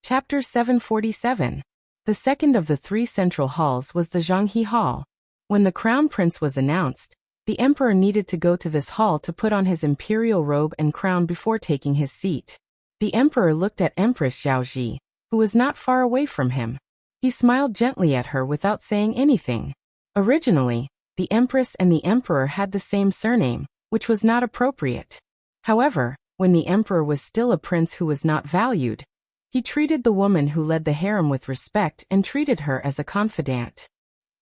Chapter 747. The second of the three central halls was the Zhanghe Hall. When the crown prince was announced, the emperor needed to go to this hall to put on his imperial robe and crown before taking his seat. The emperor looked at Empress Zhaoji, who was not far away from him. He smiled gently at her without saying anything. Originally, the empress and the emperor had the same surname, which was not appropriate. However, when the emperor was still a prince who was not valued, he treated the woman who led the harem with respect and treated her as a confidant.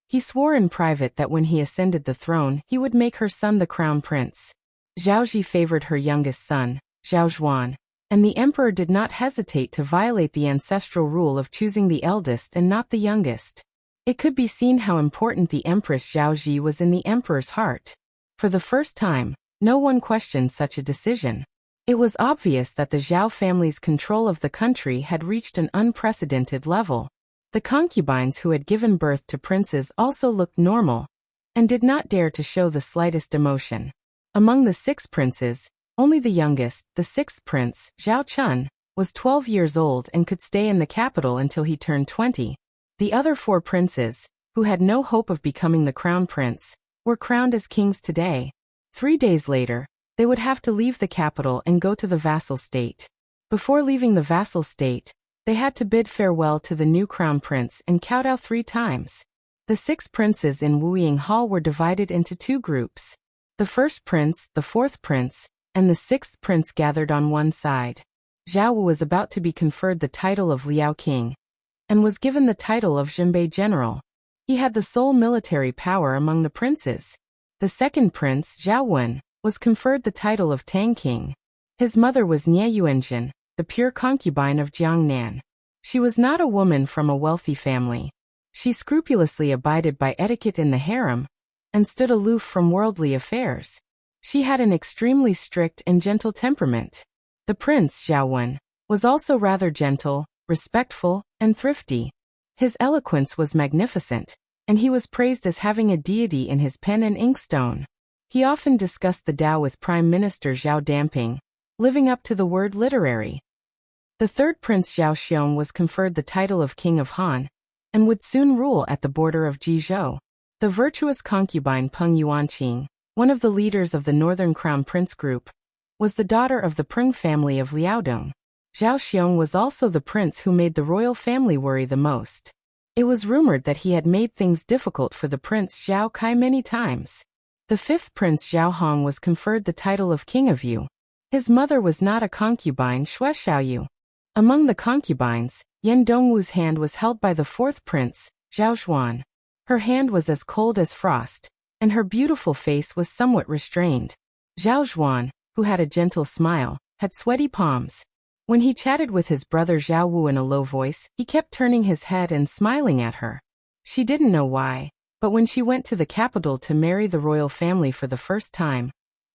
He swore in private that when he ascended the throne, he would make her son the crown prince. Zhaoji favored her youngest son, Zhao Zhuan, and the emperor did not hesitate to violate the ancestral rule of choosing the eldest and not the youngest. It could be seen how important the Empress Zhaoji was in the emperor's heart. For the first time, no one questioned such a decision. It was obvious that the Zhao family's control of the country had reached an unprecedented level. The concubines who had given birth to princes also looked normal, and did not dare to show the slightest emotion. Among the 6 princes, only the youngest, the 6th prince, Zhao Chun, was 12 years old and could stay in the capital until he turned 20. The other 4 princes, who had no hope of becoming the crown prince, were crowned as kings today. 3 days later, they would have to leave the capital and go to the vassal state. Before leaving the vassal state, they had to bid farewell to the new crown prince and kowtow 3 times. The 6 princes in Wuxia Hall were divided into 2 groups. The first prince, the 4th prince, and the 6th prince gathered on one side. Zhao Wu was about to be conferred the title of Liao King, and was given the title of Zhenbei General. He had the sole military power among the princes. The second prince, Zhao Wen, was conferred the title of Tang King. His mother was Nie Yuanjin, the pure concubine of Jiangnan. She was not a woman from a wealthy family. She scrupulously abided by etiquette in the harem, and stood aloof from worldly affairs. She had an extremely strict and gentle temperament. The prince, Zhao Wen, was also rather gentle, respectful, and thrifty. His eloquence was magnificent, and he was praised as having a deity in his pen and inkstone. He often discussed the Tao with Prime Minister Zhao Damping, living up to the word literary. The third prince Zhao Xiong was conferred the title of King of Han, and would soon rule at the border of Jizhou. The virtuous concubine Peng Yuanqing, one of the leaders of the Northern Crown Prince group, was the daughter of the Prung family of Liaodong. Zhao Xiong was also the prince who made the royal family worry the most. It was rumored that he had made things difficult for the prince Zhao Kai many times. The 5th prince Zhao Hong was conferred the title of King of Yu. His mother was not a concubine, Xue Xiaoyu. Among the concubines, Yan Dongwu's hand was held by the 4th prince, Zhao Zhuan. Her hand was as cold as frost, and her beautiful face was somewhat restrained. Zhao Zhuan, who had a gentle smile, had sweaty palms. When he chatted with his brother Zhao Wu in a low voice, he kept turning his head and smiling at her. She didn't know why, but when she went to the capital to marry the royal family for the first time,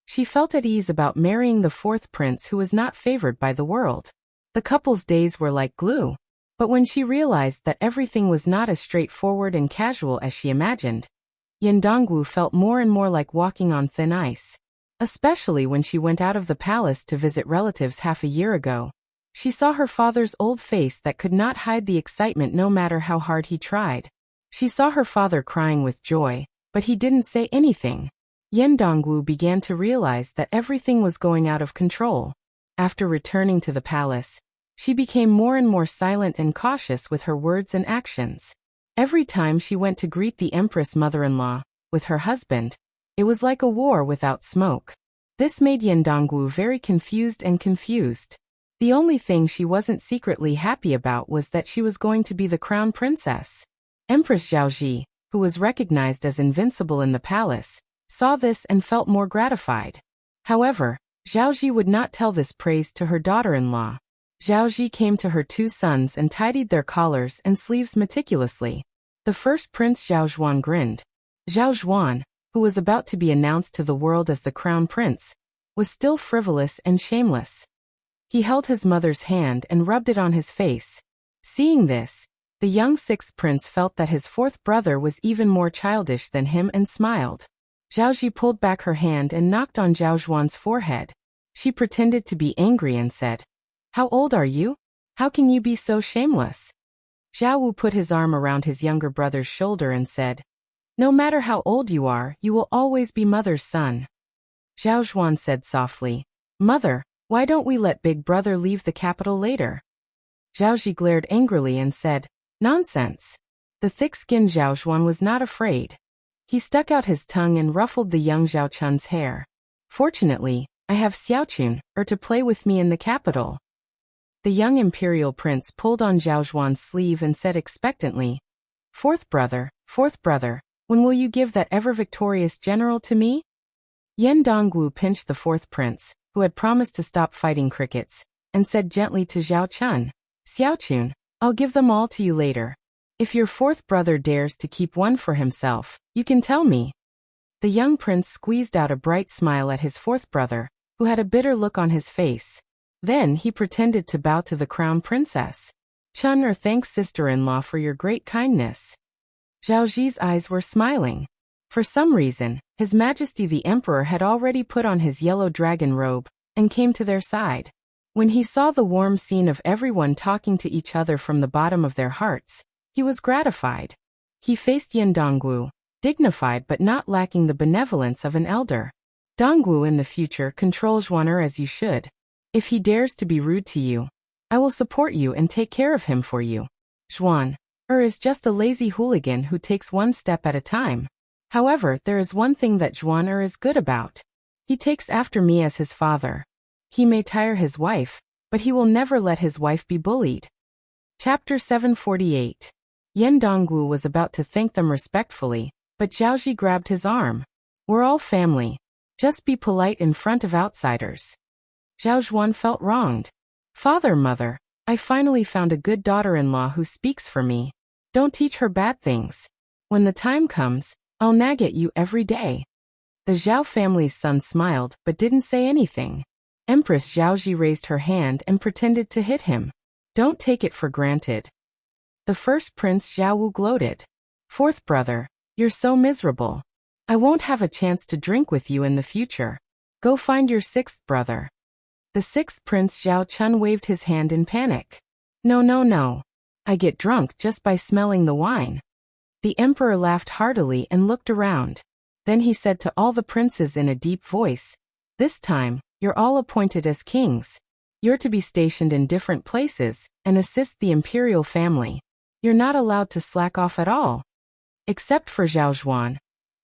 she felt at ease about marrying the 4th prince who was not favored by the world. The couple's days were like glue. But when she realized that everything was not as straightforward and casual as she imagined, Yan Dongwu felt more and more like walking on thin ice. Especially when she went out of the palace to visit relatives half a year ago. She saw her father's old face that could not hide the excitement no matter how hard he tried. She saw her father crying with joy, but he didn't say anything. Yan Dongwu began to realize that everything was going out of control. After returning to the palace, she became more and more silent and cautious with her words and actions. Every time she went to greet the Empress mother-in-law, with her husband, it was like a war without smoke. This made Yan Dongwu very confused. The only thing she wasn't secretly happy about was that she was going to be the crown princess. Empress Zhaoji, who was recognized as invincible in the palace, saw this and felt more gratified. However, Zhaoji would not tell this praise to her daughter-in-law. Zhaoji came to her 2 sons and tidied their collars and sleeves meticulously. The first prince Zhao Zhuan grinned. Zhao Zhuan, who was about to be announced to the world as the crown prince, was still frivolous and shameless. He held his mother's hand and rubbed it on his face. Seeing this, the young 6th prince felt that his 4th brother was even more childish than him and smiled. Zhaoji pulled back her hand and knocked on Zhao Zhuan's forehead. She pretended to be angry and said, "How old are you? How can you be so shameless? Zhao Wu put his arm around his younger brother's shoulder and said, No matter how old you are, you will always be mother's son. Zhao Zhuan said softly, Mother, why don't we let big brother leave the capital later? Zhao Ji glared angrily and said, Nonsense. The thick-skinned Zhao Zhuan was not afraid. He stuck out his tongue and ruffled the young Zhao Chun's hair. Fortunately, I have Xiaochun, to play with me in the capital. The young imperial prince pulled on Zhao Zhuan's sleeve and said expectantly, fourth brother, when will you give that ever-victorious general to me? Yan Dongwu pinched the fourth prince, who had promised to stop fighting crickets, and said gently to Zhao Chun, Xiaochun, I'll give them all to you later. If your fourth brother dares to keep one for himself, you can tell me. The young prince squeezed out a bright smile at his fourth brother, who had a bitter look on his face. Then he pretended to bow to the crown princess. Chun thanks sister-in-law for your great kindness. Zhao Ji's eyes were smiling. For some reason, His Majesty the Emperor had already put on his yellow dragon robe, and came to their side. When he saw the warm scene of everyone talking to each other from the bottom of their hearts, he was gratified. He faced Yan Dongwu, dignified but not lacking the benevolence of an elder. Dongwu, in the future control Zhuan as you should. If he dares to be rude to you, I will support you and take care of him for you. Zhuan is just a lazy hooligan who takes one step at a time. However, there is one thing that Zhuan is good about. He takes after me as his father. He may tire his wife, but he will never let his wife be bullied. Chapter 748. Yan Dongwu was about to thank them respectfully, but Zhao Ji grabbed his arm. We're all family. Just be polite in front of outsiders. Zhao Zhuan felt wronged. Father, mother, I finally found a good daughter-in-law who speaks for me. Don't teach her bad things. When the time comes, I'll nag at you every day. The Zhao family's son smiled but didn't say anything. Empress Zhao Ji raised her hand and pretended to hit him. Don't take it for granted. The first prince Zhao Wu gloated. Fourth brother, you're so miserable. I won't have a chance to drink with you in the future. Go find your sixth brother. The sixth prince Zhao Chun waved his hand in panic. No. I get drunk just by smelling the wine. The emperor laughed heartily and looked around. Then he said to all the princes in a deep voice, This time, you're all appointed as kings. You're to be stationed in different places and assist the imperial family. You're not allowed to slack off at all. Except for Zhao Zhuan.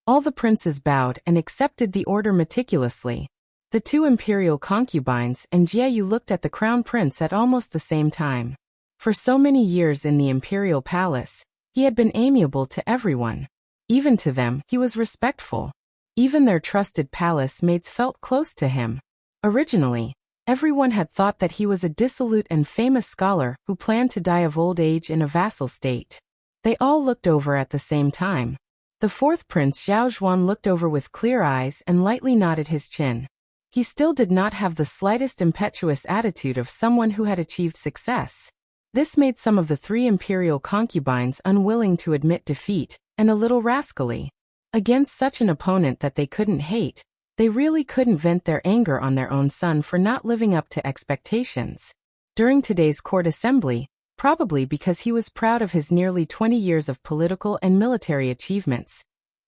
All the princes bowed and accepted the order meticulously. The two imperial concubines and Jie Yu looked at the crown prince at almost the same time. For so many years in the imperial palace, he had been amiable to everyone. Even to them, he was respectful. Even their trusted palace mates felt close to him. Originally, everyone had thought that he was a dissolute and famous scholar who planned to die of old age in a vassal state. They all looked over at the same time. The fourth prince Zhao Zhuan looked over with clear eyes and lightly nodded his chin. He still did not have the slightest impetuous attitude of someone who had achieved success. This made some of the three imperial concubines unwilling to admit defeat, and a little rascally. Against such an opponent that they couldn't hate, they really couldn't vent their anger on their own son for not living up to expectations. During today's court assembly, probably because he was proud of his nearly 20 years of political and military achievements,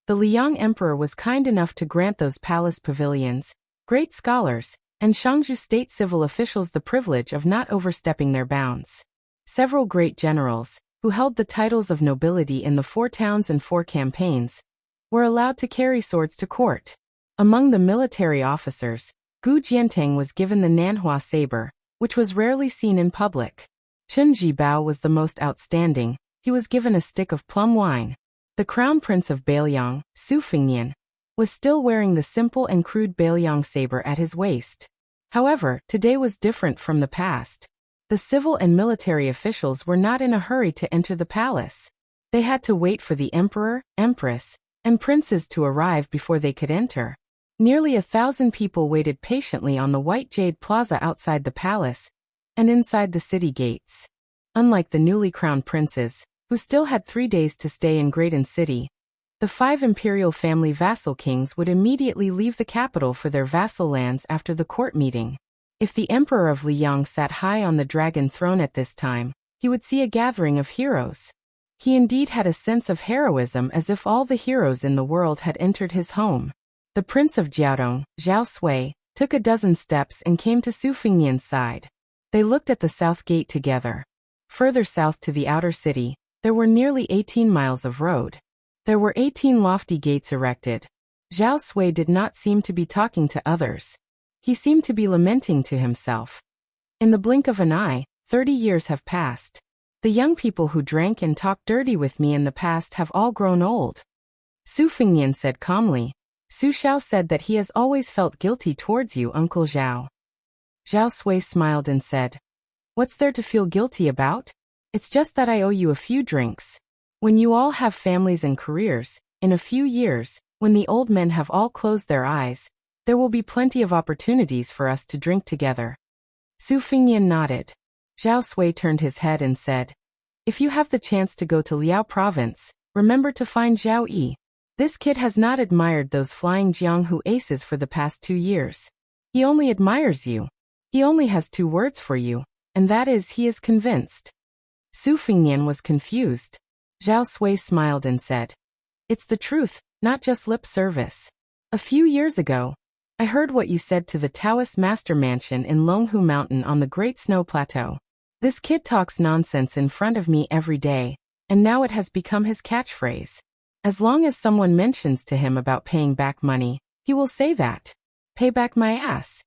the Liang emperor was kind enough to grant those palace pavilions, great scholars, and Shangzhou state civil officials the privilege of not overstepping their bounds. Several great generals, who held the titles of nobility in the 4 towns and 4 campaigns, were allowed to carry swords to court. Among the military officers, Gu Jiantang was given the Nanhua saber, which was rarely seen in public. Chen Jibao was the most outstanding. He was given a stick of plum wine. The crown prince of Bailiang, Su Fingnian, was still wearing the simple and crude Bailiang saber at his waist. However, today was different from the past. The civil and military officials were not in a hurry to enter the palace. They had to wait for the emperor, empress, and princes to arrive before they could enter. Nearly 1,000 people waited patiently on the White Jade Plaza outside the palace and inside the city gates. Unlike the newly crowned princes, who still had 3 days to stay in Graydon City, the 5 imperial family vassal kings would immediately leave the capital for their vassal lands after the court meeting. If the emperor of Liang sat high on the dragon throne at this time, he would see a gathering of heroes. He indeed had a sense of heroism, as if all the heroes in the world had entered his home. The prince of Jiaodong, Zhao Sui, took a dozen steps and came to Su Fengnian's side. They looked at the south gate together. Further south to the outer city, there were nearly 18 miles of road. There were 18 lofty gates erected. Zhao Sui did not seem to be talking to others. He seemed to be lamenting to himself. In the blink of an eye, 30 years have passed. The young people who drank and talked dirty with me in the past have all grown old. Su Fengnian said calmly. Su Xiao said that he has always felt guilty towards you, Uncle Zhao. Zhao Sui smiled and said, "What's there to feel guilty about? It's just that I owe you a few drinks. When you all have families and careers, in a few years, when the old men have all closed their eyes, there will be plenty of opportunities for us to drink together." Su Fengnian nodded. Zhao Sui turned his head and said, "If you have the chance to go to Liao province, remember to find Zhao Yi. This kid has not admired those flying Jianghu aces for the past 2 years. He only admires you. He only has 2 words for you, and that is he is convinced." Su Fengnian was confused. Zhao Sui smiled and said, "It's the truth, not just lip service. A few years ago, I heard what you said to the Taoist master mansion in Longhu Mountain on the Great Snow Plateau. This kid talks nonsense in front of me every day, and now it has become his catchphrase. As long as someone mentions to him about paying back money, he will say that. Pay back my ass."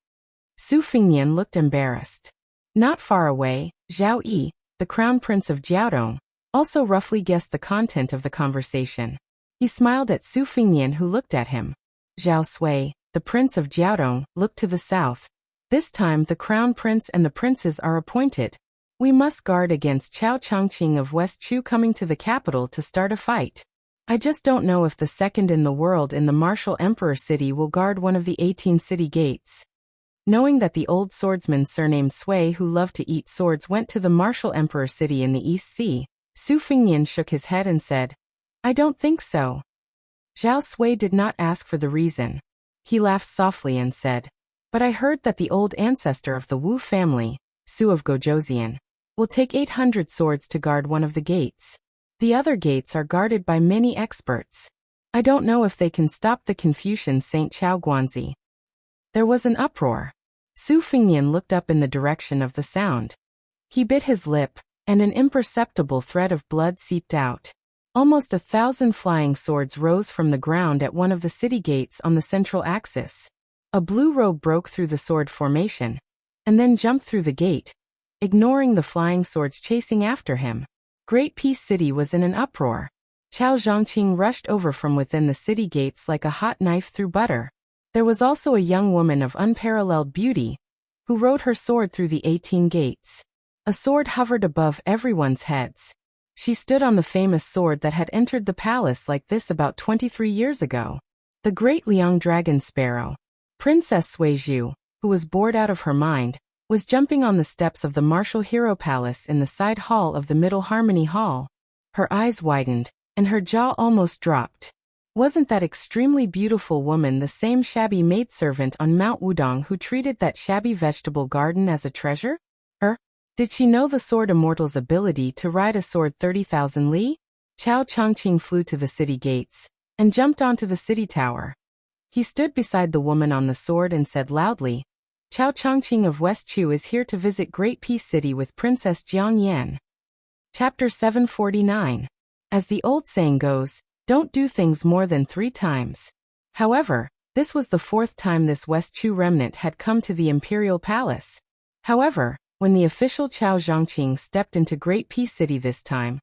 Su Fengnian looked embarrassed. Not far away, Zhao Yi, the crown prince of Jiaodong, also roughly guessed the content of the conversation. He smiled at Su Fengnian, who looked at him. Zhao Sui, the prince of Jiaodong, looked to the south. "This time the crown prince and the princes are appointed. We must guard against Chao Chongqing of West Chu coming to the capital to start a fight. I just don't know if the second in the world in the martial emperor city will guard one of the 18 city gates." Knowing that the old swordsman surnamed Sui who loved to eat swords went to the martial emperor city in the East Sea, Su Fengnian shook his head and said, "I don't think so." Zhao Sui did not ask for the reason. He laughed softly and said, "But I heard that the old ancestor of the Wu family, Su of Gojouzian, will take 800 swords to guard one of the gates. The other gates are guarded by many experts. I don't know if they can stop the Confucian Saint Chao Guanzi." There was an uproar. Su Fengnian looked up in the direction of the sound. He bit his lip, and an imperceptible thread of blood seeped out. Almost 1,000 flying swords rose from the ground at one of the city gates on the central axis. A blue robe broke through the sword formation, and then jumped through the gate, ignoring the flying swords chasing after him. Great Peace City was in an uproar. Chao Zhongqing rushed over from within the city gates like a hot knife through butter. There was also a young woman of unparalleled beauty, who rode her sword through the 18 gates. A sword hovered above everyone's heads. She stood on the famous sword that had entered the palace like this about 23 years ago. The great Liang dragon sparrow, Princess Suizhu, who was bored out of her mind, was jumping on the steps of the martial hero palace in the side hall of the Middle Harmony Hall. Her eyes widened, and her jaw almost dropped. Wasn't that extremely beautiful woman the same shabby maidservant on Mount Wudong who treated that shabby vegetable garden as a treasure? Did she know the sword immortal's ability to ride a sword 30,000 li? Chao Chongqing flew to the city gates, and jumped onto the city tower. He stood beside the woman on the sword and said loudly, "Chao Chongqing of West Chu is here to visit Great Peace City with Princess Jiang Yan." Chapter 749. As the old saying goes, don't do things more than 3 times. However, this was the 4th time this West Chu remnant had come to the imperial palace. However, when the official Chao Zhongqing stepped into Great Peace City this time,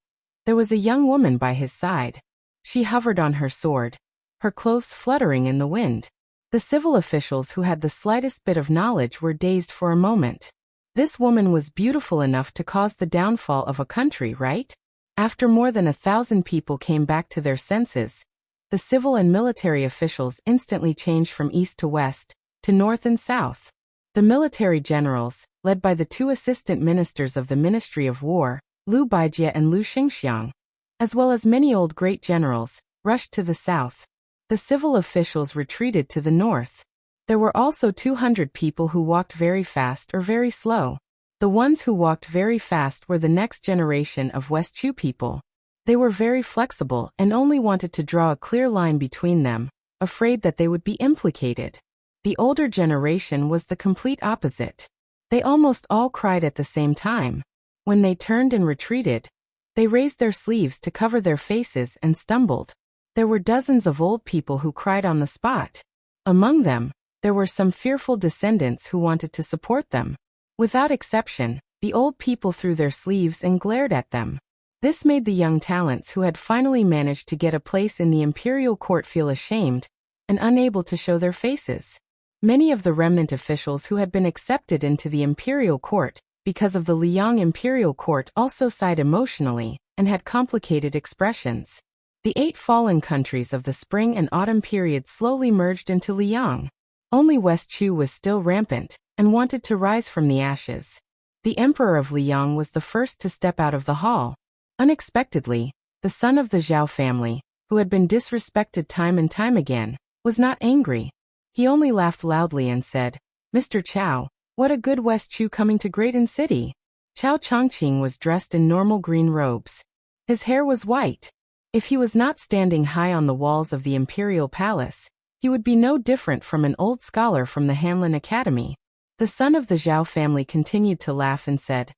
there was a young woman by his side. She hovered on her sword, her clothes fluttering in the wind. The civil officials who had the slightest bit of knowledge were dazed for a moment. This woman was beautiful enough to cause the downfall of a country, right? After more than 1,000 people came back to their senses, the civil and military officials instantly changed from east to west, to north and south. The military generals, led by the 2 assistant ministers of the Ministry of War, Liu Baijie and Liu Xingxiang, as well as many old great generals, rushed to the south. The civil officials retreated to the north. There were also 200 people who walked very fast or very slow. The ones who walked very fast were the next generation of West Chu people. They were very flexible and only wanted to draw a clear line between them, afraid that they would be implicated. The older generation was the complete opposite. They almost all cried at the same time. When they turned and retreated, they raised their sleeves to cover their faces and stumbled. There were dozens of old people who cried on the spot. Among them, there were some fearful descendants who wanted to support them. Without exception, the old people threw their sleeves and glared at them. This made the young talents who had finally managed to get a place in the imperial court feel ashamed and unable to show their faces. Many of the remnant officials who had been accepted into the imperial court because of the Liang imperial court also sighed emotionally and had complicated expressions. The 8 fallen countries of the spring and autumn period slowly merged into Liang. Only West Chu was still rampant and wanted to rise from the ashes. The emperor of Liang was the first to step out of the hall. Unexpectedly, the son of the Zhao family, who had been disrespected time and time again, was not angry. He only laughed loudly and said, "Mr. Chao, what a good West Chu coming to Great City." Chao Chongqing was dressed in normal green robes. His hair was white. If he was not standing high on the walls of the imperial palace, he would be no different from an old scholar from the Hanlin Academy. The son of the Zhao family continued to laugh and said,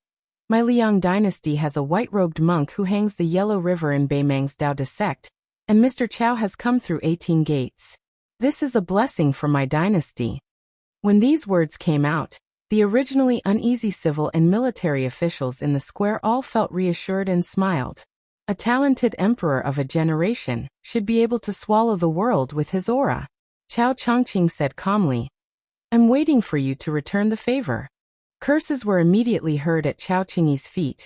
"My Liang dynasty has a white-robed monk who hangs the Yellow River in Beimang's Dao De sect, and Mr. Chao has come through 18 gates. This is a blessing for my dynasty." When these words came out, the originally uneasy civil and military officials in the square all felt reassured and smiled. A talented emperor of a generation should be able to swallow the world with his aura. Chao Chongqing said calmly, "I'm waiting for you to return the favor." Curses were immediately heard at Chao Qingyi's feet,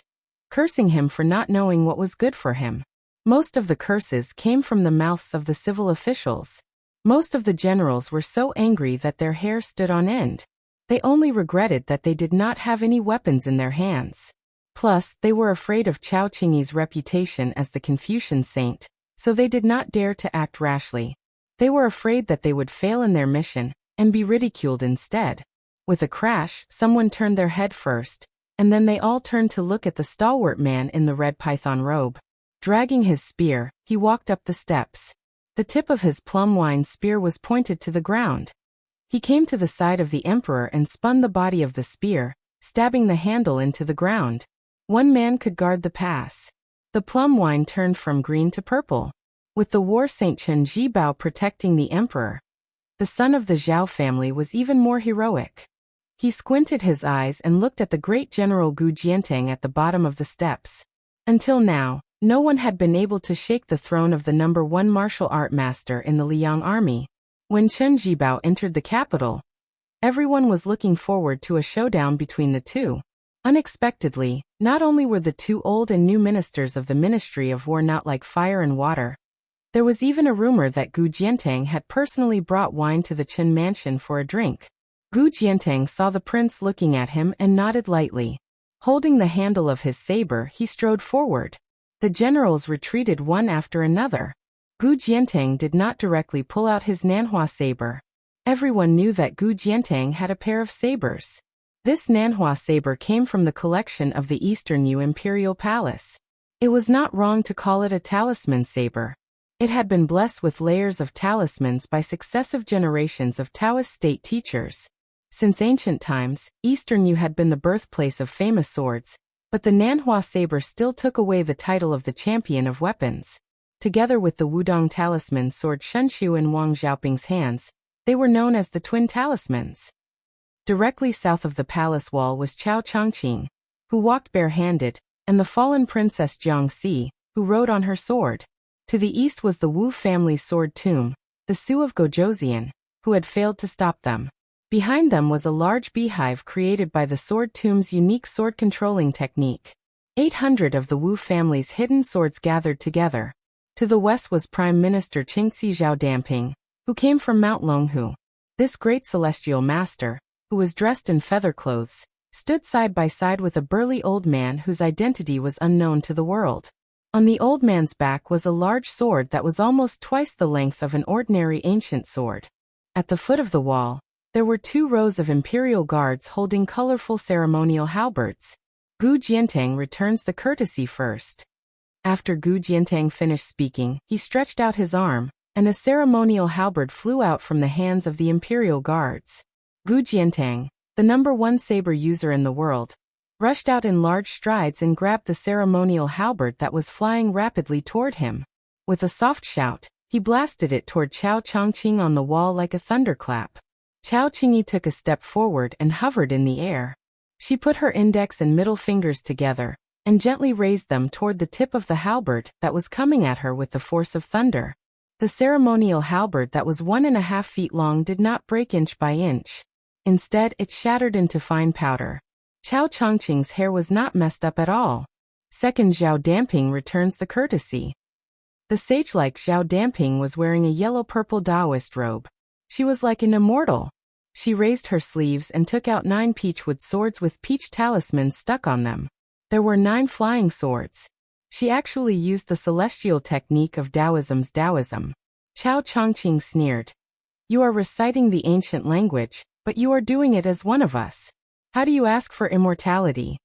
cursing him for not knowing what was good for him. Most of the curses came from the mouths of the civil officials. Most of the generals were so angry that their hair stood on end. They only regretted that they did not have any weapons in their hands. Plus, they were afraid of Chao Qingyi's reputation as the Confucian saint, so they did not dare to act rashly. They were afraid that they would fail in their mission and be ridiculed instead. With a crash, someone turned their head first, and then they all turned to look at the stalwart man in the red python robe. Dragging his spear, he walked up the steps. The tip of his plum wine spear was pointed to the ground. He came to the side of the emperor and spun the body of the spear, stabbing the handle into the ground. One man could guard the pass. The plum wine turned from green to purple. With the war saint Chen Jibao protecting the emperor, the son of the Zhao family was even more heroic. He squinted his eyes and looked at the great general Gu Jiantang at the bottom of the steps. Until now, no one had been able to shake the throne of the #1 martial art master in the Liang army. When Chen Jibao entered the capital, everyone was looking forward to a showdown between the two. Unexpectedly, not only were the 2 old and new ministers of the Ministry of War not like fire and water, there was even a rumor that Gu Jiantang had personally brought wine to the Chen mansion for a drink. Gu Jiantang saw the prince looking at him and nodded lightly. Holding the handle of his saber, he strode forward. The generals retreated one after another. Gu Jiantang did not directly pull out his Nanhua saber. Everyone knew that Gu Jiantang had a pair of sabers. This Nanhua saber came from the collection of the Eastern Yu Imperial Palace. It was not wrong to call it a talisman saber. It had been blessed with layers of talismans by successive generations of Taoist state teachers. Since ancient times, Eastern Yu had been the birthplace of famous swords, but the Nanhua saber still took away the title of the champion of weapons. Together with the Wudong talisman sword Shunshu in Wang Xiaoping's hands, they were known as the twin talismans. Directly south of the palace wall was Chao Chongqing, who walked barehanded, and the fallen princess Jiangxi, who rode on her sword. To the east was the Wu family's sword tomb, the Su of Gojoseon, who had failed to stop them. Behind them was a large beehive created by the sword tomb's unique sword controlling technique. 800 of the Wu family's hidden swords gathered together. To the west was Prime Minister Qingxi Zhao Damping, who came from Mount Longhu. This great celestial master, who was dressed in feather clothes, stood side by side with a burly old man whose identity was unknown to the world. On the old man's back was a large sword that was almost twice the length of an ordinary ancient sword. At the foot of the wall, There were 2 rows of imperial guards holding colorful ceremonial halberds. Gu Jiantang returns the courtesy first. After Gu Jiantang finished speaking, he stretched out his arm, and a ceremonial halberd flew out from the hands of the imperial guards. Gu Jiantang, the #1 saber user in the world, rushed out in large strides and grabbed the ceremonial halberd that was flying rapidly toward him. With a soft shout, he blasted it toward Chao Chongqing on the wall like a thunderclap. Chao Qingyi took a step forward and hovered in the air. She put her index and middle fingers together, and gently raised them toward the tip of the halberd that was coming at her with the force of thunder. The ceremonial halberd that was 1.5 feet long did not break inch by inch. Instead, it shattered into fine powder. Chao Chongqing's hair was not messed up at all. Second, Zhao Damping returns the courtesy. The sage-like Zhao Damping was wearing a yellow-purple Taoist robe. She was like an immortal. She raised her sleeves and took out 9 peachwood swords with peach talismans stuck on them. There were 9 flying swords. She actually used the celestial technique of Taoism's Taoism. Chao Chongqing sneered. "You are reciting the ancient language, but you are doing it as one of us. How do you ask for immortality?"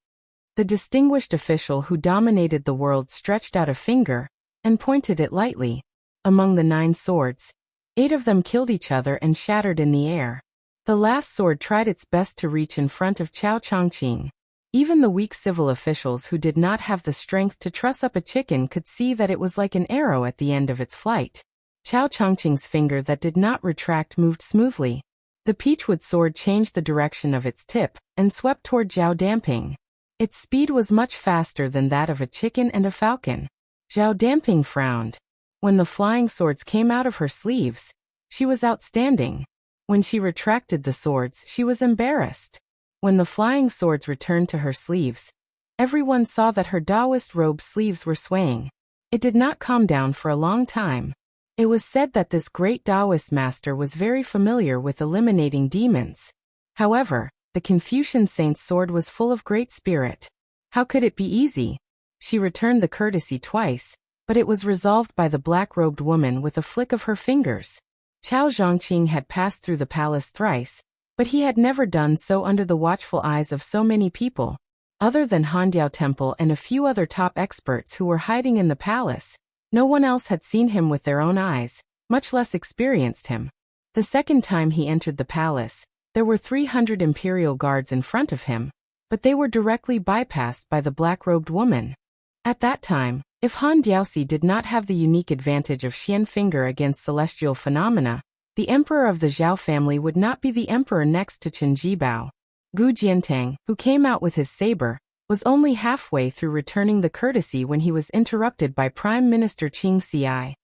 The distinguished official who dominated the world stretched out a finger and pointed it lightly. Among the 9 swords, 8 of them killed each other and shattered in the air. The last sword tried its best to reach in front of Chao Chongqing. Even the weak civil officials who did not have the strength to truss up a chicken could see that it was like an arrow at the end of its flight. Chao Chongqing's finger that did not retract moved smoothly. The peachwood sword changed the direction of its tip and swept toward Zhao Damping. Its speed was much faster than that of a chicken and a falcon. Zhao Damping frowned. When the flying swords came out of her sleeves, she was outstanding. When she retracted the swords, she was embarrassed. When the flying swords returned to her sleeves, everyone saw that her Taoist robe sleeves were swaying. It did not calm down for a long time. It was said that this great Taoist master was very familiar with eliminating demons. However, the Confucian saint's sword was full of great spirit. How could it be easy? She returned the courtesy twice, but it was resolved by the black-robed woman with a flick of her fingers. Chao Zhongqing had passed through the palace thrice, but he had never done so under the watchful eyes of so many people. Other than Handiao Temple and a few other top experts who were hiding in the palace, no one else had seen him with their own eyes, much less experienced him. The second time he entered the palace, there were 300 imperial guards in front of him, but they were directly bypassed by the black-robed woman. At that time, if Han Diaoxi did not have the unique advantage of Xian Finger against celestial phenomena, the emperor of the Zhao family would not be the emperor next to Chen Jibao. Gu Jiantang, who came out with his saber, was only halfway through returning the courtesy when he was interrupted by Prime Minister Qing Xi.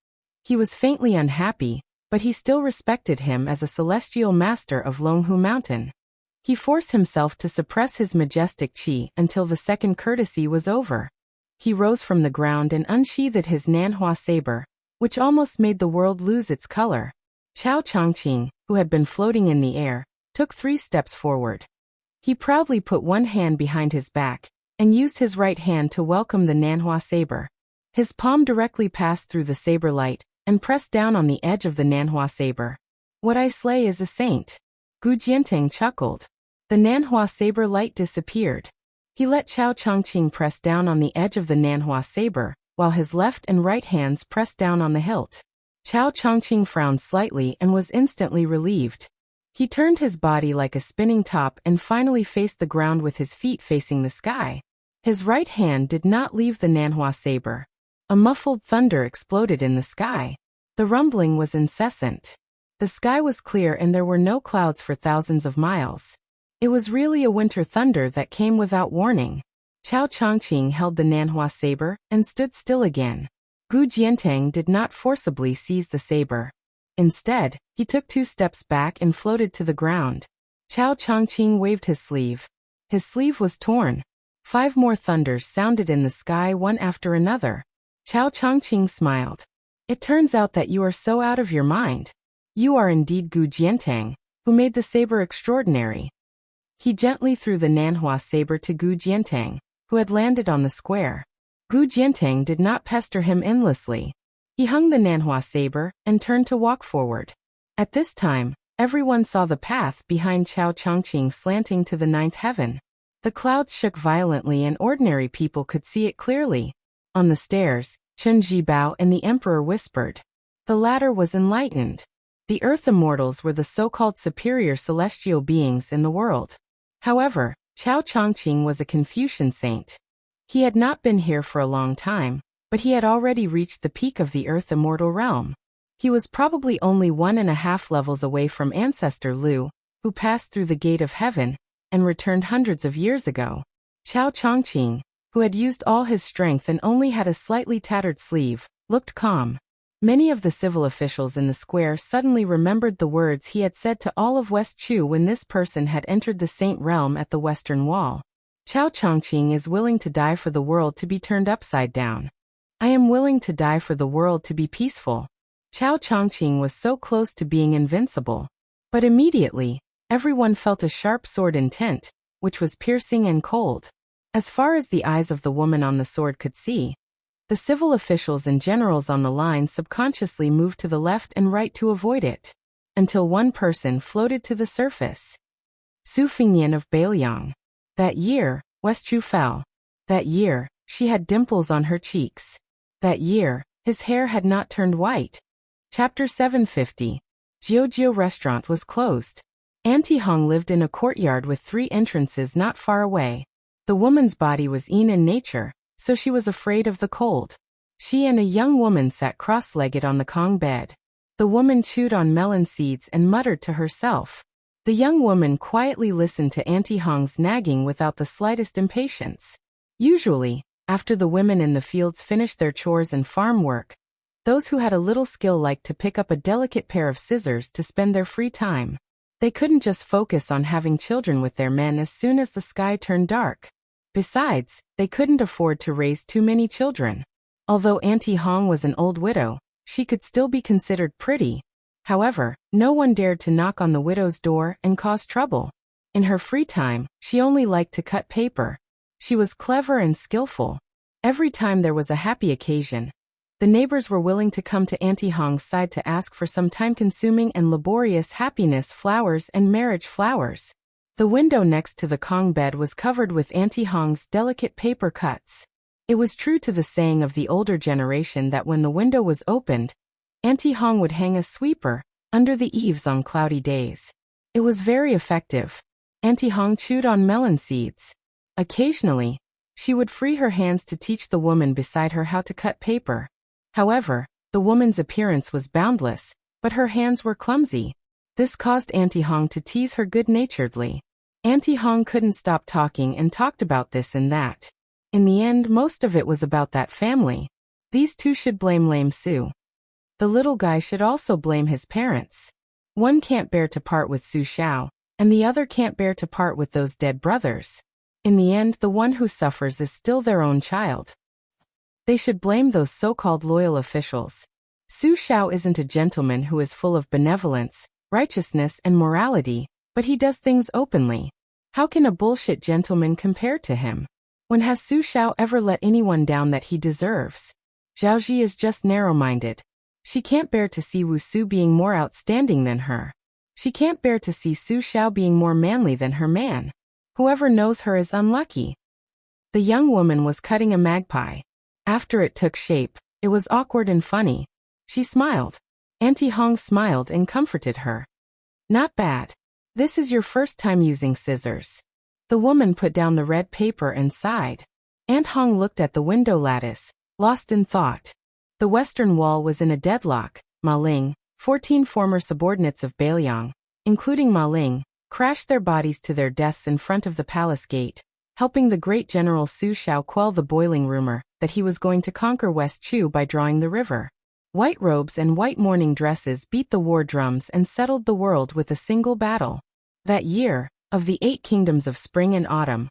He was faintly unhappy, but he still respected him as a celestial master of Longhu Mountain. He forced himself to suppress his majestic qi until the second courtesy was over. He rose from the ground and unsheathed his Nanhua saber, which almost made the world lose its color. Chao Chongqing, who had been floating in the air, took 3 steps forward. He proudly put one hand behind his back and used his right hand to welcome the Nanhua saber. His palm directly passed through the saber light and pressed down on the edge of the Nanhua saber. "What I slay is a saint." Gu Jiantang chuckled. The Nanhua saber light disappeared. He let Chao Chongqing press down on the edge of the Nanhua saber, while his left and right hands pressed down on the hilt. Chao Chongqing frowned slightly and was instantly relieved. He turned his body like a spinning top and finally faced the ground with his feet facing the sky. His right hand did not leave the Nanhua saber. A muffled thunder exploded in the sky. The rumbling was incessant. The sky was clear and there were no clouds for thousands of miles. It was really a winter thunder that came without warning. Chao Chongqing held the Nanhua saber and stood still again. Gu Jiantang did not forcibly seize the saber. Instead, he took 2 steps back and floated to the ground. Chao Chongqing waved his sleeve. His sleeve was torn. 5 more thunders sounded in the sky one after another. Chao Chongqing smiled. "It turns out that you are so out of your mind. You are indeed Gu Jiantang, who made the saber extraordinary." He gently threw the Nanhua saber to Gu Jiantang, who had landed on the square. Gu Jiantang did not pester him endlessly. He hung the Nanhua saber and turned to walk forward. At this time, Everyone saw the path behind Chao Chongqing slanting to the ninth heaven. The clouds shook violently and ordinary people could see it clearly. On the stairs, Chen Jibao and the emperor whispered. The latter was enlightened. The earth immortals were the so-called superior celestial beings in the world. However, Chao Chongqing was a Confucian saint. He had not been here for a long time, but he had already reached the peak of the earth immortal realm. He was probably only 1.5 levels away from Ancestor Lu, who passed through the gate of heaven and returned hundreds of years ago. Chao Chongqing, who had used all his strength and only had a slightly tattered sleeve, looked calm. Many of the civil officials in the square suddenly remembered the words he had said to all of West Chu when this person had entered the saint realm at the western wall. Chao Chongqing is willing to die for the world to be turned upside down. I am willing to die for the world to be peaceful. Chao Chongqing was so close to being invincible. But immediately, everyone felt a sharp sword intent, which was piercing and cold. As far as the eyes of the woman on the sword could see, the civil officials and generals on the line subconsciously moved to the left and right to avoid it, until one person floated to the surface. Su Fingyan of Beiliang. That year, West Chu fell. That year, she had dimples on her cheeks. That year, his hair had not turned white. Chapter 750. Jiujiu restaurant was closed. Auntie Hong lived in a courtyard with 3 entrances not far away. The woman's body was Yin in nature, so she was afraid of the cold. She and a young woman sat cross-legged on the Kong bed. The woman chewed on melon seeds and muttered to herself. The young woman quietly listened to Auntie Hong's nagging without the slightest impatience. Usually, after the women in the fields finished their chores and farm work, those who had a little skill liked to pick up a delicate pair of scissors to spend their free time. They couldn't just focus on having children with their men as soon as the sky turned dark. Besides, they couldn't afford to raise too many children. Although Auntie Hong was an old widow, she could still be considered pretty. However, no one dared to knock on the widow's door and cause trouble. In her free time, she only liked to cut paper. She was clever and skillful. Every time there was a happy occasion, the neighbors were willing to come to Auntie Hong's side to ask for some time-consuming and laborious happiness flowers and marriage flowers. The window next to the Kong bed was covered with Auntie Hong's delicate paper cuts. It was true to the saying of the older generation that when the window was opened, Auntie Hong would hang a sweeper under the eaves on cloudy days. It was very effective. Auntie Hong chewed on melon seeds. Occasionally, she would free her hands to teach the woman beside her how to cut paper. However, the woman's appearance was boundless, but her hands were clumsy. This caused Auntie Hong to tease her good-naturedly. Auntie Hong couldn't stop talking and talked about this and that. In the end, most of it was about that family. These two should blame lame Su. The little guy should also blame his parents. One can't bear to part with Su Xiao, and the other can't bear to part with those dead brothers. In the end, the one who suffers is still their own child. They should blame those so-called loyal officials. Su Xiao isn't a gentleman who is full of benevolence, righteousness and morality, but he does things openly. How can a bullshit gentleman compare to him? When has Su Xiao ever let anyone down that he deserves? Zhaoji is just narrow-minded. She can't bear to see Wu Su being more outstanding than her. She can't bear to see Su Xiao being more manly than her man. Whoever knows her is unlucky. The young woman was cutting a magpie. After it took shape, it was awkward and funny. She smiled. Auntie Hong smiled and comforted her. Not bad. This is your first time using scissors. The woman put down the red paper and sighed. Aunt Hong looked at the window lattice, lost in thought. The western wall was in a deadlock. Ma Ling, 14 former subordinates of Beiliang, including Ma Ling, crashed their bodies to their deaths in front of the palace gate, helping the great general Su Xiao quell the boiling rumor that he was going to conquer West Chu by drawing the river. White robes and white mourning dresses beat the war drums and settled the world with a single battle. That year, of the 8 kingdoms of spring and autumn,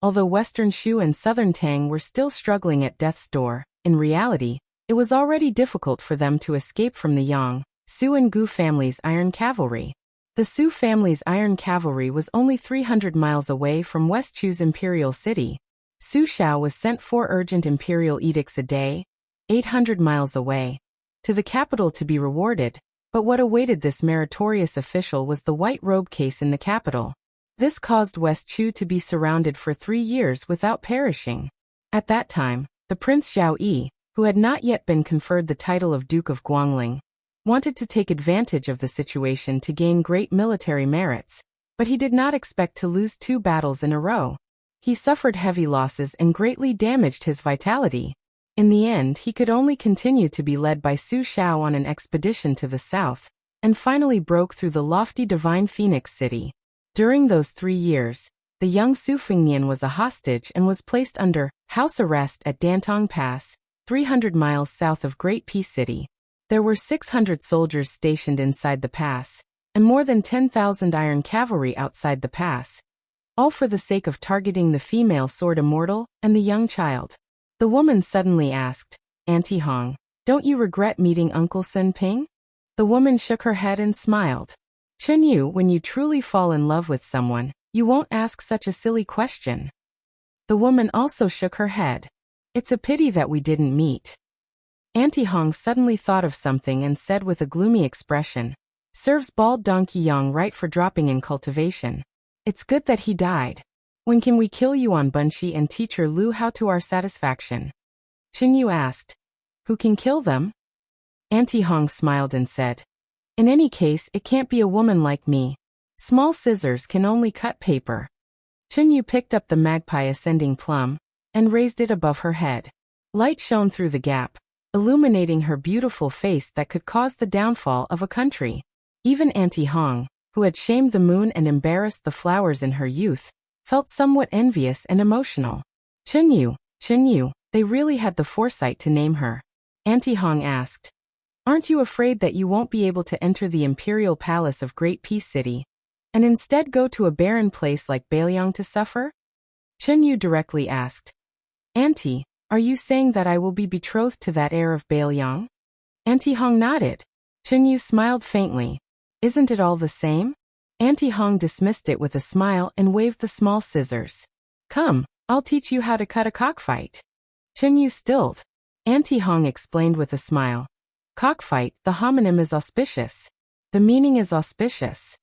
although Western Shu and Southern Tang were still struggling at death's door, in reality, it was already difficult for them to escape from the Yang, Su and Gu families' iron cavalry. The Su family's iron cavalry was only 300 miles away from West Chu's imperial city. Su Xiao was sent 4 urgent imperial edicts a day, 800 miles away, to the capital to be rewarded, But what awaited this meritorious official was the white robe case in the capital. This caused West Chu to be surrounded for 3 years without perishing. At that time, the Prince Zhao Yi, who had not yet been conferred the title of Duke of Guangling, wanted to take advantage of the situation to gain great military merits, but he did not expect to lose 2 battles in a row. He suffered heavy losses and greatly damaged his vitality. In the end, he could only continue to be led by Su Shao on an expedition to the south, and finally broke through the lofty divine Phoenix City. During those 3 years, the young Su Fengnian was a hostage and was placed under house arrest at Dantong Pass, 300 miles south of Great Peace City. There were 600 soldiers stationed inside the pass, and more than 10,000 iron cavalry outside the pass, all for the sake of targeting the female sword immortal and the young child. The woman suddenly asked, "Auntie Hong, don't you regret meeting Uncle Sun Ping?" The woman shook her head and smiled. "Chun Yu, when you truly fall in love with someone, you won't ask such a silly question." The woman also shook her head. "It's a pity that we didn't meet." Auntie Hong suddenly thought of something and said with a gloomy expression, "Serves bald donkey Yang right for dropping in cultivation. It's good that he died. When can we kill Yuan Bunshi and teacher Lu how to our satisfaction?" Chun Yu asked, "Who can kill them?" Auntie Hong smiled and said, "In any case, it can't be a woman like me. Small scissors can only cut paper." Chun Yu picked up the magpie ascending plum and raised it above her head. Light shone through the gap, illuminating her beautiful face that could cause the downfall of a country. Even Auntie Hong, who had shamed the moon and embarrassed the flowers in her youth, felt somewhat envious and emotional. Chun Yu, they really had the foresight to name her. Auntie Hong asked, "Aren't you afraid that you won't be able to enter the imperial palace of Great Peace City, and instead go to a barren place like Bailiang to suffer?" Chun Yu directly asked, "Auntie, are you saying that I will be betrothed to that heir of Bailiang?" Auntie Hong nodded. Chun Yu smiled faintly. "Isn't it all the same?" Auntie Hong dismissed it with a smile and waved the small scissors. "Come, I'll teach you how to cut a cockfight." Chun Yu stilled. Auntie Hong explained with a smile. "Cockfight, the homonym is auspicious. The meaning is auspicious."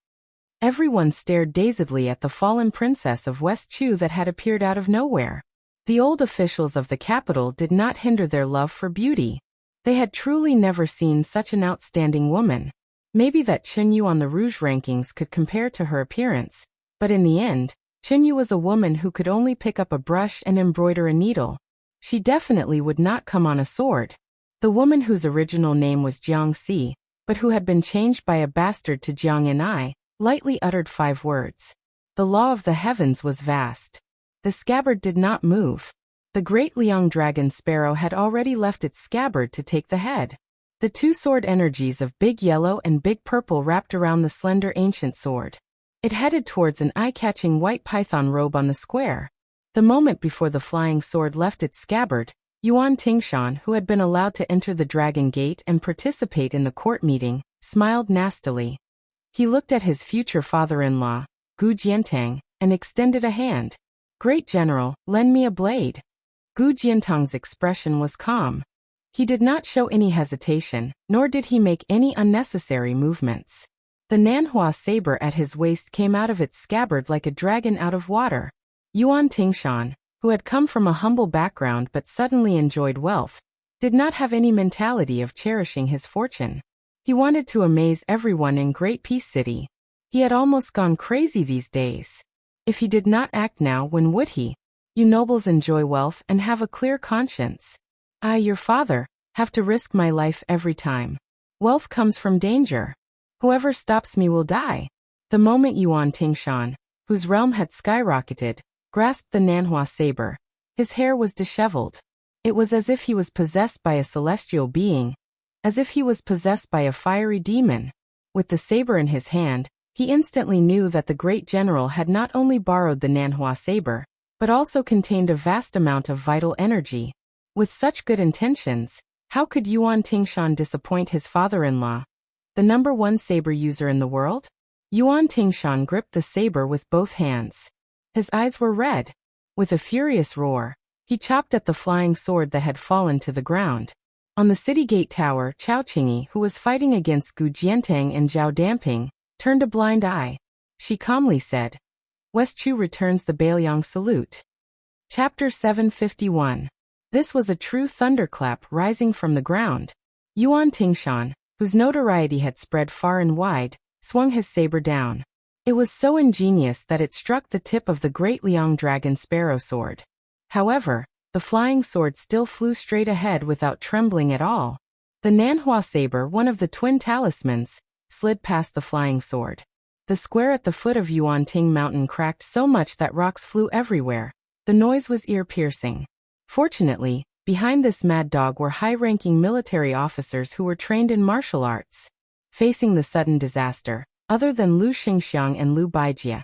Everyone stared dazedly at the fallen princess of West Chu that had appeared out of nowhere. The old officials of the capital did not hinder their love for beauty. They had truly never seen such an outstanding woman. Maybe that Chun Yu on the Rouge rankings could compare to her appearance, but in the end, Chun Yu was a woman who could only pick up a brush and embroider a needle. She definitely would not come on a sword. The woman whose original name was Jiang Si, but who had been changed by a bastard to Jiang Yanai, lightly uttered 5 words. The law of the heavens was vast. The scabbard did not move. The great Liang dragon sparrow had already left its scabbard to take the head. The 2 sword energies of Big Yellow and Big Purple wrapped around the slender ancient sword. It headed towards an eye-catching white python robe on the square. The moment before the flying sword left its scabbard, Yuan Tingshan, who had been allowed to enter the Dragon Gate and participate in the court meeting, smiled nastily. He looked at his future father-in-law, Gu Jiantang, and extended a hand. "Great General, lend me a blade." Gu Jiantang's expression was calm. He did not show any hesitation, nor did he make any unnecessary movements. The Nanhua saber at his waist came out of its scabbard like a dragon out of water. Yuan Tingshan, who had come from a humble background but suddenly enjoyed wealth, did not have any mentality of cherishing his fortune. He wanted to amaze everyone in Great Peace City. He had almost gone crazy these days. If he did not act now, when would he? You nobles enjoy wealth and have a clear conscience. I, your father, have to risk my life every time. Wealth comes from danger. Whoever stops me will die. The moment Yuan Tingshan, whose realm had skyrocketed, grasped the Nanhua saber, his hair was disheveled. It was as if he was possessed by a celestial being, as if he was possessed by a fiery demon. With the saber in his hand, he instantly knew that the great general had not only borrowed the Nanhua saber, but also contained a vast amount of vital energy. With such good intentions, how could Yuan Tingshan disappoint his father-in-law, the #1 saber user in the world? Yuan Tingshan gripped the saber with both hands. His eyes were red. With a furious roar, he chopped at the flying sword that had fallen to the ground. On the city gate tower, Chao Qingyi, who was fighting against Gu Jiantang and Zhao Damping, turned a blind eye. She calmly said, "West Chu returns the Bailiang salute." Chapter 751. This was a true thunderclap rising from the ground. Yuan Tingshan, whose notoriety had spread far and wide, swung his saber down. It was so ingenious that it struck the tip of the great Liang dragon sparrow sword. However, the flying sword still flew straight ahead without trembling at all. The Nanhua saber, one of the twin talismans, slid past the flying sword. The square at the foot of Yuan Ting Mountain cracked so much that rocks flew everywhere. The noise was ear-piercing. Fortunately, behind this mad dog were high-ranking military officers who were trained in martial arts. Facing the sudden disaster, other than Lu Xingxiang and Lu Baijie,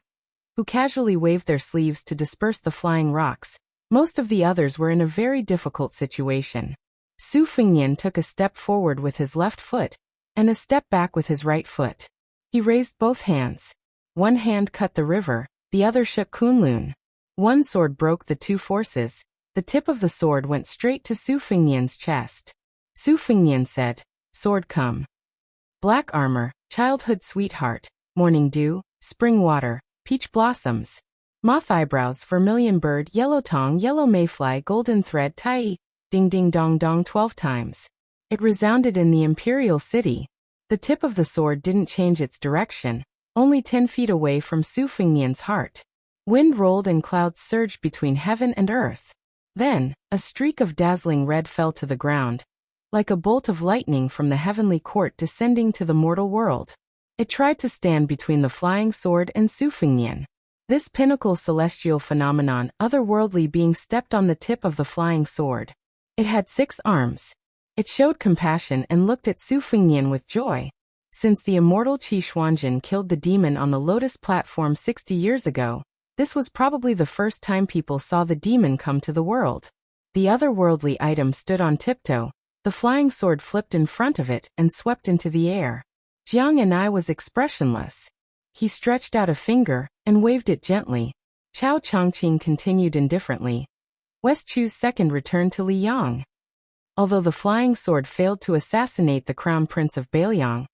who casually waved their sleeves to disperse the flying rocks, most of the others were in a very difficult situation. Su Fengnian took a step forward with his left foot, and a step back with his right foot. He raised both hands. One hand cut the river, the other shook Kunlun. One sword broke the two forces. The tip of the sword went straight to Su Fengnian's chest. Su Fengnian said, "Sword come." Black armor, childhood sweetheart, morning dew, spring water, peach blossoms, moth eyebrows, vermilion bird, yellow tongue, yellow mayfly, golden thread, tai, ding ding dong dong 12 times. It resounded in the imperial city. The tip of the sword didn't change its direction, only 10 feet away from Su Fengnian's heart. Wind rolled and clouds surged between heaven and earth. Then, a streak of dazzling red fell to the ground, like a bolt of lightning from the heavenly court descending to the mortal world. It tried to stand between the flying sword and Su Fengnian. This pinnacle celestial phenomenon, otherworldly being, stepped on the tip of the flying sword. It had 6 arms. It showed compassion and looked at Su Fengnian with joy. Since the immortal Qi Xuanjin killed the demon on the lotus platform 60 years ago, this was probably the first time people saw the demon come to the world. The otherworldly item stood on tiptoe. The flying sword flipped in front of it and swept into the air. Jiang Anai was expressionless. He stretched out a finger and waved it gently. Chao Chongqing continued indifferently. West Chu's second returned to Liyang. Although the flying sword failed to assassinate the crown prince of Bailiang,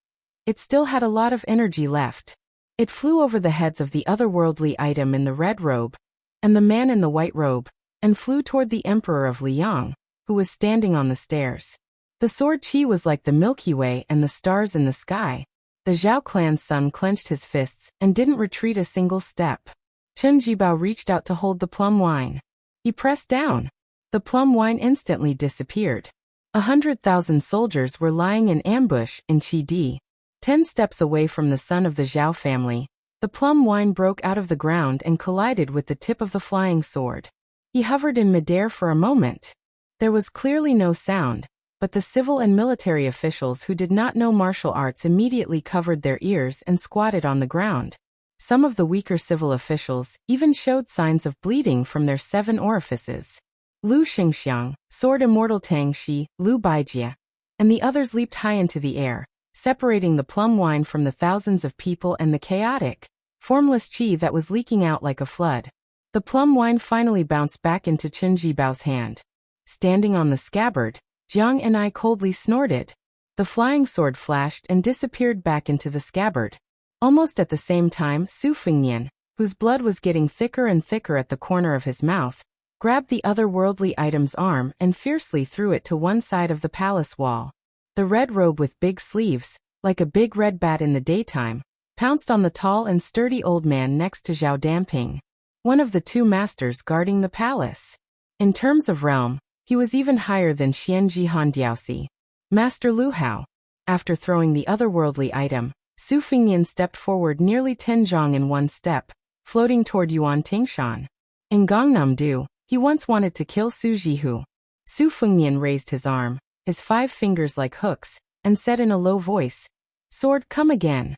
it still had a lot of energy left. It flew over the heads of the otherworldly item in the red robe, and the man in the white robe, and flew toward the emperor of Liyang, who was standing on the stairs. The sword Qi was like the Milky Way and the stars in the sky. The Zhao clan's son clenched his fists and didn't retreat a single step. Chen Jibao reached out to hold the plum wine. He pressed down. The plum wine instantly disappeared. 100,000 soldiers were lying in ambush in Qidi. 10 steps away from the son of the Zhao family, the plum wine broke out of the ground and collided with the tip of the flying sword. He hovered in midair for a moment. There was clearly no sound, but the civil and military officials who did not know martial arts immediately covered their ears and squatted on the ground. Some of the weaker civil officials even showed signs of bleeding from their 7 orifices. Lu Xingxiang, Sword Immortal Tang Shi, Lu Baijie, and the others leaped high into the air, separating the plum wine from the thousands of people and the chaotic, formless qi that was leaking out like a flood. The plum wine finally bounced back into Chen Jibao's hand. Standing on the scabbard, Jiang Anai coldly snorted. The flying sword flashed and disappeared back into the scabbard. Almost at the same time, Su Fengnian, whose blood was getting thicker and thicker at the corner of his mouth, grabbed the otherworldly item's arm and fiercely threw it to one side of the palace wall. The red robe with big sleeves, like a big red bat in the daytime, pounced on the tall and sturdy old man next to Zhao Damping, one of the 2 masters guarding the palace. In terms of realm, he was even higher than Xianji Handiaosi, Master Lu Hao. After throwing the otherworldly item, Su Fengnian stepped forward nearly 10 zhang in one step, floating toward Yuan Tingshan. In Gangnam-do, he once wanted to kill Su Jihu. Su Fengnian raised his arm, his 5 fingers like hooks, and said in a low voice, "Sword, come again."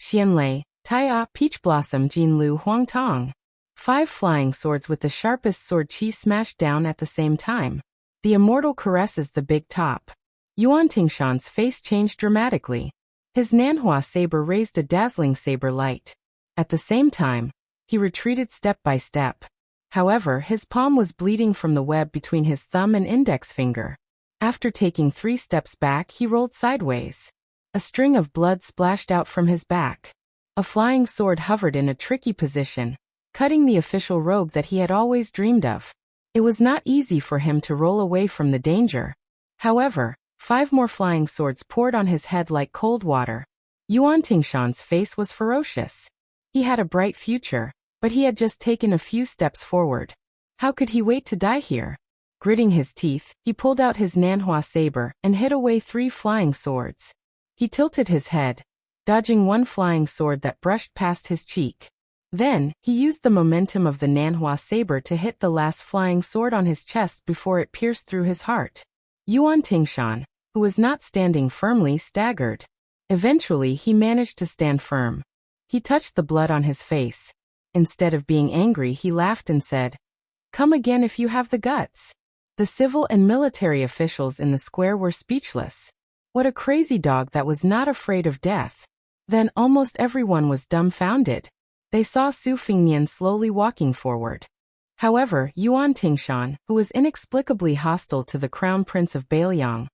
Xianlei, Taiya, Peach Blossom, Jinlu, Huang Tong. 5 flying swords with the sharpest sword Qi smashed down at the same time. The immortal caresses the big top. Yuan Tingshan's face changed dramatically. His Nanhua saber raised a dazzling saber light. At the same time, he retreated step by step. However, his palm was bleeding from the web between his thumb and index finger. After taking 3 steps back, he rolled sideways. A string of blood splashed out from his back. A flying sword hovered in a tricky position, cutting the official robe that he had always dreamed of. It was not easy for him to roll away from the danger. However, 5 more flying swords poured on his head like cold water. Yuan Tingshan's face was ferocious. He had a bright future, but he had just taken a few steps forward. How could he wait to die here? Gritting his teeth, he pulled out his Nanhua saber and hit away 3 flying swords. He tilted his head, dodging one flying sword that brushed past his cheek. Then, he used the momentum of the Nanhua saber to hit the last flying sword on his chest before it pierced through his heart. Yuan Tingshan, who was not standing firmly, staggered. Eventually, he managed to stand firm. He touched the blood on his face. Instead of being angry, he laughed and said, "Come again if you have the guts." The civil and military officials in the square were speechless. What a crazy dog that was not afraid of death. Then almost everyone was dumbfounded. They saw Su Fengnian slowly walking forward. However, Yuan Tingshan, who was inexplicably hostile to the Crown Prince of Bailiang,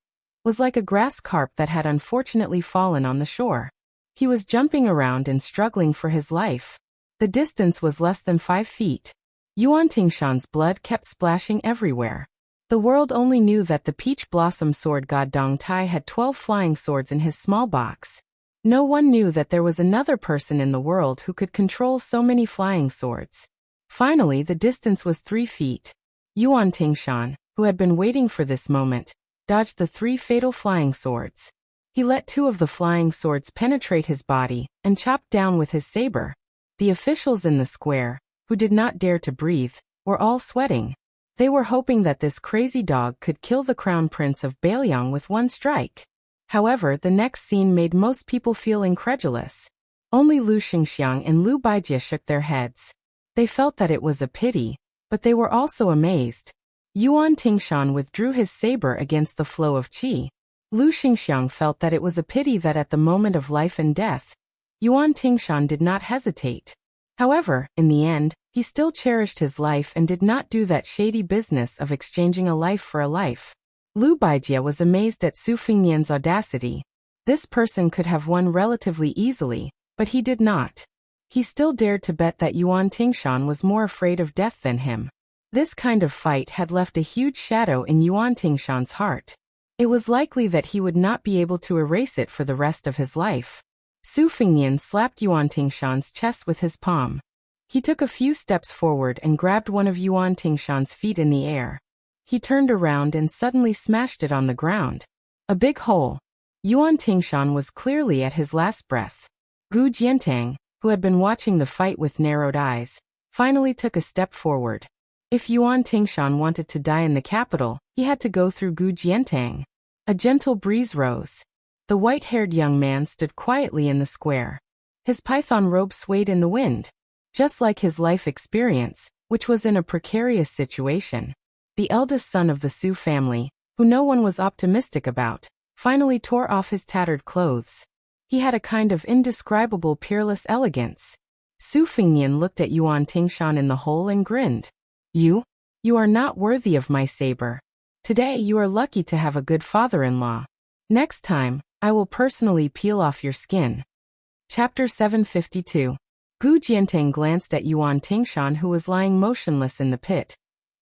was like a grass carp that had unfortunately fallen on the shore. He was jumping around and struggling for his life. The distance was less than 5 feet. Yuan Tingshan's blood kept splashing everywhere. The world only knew that the peach blossom sword god Dong Tai had 12 flying swords in his small box. No one knew that there was another person in the world who could control so many flying swords. Finally, the distance was 3 feet. Yuan Tingshan, who had been waiting for this moment, dodged the 3 fatal flying swords. He let 2 of the flying swords penetrate his body and chopped down with his saber. The officials in the square, who did not dare to breathe, were all sweating. They were hoping that this crazy dog could kill the Crown Prince of Bailiang with one strike. However, the next scene made most people feel incredulous. Only Lu Xingxiang and Lu Baijie shook their heads. They felt that it was a pity, but they were also amazed. Yuan Tingshan withdrew his saber against the flow of qi. Lu Xingxiang felt that it was a pity that at the moment of life and death, Yuan Tingshan did not hesitate. However, in the end, he still cherished his life and did not do that shady business of exchanging a life for a life. Lu Baijie was amazed at Su Fengnian's audacity. This person could have won relatively easily, but he did not. He still dared to bet that Yuan Tingshan was more afraid of death than him. This kind of fight had left a huge shadow in Yuan Tingshan's heart. It was likely that he would not be able to erase it for the rest of his life. Su Fengnian slapped Yuan Tingshan's chest with his palm. He took a few steps forward and grabbed one of Yuan Tingshan's feet in the air. He turned around and suddenly smashed it on the ground. A big hole. Yuan Tingshan was clearly at his last breath. Gu Jiantang, who had been watching the fight with narrowed eyes, finally took a step forward. If Yuan Tingshan wanted to die in the capital, he had to go through Gu Jiantang. A gentle breeze rose. The white-haired young man stood quietly in the square. His python robe swayed in the wind. Just like his life experience, which was in a precarious situation. The eldest son of the Su family, who no one was optimistic about, finally tore off his tattered clothes. He had a kind of indescribable peerless elegance. Su Fengnian looked at Yuan Tingshan in the hole and grinned. You are not worthy of my saber. Today you are lucky to have a good father-in-law. Next time, I will personally peel off your skin. Chapter 752. Gu Jiantang glanced at Yuan Tingshan, who was lying motionless in the pit,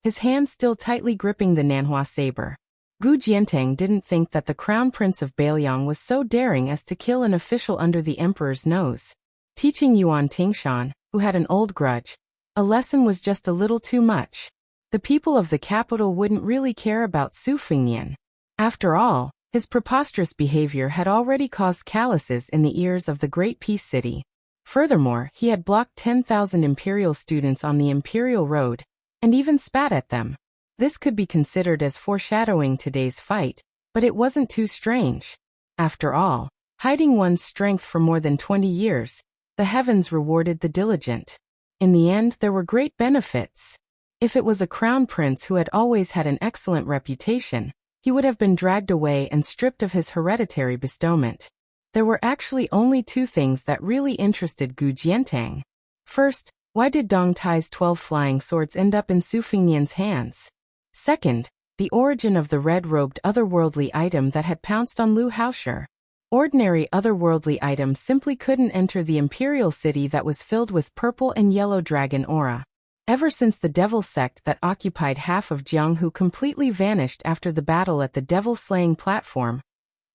his hand still tightly gripping the Nanhua saber. Gu Jiantang didn't think that the Crown Prince of Bailiang was so daring as to kill an official under the emperor's nose. Teaching Yuan Tingshan, who had an old grudge, a lesson was just a little too much. The people of the capital wouldn't really care about Su Fengnian. After all, his preposterous behavior had already caused calluses in the ears of the Great Peace City. Furthermore, he had blocked 10,000 imperial students on the imperial road, and even spat at them. This could be considered as foreshadowing today's fight, but it wasn't too strange. After all, hiding one's strength for more than 20 years, the heavens rewarded the diligent. In the end, there were great benefits. If it was a crown prince who had always had an excellent reputation, he would have been dragged away and stripped of his hereditary bestowment. There were actually only 2 things that really interested Gu Jiantang. First, why did Dong Tai's 12 flying swords end up in Su Fengnian's hands? Second, the origin of the red-robed otherworldly item that had pounced on Liu Haoshi. Ordinary otherworldly items simply couldn't enter the imperial city that was filled with purple and yellow dragon aura. Ever since the devil sect that occupied half of Jianghu completely vanished after the battle at the devil-slaying platform,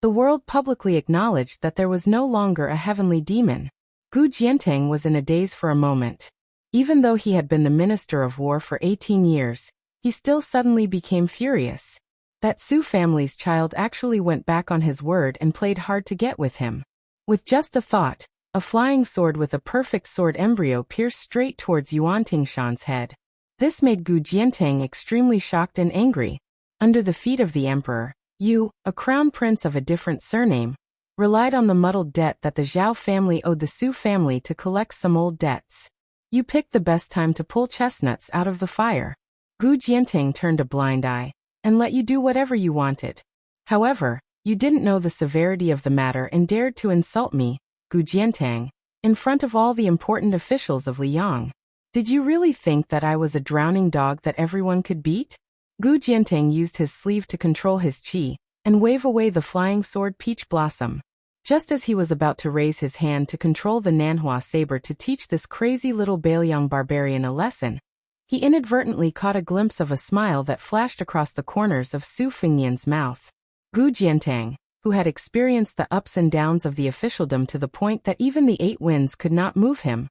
the world publicly acknowledged that there was no longer a heavenly demon. Gu Jiantang was in a daze for a moment. Even though he had been the Minister of War for 18 years, he still suddenly became furious. That Su family's child actually went back on his word and played hard to get with him. With just a thought, a flying sword with a perfect sword embryo pierced straight towards Yuan Tingshan's head. This made Gu Jiantang extremely shocked and angry. Under the feet of the emperor, you, a crown prince of a different surname, relied on the muddled debt that the Zhao family owed the Su family to collect some old debts. You picked the best time to pull chestnuts out of the fire. Gu Jiantang turned a blind eye and let you do whatever you wanted. However, you didn't know the severity of the matter and dared to insult me, Gu Jiantang, in front of all the important officials of Liang. Did you really think that I was a drowning dog that everyone could beat? Gu Jiantang used his sleeve to control his qi and wave away the flying sword Peach Blossom. Just as he was about to raise his hand to control the Nanhua saber to teach this crazy little Bailiang barbarian a lesson, he inadvertently caught a glimpse of a smile that flashed across the corners of Su Fengnian's mouth. Gu Jiantang, who had experienced the ups and downs of the officialdom to the point that even the 8 winds could not move him,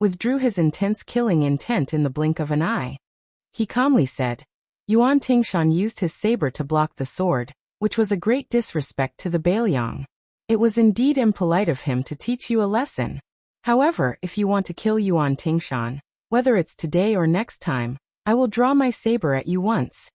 withdrew his intense killing intent in the blink of an eye. He calmly said, Yuan Tingshan used his saber to block the sword, which was a great disrespect to the Bailiang. It was indeed impolite of him to teach you a lesson. However, if you want to kill Yuan Tingshan, whether it's today or next time, I will draw my saber at you once.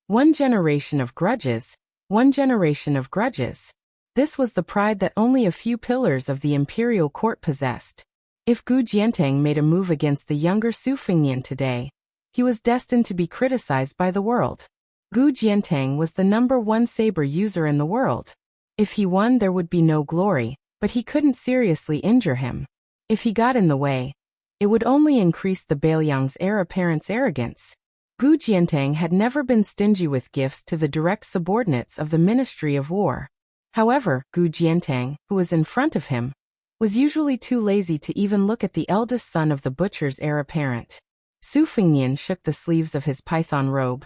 1 generation of grudges, 1 generation of grudges. This was the pride that only a few pillars of the imperial court possessed. If Gu Jiantang made a move against the younger Su Fengnian today, he was destined to be criticized by the world. Gu Jiantang was the #1 saber user in the world. If he won, there would be no glory, but he couldn't seriously injure him. If he got in the way, it would only increase the Bailiang's heir apparent's arrogance. Gu Jiantang had never been stingy with gifts to the direct subordinates of the Ministry of War. However, Gu Jiantang, who was in front of him, was usually too lazy to even look at the eldest son of the butcher's heir apparent. Su Fengnian shook the sleeves of his python robe,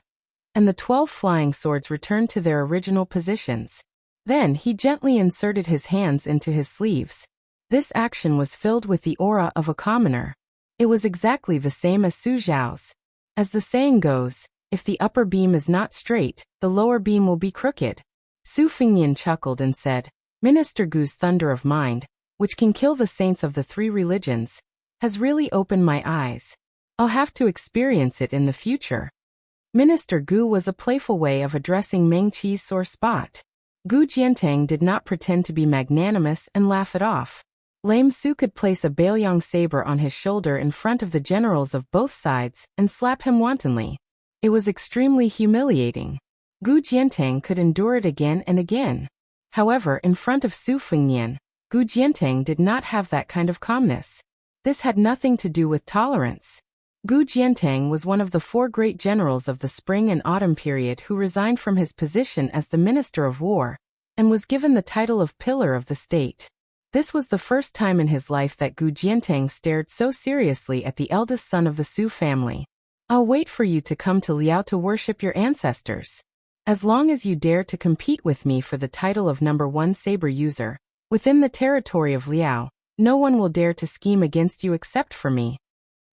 and the 12 flying swords returned to their original positions. Then he gently inserted his hands into his sleeves. This action was filled with the aura of a commoner. It was exactly the same as Su Zhao's. As the saying goes, if the upper beam is not straight, the lower beam will be crooked. Su Fengnian chuckled and said, Minister Gu's thunder of mind, which can kill the saints of the 3 religions, has really opened my eyes. I'll have to experience it in the future. Minister Gu was a playful way of addressing Meng Qi's sore spot. Gu Jiantang did not pretend to be magnanimous and laugh it off. Lame Su could place a Bailiang saber on his shoulder in front of the generals of both sides and slap him wantonly. It was extremely humiliating. Gu Jiantang could endure it again and again. However, in front of Su Fengnian, Gu Jiantang did not have that kind of calmness. This had nothing to do with tolerance. Gu Jiantang was one of the 4 great generals of the spring and autumn period who resigned from his position as the Minister of War, and was given the title of Pillar of the State. This was the first time in his life that Gu Jiantang stared so seriously at the eldest son of the Su family. I'll wait for you to come to Liao to worship your ancestors. As long as you dare to compete with me for the title of #1 saber user, within the territory of Liao, no one will dare to scheme against you except for me.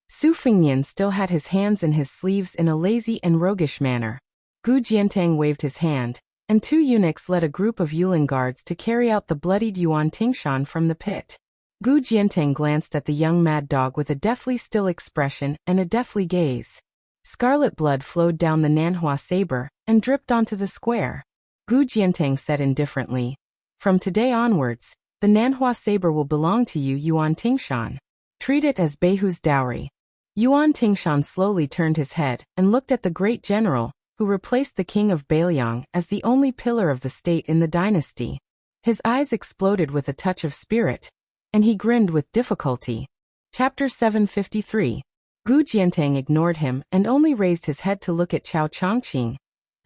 Su Fengnian still had his hands in his sleeves in a lazy and roguish manner. Gu Jiantang waved his hand, and 2 eunuchs led a group of Yulin guards to carry out the bloodied Yuan Tingshan from the pit. Gu Jiantang glanced at the young mad dog with a deathly still expression and a deathly gaze. Scarlet blood flowed down the Nanhua saber and dripped onto the square. Gu Jiantang said indifferently, From today onwards, the Nanhua saber will belong to you, Yuan Tingshan. Treat it as Beihu's dowry. Yuan Tingshan slowly turned his head and looked at the great general, who replaced the king of Bailiang as the only pillar of the state in the dynasty. His eyes exploded with a touch of spirit, and he grinned with difficulty. Chapter 753. Gu Jiantang ignored him and only raised his head to look at Chao Chongqing,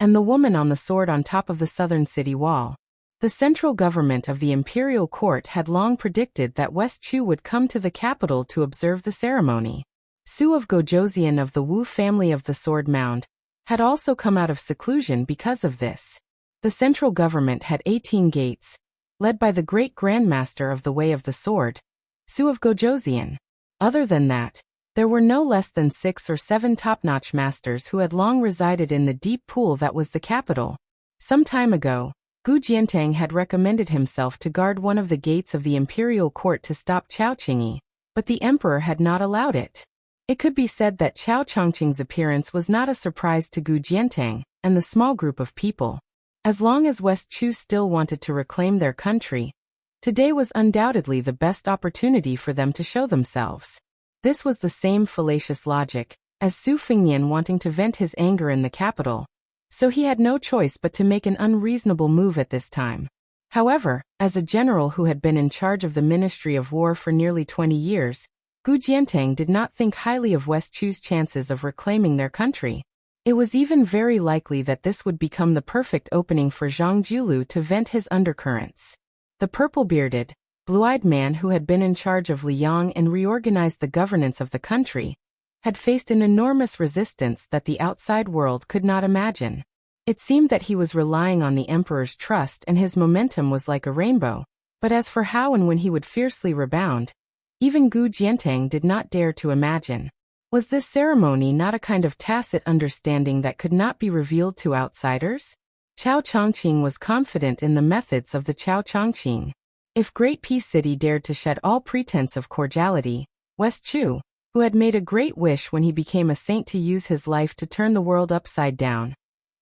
and the woman on the sword on top of the southern city wall. The central government of the imperial court had long predicted that West Chu would come to the capital to observe the ceremony. Su of Gojoseon of the Wu family of the Sword Mound had also come out of seclusion because of this. The central government had 18 gates, led by the great grandmaster of the Way of the Sword, Su of Gojoseon. Other than that, there were no less than 6 or 7 top-notch masters who had long resided in the deep pool that was the capital. Some time ago, Gu Jiantang had recommended himself to guard one of the gates of the imperial court to stop Chao Qingyi, but the emperor had not allowed it. It could be said that Chao Chongqing's appearance was not a surprise to Gu Jiantang and the small group of people. As long as West Chu still wanted to reclaim their country, today was undoubtedly the best opportunity for them to show themselves. This was the same fallacious logic as Su Fengnian wanting to vent his anger in the capital, so he had no choice but to make an unreasonable move at this time. However, as a general who had been in charge of the Ministry of War for nearly 20 years, Gu Jiantang did not think highly of West Chu's chances of reclaiming their country. It was even very likely that this would become the perfect opening for Zhang Jiulu to vent his undercurrents. The purple-bearded, blue-eyed man who had been in charge of Liang and reorganized the governance of the country had faced an enormous resistance that the outside world could not imagine. It seemed that he was relying on the emperor's trust and his momentum was like a rainbow, but as for how and when he would fiercely rebound, even Gu Jiantang did not dare to imagine. Was this ceremony not a kind of tacit understanding that could not be revealed to outsiders? Chao Chongqing was confident in the methods of the Chao Chongqing. If Great Peace City dared to shed all pretense of cordiality, West Chu, who had made a great wish when he became a saint to use his life to turn the world upside down,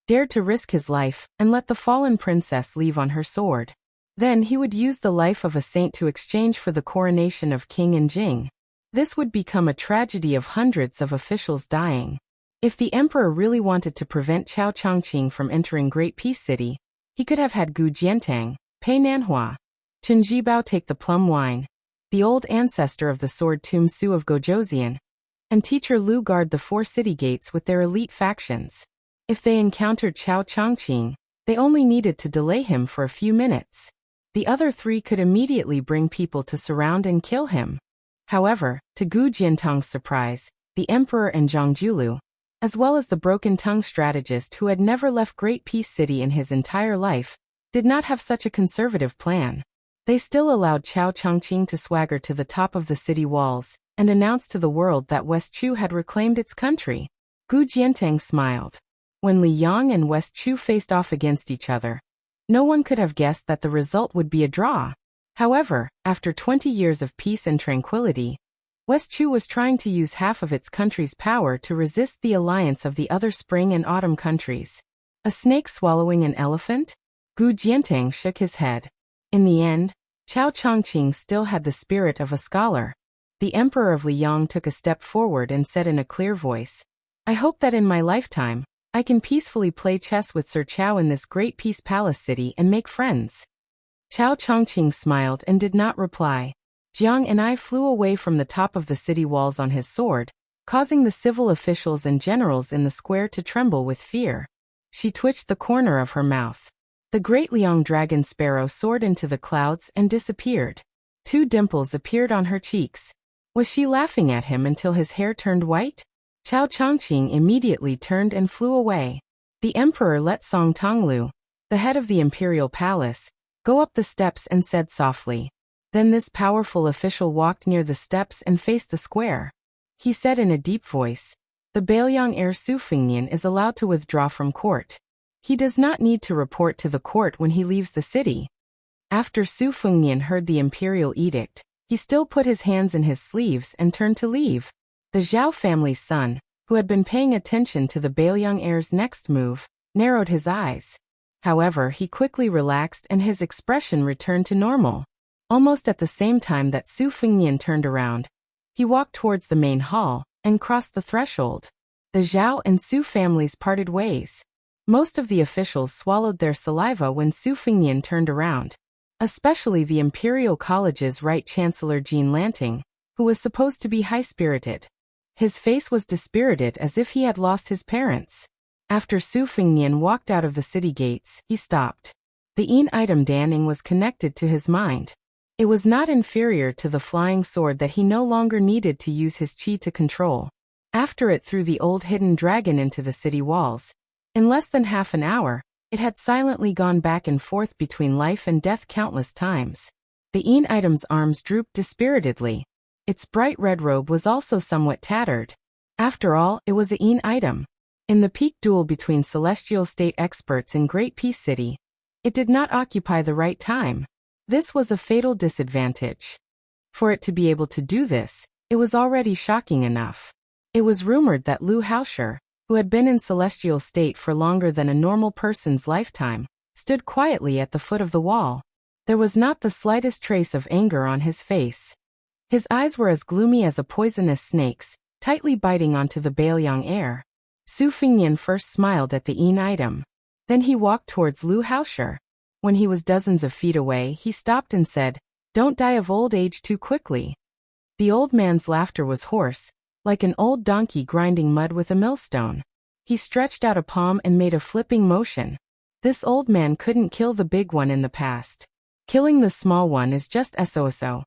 dared to risk his life and let the fallen princess leave on her sword. Then he would use the life of a saint to exchange for the coronation of King and Jing. This would become a tragedy of hundreds of officials dying. If the emperor really wanted to prevent Chao Chongqing from entering Great Peace City, he could have had Gu Jiantang, Pei Nanhua, Chen Jibao take the plum wine, the old ancestor of the sword tomb Su of Gojoseon, and teacher Lu guard the 4 city gates with their elite factions. If they encountered Chao Chongqing, they only needed to delay him for a few minutes. The other 3 could immediately bring people to surround and kill him. However, to Gu Jiantang's surprise, the emperor and Zhang Jiulu, as well as the broken-tongued strategist who had never left Great Peace City in his entire life, did not have such a conservative plan. They still allowed Chao Chongqing to swagger to the top of the city walls and announce to the world that West Chu had reclaimed its country. Gu Jiantang smiled. When Liang and West Chu faced off against each other, no one could have guessed that the result would be a draw. However, after 20 years of peace and tranquility, West Chu was trying to use half of its country's power to resist the alliance of the other spring and autumn countries. A snake swallowing an elephant? Gu Jiantang shook his head. In the end, Chao Chongqing still had the spirit of a scholar. The emperor of Liang took a step forward and said in a clear voice, "I hope that in my lifetime, I can peacefully play chess with Sir Chao in this great peace palace city and make friends." Chao Chongqing smiled and did not reply. Jiang and I flew away from the top of the city walls on his sword, causing the civil officials and generals in the square to tremble with fear. She twitched the corner of her mouth. The great Liang dragon sparrow soared into the clouds and disappeared. 2 dimples appeared on her cheeks. Was she laughing at him until his hair turned white? Chao Chongqing immediately turned and flew away. The emperor let Song Tonglu, the head of the imperial palace, go up the steps and said softly. Then this powerful official walked near the steps and faced the square. He said in a deep voice, "The Bailiang heir Su Fengnian is allowed to withdraw from court. He does not need to report to the court when he leaves the city." After Su Fengnian heard the imperial edict, he still put his hands in his sleeves and turned to leave. The Zhao family's son, who had been paying attention to the Bailiang heir's next move, narrowed his eyes. However, he quickly relaxed and his expression returned to normal. Almost at the same time that Su Fengnian turned around, he walked towards the main hall and crossed the threshold. The Zhao and Su families parted ways. Most of the officials swallowed their saliva when Su Fengnian turned around, especially the Imperial College's Right Chancellor Jean Lanting, who was supposed to be high-spirited. His face was dispirited as if he had lost his parents. After Su Fengnian walked out of the city gates, he stopped. The item Danning was connected to his mind. It was not inferior to the flying sword that he no longer needed to use his qi to control. After it threw the old hidden dragon into the city walls, in less than half an hour, it had silently gone back and forth between life and death countless times. The item's arms drooped dispiritedly. Its bright red robe was also somewhat tattered. After all, it was a item. In the peak duel between celestial state experts in Great Peace City, it did not occupy the right time. This was a fatal disadvantage. For it to be able to do this, it was already shocking enough. It was rumored that Lu Haosher, who had been in celestial state for longer than a normal person's lifetime, stood quietly at the foot of the wall. There was not the slightest trace of anger on his face. His eyes were as gloomy as a poisonous snake's, tightly biting onto the Bailiang air. Su Fengnian first smiled at the item. Then he walked towards Lu Haosher. When he was dozens of feet away, he stopped and said, "Don't die of old age too quickly." The old man's laughter was hoarse, like an old donkey grinding mud with a millstone. He stretched out a palm and made a flipping motion. This old man couldn't kill the big one in the past. Killing the small one is just so.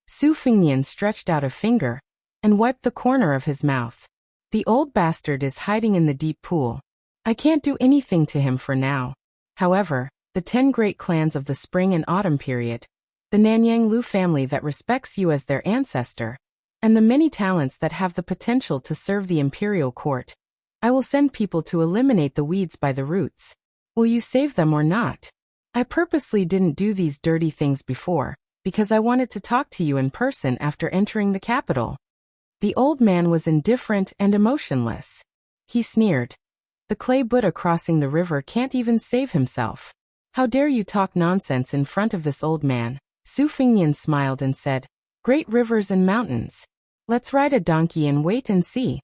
Su Fengnian stretched out a finger and wiped the corner of his mouth. The old bastard is hiding in the deep pool. I can't do anything to him for now. However, the 10 great clans of the spring and autumn period, the Nanyang Lu family that respects you as their ancestor, and the many talents that have the potential to serve the imperial court, I will send people to eliminate the weeds by the roots. Will you save them or not? I purposely didn't do these dirty things before, because I wanted to talk to you in person after entering the capital. The old man was indifferent and emotionless. He sneered. The clay Buddha crossing the river can't even save himself. How dare you talk nonsense in front of this old man? Su Fengnian smiled and said, "Great rivers and mountains. Let's ride a donkey and wait and see."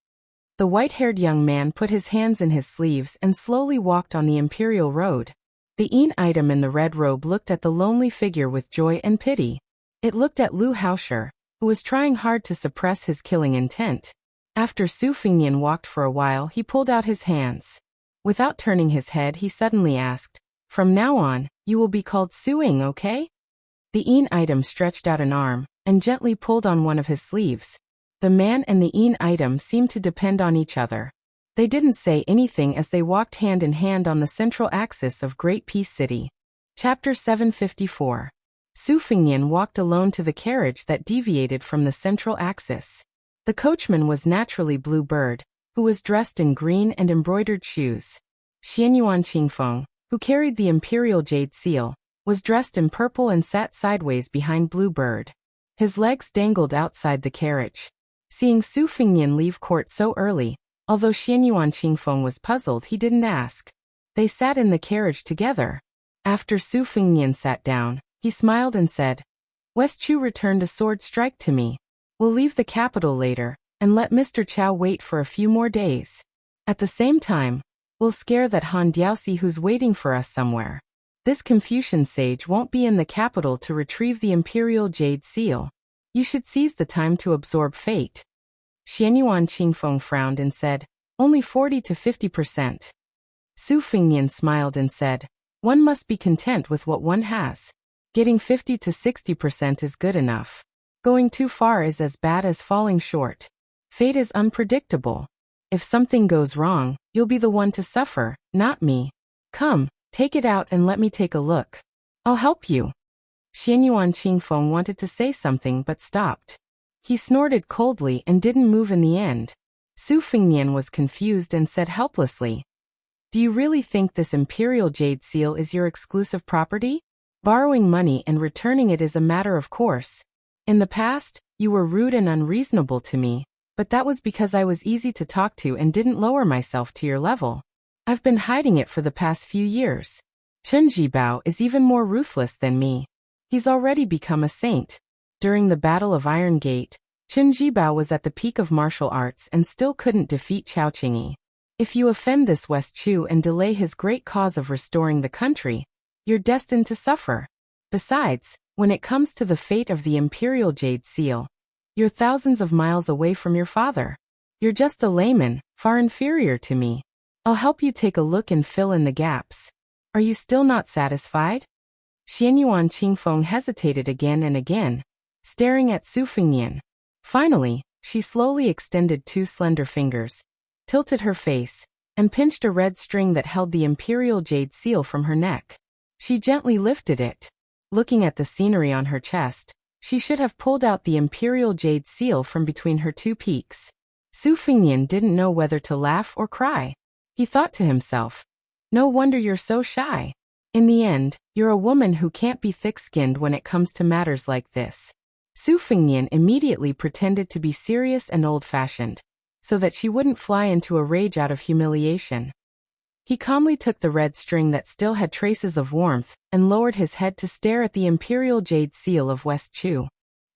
The white-haired young man put his hands in his sleeves and slowly walked on the imperial road. The item in the red robe looked at the lonely figure with joy and pity. It looked at Lu Haosher, who was trying hard to suppress his killing intent. After Su Fengnian walked for a while, he pulled out his hands. Without turning his head, he suddenly asked, "From now on, you will be called Suing, okay?" The item stretched out an arm and gently pulled on one of his sleeves. The man and the item seemed to depend on each other. They didn't say anything as they walked hand in hand on the central axis of Great Peace City. Chapter 754. Su Fengnian walked alone to the carriage that deviated from the central axis. The coachman was naturally Blue Bird, who was dressed in green and embroidered shoes. Xianyuan Qingfeng, who carried the imperial jade seal, was dressed in purple and sat sideways behind Blue Bird. His legs dangled outside the carriage. Seeing Su Fengnian leave court so early, although Xianyuan Qingfeng was puzzled, he didn't ask. They sat in the carriage together. After Su Fengnian sat down, he smiled and said, "West Chu returned a sword strike to me. We'll leave the capital later, and let Mr. Chow wait for a few more days. At the same time, we'll scare that Han Diaoxi who's waiting for us somewhere. This Confucian sage won't be in the capital to retrieve the imperial jade seal. You should seize the time to absorb fate." Xianyuan Qingfeng frowned and said, "Only 40 to 50%. Su Fengnian smiled and said, "One must be content with what one has. Getting 50 to 60% is good enough. Going too far is as bad as falling short. Fate is unpredictable. If something goes wrong, you'll be the one to suffer, not me. Come, take it out and let me take a look. I'll help you." Xianyuan Qingfeng wanted to say something but stopped. He snorted coldly and didn't move in the end. Su Fengnian was confused and said helplessly, "Do you really think this imperial jade seal is your exclusive property? Borrowing money and returning it is a matter of course. In the past, you were rude and unreasonable to me, but that was because I was easy to talk to and didn't lower myself to your level. I've been hiding it for the past few years. Chen Jibao is even more ruthless than me. He's already become a saint. During the Battle of Iron Gate, Chen Jibao was at the peak of martial arts and still couldn't defeat Chao Qingyi. If you offend this West Chu and delay his great cause of restoring the country, you're destined to suffer. Besides, when it comes to the fate of the imperial jade seal, you're thousands of miles away from your father. You're just a layman, far inferior to me. I'll help you take a look and fill in the gaps. Are you still not satisfied? Xianyuan Qingfeng hesitated again and again, staring at Su Fengnian. Finally, she slowly extended two slender fingers, tilted her face, and pinched a red string that held the imperial jade seal from her neck. She gently lifted it. Looking at the scenery on her chest, she should have pulled out the imperial jade seal from between her two peaks. Su Fengnian didn't know whether to laugh or cry. He thought to himself, no wonder you're so shy. In the end, you're a woman who can't be thick-skinned when it comes to matters like this. Su Fengnian immediately pretended to be serious and old-fashioned, so that she wouldn't fly into a rage out of humiliation. He calmly took the red string that still had traces of warmth and lowered his head to stare at the imperial jade seal of West Chu.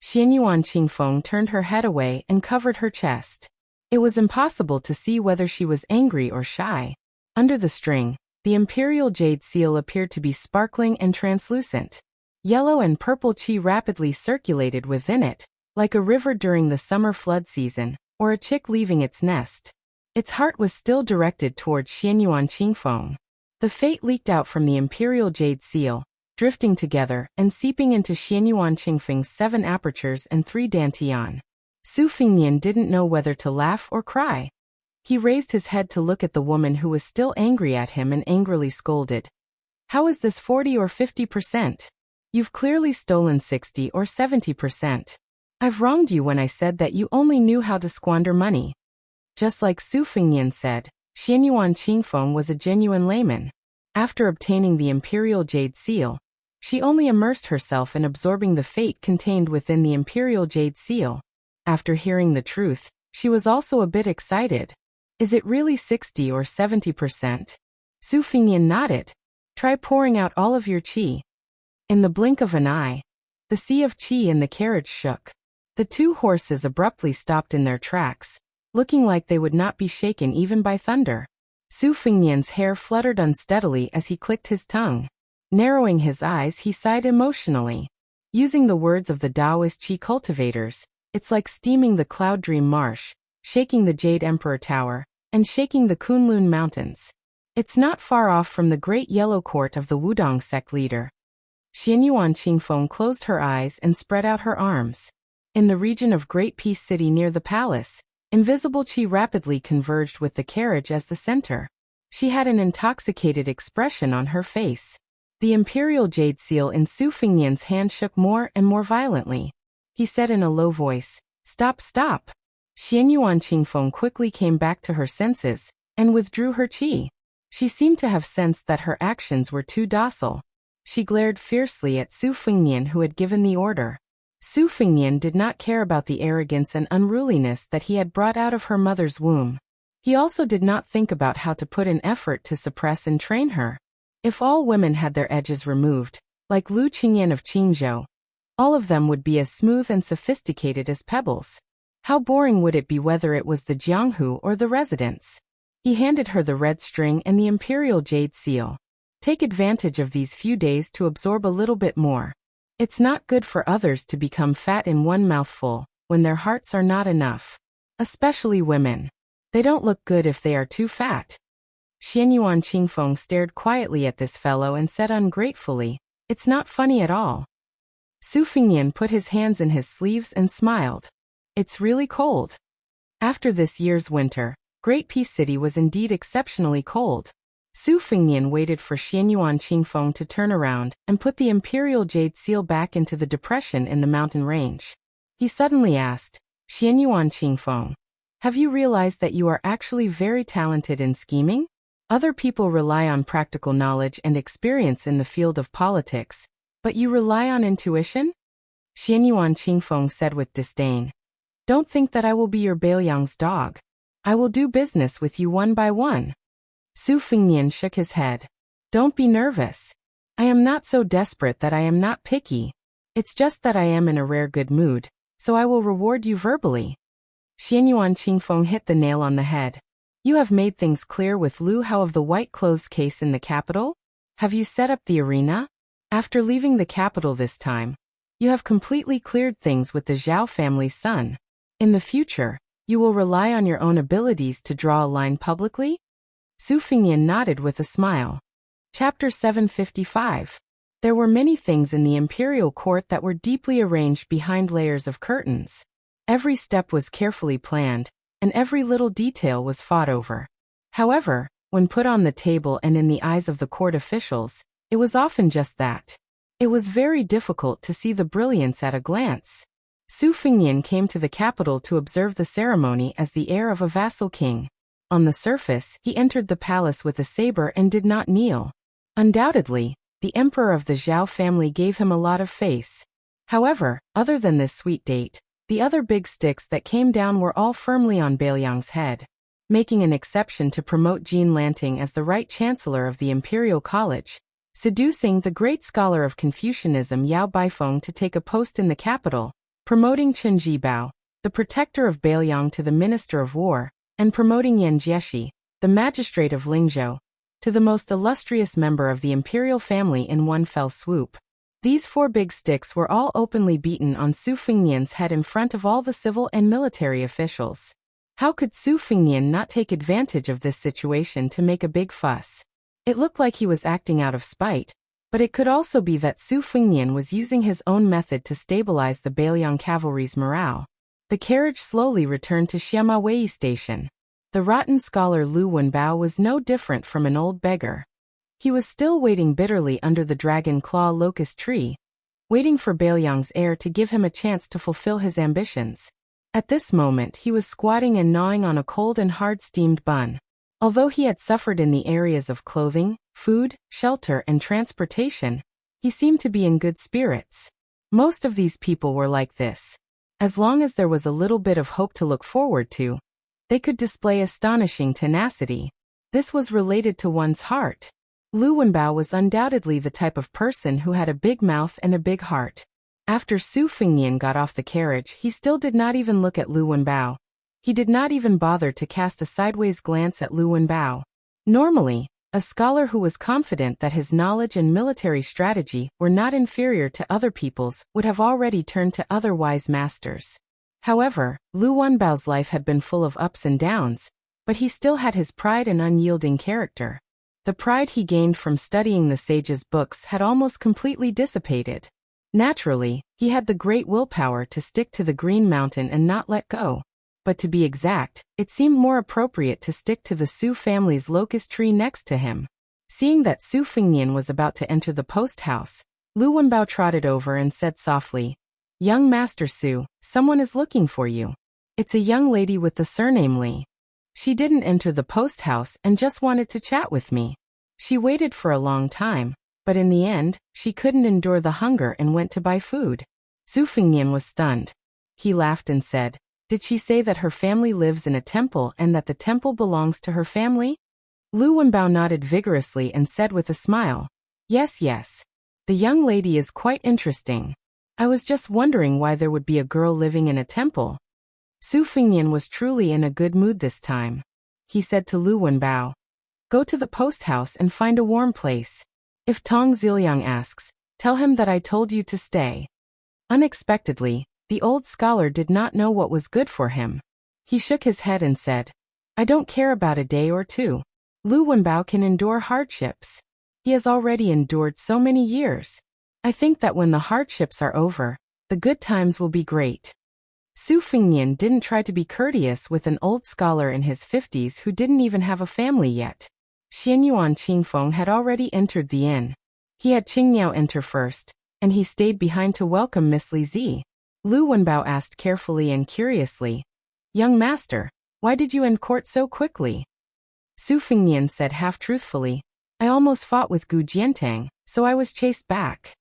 Xianyuan Qingfeng turned her head away and covered her chest. It was impossible to see whether she was angry or shy. Under the string, the imperial jade seal appeared to be sparkling and translucent. Yellow and purple qi rapidly circulated within it, like a river during the summer flood season, or a chick leaving its nest. Its heart was still directed toward Xianyuan Qingfeng. The fate leaked out from the imperial jade seal, drifting together and seeping into Xianyuan Qingfeng's 7 apertures and 3 dantian. Su Fengnian didn't know whether to laugh or cry. He raised his head to look at the woman who was still angry at him and angrily scolded. How is this 40 or 50%? You've clearly stolen 60 or 70%. I've wronged you when I said that you only knew how to squander money. Just like Su Fengnian said, Xianyuan Qingfeng was a genuine layman. After obtaining the imperial jade seal, she only immersed herself in absorbing the fate contained within the imperial jade seal. After hearing the truth, she was also a bit excited. Is it really 60 or 70%? Su Fengnian nodded. Try pouring out all of your qi. In the blink of an eye, the sea of qi in the carriage shook. The 2 horses abruptly stopped in their tracks, looking like they would not be shaken even by thunder. Su Fengnian's hair fluttered unsteadily as he clicked his tongue. Narrowing his eyes, he sighed emotionally. Using the words of the Taoist qi cultivators, it's like steaming the Cloud Dream Marsh, shaking the Jade Emperor Tower, and shaking the Kunlun Mountains. It's not far off from the great yellow court of the Wudong sect leader. Xianyuan Qingfeng closed her eyes and spread out her arms. In the region of Great Peace City near the palace, invisible qi rapidly converged with the carriage as the center. She had an intoxicated expression on her face. The imperial jade seal in Su Fengnian's hand shook more and more violently. He said in a low voice, "Stop, stop." Xianyuan Qingfeng quickly came back to her senses and withdrew her qi. She seemed to have sensed that her actions were too docile. She glared fiercely at Su Fengnian, who had given the order. Su Fengnian did not care about the arrogance and unruliness that he had brought out of her mother's womb. He also did not think about how to put in effort to suppress and train her. If all women had their edges removed, like Lu Qingyan of Qingzhou, all of them would be as smooth and sophisticated as pebbles. How boring would it be whether it was the Jianghu or the residence? He handed her the red string and the imperial jade seal. Take advantage of these few days to absorb a little bit more. It's not good for others to become fat in one mouthful when their hearts are not enough. Especially women. They don't look good if they are too fat. Xianyuan Qingfeng stared quietly at this fellow and said ungratefully, "It's not funny at all." Su Fengnian put his hands in his sleeves and smiled. It's really cold. After this year's winter, Great Peace City was indeed exceptionally cold. Su Fengnian waited for Xianyuan Qingfeng to turn around and put the imperial jade seal back into the depression in the mountain range. He suddenly asked, "Xianyuan Qingfeng, have you realized that you are actually very talented in scheming? Other people rely on practical knowledge and experience in the field of politics, but you rely on intuition?" Xianyuan Qingfeng said with disdain, "Don't think that I will be your Baoyang's dog. I will do business with you one by one." Su Fengnian shook his head. "Don't be nervous. I am not so desperate that I am not picky. It's just that I am in a rare good mood, so I will reward you verbally." Xianyuan Qingfeng hit the nail on the head. "You have made things clear with Lu Hao of the white clothes case in the capital? Have you set up the arena? After leaving the capital this time, you have completely cleared things with the Zhao family's son. In the future, you will rely on your own abilities to draw a line publicly?" Su Fingyan nodded with a smile. Chapter 755. There were many things in the imperial court that were deeply arranged behind layers of curtains. Every step was carefully planned, and every little detail was fought over. However, when put on the table and in the eyes of the court officials, it was often just that. It was very difficult to see the brilliance at a glance. Su Fingyan came to the capital to observe the ceremony as the heir of a vassal king. On the surface, he entered the palace with a saber and did not kneel. Undoubtedly, the emperor of the Zhao family gave him a lot of face. However, other than this sweet date, the other big sticks that came down were all firmly on Bailiang's head, making an exception to promote Jean Lanting as the right chancellor of the Imperial College, seducing the great scholar of Confucianism Yao Baifeng to take a post in the capital, promoting Chen Jibao, the protector of Bailiang, to the minister of war, and promoting Yan Jieshi, the magistrate of Lingzhou, to the most illustrious member of the imperial family in one fell swoop. These 4 big sticks were all openly beaten on Su Fingyan's head in front of all the civil and military officials. How could Su Fingyan not take advantage of this situation to make a big fuss? It looked like he was acting out of spite, but it could also be that Su Fingyan was using his own method to stabilize the Bailiang cavalry's morale. The carriage slowly returned to Xiamawei Station. The rotten scholar Lu Wenbao was no different from an old beggar. He was still waiting bitterly under the dragon claw locust tree, waiting for Bailiang's heir to give him a chance to fulfill his ambitions. At this moment he was squatting and gnawing on a cold and hard steamed bun. Although he had suffered in the areas of clothing, food, shelter, and transportation, he seemed to be in good spirits. Most of these people were like this. As long as there was a little bit of hope to look forward to, they could display astonishing tenacity. This was related to one's heart. Lu Wenbao was undoubtedly the type of person who had a big mouth and a big heart. After Su Fingyan got off the carriage, he still did not even look at Lu Wenbao. He did not even bother to cast a sideways glance at Lu Wenbao. Normally, a scholar who was confident that his knowledge and military strategy were not inferior to other people's would have already turned to other wise masters. However, Lu Wenbao's life had been full of ups and downs, but he still had his pride and unyielding character. The pride he gained from studying the sage's books had almost completely dissipated. Naturally, he had the great willpower to stick to the Green Mountain and not let go. But to be exact, it seemed more appropriate to stick to the Su family's locust tree next to him. Seeing that Su Fingyan was about to enter the post house, Lu Wenbao trotted over and said softly, "Young Master Su, someone is looking for you. It's a young lady with the surname Li. She didn't enter the post house and just wanted to chat with me. She waited for a long time, but in the end, she couldn't endure the hunger and went to buy food." Su Fingyan was stunned. He laughed and said, "Did she say that her family lives in a temple and that the temple belongs to her family?" Lu Wenbao nodded vigorously and said with a smile, "Yes, yes. The young lady is quite interesting. I was just wondering why there would be a girl living in a temple." Su Fingyan was truly in a good mood this time. He said to Lu Wenbao, "Go to the post house and find a warm place. If Tong Ziliang asks, tell him that I told you to stay." Unexpectedly, the old scholar did not know what was good for him. He shook his head and said, "I don't care about a day or 2. Lu Wenbao can endure hardships. He has already endured so many years. I think that when the hardships are over, the good times will be great." Su Fingyan didn't try to be courteous with an old scholar in his 50s who didn't even have a family yet. Xianyuan Qingfeng had already entered the inn. He had Qingyao enter first, and he stayed behind to welcome Miss Li Zi. Lu Wenbao asked carefully and curiously, "Young master, why did you end court so quickly?" Su Fingyan said half-truthfully, "I almost fought with Gu Jiantang, so I was chased back."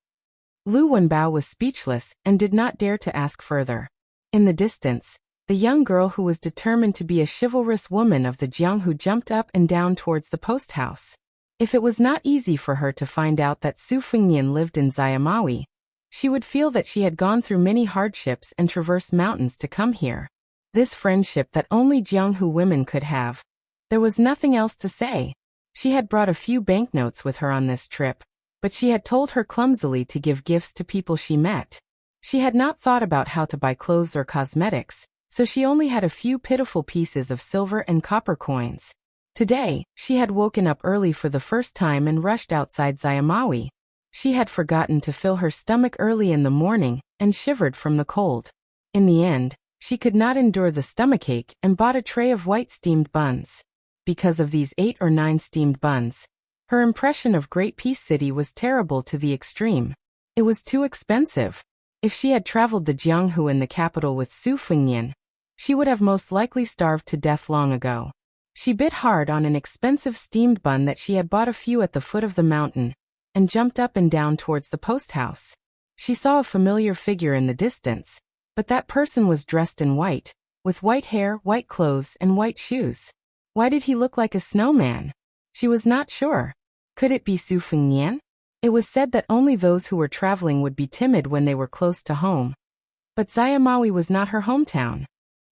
Lu Wenbao was speechless and did not dare to ask further. In the distance, the young girl who was determined to be a chivalrous woman of the Jianghu jumped up and down towards the post house. If it was not easy for her to find out that Su Fingyan lived in Xiamawi, she would feel that she had gone through many hardships and traversed mountains to come here. This friendship that only Jianghu women could have. There was nothing else to say. She had brought a few banknotes with her on this trip, but she had told her clumsily to give gifts to people she met. She had not thought about how to buy clothes or cosmetics, so she only had a few pitiful pieces of silver and copper coins. Today, she had woken up early for the first time and rushed outside Zayamawi. She had forgotten to fill her stomach early in the morning and shivered from the cold. In the end, she could not endure the stomachache and bought a tray of white steamed buns. Because of these 8 or 9 steamed buns, her impression of Great Peace City was terrible to the extreme. It was too expensive. If she had traveled the Jianghu in the capital with Su Fengnian, she would have most likely starved to death long ago. She bit hard on an expensive steamed bun that she had bought a few at the foot of the mountain, and jumped up and down towards the post house. She saw a familiar figure in the distance, but that person was dressed in white, with white hair, white clothes, and white shoes. Why did he look like a snowman? She was not sure. Could it be Su Fengnian? It was said that only those who were traveling would be timid when they were close to home. But Zayamawi was not her hometown.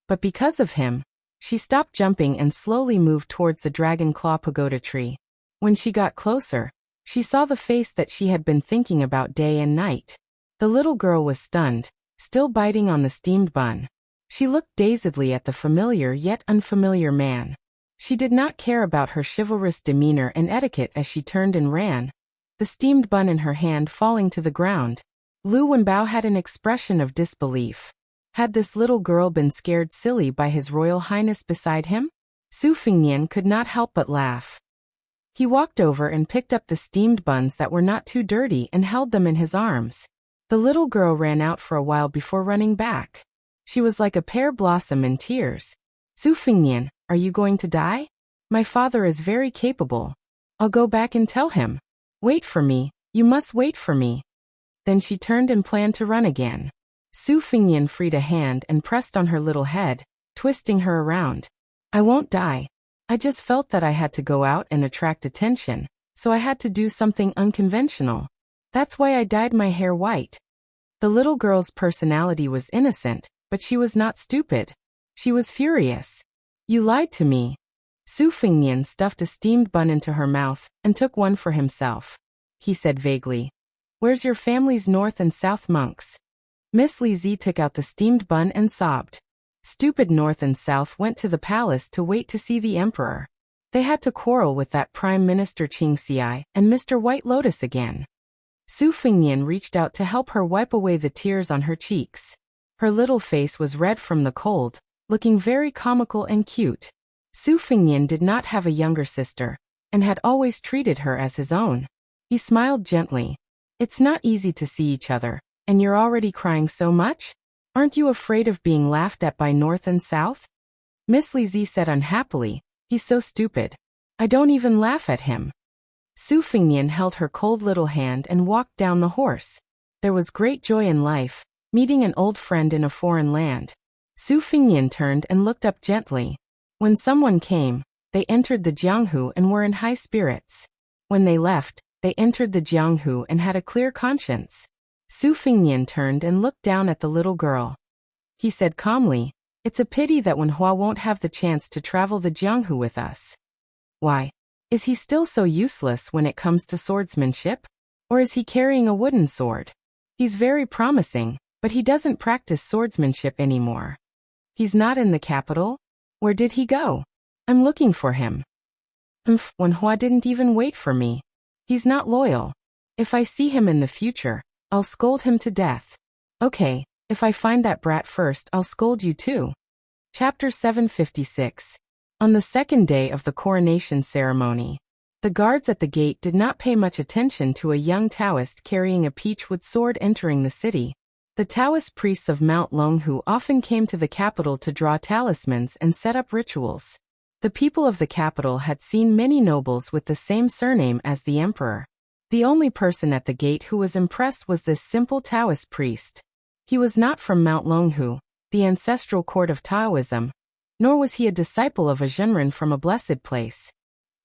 But because of him, she stopped jumping and slowly moved towards the dragon claw pagoda tree. When she got closer, she saw the face that she had been thinking about day and night. The little girl was stunned, still biting on the steamed bun. She looked dazedly at the familiar yet unfamiliar man. She did not care about her chivalrous demeanor and etiquette as she turned and ran, the steamed bun in her hand falling to the ground. Lu Wenbao had an expression of disbelief. Had this little girl been scared silly by His Royal Highness beside him? Su Fengnian could not help but laugh. He walked over and picked up the steamed buns that were not too dirty and held them in his arms. The little girl ran out for a while before running back. She was like a pear blossom in tears. Su Fengnian, are you going to die? My father is very capable. I'll go back and tell him. Wait for me, you must wait for me. Then she turned and planned to run again. Su Fengnian freed a hand and pressed on her little head, twisting her around. I won't die. I just felt that I had to go out and attract attention, so I had to do something unconventional. That's why I dyed my hair white. The little girl's personality was innocent, but she was not stupid. She was furious. You lied to me. Su Fengnian stuffed a steamed bun into her mouth and took one for himself. He said vaguely, Where's your family's north and south monks? Miss Li Zi took out the steamed bun and sobbed. Stupid north and south went to the palace to wait to see the emperor. They had to quarrel with that Prime Minister Qing Xiai and Mr. White Lotus again. Su Fengnian reached out to help her wipe away the tears on her cheeks. Her little face was red from the cold, looking very comical and cute. Su Fengnian did not have a younger sister, and had always treated her as his own. He smiled gently. It's not easy to see each other, and you're already crying so much? Aren't you afraid of being laughed at by North and South? Miss Li Zi said unhappily, He's so stupid. I don't even laugh at him. Su Fengnian held her cold little hand and walked down the horse. There was great joy in life, meeting an old friend in a foreign land. Su Fengnian turned and looked up gently. When someone came, they entered the Jianghu and were in high spirits. When they left, they entered the Jianghu and had a clear conscience. Su Fengnian turned and looked down at the little girl. He said calmly, It's a pity that Wenhua won't have the chance to travel the Jianghu with us. Why? Is he still so useless when it comes to swordsmanship? Or is he carrying a wooden sword? He's very promising, but he doesn't practice swordsmanship anymore. He's not in the capital? Where did he go? I'm looking for him. Wenhua didn't even wait for me. He's not loyal. If I see him in the future, I'll scold him to death. Okay, if I find that brat first, I'll scold you too. Chapter 756. On the second day of the coronation ceremony, the guards at the gate did not pay much attention to a young Taoist carrying a peachwood sword entering the city. The Taoist priests of Mount Longhu often came to the capital to draw talismans and set up rituals. The people of the capital had seen many nobles with the same surname as the emperor. The only person at the gate who was impressed was this simple Taoist priest. He was not from Mount Longhu, the ancestral court of Taoism, nor was he a disciple of a Zhenren from a blessed place.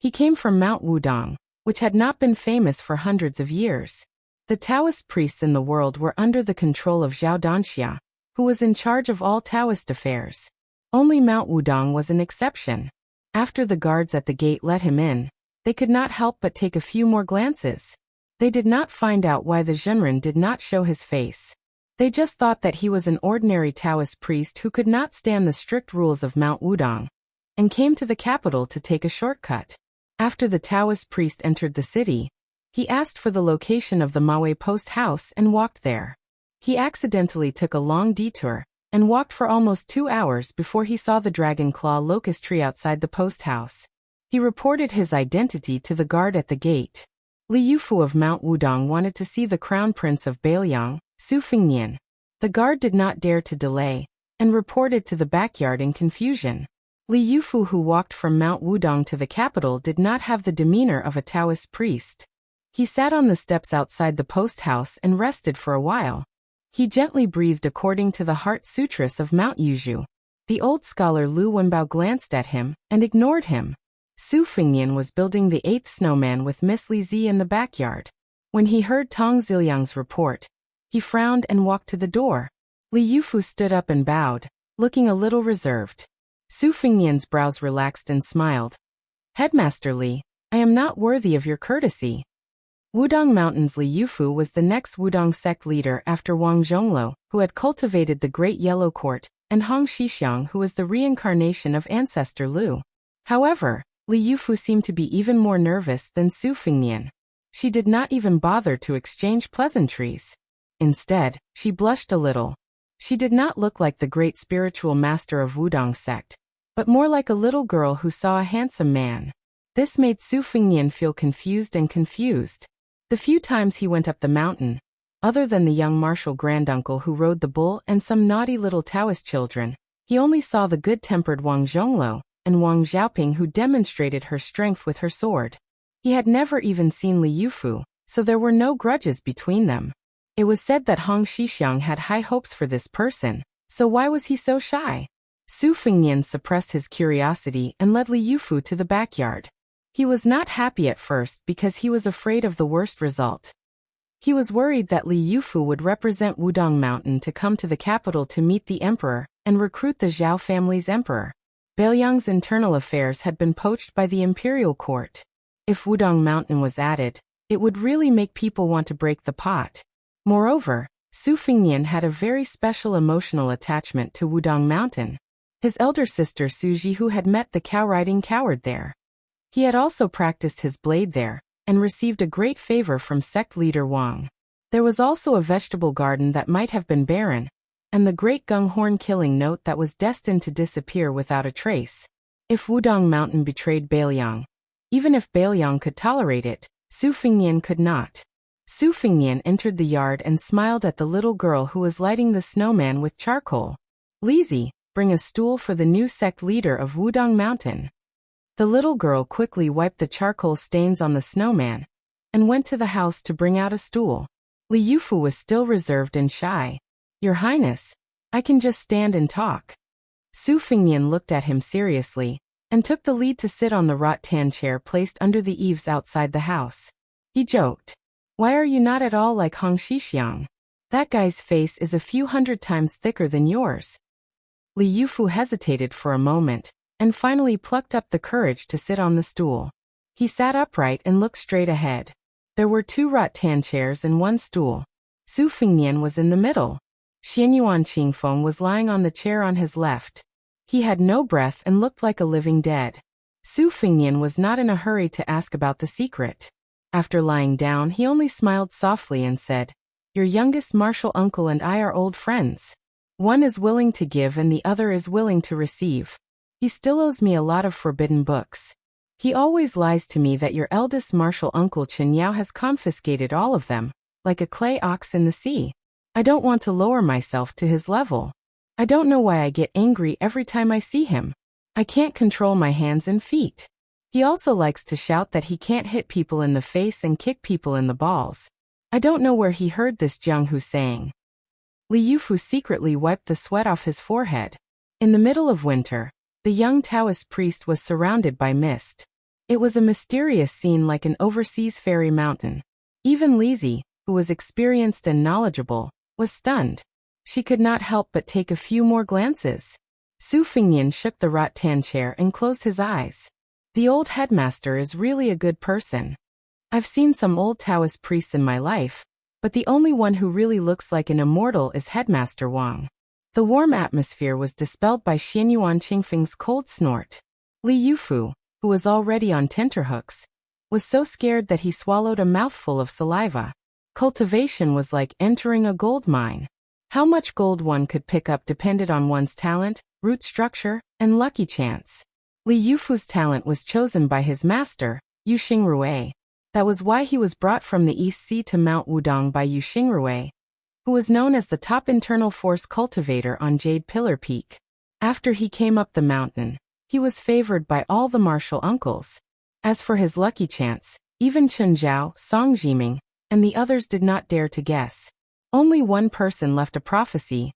He came from Mount Wudong, which had not been famous for hundreds of years. The Taoist priests in the world were under the control of Zhao Danxia, who was in charge of all Taoist affairs. Only Mount Wudong was an exception. After the guards at the gate let him in, they could not help but take a few more glances. They did not find out why the Zhenren did not show his face. They just thought that he was an ordinary Taoist priest who could not stand the strict rules of Mount Wudong. and came to the capital to take a shortcut. After the Taoist priest entered the city, he asked for the location of the Maui post house and walked there. He accidentally took a long detour and walked for almost 2 hours before he saw the dragon claw locust tree outside the post house. He reported his identity to the guard at the gate. Li Yufu of Mount Wudong wanted to see the crown prince of Bailiang, Su Fingnian. The guard did not dare to delay and reported to the backyard in confusion. Li Yufu, who walked from Mount Wudong to the capital, did not have the demeanor of a Taoist priest. He sat on the steps outside the post house and rested for a while. He gently breathed according to the Heart Sutras of Mount Yuzhu. The old scholar Lu Wenbao glanced at him and ignored him. Su Fingnian was building the 8th snowman with Miss Li Zi in the backyard. When he heard Tong Ziliang's report, he frowned and walked to the door. Li Yufu stood up and bowed, looking a little reserved. Su Fingnian's brows relaxed and smiled. "Headmaster Li, I am not worthy of your courtesy." Wudong Mountain's Li Yufu was the next Wudong sect leader after Wang Zhongluo, who had cultivated the Great Yellow Court, and Hong Xixiang, who was the reincarnation of ancestor Lu. However, Li Yufu seemed to be even more nervous than Su Fingnian. She did not even bother to exchange pleasantries. Instead, she blushed a little. She did not look like the great spiritual master of Wudong sect, but more like a little girl who saw a handsome man. This made Su Fingnian feel confused and confused. The few times he went up the mountain, other than the young martial granduncle who rode the bull and some naughty little Taoist children, he only saw the good-tempered Wang Zhongluo and Wang Xiaoping, who demonstrated her strength with her sword. He had never even seen Li Yufu, so there were no grudges between them. It was said that Hong Xixiang had high hopes for this person, so why was he so shy? Su Fingnian suppressed his curiosity and led Li Yufu to the backyard. He was not happy at first because he was afraid of the worst result. He was worried that Li Yufu would represent Wudong Mountain to come to the capital to meet the emperor and recruit the Zhao family's emperor. Bailiang's internal affairs had been poached by the imperial court. If Wudong Mountain was added, it would really make people want to break the pot. Moreover, Su Fingnian had a very special emotional attachment to Wudong Mountain. His elder sister Su Jihu had met the cow-riding coward there. He had also practiced his blade there, and received a great favor from sect leader Wang. There was also a vegetable garden that might have been barren, and the great Gunghorn killing note that was destined to disappear without a trace. If Wudong Mountain betrayed Bailiang, even if Bailiang could tolerate it, Su Fingnian could not. Su Fingnian entered the yard and smiled at the little girl who was lighting the snowman with charcoal. "Lizi, bring a stool for the new sect leader of Wudong Mountain." The little girl quickly wiped the charcoal stains on the snowman and went to the house to bring out a stool. Li Yufu was still reserved and shy. "Your Highness, I can just stand and talk." Su Fingnian looked at him seriously and took the lead to sit on the rattan chair placed under the eaves outside the house. He joked, "Why are you not at all like Hong Xixiang? That guy's face is a few hundred times thicker than yours." Li Yufu hesitated for a moment, and finally plucked up the courage to sit on the stool. He sat upright and looked straight ahead. There were 2 rattan chairs and 1 stool. Su Fingnian was in the middle. Xianyuan Qingfeng was lying on the chair on his left. He had no breath and looked like a living dead. Su Fingnian was not in a hurry to ask about the secret. After lying down, he only smiled softly and said, "Your youngest martial uncle and I are old friends. One is willing to give and the other is willing to receive. He still owes me a lot of forbidden books. He always lies to me that your eldest martial uncle Chen Yao has confiscated all of them, like a clay ox in the sea. I don't want to lower myself to his level. I don't know why I get angry every time I see him. I can't control my hands and feet. He also likes to shout that he can't hit people in the face and kick people in the balls. I don't know where he heard this Jiang Hu saying." Li Yufu secretly wiped the sweat off his forehead. In the middle of winter, the young Taoist priest was surrounded by mist. It was a mysterious scene like an overseas fairy mountain. Even Lizi, who was experienced and knowledgeable, was stunned. She could not help but take a few more glances. Su Fingnian shook the rattan chair and closed his eyes. The old headmaster is really a good person. I've seen some old Taoist priests in my life, but the only one who really looks like an immortal is Headmaster Wang. The warm atmosphere was dispelled by Xianyuan Qingfeng's cold snort. Li Yufu, who was already on tenterhooks, was so scared that he swallowed a mouthful of saliva. Cultivation was like entering a gold mine. How much gold one could pick up depended on one's talent, root structure, and lucky chance. Li Yufu's talent was chosen by his master, Yu Xingrui. That was why he was brought from the East Sea to Mount Wudong by Yu Xingrui, who was known as the top internal force cultivator on Jade Pillar Peak. After he came up the mountain, he was favored by all the martial uncles. As for his lucky chance, even Chen Zhao, Song Jiming, and the others did not dare to guess. Only one person left a prophecy.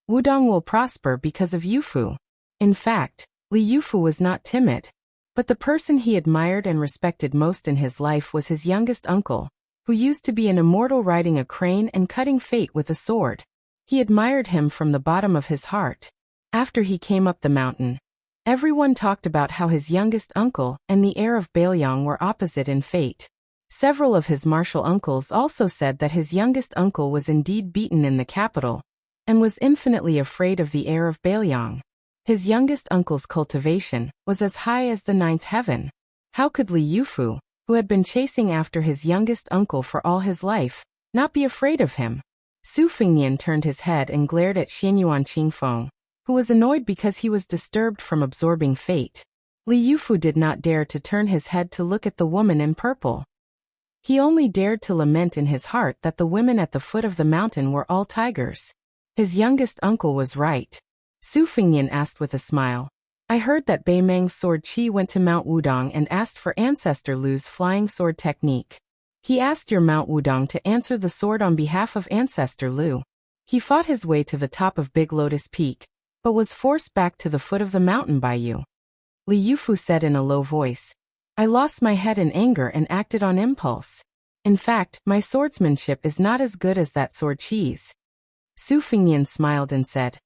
Wudong will prosper because of Yufu. In fact, Li Yufu was not timid. But the person he admired and respected most in his life was his youngest uncle, who used to be an immortal riding a crane and cutting fate with a sword. He admired him from the bottom of his heart. After he came up the mountain, everyone talked about how his youngest uncle and the heir of Bailiang were opposite in fate. Several of his martial uncles also said that his youngest uncle was indeed beaten in the capital, and was infinitely afraid of the heir of Bailiang. His youngest uncle's cultivation was as high as the ninth heaven. How could Li Yufu, who had been chasing after his youngest uncle for all his life, not be afraid of him? Su Fengnian turned his head and glared at Xianyuan Qingfeng, who was annoyed because he was disturbed from absorbing fate. Li Yufu did not dare to turn his head to look at the woman in purple. He only dared to lament in his heart that the women at the foot of the mountain were all tigers. His youngest uncle was right. Su Fengnian asked with a smile. I heard that Bei Meng's sword Qi went to Mount Wudong and asked for Ancestor Lu's flying sword technique. He asked your Mount Wudong to answer the sword on behalf of Ancestor Lu. He fought his way to the top of Big Lotus Peak, but was forced back to the foot of the mountain by you. Li Yufu said in a low voice. I lost my head in anger and acted on impulse. In fact, my swordsmanship is not as good as that sword Qi's. Su Fengnian smiled and said,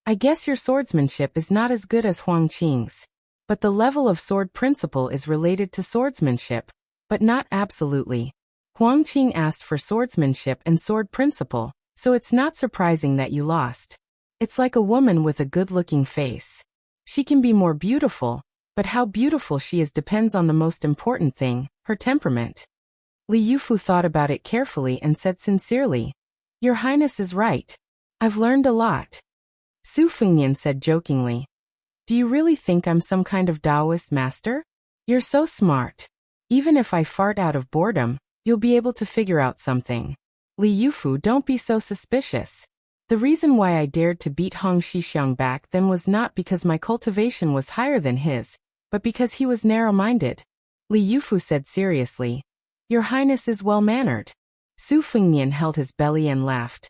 I guess your swordsmanship is not as good as Huang Qing's. But the level of sword principle is related to swordsmanship, but not absolutely. Huang Qing asked for swordsmanship and sword principle, so it's not surprising that you lost. It's like a woman with a good-looking face. She can be more beautiful, but how beautiful she is depends on the most important thing, her temperament. Li Yufu thought about it carefully and said sincerely, Your Highness is right. I've learned a lot. Su Fengnian said jokingly, Do you really think I'm some kind of Taoist master? You're so smart. Even if I fart out of boredom, you'll be able to figure out something. Li Yufu, don't be so suspicious. The reason why I dared to beat Hong Shixiang back then was not because my cultivation was higher than his, but because he was narrow-minded. Li Yufu said seriously, Your Highness is well-mannered. Su Fengnian held his belly and laughed.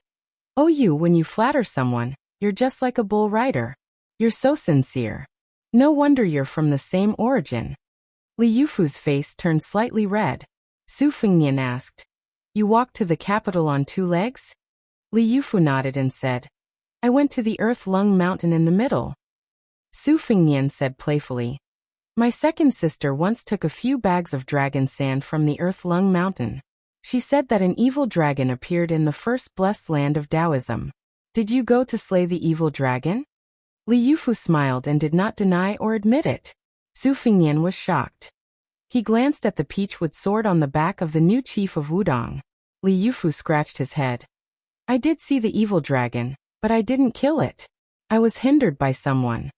Oh, when you flatter someone, you're just like a bull rider. You're so sincere. No wonder you're from the same origin. Li Yufu's face turned slightly red. Su Fengnian asked, You walked to the capital on 2 legs? Li Yufu nodded and said, I went to the Earth Lung Mountain in the middle. Su Fengnian said playfully, My second sister once took a few bags of dragon sand from the Earth Lung Mountain. She said that an evil dragon appeared in the first blessed land of Taoism. Did you go to slay the evil dragon? Li Yufu smiled and did not deny or admit it. Su Fengnian was shocked. He glanced at the peachwood sword on the back of the new chief of Wudong. Li Yufu scratched his head. I did see the evil dragon, but I didn't kill it. I was hindered by someone.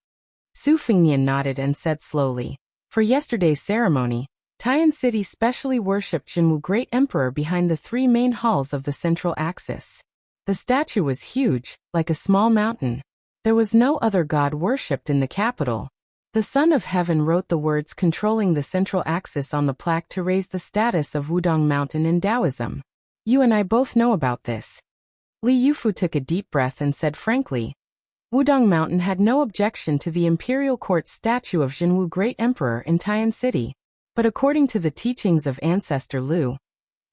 Su Fengnian nodded and said slowly, For yesterday's ceremony, Taiyan City specially worshipped Jinwu Great Emperor behind the 3 main halls of the central axis. The statue was huge, like a small mountain. There was no other god worshipped in the capital. The Son of Heaven wrote the words controlling the central axis on the plaque to raise the status of Wudong Mountain in Taoism. You and I both know about this. Li Yufu took a deep breath and said frankly, Wudong Mountain had no objection to the imperial court statue of Jinwu Great Emperor in Taiyan City. But according to the teachings of Ancestor Lu,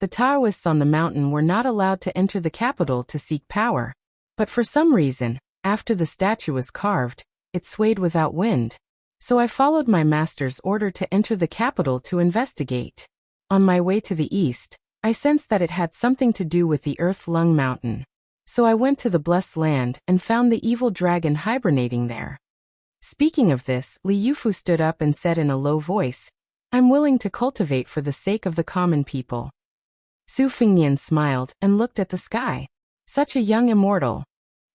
the Taoists on the mountain were not allowed to enter the capital to seek power. But for some reason, after the statue was carved, it swayed without wind. So I followed my master's order to enter the capital to investigate. On my way to the east, I sensed that it had something to do with the Earth Lung Mountain. So I went to the Blessed Land and found the evil dragon hibernating there. Speaking of this, Li Yufu stood up and said in a low voice, "I'm willing to cultivate for the sake of the common people." Su Fengnian smiled and looked at the sky. Such a young immortal.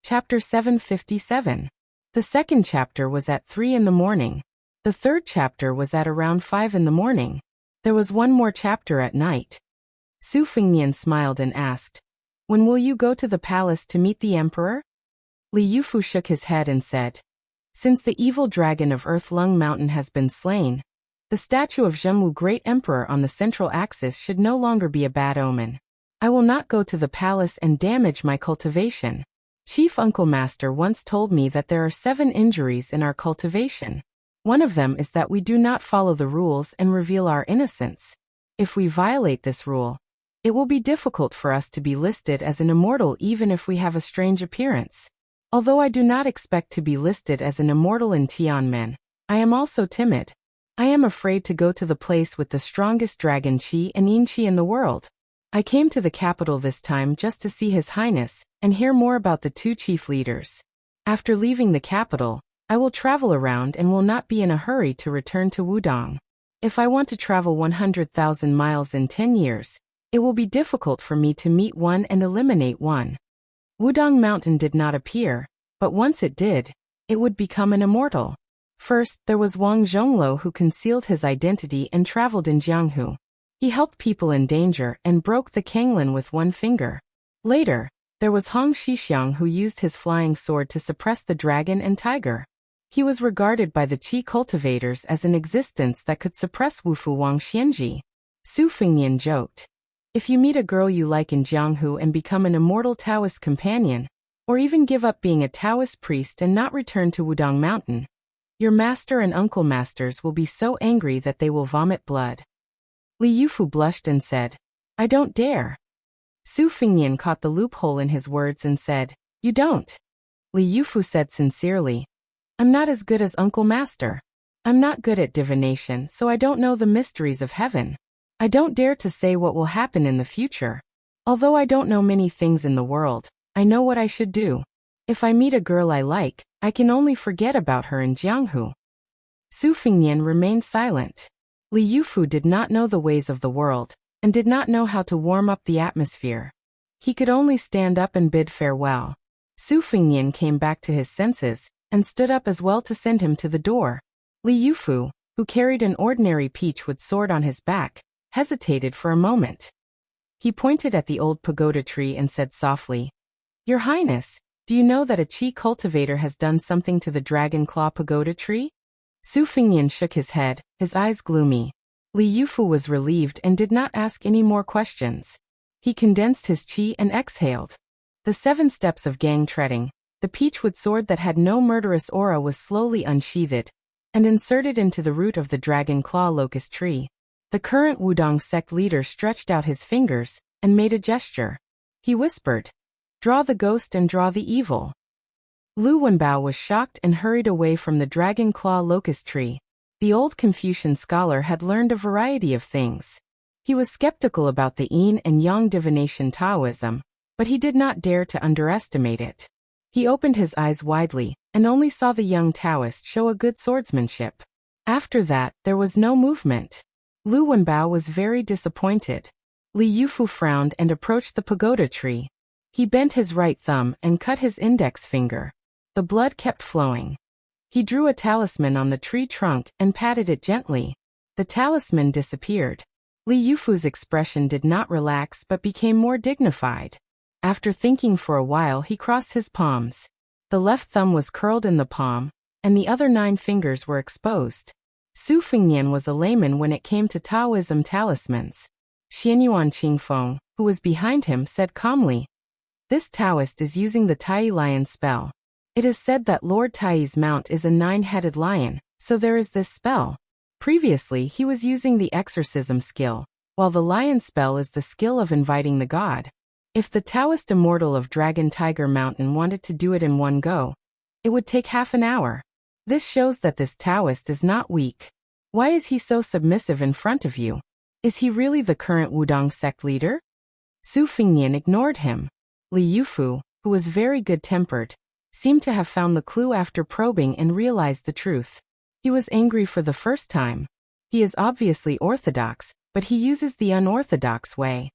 Chapter 757. The second chapter was at 3 in the morning. The third chapter was at around 5 in the morning. There was one more chapter at night. Su Fengnian smiled and asked, "When will you go to the palace to meet the emperor?" Li Yufu shook his head and said, "Since the evil dragon of Earth Lung Mountain has been slain, the statue of Zhenwu Great Emperor on the central axis should no longer be a bad omen. I will not go to the palace and damage my cultivation. Chief Uncle Master once told me that there are 7 injuries in our cultivation. One of them is that we do not follow the rules and reveal our innocence. If we violate this rule, it will be difficult for us to be listed as an immortal even if we have a strange appearance. Although I do not expect to be listed as an immortal in Tianmen, I am also timid. I am afraid to go to the place with the strongest dragon Qi and Yin Qi in the world. I came to the capital this time just to see His Highness and hear more about the 2 chief leaders. After leaving the capital, I will travel around and will not be in a hurry to return to Wudong. If I want to travel 100,000 miles in 10 years, it will be difficult for me to meet one and eliminate one." Wudong Mountain did not appear, but once it did, it would become an immortal. First, there was Wang Zhongluo who concealed his identity and traveled in Jianghu. He helped people in danger and broke the Kanglin with one finger. Later, there was Hong Shixiang who used his flying sword to suppress the dragon and tiger. He was regarded by the Qi cultivators as an existence that could suppress Wufu Wang Xianji. Su Fengnian joked, "If you meet a girl you like in Jianghu and become an immortal Taoist companion, or even give up being a Taoist priest and not return to Wudong Mountain, your master and uncle masters will be so angry that they will vomit blood." Li Yufu blushed and said, "I don't dare." Su Fengnian caught the loophole in his words and said, "You don't?" Li Yufu said sincerely, "I'm not as good as Uncle Master. I'm not good at divination, so I don't know the mysteries of heaven. I don't dare to say what will happen in the future. Although I don't know many things in the world, I know what I should do. If I meet a girl I like, I can only forget about her in Jianghu." Su Fengnian remained silent. Li Yufu did not know the ways of the world, and did not know how to warm up the atmosphere. He could only stand up and bid farewell. Su Fengnian came back to his senses, and stood up as well to send him to the door. Li Yufu, who carried an ordinary peachwood sword on his back, hesitated for a moment. He pointed at the old pagoda tree and said softly, "Your Highness, do you know that a Qi cultivator has done something to the Dragon Claw pagoda tree?" Su Fengnian shook his head, his eyes gloomy. Li Yufu was relieved and did not ask any more questions. He condensed his qi and exhaled. The 7 steps of gang treading, the peachwood sword that had no murderous aura was slowly unsheathed and inserted into the root of the dragon claw locust tree. The current Wudong sect leader stretched out his fingers and made a gesture. He whispered, "Draw the ghost and draw the evil." Lu Wenbao was shocked and hurried away from the dragon claw locust tree. The old Confucian scholar had learned a variety of things. He was skeptical about the yin and yang divination Taoism, but he did not dare to underestimate it. He opened his eyes widely and only saw the young Taoist show a good swordsmanship. After that, there was no movement. Lu Wenbao was very disappointed. Li Yufu frowned and approached the pagoda tree. He bent his right thumb and cut his index finger. The blood kept flowing. He drew a talisman on the tree trunk and patted it gently. The talisman disappeared. Li Yufu's expression did not relax but became more dignified. After thinking for a while, he crossed his palms. The left thumb was curled in the palm, and the other 9 fingers were exposed. Su Fengnian was a layman when it came to Taoism talismans. Xianyuan Qingfeng, who was behind him, said calmly, "This Taoist is using the Tai lion spell. It is said that Lord Tai's mount is a 9-headed lion, so there is this spell. Previously he was using the exorcism skill, while the lion spell is the skill of inviting the god. If the Taoist immortal of Dragon Tiger Mountain wanted to do it in one go, it would take half an hour. This shows that this Taoist is not weak. Why is he so submissive in front of you? Is he really the current Wudong sect leader?" Su Fengnian ignored him. Li Yufu, who was very good-tempered, seemed to have found the clue after probing and realized the truth. He was angry for the first time. He is obviously orthodox, but he uses the unorthodox way.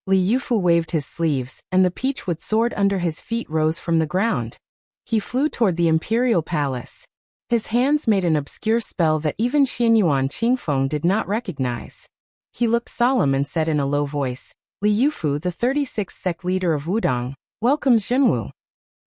Li Yufu waved his sleeves, and the peachwood sword under his feet rose from the ground. He flew toward the imperial palace. His hands made an obscure spell that even Xianyuan Qingfeng did not recognize. He looked solemn and said in a low voice, Li Yufu, the 36th sect leader of Wudong, welcomes Jinwu.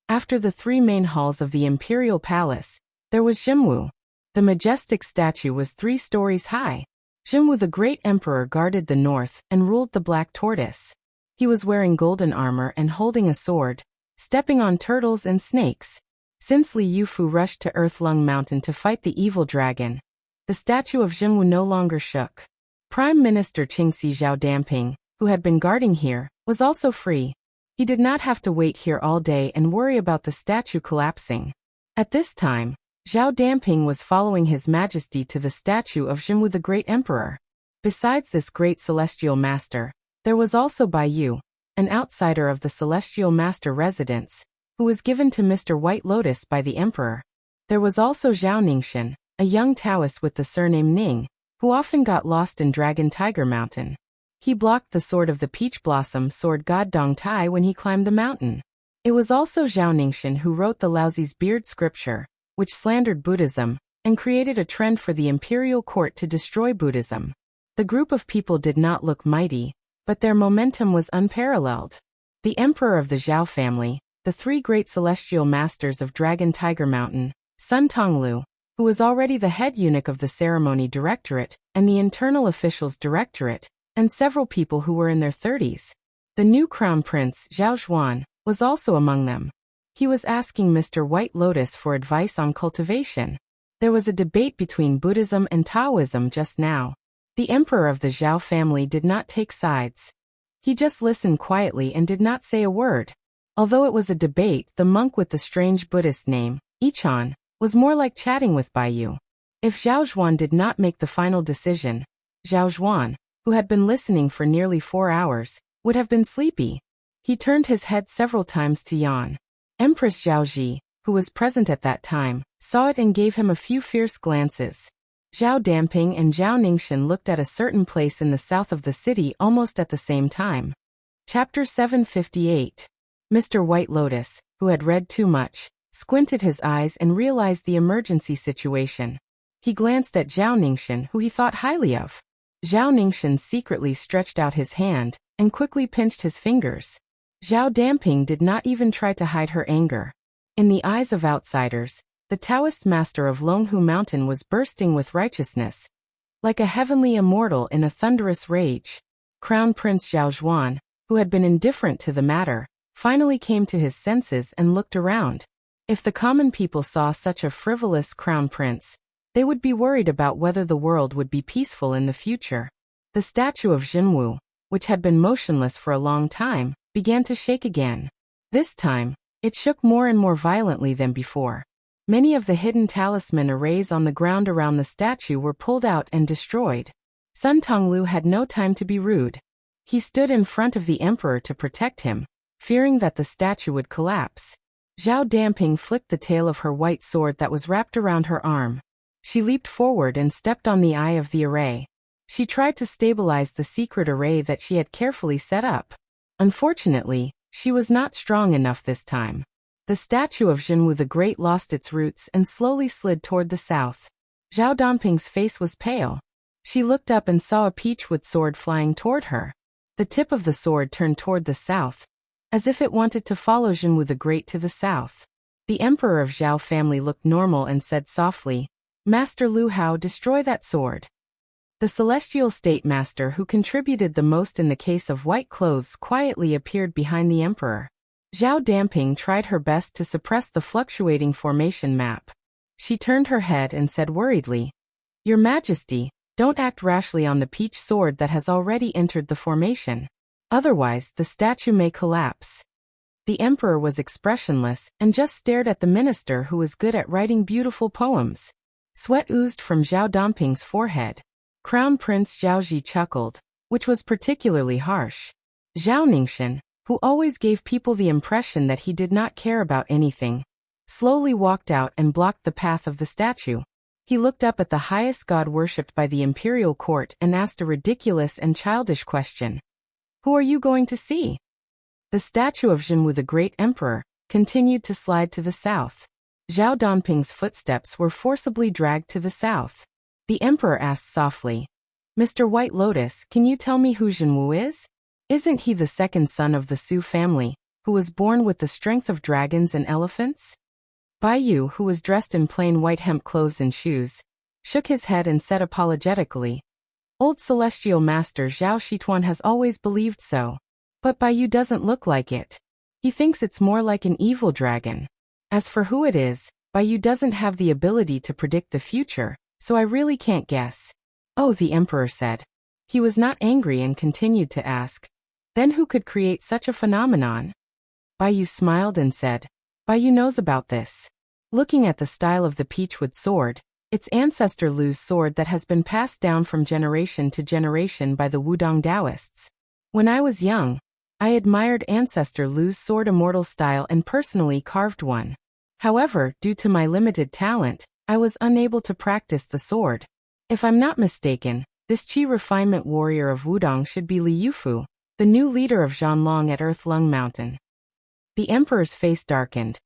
After the three main halls of the imperial palace, there was Jinwu. The majestic statue was 3 stories high. Jinwu the great emperor guarded the north and ruled the black tortoise. He was wearing golden armor and holding a sword, stepping on turtles and snakes. Since Li Yufu rushed to Earthlung Mountain to fight the evil dragon, the statue of Jinwu no longer shook. Prime Minister Qingxi Zhao Damping, who had been guarding here, was also free. He did not have to wait here all day and worry about the statue collapsing. At this time, Zhao Damping was following His Majesty to the statue of Jinwu the Great Emperor. Besides this great celestial master, there was also Bai Yu, an outsider of the celestial master residence, who was given to Mr. White Lotus by the emperor. There was also Zhao Ningxian, a young Taoist with the surname Ning, who often got lost in Dragon Tiger Mountain. He blocked the sword of the peach blossom sword god Dong Tai when he climbed the mountain. It was also Zhao Ningxian who wrote the Laozi's beard scripture, which slandered Buddhism, and created a trend for the imperial court to destroy Buddhism. The group of people did not look mighty, but their momentum was unparalleled. The emperor of the Zhao family, the 3 great celestial masters of Dragon Tiger Mountain, Sun Tonglu, who was already the head eunuch of the ceremony directorate and the internal officials directorate, and several people who were in their 30s. The new crown prince, Zhao Zhuan, was also among them. He was asking Mr. White Lotus for advice on cultivation. There was a debate between Buddhism and Taoism just now. The emperor of the Zhao family did not take sides. He just listened quietly and did not say a word. Although it was a debate, the monk with the strange Buddhist name, Yichan, was more like chatting with Bai Yu. If Zhao Zhuan did not make the final decision, Zhao Zhuan, who had been listening for nearly 4 hours, would have been sleepy. He turned his head several times to yawn. Empress Zhaoji, who was present at that time, saw it and gave him a few fierce glances. Zhao Damping and Zhao Ningxian looked at a certain place in the south of the city almost at the same time. Chapter 758. Mr. White Lotus, who had read too much, squinted his eyes and realized the emergency situation. He glanced at Zhao Ningxian, who he thought highly of. Zhao Ningxian secretly stretched out his hand and quickly pinched his fingers. Zhao Damping did not even try to hide her anger. In the eyes of outsiders, the Taoist master of Longhu Mountain was bursting with righteousness. Like a heavenly immortal in a thunderous rage, Crown Prince Zhao Zhuan, who had been indifferent to the matter, finally came to his senses and looked around. If the common people saw such a frivolous crown prince, they would be worried about whether the world would be peaceful in the future. The statue of Jinwu, which had been motionless for a long time, began to shake again. This time, it shook more and more violently than before. Many of the hidden talisman arrays on the ground around the statue were pulled out and destroyed. Sun Tonglu had no time to be rude. He stood in front of the emperor to protect him, fearing that the statue would collapse. Zhao Damping flicked the tail of her white sword that was wrapped around her arm. She leaped forward and stepped on the eye of the array. She tried to stabilize the secret array that she had carefully set up. Unfortunately, she was not strong enough this time. The statue of Jinwu the Great lost its roots and slowly slid toward the south. Zhao Damping's face was pale. She looked up and saw a peachwood sword flying toward her. The tip of the sword turned toward the south, as if it wanted to follow Jinwu the Great to the south. The emperor of Zhao family looked normal and said softly, "Master Lu Hao, destroy that sword." The celestial state master who contributed the most in the case of white clothes quietly appeared behind the emperor. Zhao Damping tried her best to suppress the fluctuating formation map. She turned her head and said worriedly, "Your Majesty, don't act rashly on the peach sword that has already entered the formation. Otherwise, the statue may collapse." The emperor was expressionless and just stared at the minister who was good at writing beautiful poems. Sweat oozed from Zhao Damping's forehead. Crown Prince Zhaoji chuckled, which was particularly harsh. Zhao Ningxian, who always gave people the impression that he did not care about anything, slowly walked out and blocked the path of the statue. He looked up at the highest god worshipped by the imperial court and asked a ridiculous and childish question. Who are you going to see? The statue of Zhenwu the great emperor continued to slide to the south. Zhao Donping's footsteps were forcibly dragged to the south. The emperor asked softly, Mr. White Lotus, can you tell me who Zhenwu is? Isn't he the second son of the Su family, who was born with the strength of dragons and elephants? Bai Yu, who was dressed in plain white hemp clothes and shoes, shook his head and said apologetically, Old Celestial Master Zhao Shituan has always believed so. But Bai Yu doesn't look like it. He thinks it's more like an evil dragon. As for who it is, Bai Yu doesn't have the ability to predict the future, so I really can't guess. Oh, the emperor said. He was not angry and continued to ask, then who could create such a phenomenon? Bai Yu smiled and said, Bai Yu knows about this. Looking at the style of the peachwood sword, its ancestor Lu's sword that has been passed down from generation to generation by the Wudong Taoists. When I was young, I admired ancestor Lu's sword immortal style and personally carved one. However, due to my limited talent, I was unable to practice the sword. If I'm not mistaken, this Qi refinement warrior of Wudong should be Li Yufu, the new leader of Zhanlong at Earthlung Mountain. The emperor's face darkened.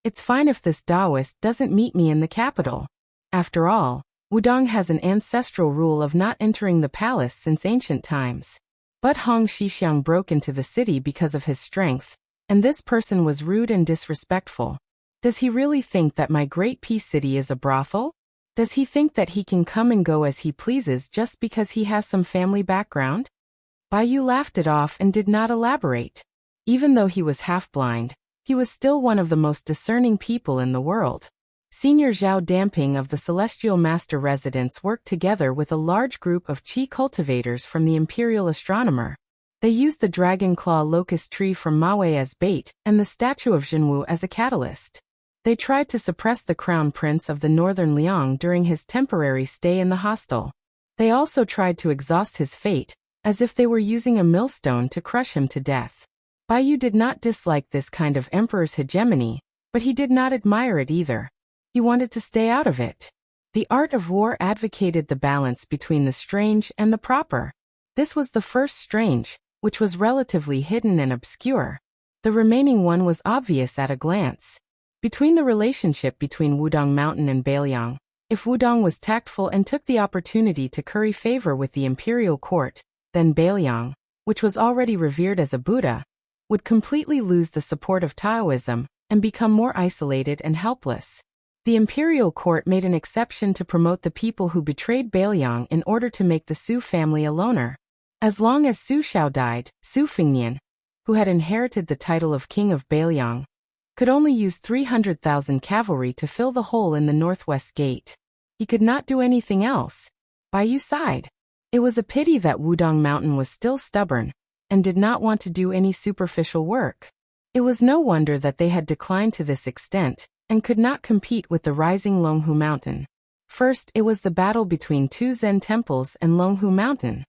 It's fine if this Taoist doesn't meet me in the capital. After all, Wudong has an ancestral rule of not entering the palace since ancient times. But Hong Shixiang broke into the city because of his strength, and this person was rude and disrespectful. Does he really think that my great peace city is a brothel? Does he think that he can come and go as he pleases just because he has some family background? Bai Yu laughed it off and did not elaborate. Even though he was half-blind, he was still one of the most discerning people in the world. Senior Zhao Damping of the Celestial Master Residence worked together with a large group of Qi cultivators from the Imperial Astronomer. They used the Dragon Claw locust tree from Mawei as bait and the statue of Zhenwu as a catalyst. They tried to suppress the Crown Prince of the Northern Liang during his temporary stay in the hostel. They also tried to exhaust his fate, as if they were using a millstone to crush him to death. Bai Yu did not dislike this kind of emperor's hegemony, but he did not admire it either. He wanted to stay out of it. The art of war advocated the balance between the strange and the proper. This was the first strange, which was relatively hidden and obscure. The remaining one was obvious at a glance. Between the relationship between Wudong Mountain and Bailiang, if Wudong was tactful and took the opportunity to curry favor with the imperial court, then Bailiang, which was already revered as a Buddha, would completely lose the support of Taoism and become more isolated and helpless. The imperial court made an exception to promote the people who betrayed Bailiang in order to make the Su family a loner. As long as Su Xiao died, Su Fengnian, who had inherited the title of King of Bailiang, could only use 300,000 cavalry to fill the hole in the northwest gate. He could not do anything else. Bai Yu sighed. It was a pity that Wudong Mountain was still stubborn and did not want to do any superficial work. It was no wonder that they had declined to this extent and could not compete with the rising Longhu Mountain. First, it was the battle between two Zen temples and Longhu Mountain.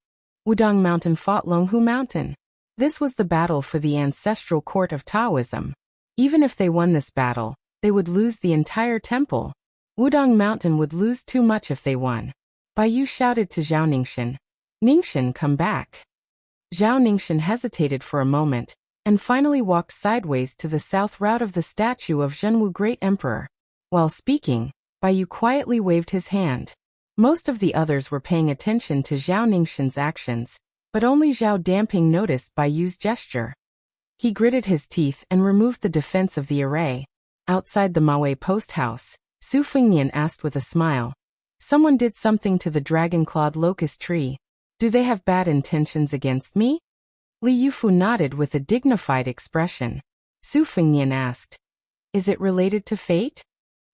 Wudong Mountain fought Longhu Mountain. This was the battle for the ancestral court of Taoism. Even if they won this battle, they would lose the entire temple. Wudong Mountain would lose too much if they won. Bai Yu shouted to Zhao Ningxin, Ningxin, come back. Zhao Ningxin hesitated for a moment, and finally walked sideways to the south route of the statue of Zhenwu Great Emperor. While speaking, Bai Yu quietly waved his hand. Most of the others were paying attention to Zhao Ningxin's actions, but only Zhao Damping noticed Bai Yu's gesture. He gritted his teeth and removed the defense of the array. Outside the Mawei post house, Su Fengnian asked with a smile, Someone did something to the dragon-clawed locust tree. Do they have bad intentions against me? Li Yufu nodded with a dignified expression. Su Fengnian asked, Is it related to fate?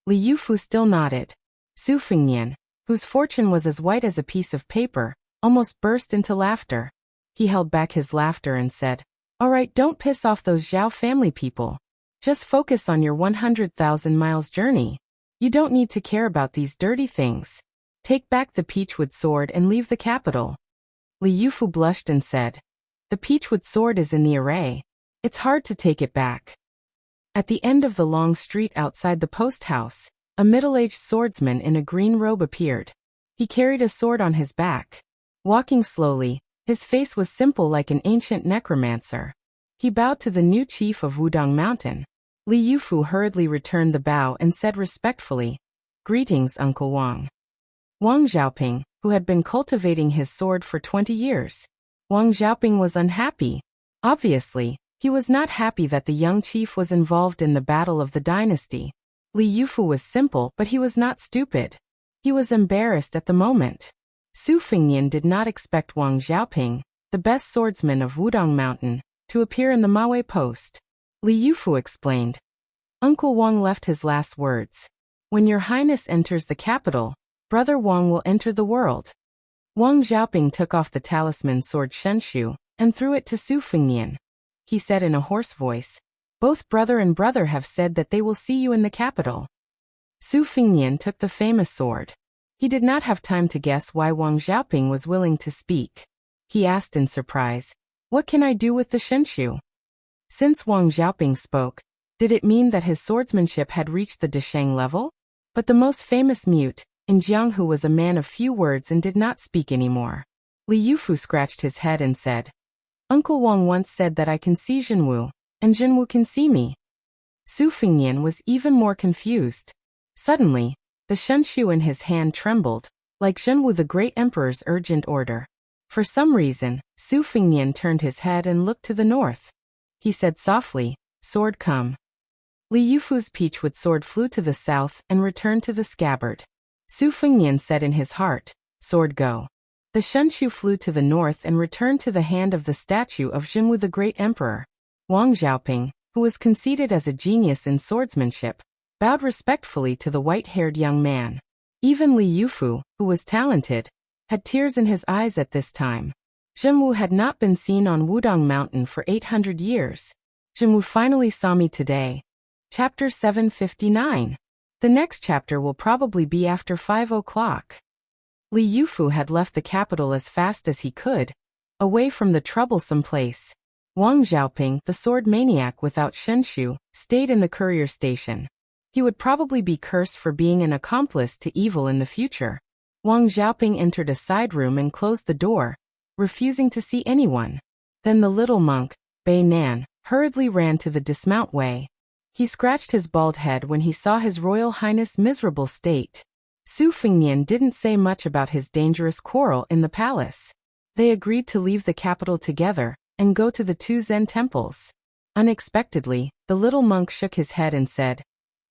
Li Yufu still nodded. Su Fengnian, whose fortune was as white as a piece of paper, almost burst into laughter. He held back his laughter and said, All right, don't piss off those Zhao family people. Just focus on your 100,000 miles journey. You don't need to care about these dirty things. Take back the peachwood sword and leave the capital. Li Yufu blushed and said, The peachwood sword is in the array. It's hard to take it back. At the end of the long street outside the post house, a middle-aged swordsman in a green robe appeared. He carried a sword on his back. Walking slowly, his face was simple like an ancient necromancer. He bowed to the new chief of Wudong Mountain. Li Yufu hurriedly returned the bow and said respectfully, "Greetings, Uncle Wang." Wang Xiaoping, who had been cultivating his sword for 20 years. Wang Xiaoping was unhappy. Obviously, he was not happy that the young chief was involved in the battle of the dynasty. Li Yufu was simple, but he was not stupid. He was embarrassed at the moment. Su Fengnian did not expect Wang Xiaoping, the best swordsman of Wudong Mountain, to appear in the Maui post. Li Yufu explained. Uncle Wang left his last words. When your highness enters the capital, Brother Wang will enter the world. Wang Xiaoping took off the talisman sword Shenshu and threw it to Su Fengnian. He said in a hoarse voice, "Both brother and brother have said that they will see you in the capital." Su Fengnian took the famous sword. He did not have time to guess why Wang Xiaoping was willing to speak. He asked in surprise, "What can I do with the Shenshu?" Since Wang Xiaoping spoke, did it mean that his swordsmanship had reached the Desheng level? But the most famous mute, in Jianghu, was a man of few words and did not speak anymore. Li Yufu scratched his head and said, "Uncle Wang once said that I can see Jinwu, and Jinwu can see me." Su Fengnian was even more confused. Suddenly, the Shenshu in his hand trembled, like Jinwu the great emperor's urgent order. For some reason, Su Fengnian turned his head and looked to the north. He said softly, "Sword come." Li Yufu's peachwood sword flew to the south and returned to the scabbard. Su Fengnian said in his heart, "Sword go." The Shenshu flew to the north and returned to the hand of the statue of Jinwu the great emperor. Wang Xiaoping, who was conceited as a genius in swordsmanship, bowed respectfully to the white-haired young man. Even Li Yufu, who was talented, had tears in his eyes at this time. Jinwu had not been seen on Wudong Mountain for 800 years. Jinwu finally saw me today. Chapter 759. The next chapter will probably be after 5 o'clock. Li Yufu had left the capital as fast as he could, away from the troublesome place. Wang Xiaoping, the sword maniac without Shenshu, stayed in the courier station. He would probably be cursed for being an accomplice to evil in the future. Wang Xiaoping entered a side room and closed the door, refusing to see anyone. Then the little monk, Bei Nan, hurriedly ran to the dismount way. He scratched his bald head when he saw His Royal Highness' miserable state. Su Fengnian didn't say much about his dangerous quarrel in the palace. They agreed to leave the capital together and go to the two Zen temples. Unexpectedly, the little monk shook his head and said,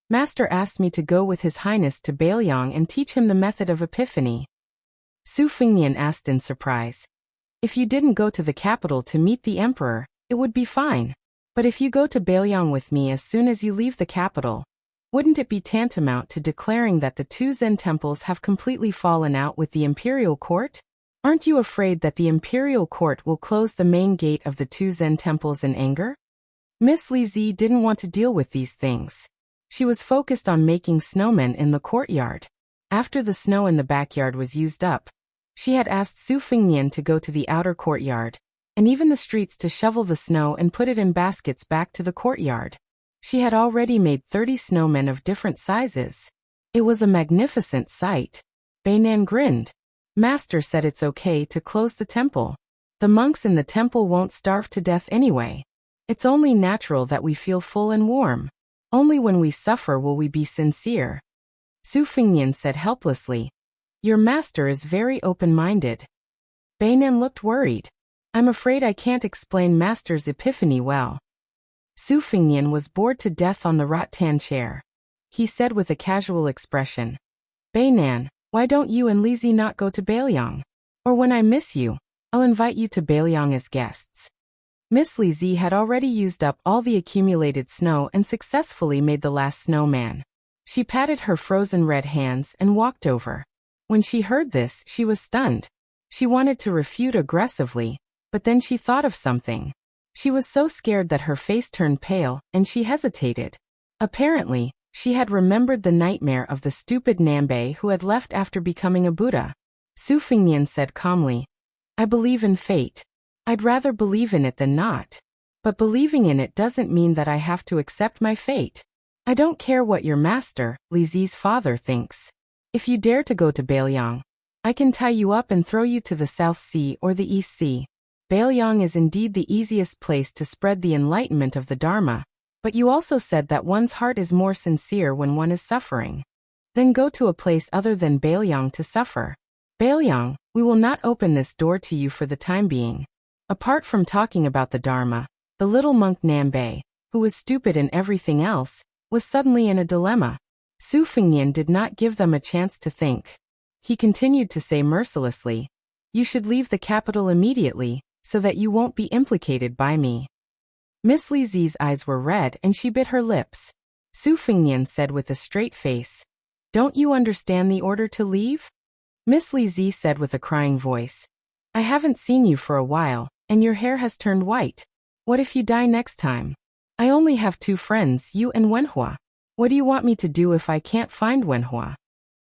"Master asked me to go with His Highness to Bailiang and teach him the method of epiphany." Su Fengnian asked in surprise, "If you didn't go to the capital to meet the emperor, it would be fine. But if you go to Bailiang with me as soon as you leave the capital, wouldn't it be tantamount to declaring that the two Zen temples have completely fallen out with the imperial court? Aren't you afraid that the imperial court will close the main gate of the two Zen temples in anger?" Miss Li Zi didn't want to deal with these things. She was focused on making snowmen in the courtyard. After the snow in the backyard was used up, she had asked Su Fengnian to go to the outer courtyard, and even the streets to shovel the snow and put it in baskets back to the courtyard. She had already made 30 snowmen of different sizes. It was a magnificent sight. Beinan grinned. "Master said it's okay to close the temple. The monks in the temple won't starve to death anyway. It's only natural that we feel full and warm. Only when we suffer will we be sincere." Su Fengnian said helplessly, "Your master is very open-minded." Beinan looked worried. "I'm afraid I can't explain master's epiphany well." Su Fengnian was bored to death on the rattan chair. He said with a casual expression, "Beinan, why don't you and Li Zi not go to Bailiang? Or when I miss you, I'll invite you to Bailiang as guests." Miss Li Zi had already used up all the accumulated snow and successfully made the last snowman. She patted her frozen red hands and walked over. When she heard this, she was stunned. She wanted to refute aggressively, but then she thought of something. She was so scared that her face turned pale, and she hesitated. Apparently, she had remembered the nightmare of the stupid Nambe who had left after becoming a Buddha. Su Fengnian said calmly, "I believe in fate. I'd rather believe in it than not." But believing in it doesn't mean that I have to accept my fate. I don't care what your master, Li Zi's father, thinks. If you dare to go to Bailiang, I can tie you up and throw you to the South Sea or the East Sea. Bailiang is indeed the easiest place to spread the enlightenment of the Dharma, but you also said that one's heart is more sincere when one is suffering. Then go to a place other than Bailiang to suffer. Bailiang, we will not open this door to you for the time being. Apart from talking about the Dharma, the little monk Nanbei, who was stupid in everything else, was suddenly in a dilemma. Su Fengnian did not give them a chance to think. He continued to say mercilessly, "You should leave the capital immediately, so that you won't be implicated by me." Miss Li Zi's eyes were red and she bit her lips. Su Fengnian said with a straight face, "Don't you understand the order to leave?" Miss Li Zi said with a crying voice, "I haven't seen you for a while, and your hair has turned white. What if you die next time? I only have 2 friends, you and Wenhua. What do you want me to do if I can't find Wenhua?"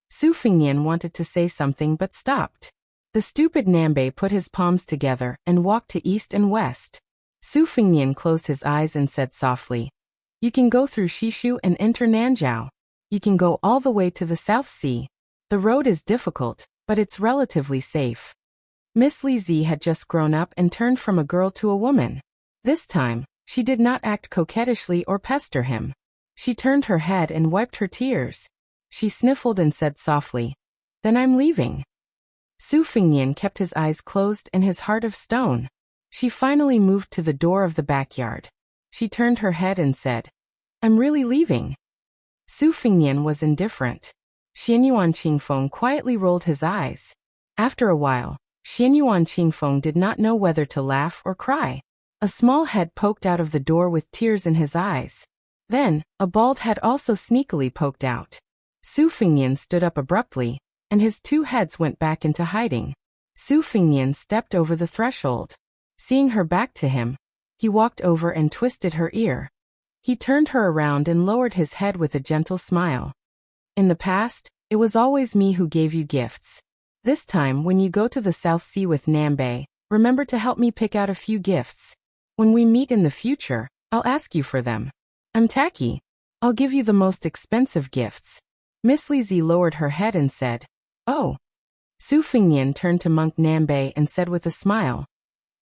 Su Fengnian wanted to say something but stopped. The stupid Nanbei put his palms together and walked to east and west. Su Fengnian closed his eyes and said softly, "You can go through Shishu and enter Nanjiao. You can go all the way to the South Sea. The road is difficult, but it's relatively safe." Miss Li Zi had just grown up and turned from a girl to a woman. This time, she did not act coquettishly or pester him. She turned her head and wiped her tears. She sniffled and said softly, "Then I'm leaving." Su Fengnian kept his eyes closed and his heart of stone. She finally moved to the door of the backyard. She turned her head and said, "I'm really leaving." Su Fengnian was indifferent. Xianyuan Qingfeng quietly rolled his eyes. After a while, Xianyuan Qingfeng did not know whether to laugh or cry. A small head poked out of the door with tears in his eyes. Then, a bald head also sneakily poked out. Su Fengnian stood up abruptly, and his 2 heads went back into hiding. Su Fengnian stepped over the threshold. Seeing her back to him, he walked over and twisted her ear. He turned her around and lowered his head with a gentle smile. "In the past, it was always me who gave you gifts. This time when you go to the South Sea with Nanbei, remember to help me pick out a few gifts. When we meet in the future, I'll ask you for them. I'm tacky. I'll give you the most expensive gifts." Miss Li Zi lowered her head and said, "Oh." Su Fengnian turned to monk Nanbei and said with a smile,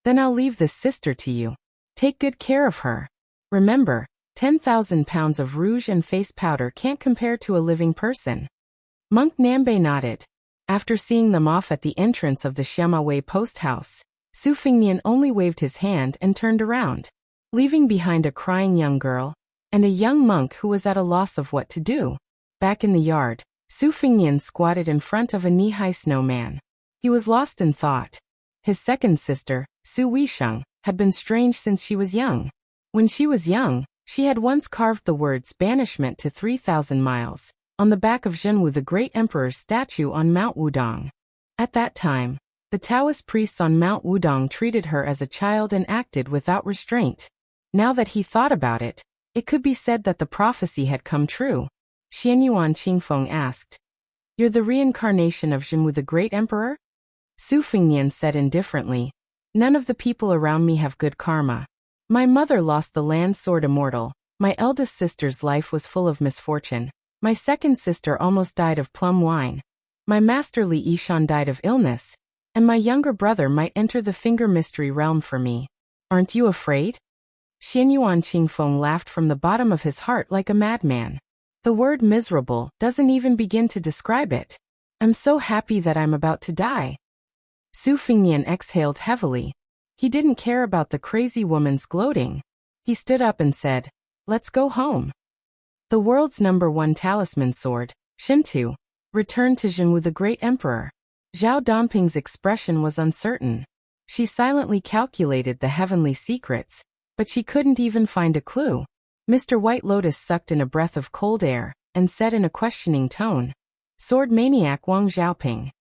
"Then I'll leave this sister to you. Take good care of her. Remember, 10,000 pounds of rouge and face powder can't compare to a living person." Monk Nanbei nodded. After seeing them off at the entrance of the Xiamawei post house, Su Fengnian only waved his hand and turned around, leaving behind a crying young girl and a young monk who was at a loss of what to do. Back in the yard, Su Fengnian squatted in front of a knee-high snowman. He was lost in thought. His second sister, Su Weisheng, had been strange since she was young. When she was young, she had once carved the words "banishment to 3,000 miles" on the back of Zhenwu the Great Emperor's statue on Mount Wudong. At that time, the Taoist priests on Mount Wudong treated her as a child and acted without restraint. Now that he thought about it, it could be said that the prophecy had come true. Xianyuan Qingfeng asked, "You're the reincarnation of Zhenwu the Great Emperor?" Su Fengnian said indifferently, "None of the people around me have good karma. My mother lost the land sword immortal, my eldest sister's life was full of misfortune, my second sister almost died of plum wine, my master Li Yishan died of illness, and my younger brother might enter the finger mystery realm for me. Aren't you afraid?" Xianyuan Qingfeng laughed from the bottom of his heart like a madman. The word miserable doesn't even begin to describe it. I'm so happy that I'm about to die. Su Fengnian exhaled heavily. He didn't care about the crazy woman's gloating. He stood up and said, "Let's go home." The world's #1 talisman sword, Shintu, returned to Zhenwu the Great Emperor. Zhao Dongping's expression was uncertain. She silently calculated the heavenly secrets, but she couldn't even find a clue. Mr. White Lotus sucked in a breath of cold air and said in a questioning tone, "Sword maniac Wang Xiaoping."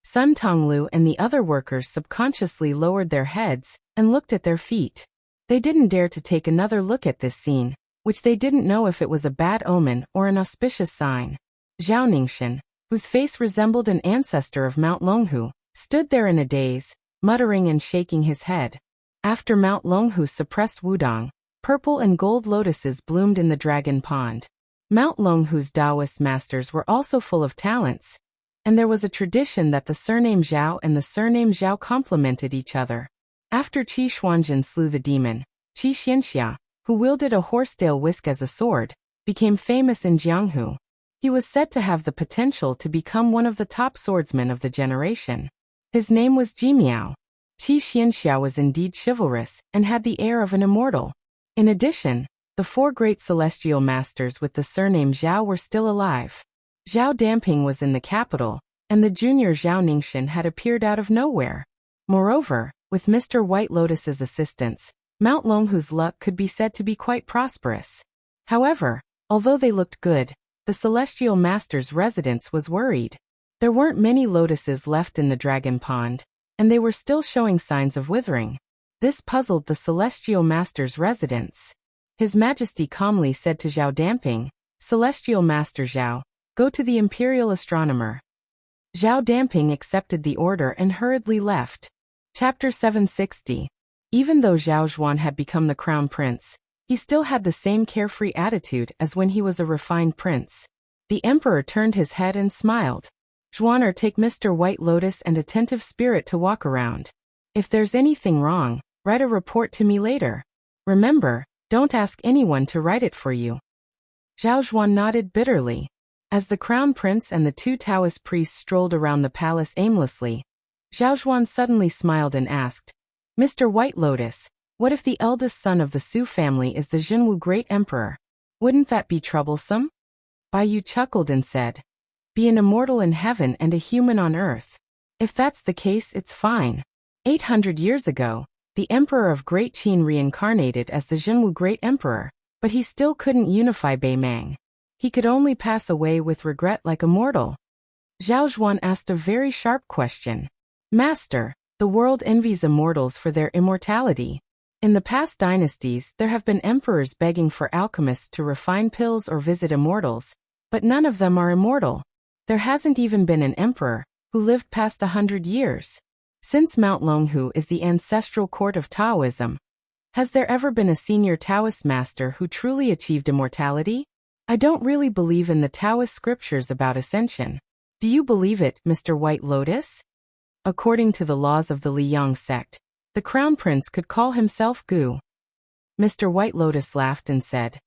Sun Tonglu and the other workers subconsciously lowered their heads and looked at their feet. They didn't dare to take another look at this scene, which they didn't know if it was a bad omen or an auspicious sign. Zhao Ningxian, whose face resembled an ancestor of Mount Longhu, stood there in a daze, muttering and shaking his head. After Mount Longhu suppressed Wudang, purple and gold lotuses bloomed in the dragon pond. Mount Longhu's Taoist masters were also full of talents, and there was a tradition that the surname Zhao and the surname Zhao complemented each other. After Qi Xuanjin slew the demon, Qi Xianxia, who wielded a horsetail whisk as a sword, became famous in Jianghu. He was said to have the potential to become one of the top swordsmen of the generation. His name was Jimiao. Qi Xianxia was indeed chivalrous and had the air of an immortal. In addition, the four great celestial masters with the surname Zhao were still alive. Zhao Damping was in the capital, and the junior Zhao Ningxin had appeared out of nowhere. Moreover, with Mr. White Lotus's assistance, Mount Longhu's luck could be said to be quite prosperous. However, although they looked good, the celestial master's residence was worried. There weren't many lotuses left in the dragon pond, and they were still showing signs of withering. This puzzled the celestial master's residence. His Majesty calmly said to Zhao Damping, "Celestial Master Zhao, go to the imperial astronomer." Zhao Damping accepted the order and hurriedly left. Chapter 760. Even though Zhao Zhuan had become the crown prince, he still had the same carefree attitude as when he was a refined prince. The emperor turned his head and smiled. "Zhuaner, take Mr. White Lotus and attentive spirit to walk around. If there's anything wrong, write a report to me later. Remember, don't ask anyone to write it for you." Zhao Zhuan nodded bitterly. As the crown prince and the two Taoist priests strolled around the palace aimlessly, Zhao Zhuan suddenly smiled and asked, "Mr. White Lotus, what if the eldest son of the Su family is the Jinwu great emperor? Wouldn't that be troublesome?" Bai Yu chuckled and said, "Be an immortal in heaven and a human on earth. If that's the case, it's fine." 800 years ago, the emperor of Great Qin reincarnated as the Jinwu great emperor, but he still couldn't unify Beimang. He could only pass away with regret like a mortal. Zhao Zhuan asked a very sharp question. "Master, the world envies immortals for their immortality. In the past dynasties, there have been emperors begging for alchemists to refine pills or visit immortals, but none of them are immortal. There hasn't even been an emperor who lived past 100 years. Since Mount Longhu is the ancestral court of Taoism, has there ever been a senior Taoist master who truly achieved immortality? I don't really believe in the Taoist scriptures about ascension. Do you believe it, Mr. White Lotus?" According to the laws of the Liyang sect, the crown prince could call himself Gu. Mr. White Lotus laughed and said,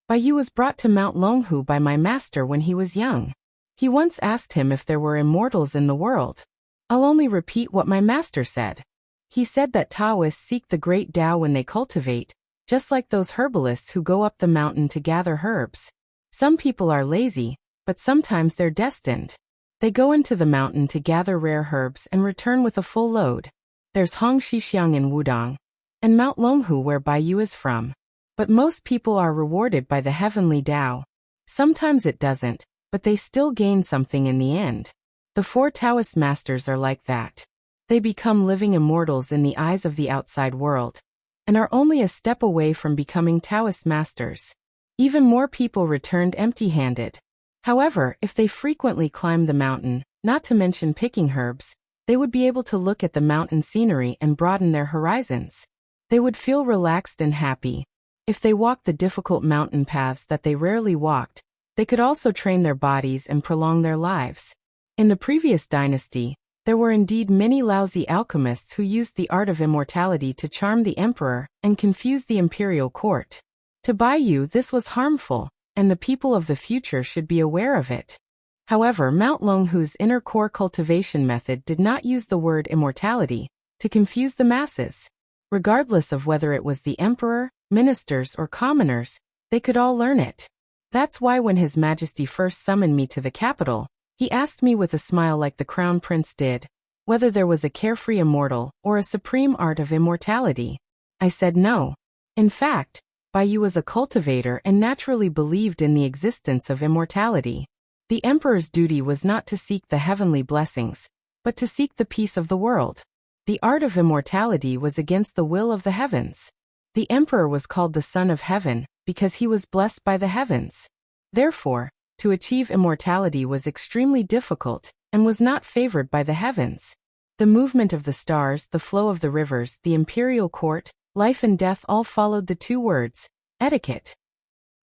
"Bai Yu was brought to Mount Longhu by my master when he was young. He once asked him if there were immortals in the world. I'll only repeat what my master said. He said that Taoists seek the great Tao when they cultivate, just like those herbalists who go up the mountain to gather herbs. Some people are lazy, but sometimes they're destined. They go into the mountain to gather rare herbs and return with a full load. There's Hong Shixiang in Wudang, and Mount Longhu where Bai Yu is from. But most people are rewarded by the heavenly Tao. Sometimes it doesn't, but they still gain something in the end. The four Taoist masters are like that. They become living immortals in the eyes of the outside world, and are only a step away from becoming Taoist masters. Even more people returned empty-handed. However, if they frequently climbed the mountain, not to mention picking herbs, they would be able to look at the mountain scenery and broaden their horizons. They would feel relaxed and happy. If they walked the difficult mountain paths that they rarely walked, they could also train their bodies and prolong their lives. In the previous dynasty, there were indeed many lousy alchemists who used the art of immortality to charm the emperor and confuse the imperial court. To Bai Yu, this was harmful, and the people of the future should be aware of it. However, Mount Longhu's inner core cultivation method did not use the word immortality to confuse the masses. Regardless of whether it was the emperor, ministers, or commoners, they could all learn it. That's why when His Majesty first summoned me to the capital, he asked me with a smile like the crown prince did, whether there was a carefree immortal or a supreme art of immortality. I said no. In fact, Bai Yu was a cultivator and naturally believed in the existence of immortality. The emperor's duty was not to seek the heavenly blessings, but to seek the peace of the world. The art of immortality was against the will of the heavens. The emperor was called the Son of Heaven because he was blessed by the heavens. Therefore, to achieve immortality was extremely difficult and was not favored by the heavens. The movement of the stars, the flow of the rivers, the imperial court, life and death all followed the two words, etiquette.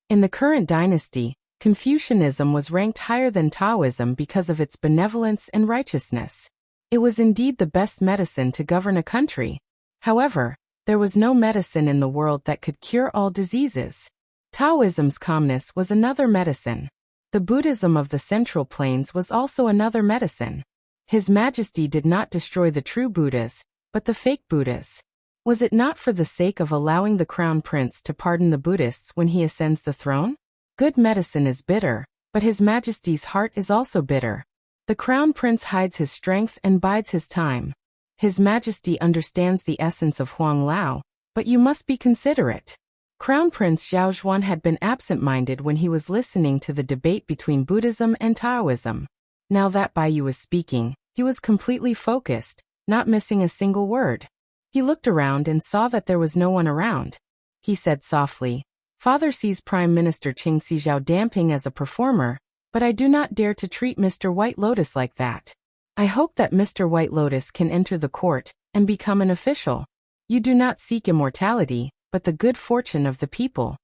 In the current dynasty, Confucianism was ranked higher than Taoism because of its benevolence and righteousness. It was indeed the best medicine to govern a country. However, there was no medicine in the world that could cure all diseases. Taoism's calmness was another medicine. The Buddhism of the Central Plains was also another medicine. His Majesty did not destroy the true Buddhas, but the fake Buddhas. Was it not for the sake of allowing the Crown Prince to pardon the Buddhists when he ascends the throne? Good medicine is bitter, but His Majesty's heart is also bitter. The Crown Prince hides his strength and bides his time. His Majesty understands the essence of Huang Lao, but you must be considerate. Crown Prince Zhao Zhuan had been absent-minded when he was listening to the debate between Buddhism and Taoism. Now that Bai Yu was speaking, he was completely focused, not missing a single word. He looked around and saw that there was no one around. He said softly, "Father sees Prime Minister Qing Zhao damping as a performer, but I do not dare to treat Mr. White Lotus like that. I hope that Mr. White Lotus can enter the court and become an official. You do not seek immortality, but the good fortune of the people."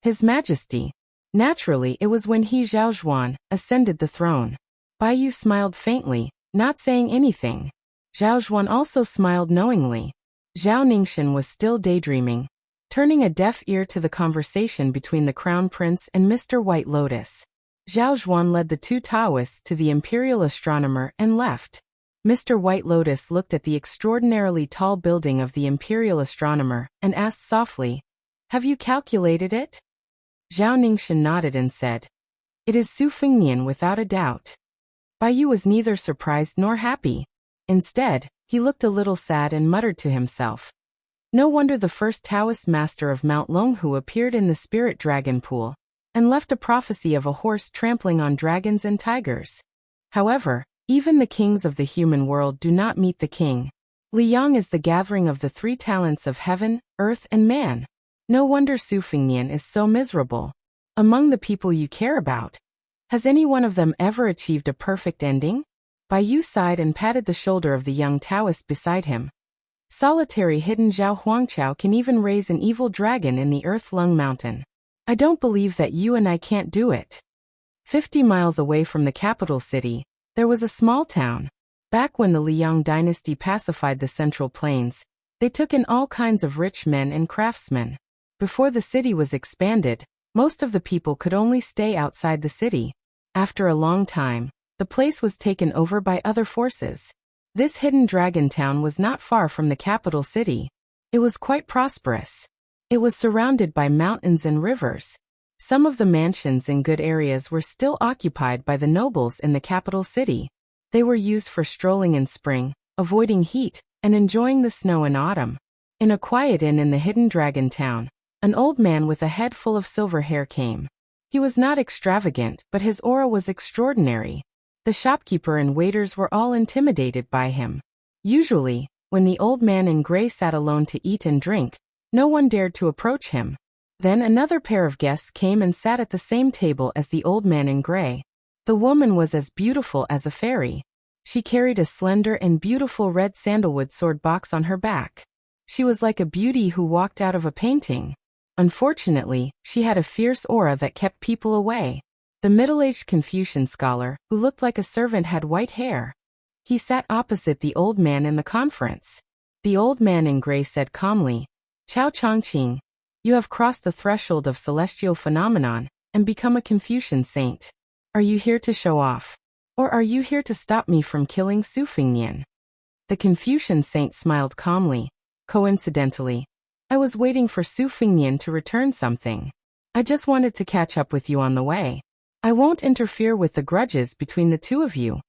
His Majesty. Naturally, it was when he Zhao Zhuan ascended the throne. Bai Yu smiled faintly, not saying anything. Zhao Zhuan also smiled knowingly. Zhao Ningxin was still daydreaming, turning a deaf ear to the conversation between the Crown Prince and Mr. White Lotus. Zhao Zhuan led the two Taoists to the imperial astronomer and left. Mr. White Lotus looked at the extraordinarily tall building of the imperial astronomer and asked softly, "Have you calculated it?" Zhao Ningxin nodded and said, "It is Su Fengnian without a doubt." Bai Yu was neither surprised nor happy. Instead, he looked a little sad and muttered to himself, "No wonder the first Taoist master of Mount Longhu appeared in the spirit dragon pool and left a prophecy of a horse trampling on dragons and tigers. However, even the kings of the human world do not meet the king. Liyang is the gathering of the three talents of heaven, earth and man. No wonder Su Fengnian is so miserable. Among the people you care about, has any one of them ever achieved a perfect ending?" Bai Yu sighed and patted the shoulder of the young Taoist beside him. "Solitary hidden Zhao Huangqiao can even raise an evil dragon in the Earth Lung Mountain. I don't believe that you and I can't do it." 50 miles away from the capital city, there was a small town. Back when the Liang dynasty pacified the Central Plains, they took in all kinds of rich men and craftsmen. Before the city was expanded, most of the people could only stay outside the city. After a long time, the place was taken over by other forces. This hidden dragon town was not far from the capital city. It was quite prosperous. It was surrounded by mountains and rivers. Some of the mansions in good areas were still occupied by the nobles in the capital city. They were used for strolling in spring, avoiding heat, and enjoying the snow in autumn. In a quiet inn in the hidden dragon town, an old man with a head full of silver hair came. He was not extravagant, but his aura was extraordinary. The shopkeeper and waiters were all intimidated by him. Usually, when the old man in gray sat alone to eat and drink, no one dared to approach him. Then another pair of guests came and sat at the same table as the old man in gray. The woman was as beautiful as a fairy. She carried a slender and beautiful red sandalwood sword box on her back. She was like a beauty who walked out of a painting. Unfortunately, she had a fierce aura that kept people away. The middle-aged Confucian scholar, who looked like a servant, had white hair. He sat opposite the old man in the conference. The old man in gray said calmly, "Chao Chongqing, you have crossed the threshold of celestial phenomenon and become a Confucian saint. Are you here to show off? Or are you here to stop me from killing Su Fengnian?" The Confucian saint smiled calmly. "Coincidentally, I was waiting for Su Fengnian to return something. I just wanted to catch up with you on the way. I won't interfere with the grudges between the two of you."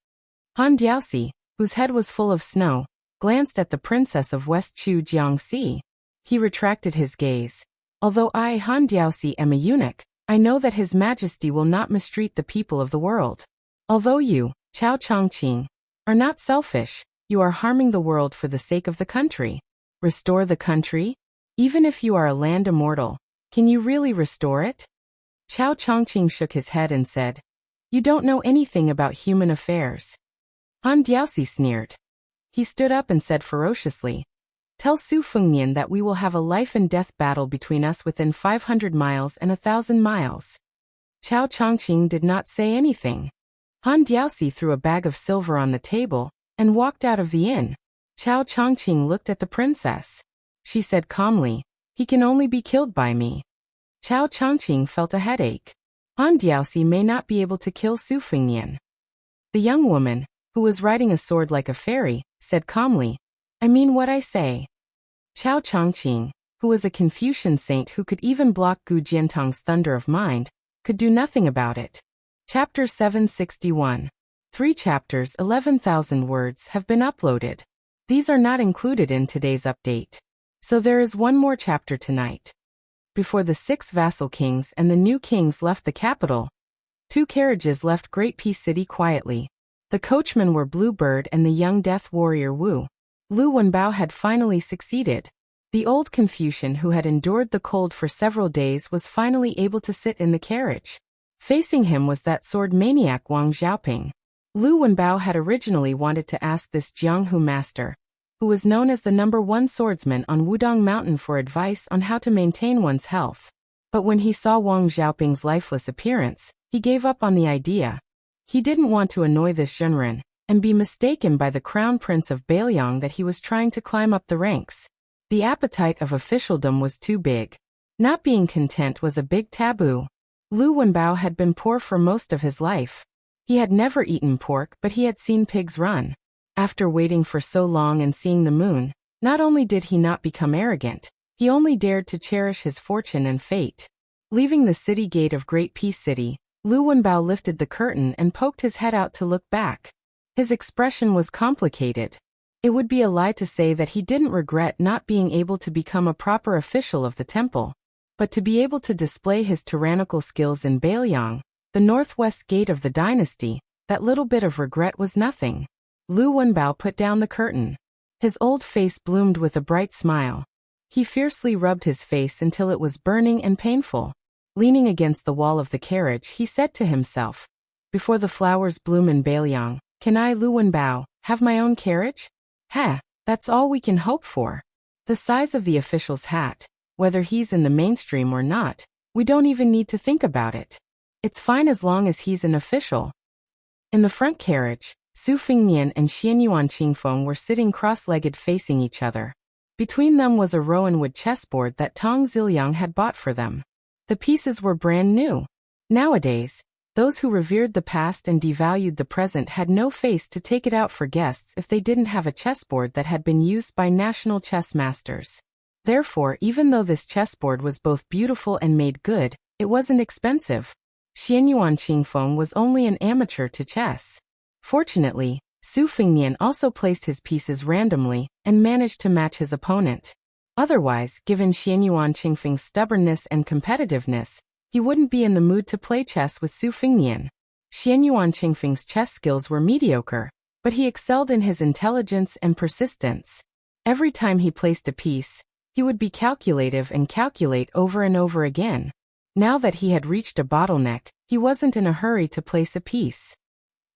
Han Diaoxi, whose head was full of snow, glanced at the princess of West Chu Jiangxi. He retracted his gaze. "Although I, Han Diaoxi, am a eunuch, I know that His Majesty will not mistreat the people of the world. Although you, Chao Chongqing, are not selfish, you are harming the world for the sake of the country. Restore the country? Even if you are a land immortal, can you really restore it?" Chao Chongqing shook his head and said, "You don't know anything about human affairs." Han Diaoxi sneered. He stood up and said ferociously, "Tell Su Fengnian that we will have a life-and-death battle between us within 500 miles and 1,000 miles." Chao Chongqing did not say anything. Han Diaoxi threw a bag of silver on the table and walked out of the inn. Chao Chongqing looked at the princess. She said calmly, "He can only be killed by me." Chao Chongqing felt a headache. Han Diaoxi may not be able to kill Su Fengnian. The young woman, who was riding a sword like a fairy, said calmly, "I mean what I say." Chao Chongqing, who was a Confucian saint who could even block Gu Jiantang's thunder of mind, could do nothing about it. Chapter 761. 3 chapters 11,000 words have been uploaded. These are not included in today's update. So there is one more chapter tonight. Before the 6 vassal kings and the new kings left the capital, 2 carriages left Great Peace City quietly. The coachmen were Blue Bird and the young death warrior Wu. Lu Wenbao had finally succeeded. The old Confucian who had endured the cold for several days was finally able to sit in the carriage. Facing him was that sword maniac Wang Xiaoping. Lu Wenbao had originally wanted to ask this Jianghu master, who was known as the #1 swordsman on Wudong Mountain, for advice on how to maintain one's health. But when he saw Wang Xiaoping's lifeless appearance, he gave up on the idea. He didn't want to annoy this Zhenren and be mistaken by the crown prince of Bailiang that he was trying to climb up the ranks. The appetite of officialdom was too big. Not being content was a big taboo. Lu Wenbao had been poor for most of his life. He had never eaten pork, but he had seen pigs run. After waiting for so long and seeing the moon, not only did he not become arrogant, he only dared to cherish his fortune and fate. Leaving the city gate of Great Peace City, Lu Wenbao lifted the curtain and poked his head out to look back. His expression was complicated. It would be a lie to say that he didn't regret not being able to become a proper official of the temple. But to be able to display his tyrannical skills in Bailiang, the northwest gate of the dynasty, that little bit of regret was nothing. Lu Wenbao put down the curtain. His old face bloomed with a bright smile. He fiercely rubbed his face until it was burning and painful. Leaning against the wall of the carriage, he said to himself, "Before the flowers bloom in Bailiang, can I, Lu Wenbao, have my own carriage? That's all we can hope for." The size of the official's hat, whether he's in the mainstream or not, we don't even need to think about it. It's fine as long as he's an official. In the front carriage, Su Fengnian and Xianyuan Qingfeng were sitting cross-legged facing each other. Between them was a rowanwood chessboard that Tong Ziliang had bought for them. The pieces were brand new. Nowadays, those who revered the past and devalued the present had no face to take it out for guests if they didn't have a chessboard that had been used by national chess masters. Therefore, even though this chessboard was both beautiful and made good, it wasn't expensive. Xianyuan Qingfeng was only an amateur to chess. Fortunately, Su Fengnian also placed his pieces randomly and managed to match his opponent. Otherwise, given Xianyuan Qingfeng's stubbornness and competitiveness, he wouldn't be in the mood to play chess with Su Fengnian. Xianyuan Qingfeng's chess skills were mediocre, but he excelled in his intelligence and persistence. Every time he placed a piece, he would be calculative and calculate over and over again. Now that he had reached a bottleneck, he wasn't in a hurry to place a piece.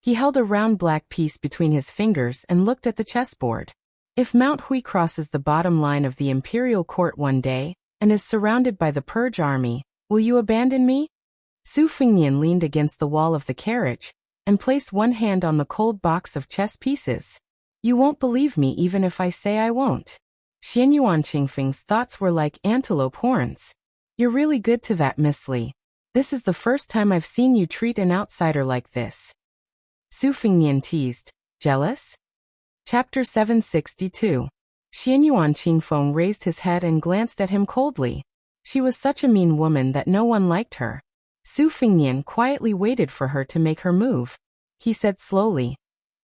He held a round black piece between his fingers and looked at the chessboard. If Mount Hui crosses the bottom line of the imperial court one day and is surrounded by the purge army, will you abandon me? Su Fengnian leaned against the wall of the carriage and placed one hand on the cold box of chess pieces. You won't believe me even if I say I won't. Xianyuan Qingfeng's thoughts were like antelope horns. You're really good to that, Miss Li. This is the first time I've seen you treat an outsider like this. Su Fengnian teased. Jealous? Chapter 762. Xianyuan Qingfeng raised his head and glanced at him coldly. She was such a mean woman that no one liked her. Su Fengnian quietly waited for her to make her move. He said slowly,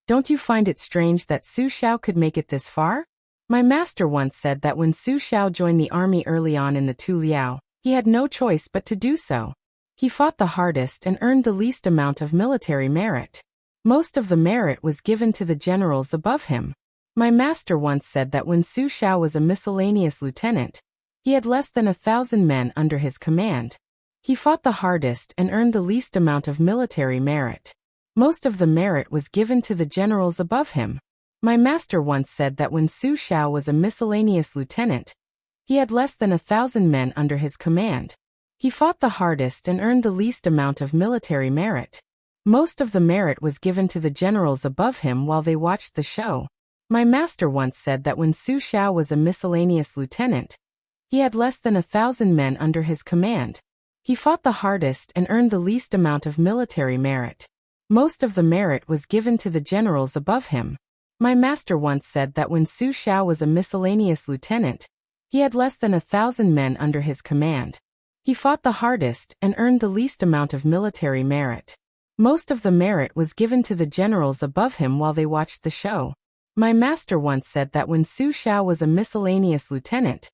"Don't you find it strange that Su Xiao could make it this far? My master once said that when Su Xiao joined the army early on in the Tu Liao, he had no choice but to do so. He fought the hardest and earned the least amount of military merit. Most of the merit was given to the generals above him. My master once said that when Su Xiao was a miscellaneous lieutenant, he had less than 1,000 men under his command. He fought the hardest and earned the least amount of military merit. Most of the merit was given to the generals above him. My master once said that when Su Xiao was a miscellaneous lieutenant, he had less than 1,000 men under his command. He fought the hardest and earned the least amount of military merit. Most of the merit was given to the generals above him while they watched the show. My master once said that when Su Xiao was a miscellaneous lieutenant, he had less than 1,000 men under his command. He fought the hardest and earned the least amount of military merit. Most of the merit was given to the generals above him. My master once said that when Su Xiao was a miscellaneous lieutenant, he had less than 1,000 men under his command. He fought the hardest and earned the least amount of military merit. Most of the merit was given to the generals above him while they watched the show. My master once said that when Su Xiao was a miscellaneous lieutenant,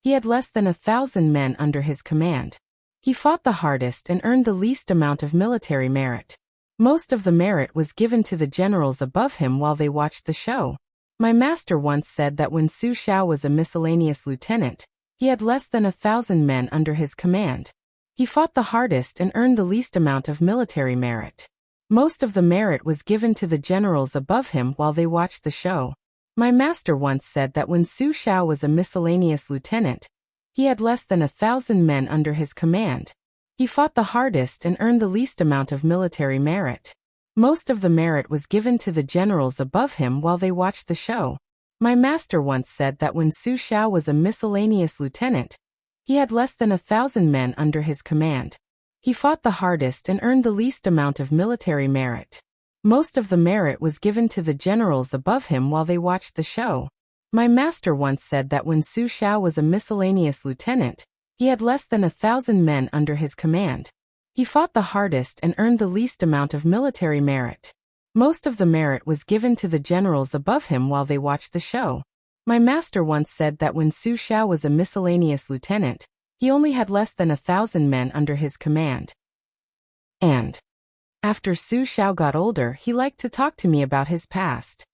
he had less than 1,000 men under his command. He fought the hardest and earned the least amount of military merit. Most of the merit was given to the generals above him while they watched the show. My master once said that when Su Xiao was a miscellaneous lieutenant, he had less than 1,000 men under his command. He fought the hardest and earned the least amount of military merit. Most of the merit was given to the generals above him while they watched the show. My master once said that when Su Xiao was a miscellaneous lieutenant, he had less than 1,000 men under his command. He fought the hardest and earned the least amount of military merit. Most of the merit was given to the generals above him while they watched the show. My master once said that when Su Xiao was a miscellaneous lieutenant, he had less than 1,000 men under his command. He fought the hardest and earned the least amount of military merit. Most of the merit was given to the generals above him while they watched the show. My master once said that when Su Xiao was a miscellaneous lieutenant, he had less than 1,000 men under his command. He fought the hardest and earned the least amount of military merit. Most of the merit was given to the generals above him while they watched the show. My master once said that when Su Xiao was a miscellaneous lieutenant, he only had less than 1,000 men under his command. And after Su Xiao got older, he liked to talk to me about his past.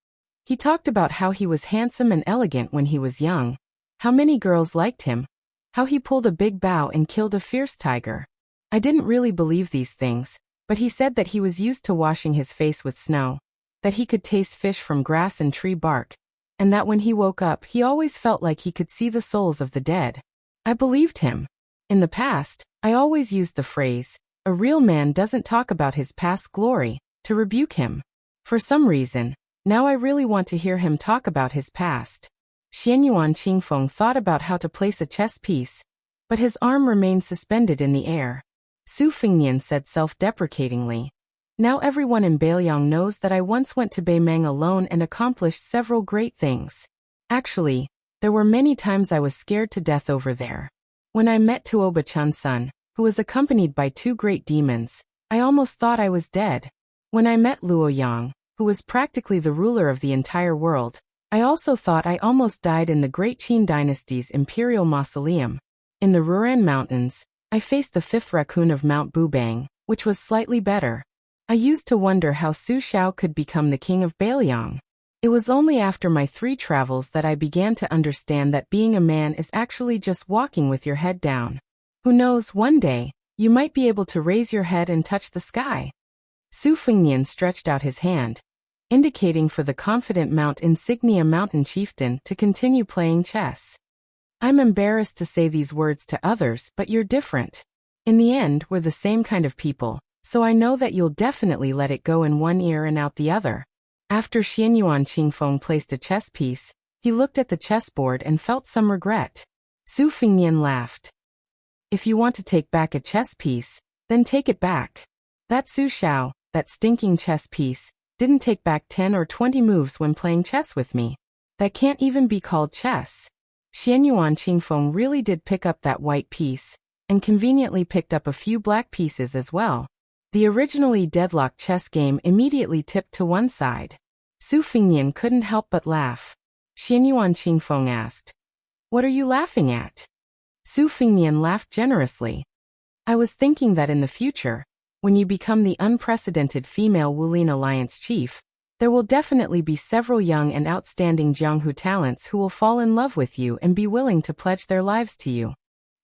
He talked about how he was handsome and elegant when he was young, how many girls liked him, how he pulled a big bow and killed a fierce tiger. I didn't really believe these things, but he said that he was used to washing his face with snow, that he could taste fish from grass and tree bark, and that when he woke up he always felt like he could see the souls of the dead. I believed him. In the past, I always used the phrase, "A real man doesn't talk about his past glory," to rebuke him. For some reason, now I really want to hear him talk about his past. Xianyuan Qingfeng thought about how to place a chess piece, but his arm remained suspended in the air. Su Fengnian said self-deprecatingly, "Now everyone in Beiliang knows that I once went to Beimang alone and accomplished several great things. Actually, there were many times I was scared to death over there. When I met Tuoba Chunsun, who was accompanied by 2 great demons, I almost thought I was dead. When I met Luoyang, who was practically the ruler of the entire world, I also thought I almost died in the Great Qin dynasty's imperial mausoleum. In the Ruran Mountains, I faced the 5th raccoon of Mount Bubang, which was slightly better. I used to wonder how Su Xiao could become the king of Beiliang. It was only after my 3 travels that I began to understand that being a man is actually just walking with your head down. Who knows, one day, you might be able to raise your head and touch the sky." Su Fengnian stretched out his hand, indicating for the confident Mount Insignia mountain chieftain to continue playing chess. "I'm embarrassed to say these words to others, but you're different. In the end, we're the same kind of people, so I know that you'll definitely let it go in one ear and out the other." After Xianyuan Qingfeng placed a chess piece, he looked at the chessboard and felt some regret. Su Fengnian laughed. "If you want to take back a chess piece, then take it back. That Su Xiao, that stinking chess piece, didn't take back 10 or 20 moves when playing chess with me. That can't even be called chess." Xianyuan Qingfeng really did pick up that white piece, and conveniently picked up a few black pieces as well. The originally deadlocked chess game immediately tipped to one side. Su Fengnian couldn't help but laugh. Xianyuan Qingfeng asked, "What are you laughing at?" Su Fengnian laughed generously. "I was thinking that in the future, when you become the unprecedented female Wulin Alliance chief, there will definitely be several young and outstanding Jianghu talents who will fall in love with you and be willing to pledge their lives to you.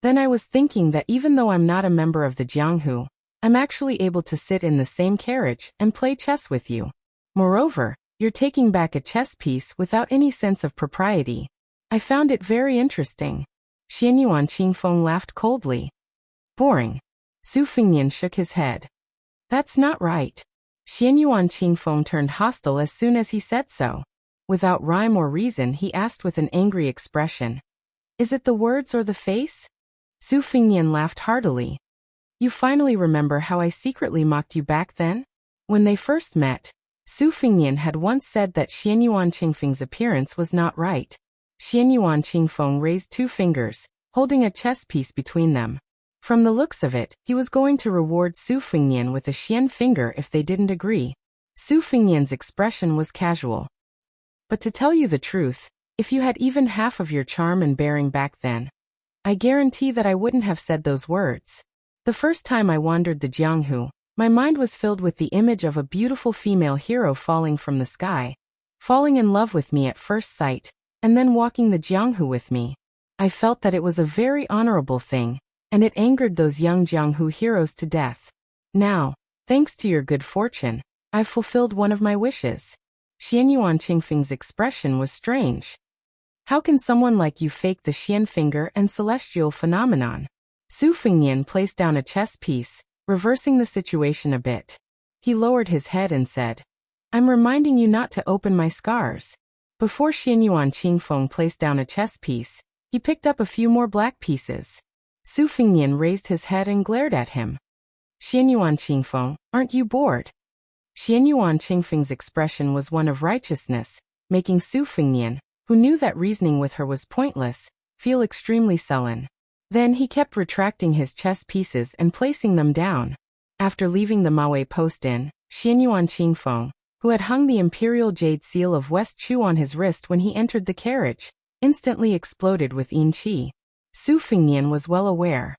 Then I was thinking that even though I'm not a member of the Jianghu, I'm actually able to sit in the same carriage and play chess with you. Moreover, You're taking back a chess piece without any sense of propriety. I found it very interesting. Xianyuan Qingfeng laughed coldly. Boring. Su Fengnian shook his head. That's not right. Xianyuan Qingfeng turned hostile as soon as he said so. Without rhyme or reason, he asked with an angry expression. Is it the words or the face? Su Fengnian laughed heartily. You finally remember how I secretly mocked you back then? When they first met, Su Fengnian had once said that Xianyuan Qingfeng's appearance was not right. Xianyuan Qingfeng raised 2 fingers, holding a chess piece between them. From the looks of it, he was going to reward Su Fengnian with a Xian finger if they didn't agree. Su Fengnian's expression was casual. But to tell you the truth, if you had even half of your charm and bearing back then, I guarantee that I wouldn't have said those words. The first time I wandered the Jianghu, my mind was filled with the image of a beautiful female hero falling from the sky, falling in love with me at first sight, and then walking the Jianghu with me. I felt that it was a very honorable thing, and it angered those young Jianghu heroes to death. Now, thanks to your good fortune, I've fulfilled one of my wishes. Xianyuan Qingfeng's expression was strange. How can someone like you fake the Xian finger and celestial phenomenon? Su Fengnian placed down a chess piece, reversing the situation a bit. He lowered his head and said, I'm reminding you not to open my scars. Before Xianyuan Qingfeng placed down a chess piece, he picked up a few more black pieces. Su Fengnian raised his head and glared at him. Xianyuan Qingfeng, aren't you bored? Xianyuan Qingfeng's expression was one of righteousness, making Su Fengnian, who knew that reasoning with her was pointless, feel extremely sullen. Then he kept retracting his chess pieces and placing them down. After leaving the Maui post inn, Xianyuan Qingfeng, who had hung the imperial jade seal of West Chu on his wrist when he entered the carriage, instantly exploded with Yin Qi. Su Fengnian was well aware.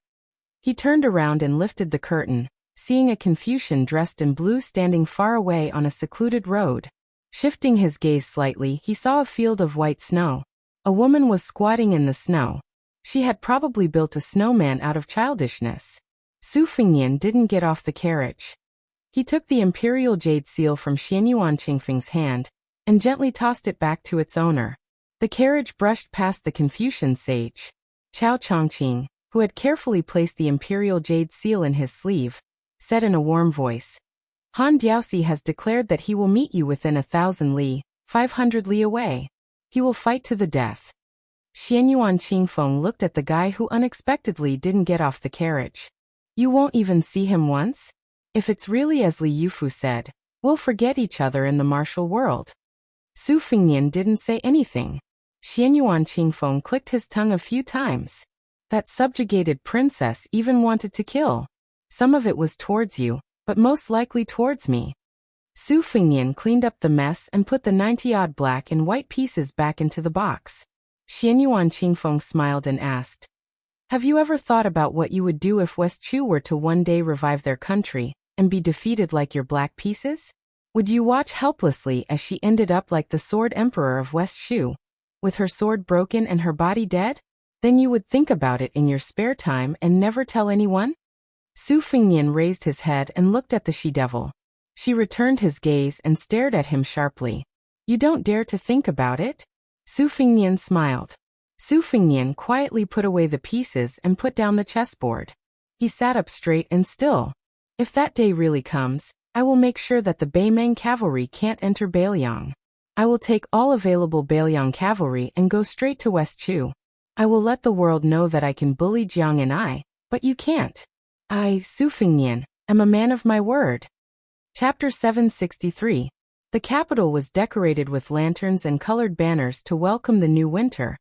He turned around and lifted the curtain, seeing a Confucian dressed in blue standing far away on a secluded road. Shifting his gaze slightly, he saw a field of white snow. A woman was squatting in the snow. She had probably built a snowman out of childishness. Su Fengnian didn't get off the carriage. He took the imperial jade seal from Xianyuan Qingfeng's hand and gently tossed it back to its owner. The carriage brushed past the Confucian sage, Chao Chongqing, who had carefully placed the imperial jade seal in his sleeve, said in a warm voice, Han Diaoxi has declared that he will meet you within 1,000 li, 500 li away. He will fight to the death. Xianyuan Qingfeng looked at the guy who unexpectedly didn't get off the carriage. You won't even see him once? If it's really as Li Yufu said, we'll forget each other in the martial world. Su Fengnian didn't say anything. Xianyuan Qingfeng clicked his tongue a few times. That subjugated princess even wanted to kill. Some of it was towards you, but most likely towards me. Su Fengnian cleaned up the mess and put the 90-odd black and white pieces back into the box. Xianyuan Qingfeng smiled and asked, have you ever thought about what you would do if West Chu were to one day revive their country and be defeated like your black pieces? Would you watch helplessly as she ended up like the sword emperor of West Chu, with her sword broken and her body dead? Then you would think about it in your spare time and never tell anyone? Su Fengnian raised his head and looked at the she-devil. She returned his gaze and stared at him sharply. You don't dare to think about it? Su Fengnian smiled. Su Fengnian quietly put away the pieces and put down the chessboard. He sat up straight and still. If that day really comes, I will make sure that the Beimeng cavalry can't enter Bailiang. I will take all available Bailiang cavalry and go straight to West Chu. I will let the world know that I can bully Jiang and I, but you can't. I, Su Fengnian, am a man of my word. Chapter 763. The capital was decorated with lanterns and colored banners to welcome the new winter,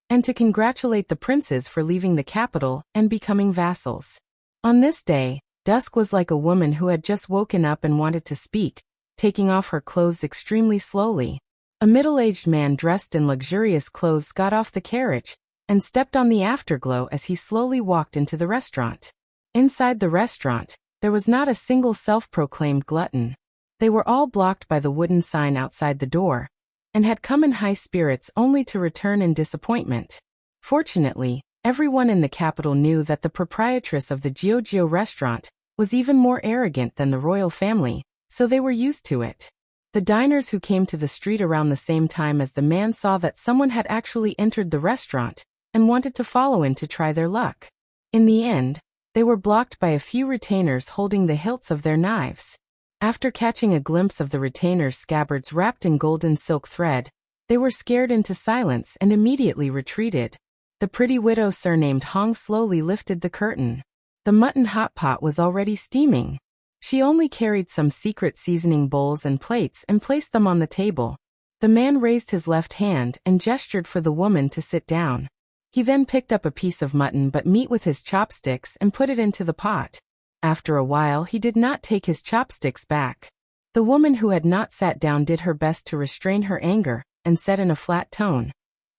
and to congratulate the princes for leaving the capital and becoming vassals. On this day, Dusk was like a woman who had just woken up and wanted to speak, taking off her clothes extremely slowly. A middle-aged man dressed in luxurious clothes got off the carriage and stepped on the afterglow as he slowly walked into the restaurant. Inside the restaurant, there was not a single self-proclaimed glutton. They were all blocked by the wooden sign outside the door, and had come in high spirits only to return in disappointment. Fortunately, everyone in the capital knew that the proprietress of the Jiu restaurant was even more arrogant than the royal family, so they were used to it. The diners who came to the street around the same time as the man saw that someone had actually entered the restaurant and wanted to follow in to try their luck. In the end, they were blocked by a few retainers holding the hilts of their knives. After catching a glimpse of the retainers' scabbards wrapped in golden silk thread, they were scared into silence and immediately retreated. The pretty widow surnamed Hong slowly lifted the curtain. The mutton hot pot was already steaming. She only carried some secret seasoning bowls and plates and placed them on the table. The man raised his left hand and gestured for the woman to sit down. He then picked up a piece of mutton but meat with his chopsticks and put it into the pot. After a while he did not take his chopsticks back. The woman who had not sat down did her best to restrain her anger, and said in a flat tone,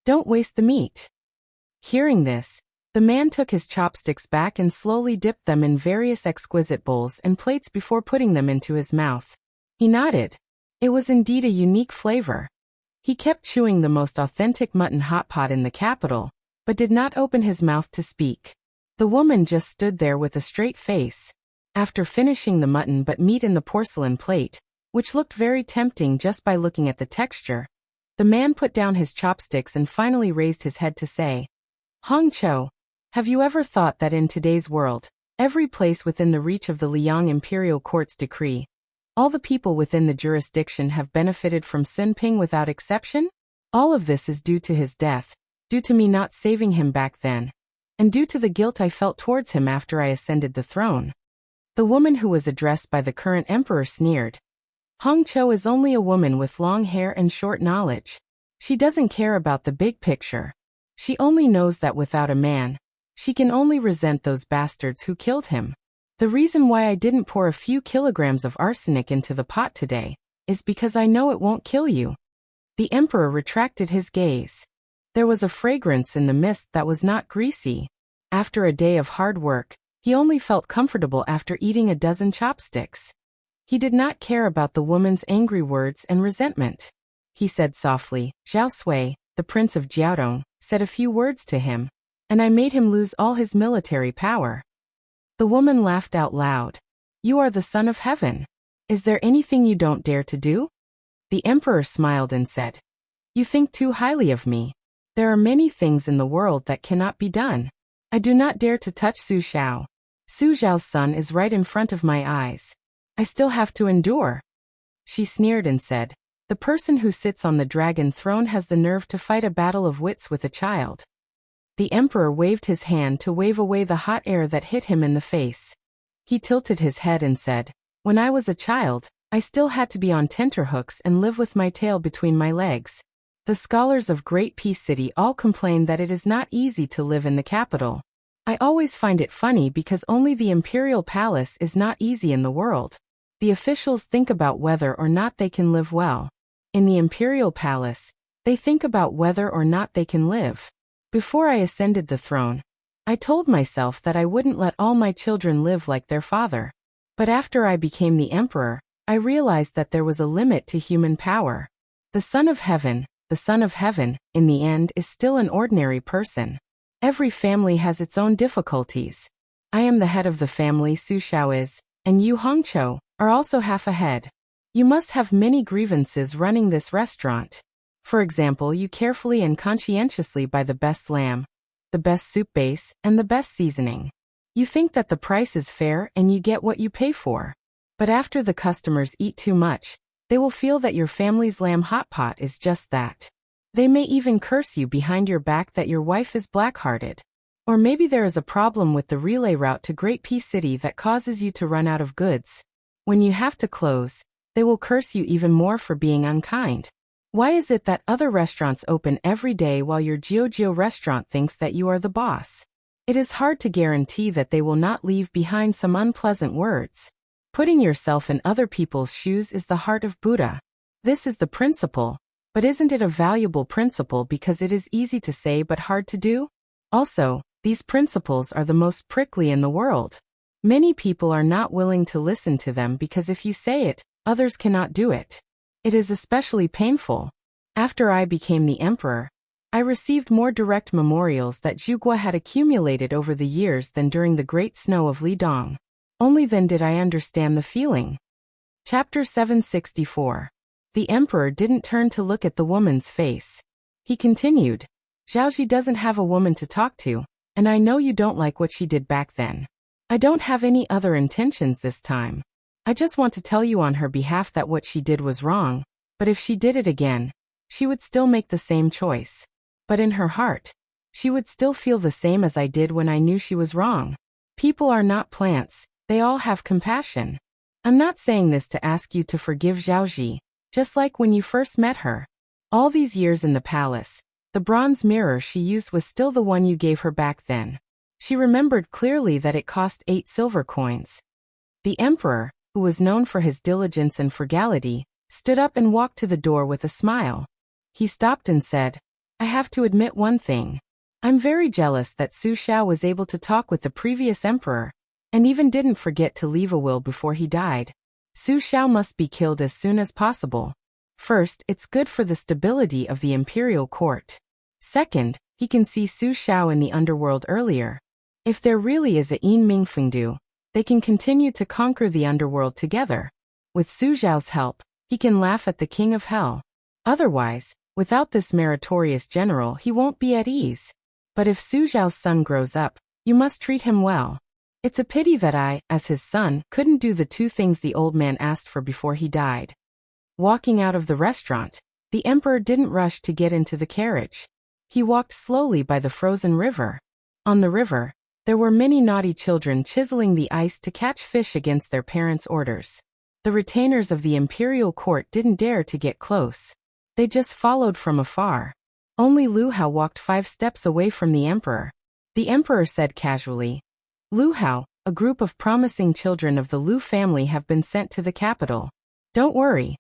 "Don't waste the meat." Hearing this, the man took his chopsticks back and slowly dipped them in various exquisite bowls and plates before putting them into his mouth. He nodded. It was indeed a unique flavor. He kept chewing the most authentic mutton hot pot in the capital, but did not open his mouth to speak. The woman just stood there with a straight face. After finishing the mutton but meat in the porcelain plate, which looked very tempting just by looking at the texture, the man put down his chopsticks and finally raised his head to say, "Hong Cho, have you ever thought that in today's world, every place within the reach of the Liang Imperial Court's decree, all the people within the jurisdiction have benefited from Sun Ping without exception? All of this is due to his death, due to me not saving him back then, and due to the guilt I felt towards him after I ascended the throne." The woman who was addressed by the current emperor sneered. Hong Cho is only a woman with long hair and short knowledge. She doesn't care about the big picture. She only knows that without a man, she can only resent those bastards who killed him. The reason why I didn't pour a few kilograms of arsenic into the pot today is because I know it won't kill you. The emperor retracted his gaze. There was a fragrance in the mist that was not greasy. After a day of hard work, he only felt comfortable after eating a dozen chopsticks. He did not care about the woman's angry words and resentment. He said softly, "Zhao Sui, the prince of Jiaodong, said a few words to him, and I made him lose all his military power." The woman laughed out loud. "You are the son of heaven. Is there anything you don't dare to do?" The emperor smiled and said, "You think too highly of me. There are many things in the world that cannot be done. I do not dare to touch Su Xiao. Su Xiao's son is right in front of my eyes. I still have to endure." She sneered and said, "The person who sits on the dragon throne has the nerve to fight a battle of wits with a child." The emperor waved his hand to wave away the hot air that hit him in the face. He tilted his head and said, "When I was a child, I still had to be on tenterhooks and live with my tail between my legs. The scholars of Great Peace City all complain that it is not easy to live in the capital. I always find it funny because only the imperial palace is not easy in the world. The officials think about whether or not they can live well. In the imperial palace, they think about whether or not they can live. Before I ascended the throne, I told myself that I wouldn't let all my children live like their father. But after I became the emperor, I realized that there was a limit to human power. The Son of Heaven, in the end, is still an ordinary person. Every family has its own difficulties. I am the head of the family Su Xiao is, and you Hong Cho are also half a head. You must have many grievances running this restaurant. For example, you carefully and conscientiously buy the best lamb, the best soup base, and the best seasoning. You think that the price is fair and you get what you pay for. But after the customers eat too much, they will feel that your family's lamb hot pot is just that. They may even curse you behind your back that your wife is black-hearted. Or maybe there is a problem with the relay route to Great Peace City that causes you to run out of goods. When you have to close, they will curse you even more for being unkind. Why is it that other restaurants open every day while your Jiu restaurant thinks that you are the boss? It is hard to guarantee that they will not leave behind some unpleasant words. Putting yourself in other people's shoes is the heart of Buddha. This is the principle. But isn't it a valuable principle because it is easy to say but hard to do? Also, these principles are the most prickly in the world. Many people are not willing to listen to them because if you say it, others cannot do it. It is especially painful. After I became the emperor, I received more direct memorials that Zhuge had accumulated over the years than during the Great Snow of Lidong. Only then did I understand the feeling. Chapter 764. The emperor didn't turn to look at the woman's face. He continued, Zhaoji doesn't have a woman to talk to, and I know you don't like what she did back then. I don't have any other intentions this time. I just want to tell you on her behalf that what she did was wrong, but if she did it again, she would still make the same choice. But in her heart, she would still feel the same as I did when I knew she was wrong. People are not plants, they all have compassion. I'm not saying this to ask you to forgive Zhaoji, just like when you first met her. All these years in the palace, the bronze mirror she used was still the one you gave her back then. She remembered clearly that it cost 8 silver coins. The emperor, who was known for his diligence and frugality, stood up and walked to the door with a smile. He stopped and said, I have to admit one thing. I'm very jealous that Su Xiao was able to talk with the previous emperor, and even didn't forget to leave a will before he died. Su Xiao must be killed as soon as possible. First, it's good for the stability of the imperial court. Second, he can see Su Xiao in the underworld earlier. If there really is a Yin Ming Fengdu, they can continue to conquer the underworld together. With Su Xiao's help, he can laugh at the king of hell. Otherwise, without this meritorious general, he won't be at ease. But if Su Xiao's son grows up, you must treat him well. It's a pity that I, as his son, couldn't do the 2 things the old man asked for before he died. Walking out of the restaurant, the emperor didn't rush to get into the carriage. He walked slowly by the frozen river. On the river, there were many naughty children chiseling the ice to catch fish against their parents' orders. The retainers of the imperial court didn't dare to get close. They just followed from afar. Only Lu Hao walked 5 steps away from the emperor. The emperor said casually, Lu Hao, a group of promising children of the Lu family have been sent to the capital. Don't worry.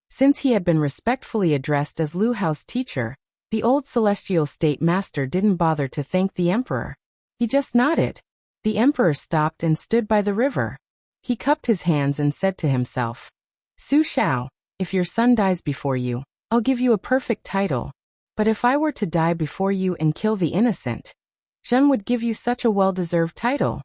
Since he had been respectfully addressed as Lu Hao's teacher, the old celestial state master didn't bother to thank the emperor. He just nodded. The emperor stopped and stood by the river. He cupped his hands and said to himself, Su Xiao, if your son dies before you, I'll give you a perfect title. But if I were to die before you and kill the innocent, Zhen would give you such a well-deserved title.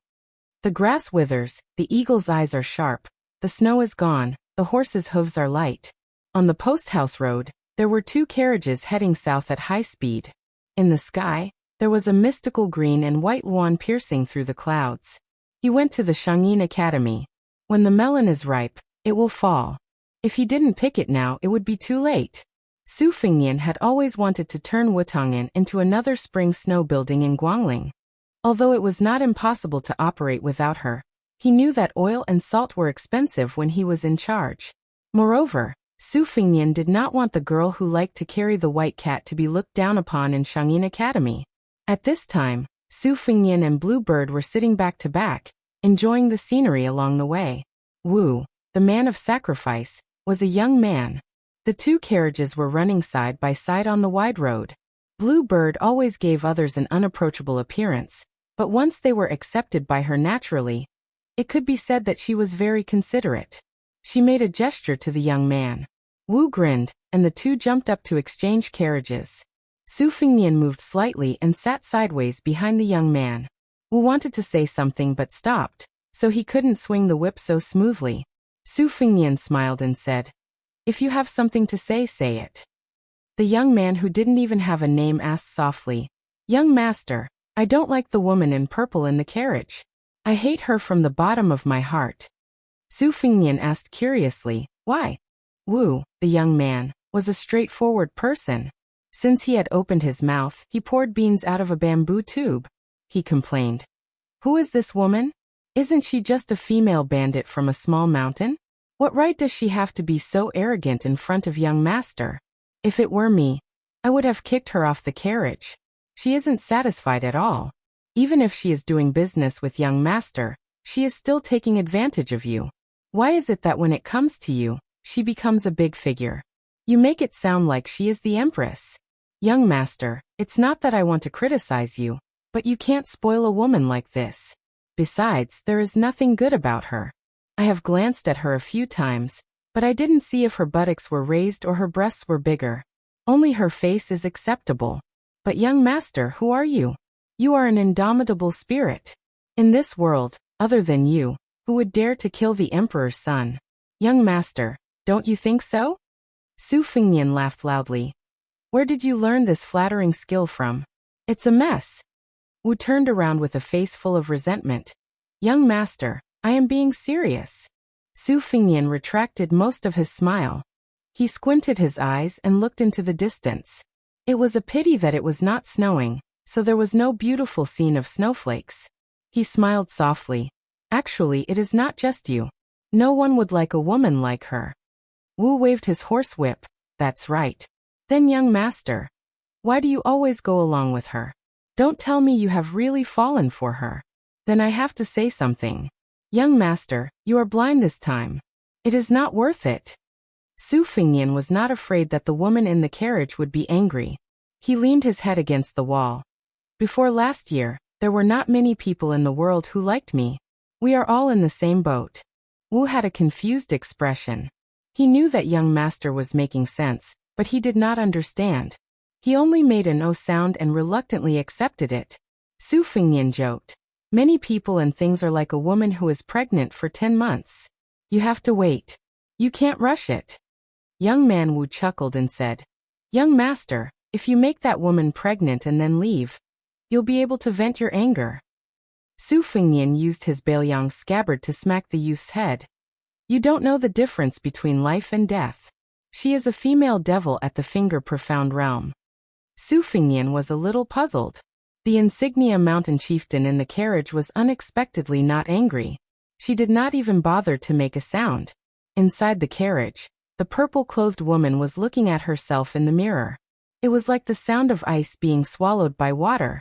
The grass withers, the eagle's eyes are sharp, the snow is gone, the horse's hooves are light. On the post-house road, there were 2 carriages heading south at high speed. In the sky, there was a mystical green and white luan piercing through the clouds. He went to the Shangyin Academy. When the melon is ripe, it will fall. If he didn't pick it now, it would be too late. Su Fengnian had always wanted to turn Wutong'an into another spring snow building in Guangling. Although it was not impossible to operate without her, he knew that oil and salt were expensive when he was in charge. Moreover, Su Fengnian did not want the girl who liked to carry the white cat to be looked down upon in Shangyin Academy. At this time, Su Fengnian and Blue Bird were sitting back to back, enjoying the scenery along the way. Wu, the man of sacrifice, was a young man. The 2 carriages were running side by side on the wide road. Blue Bird always gave others an unapproachable appearance, but once they were accepted by her naturally, it could be said that she was very considerate. She made a gesture to the young man. Wu grinned, and the 2 jumped up to exchange carriages. Su Fengnian moved slightly and sat sideways behind the young man. Wu wanted to say something but stopped, so he couldn't swing the whip so smoothly. Su Fengnian smiled and said, If you have something to say it. The young man who didn't even have a name asked softly, Young master, I don't like the woman in purple in the carriage. I hate her from the bottom of my heart. Su Fengnian asked curiously, Why? Wu, the young man, was a straightforward person. Since he had opened his mouth, he poured beans out of a bamboo tube. He complained, Who is this woman? Isn't she just a female bandit from a small mountain? What right does she have to be so arrogant in front of young master? If it were me, I would have kicked her off the carriage. She isn't satisfied at all. Even if she is doing business with young master, she is still taking advantage of you. Why is it that when it comes to you, she becomes a big figure? You make it sound like she is the empress. Young master, it's not that I want to criticize you, but you can't spoil a woman like this. Besides, there is nothing good about her. I have glanced at her a few times, but I didn't see if her buttocks were raised or her breasts were bigger. Only her face is acceptable. But young master, who are you? You are an indomitable spirit. In this world, other than you, who would dare to kill the emperor's son? Young master, don't you think so? Su Fengnian laughed loudly. Where did you learn this flattering skill from? It's a mess. Wu turned around with a face full of resentment. Young master, I am being serious. Su Fengnian retracted most of his smile. He squinted his eyes and looked into the distance. It was a pity that it was not snowing, so there was no beautiful scene of snowflakes. He smiled softly. Actually, it is not just you. No one would like a woman like her. Wu waved his horsewhip. That's right. Then young master, why do you always go along with her? Don't tell me you have really fallen for her. Then I have to say something. Young master, you are blind this time. It is not worth it. Su Fengnian was not afraid that the woman in the carriage would be angry. He leaned his head against the wall. Before last year, there were not many people in the world who liked me. We are all in the same boat. Wu had a confused expression. He knew that young master was making sense, but he did not understand. He only made an "oh" sound and reluctantly accepted it. Su Fengnian joked. Many people and things are like a woman who is pregnant for 10 months. You have to wait. You can't rush it. Young man Wu chuckled and said, Young master, if you make that woman pregnant and then leave, you'll be able to vent your anger. Su Fengnian used his Baoyang scabbard to smack the youth's head. You don't know the difference between life and death. She is a female devil at the finger profound realm. Su Fengnian was a little puzzled. The insignia mountain chieftain in the carriage was unexpectedly not angry. She did not even bother to make a sound. Inside the carriage, the purple-clothed woman was looking at herself in the mirror. It was like the sound of ice being swallowed by water.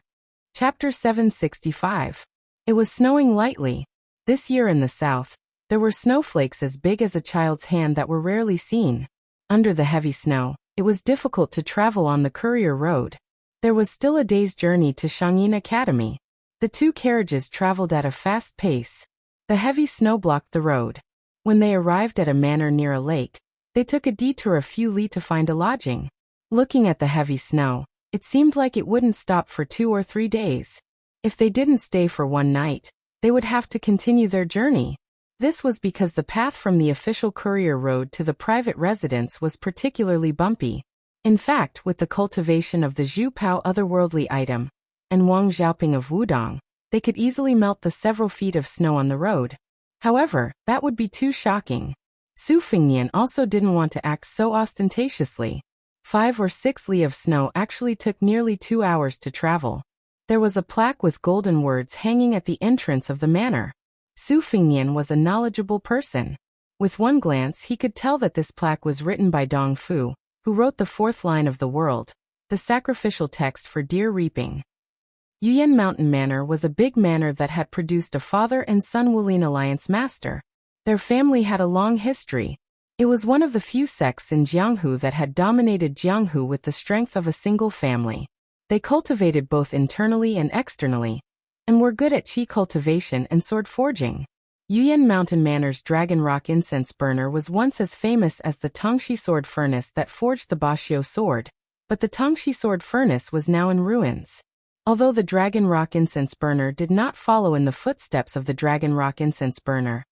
Chapter 765. It was snowing lightly. This year in the south, there were snowflakes as big as a child's hand that were rarely seen. Under the heavy snow, it was difficult to travel on the courier road. There was still a day's journey to Shangyin Academy. The two carriages traveled at a fast pace. The heavy snow blocked the road. When they arrived at a manor near a lake, they took a detour a few li to find a lodging. Looking at the heavy snow, it seemed like it wouldn't stop for 2 or 3 days. If they didn't stay for one night, they would have to continue their journey. This was because the path from the official courier road to the private residence was particularly bumpy. In fact, with the cultivation of the Zhu Pao otherworldly item, and Wang Xiaoping of Wudong, they could easily melt the several feet of snow on the road. However, that would be too shocking. Su Fengnian also didn't want to act so ostentatiously. 5 or 6 li of snow actually took nearly 2 hours to travel. There was a plaque with golden words hanging at the entrance of the manor. Su Fengnian was a knowledgeable person. With one glance he could tell that this plaque was written by Dong Fu, who wrote the 4th line of the world, the sacrificial text for deer reaping. Yuyan Mountain Manor was a big manor that had produced a father and son Wulin alliance master. Their family had a long history. It was one of the few sects in Jianghu that had dominated Jianghu with the strength of a single family. They cultivated both internally and externally, and were good at qi cultivation and sword forging. Yuyan Mountain Manor's Dragon Rock incense burner was once as famous as the Tongxi sword furnace that forged the Bashio sword, but the Tongxi sword furnace was now in ruins. Although the Dragon Rock incense burner did not follow in the footsteps of the Dragon Rock incense burner,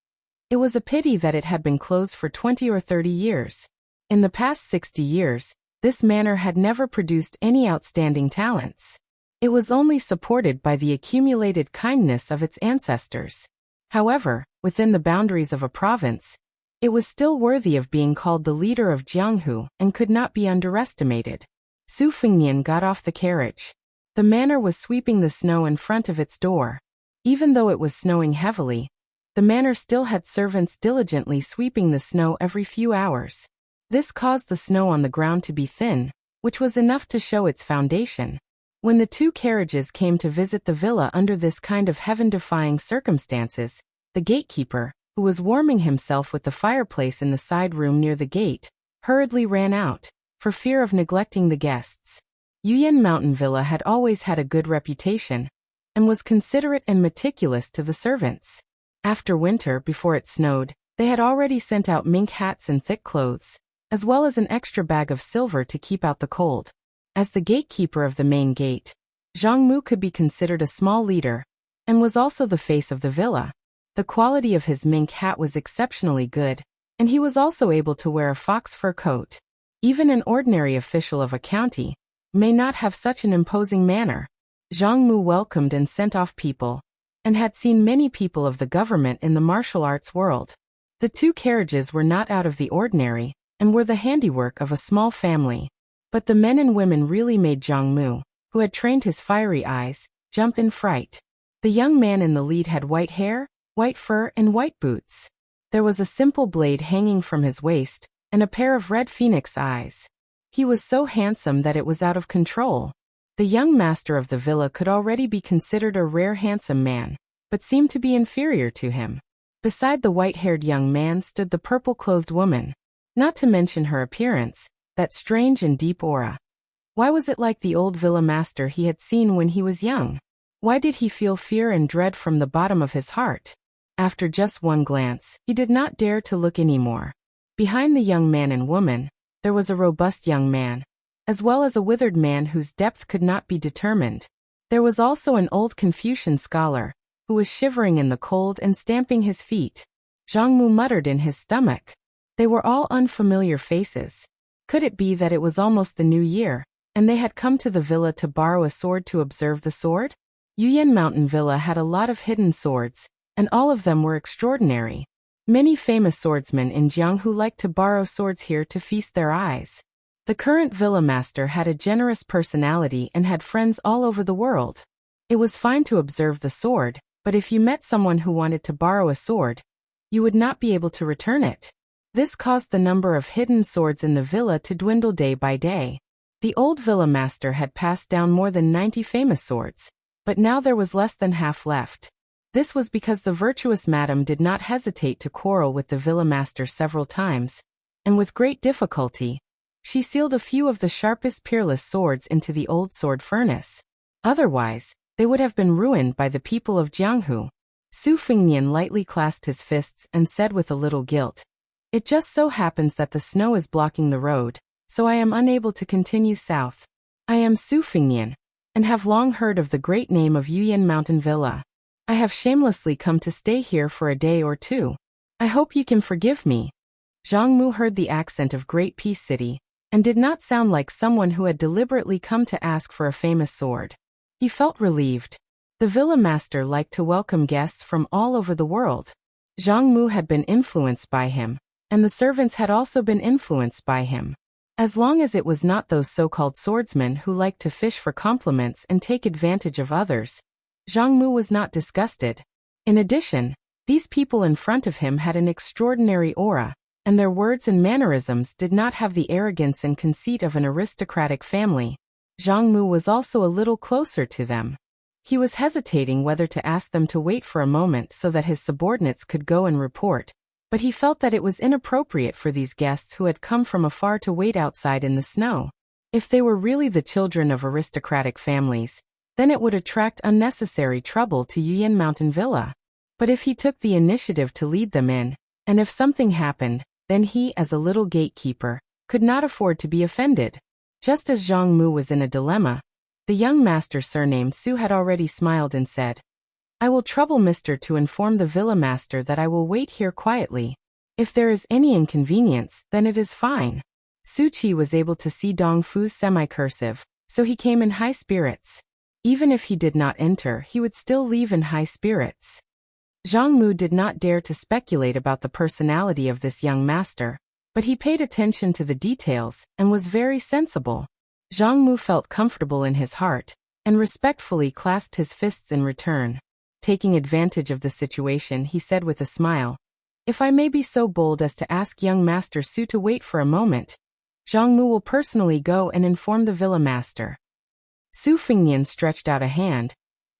it was a pity that it had been closed for 20 or 30 years. In the past 60 years, this manor had never produced any outstanding talents. It was only supported by the accumulated kindness of its ancestors. However, within the boundaries of a province, it was still worthy of being called the leader of Jianghu and could not be underestimated. Su Fengnian got off the carriage. The manor was sweeping the snow in front of its door. Even though it was snowing heavily, the manor still had servants diligently sweeping the snow every few hours. This caused the snow on the ground to be thin, which was enough to show its foundation. When the two carriages came to visit the villa under this kind of heaven-defying circumstances, the gatekeeper, who was warming himself with the fireplace in the side room near the gate, hurriedly ran out, for fear of neglecting the guests. Yuyan Mountain Villa had always had a good reputation, and was considerate and meticulous to the servants. After winter, before it snowed, they had already sent out mink hats and thick clothes, as well as an extra bag of silver to keep out the cold. As the gatekeeper of the main gate, Zhang Mu could be considered a small leader, and was also the face of the villa. The quality of his mink hat was exceptionally good, and he was also able to wear a fox fur coat. Even an ordinary official of a county may not have such an imposing manner. Zhang Mu welcomed and sent off people, and had seen many people of the government in the martial arts world. The 2 carriages were not out of the ordinary, and were the handiwork of a small family. But the men and women really made Zhang Mu, who had trained his fiery eyes, jump in fright. The young man in the lead had white hair, white fur, and white boots. There was a simple blade hanging from his waist, and a pair of red phoenix eyes. He was so handsome that it was out of control. The young master of the villa could already be considered a rare handsome man, but seemed to be inferior to him. Beside the white-haired young man stood the purple-clothed woman. Not to mention her appearance, that strange and deep aura. Why was it like the old villa master he had seen when he was young? Why did he feel fear and dread from the bottom of his heart? After just one glance, he did not dare to look any more. Behind the young man and woman, there was a robust young man, as well as a withered man whose depth could not be determined. There was also an old Confucian scholar, who was shivering in the cold and stamping his feet. Zhang Mu muttered in his stomach. They were all unfamiliar faces. Could it be that it was almost the new year, and they had come to the villa to borrow a sword to observe the sword? Yuyan Mountain Villa had a lot of hidden swords, and all of them were extraordinary. Many famous swordsmen in Jianghu liked to borrow swords here to feast their eyes. The current villa master had a generous personality and had friends all over the world. It was fine to observe the sword, but if you met someone who wanted to borrow a sword, you would not be able to return it. This caused the number of hidden swords in the villa to dwindle day by day. The old villa master had passed down more than 90 famous swords, but now there was less than half left. This was because the virtuous madam did not hesitate to quarrel with the villa master several times, and with great difficulty, she sealed a few of the sharpest peerless swords into the old sword furnace. Otherwise, they would have been ruined by the people of Jianghu. Su Fengnian lightly clasped his fists and said with a little guilt, "It just so happens that the snow is blocking the road, so I am unable to continue south. I am Su Fengnian, and have long heard of the great name of Yuyan Mountain Villa. I have shamelessly come to stay here for a day or 2. I hope you can forgive me." Zhang Mu heard the accent of Great Peace City, and did not sound like someone who had deliberately come to ask for a famous sword. He felt relieved. The villa master liked to welcome guests from all over the world. Zhang Mu had been influenced by him, and the servants had also been influenced by him. As long as it was not those so-called swordsmen who liked to fish for compliments and take advantage of others, Zhang Mu was not disgusted. In addition, these people in front of him had an extraordinary aura, and their words and mannerisms did not have the arrogance and conceit of an aristocratic family. Zhang Mu was also a little closer to them. He was hesitating whether to ask them to wait for a moment so that his subordinates could go and report, but he felt that it was inappropriate for these guests who had come from afar to wait outside in the snow. If they were really the children of aristocratic families, then it would attract unnecessary trouble to Yuyan Mountain Villa. But if he took the initiative to lead them in, and if something happened, then he, as a little gatekeeper, could not afford to be offended. Just as Zhang Mu was in a dilemma, the young master surnamed Su had already smiled and said, "I will trouble Mr. to inform the villa master that I will wait here quietly. If there is any inconvenience, then it is fine." Su Qi was able to see Dong Fu's semi-cursive, so he came in high spirits. Even if he did not enter, he would still leave in high spirits. Zhang Mu did not dare to speculate about the personality of this young master, but he paid attention to the details and was very sensible. Zhang Mu felt comfortable in his heart, and respectfully clasped his fists in return. Taking advantage of the situation, he said with a smile, "If I may be so bold as to ask young Master Su to wait for a moment, Zhang Mu will personally go and inform the villa master." Su Fengnian stretched out a hand,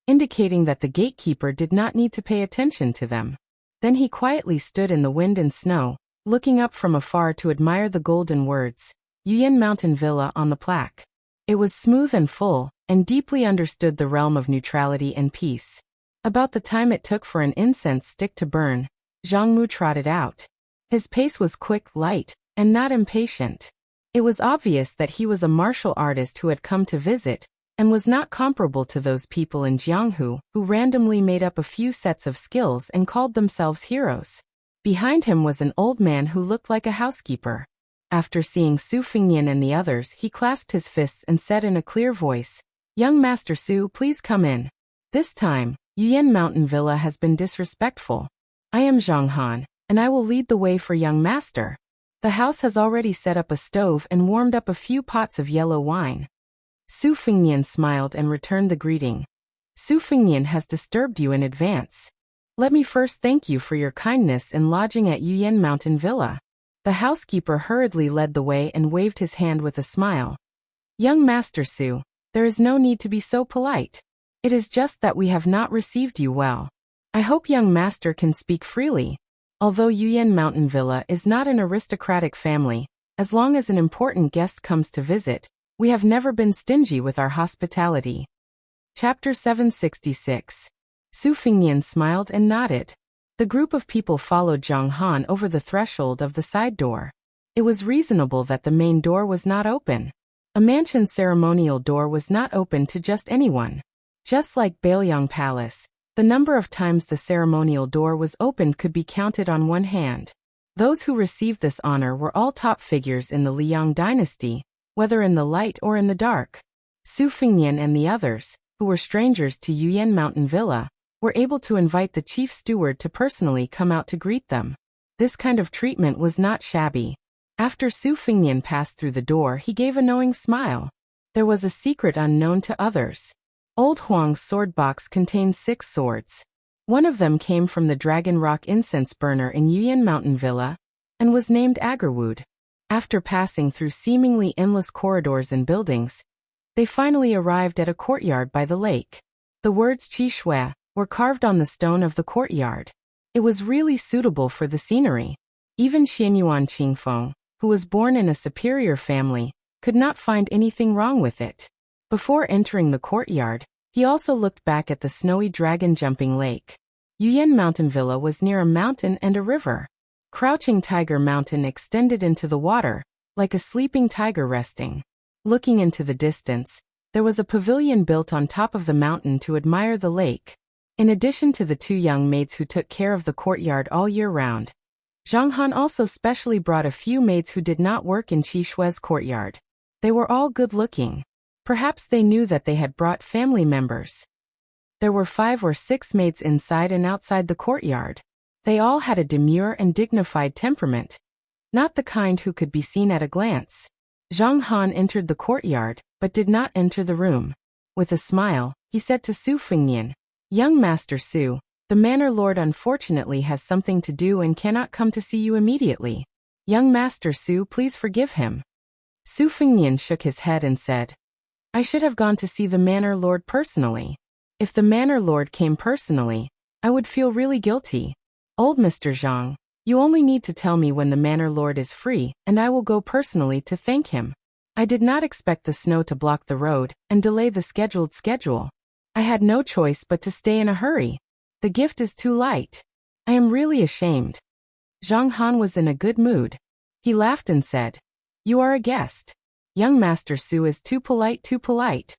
indicating that the gatekeeper did not need to pay attention to them. Then he quietly stood in the wind and snow, looking up from afar to admire the golden words, "Yuyan Mountain Villa" on the plaque. It was smooth and full, and deeply understood the realm of neutrality and peace. About the time it took for an incense stick to burn, Zhang Mu trotted out. His pace was quick, light, and not impatient. It was obvious that he was a martial artist who had come to visit, and was not comparable to those people in Jianghu who randomly made up a few sets of skills and called themselves heroes. Behind him was an old man who looked like a housekeeper. After seeing Su Fengnian and the others, he clasped his fists and said in a clear voice, "Young Master Su, please come in. This time, Yuyan Mountain Villa has been disrespectful. I am Zhang Han, and I will lead the way for young master. The house has already set up a stove and warmed up a few pots of yellow wine." Su Fengnian smiled and returned the greeting. "Su Fengnian has disturbed you in advance. Let me first thank you for your kindness in lodging at Yuyan Mountain Villa." The housekeeper hurriedly led the way and waved his hand with a smile. "Young Master Su, there is no need to be so polite. It is just that we have not received you well. I hope young master can speak freely. Although Yuyan Mountain Villa is not an aristocratic family, as long as an important guest comes to visit, we have never been stingy with our hospitality." Chapter 766. Su Fengnian smiled and nodded. The group of people followed Zhang Han over the threshold of the side door. It was reasonable that the main door was not open. A mansion's ceremonial door was not open to just anyone. Just like Baoyang Palace, the number of times the ceremonial door was opened could be counted on one hand. Those who received this honor were all top figures in the Liang dynasty, whether in the light or in the dark. Su Fengnian and the others, who were strangers to Yuyan Mountain Villa, were able to invite the chief steward to personally come out to greet them. This kind of treatment was not shabby. After Su Fengnian passed through the door, he gave a knowing smile. There was a secret unknown to others. Old Huang's sword box contained 6 swords. One of them came from the Dragon Rock incense burner in Yuyan Mountain Villa, and was named Agarwood. After passing through seemingly endless corridors and buildings, they finally arrived at a courtyard by the lake. The words Qi Shui were carved on the stone of the courtyard. It was really suitable for the scenery. Even Xianyuan Qingfeng, who was born in a superior family, could not find anything wrong with it. Before entering the courtyard, he also looked back at the snowy dragon-jumping lake. Yuyan Mountain Villa was near a mountain and a river. Crouching Tiger Mountain extended into the water, like a sleeping tiger resting. Looking into the distance, there was a pavilion built on top of the mountain to admire the lake. In addition to the 2 young maids who took care of the courtyard all year round, Zhang Han also specially brought a few maids who did not work in Qi Shui's courtyard. They were all good-looking. Perhaps they knew that they had brought family members. There were 5 or 6 maids inside and outside the courtyard. They all had a demure and dignified temperament, not the kind who could be seen at a glance. Zhang Han entered the courtyard, but did not enter the room. With a smile, he said to Su Fengnian, "Young Master Su, the Manor Lord unfortunately has something to do and cannot come to see you immediately. Young Master Su, please forgive him." Su Fengnian shook his head and said, "I should have gone to see the Manor Lord personally. If the Manor Lord came personally, I would feel really guilty. Old Mr. Zhang, you only need to tell me when the Manor Lord is free, and I will go personally to thank him. I did not expect the snow to block the road and delay the scheduled schedule. I had no choice but to stay in a hurry. The gift is too light. I am really ashamed." Zhang Han was in a good mood. He laughed and said, "You are a guest. Young Master Su is too polite, too polite."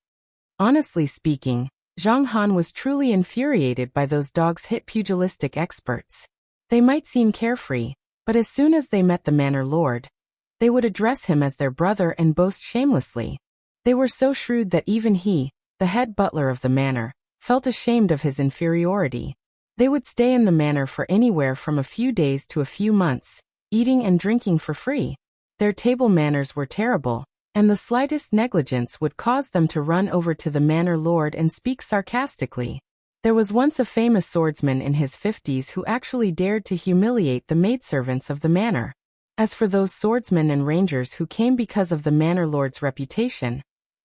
Honestly speaking, Zhang Han was truly infuriated by those dogs-hit pugilistic experts. They might seem carefree, but as soon as they met the Manor Lord, they would address him as their brother and boast shamelessly. They were so shrewd that even he, the head butler of the manor, felt ashamed of his inferiority. They would stay in the manor for anywhere from a few days to a few months, eating and drinking for free. Their table manners were terrible, and the slightest negligence would cause them to run over to the Manor Lord and speak sarcastically. There was once a famous swordsman in his 50s who actually dared to humiliate the maidservants of the manor. As for those swordsmen and rangers who came because of the Manor Lord's reputation,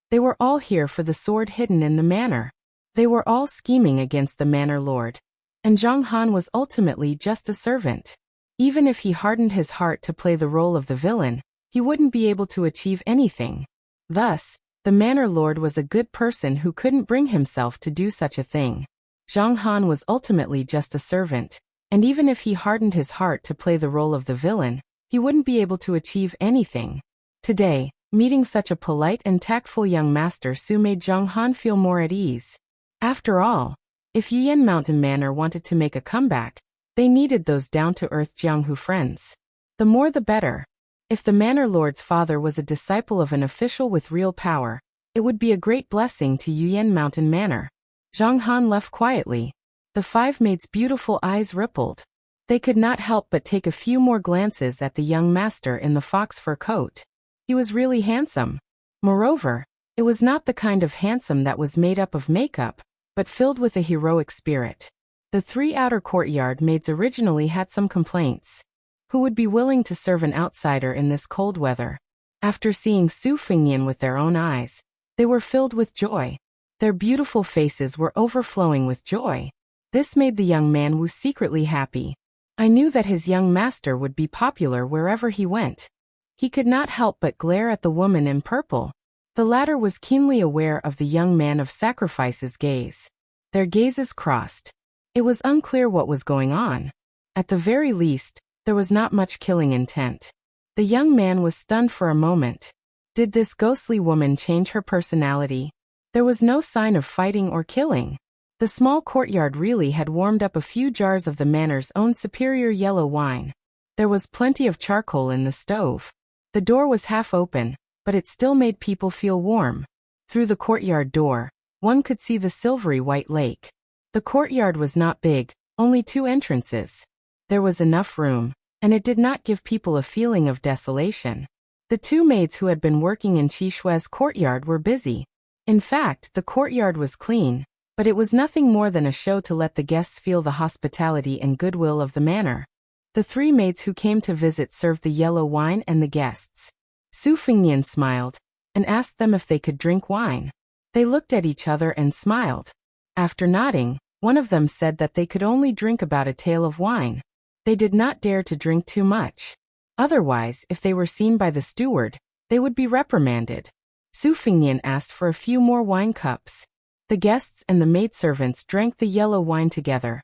they were all here for the sword hidden in the manor. They were all scheming against the Manor Lord, and Zhang Han was ultimately just a servant. Even if he hardened his heart to play the role of the villain, he wouldn't be able to achieve anything. Thus, the Manor Lord was a good person who couldn't bring himself to do such a thing. Zhang Han was ultimately just a servant, and even if he hardened his heart to play the role of the villain, he wouldn't be able to achieve anything. Today, meeting such a polite and tactful young Master Su made Zhang Han feel more at ease. After all, if Yuyan Mountain Manor wanted to make a comeback, they needed those down-to-earth Jianghu friends. The more the better. If the manor lord's father was a disciple of an official with real power, it would be a great blessing to Yuyan Mountain Manor. Zhang Han left quietly. The 5 maids' beautiful eyes rippled. They could not help but take a few more glances at the young master in the fox fur coat. He was really handsome. Moreover, it was not the kind of handsome that was made up of makeup, but filled with a heroic spirit. The 3 outer courtyard maids originally had some complaints. Who would be willing to serve an outsider in this cold weather? After seeing Su Fengnian with their own eyes, they were filled with joy. Their beautiful faces were overflowing with joy. This made the young man Wu secretly happy. I knew that his young master would be popular wherever he went. He could not help but glare at the woman in purple. The latter was keenly aware of the young man of sacrifice's gaze. Their gazes crossed. It was unclear what was going on. At the very least, there was not much killing intent. The young man was stunned for a moment. Did this ghostly woman change her personality? There was no sign of fighting or killing. The small courtyard really had warmed up a few jars of the manor's own superior yellow wine. There was plenty of charcoal in the stove. The door was half open, but it still made people feel warm. Through the courtyard door, one could see the silvery white lake. The courtyard was not big, only 2 entrances. There was enough room, and it did not give people a feeling of desolation. The 2 maids who had been working in Qishue's courtyard were busy. In fact, the courtyard was clean, but it was nothing more than a show to let the guests feel the hospitality and goodwill of the manor. The 3 maids who came to visit served the yellow wine and the guests. Su Fengnian smiled, and asked them if they could drink wine. They looked at each other and smiled. After nodding, one of them said that they could only drink about a tael of wine. They did not dare to drink too much. Otherwise, if they were seen by the steward, they would be reprimanded. Su Fengnian asked for a few more wine cups. The guests and the maidservants drank the yellow wine together,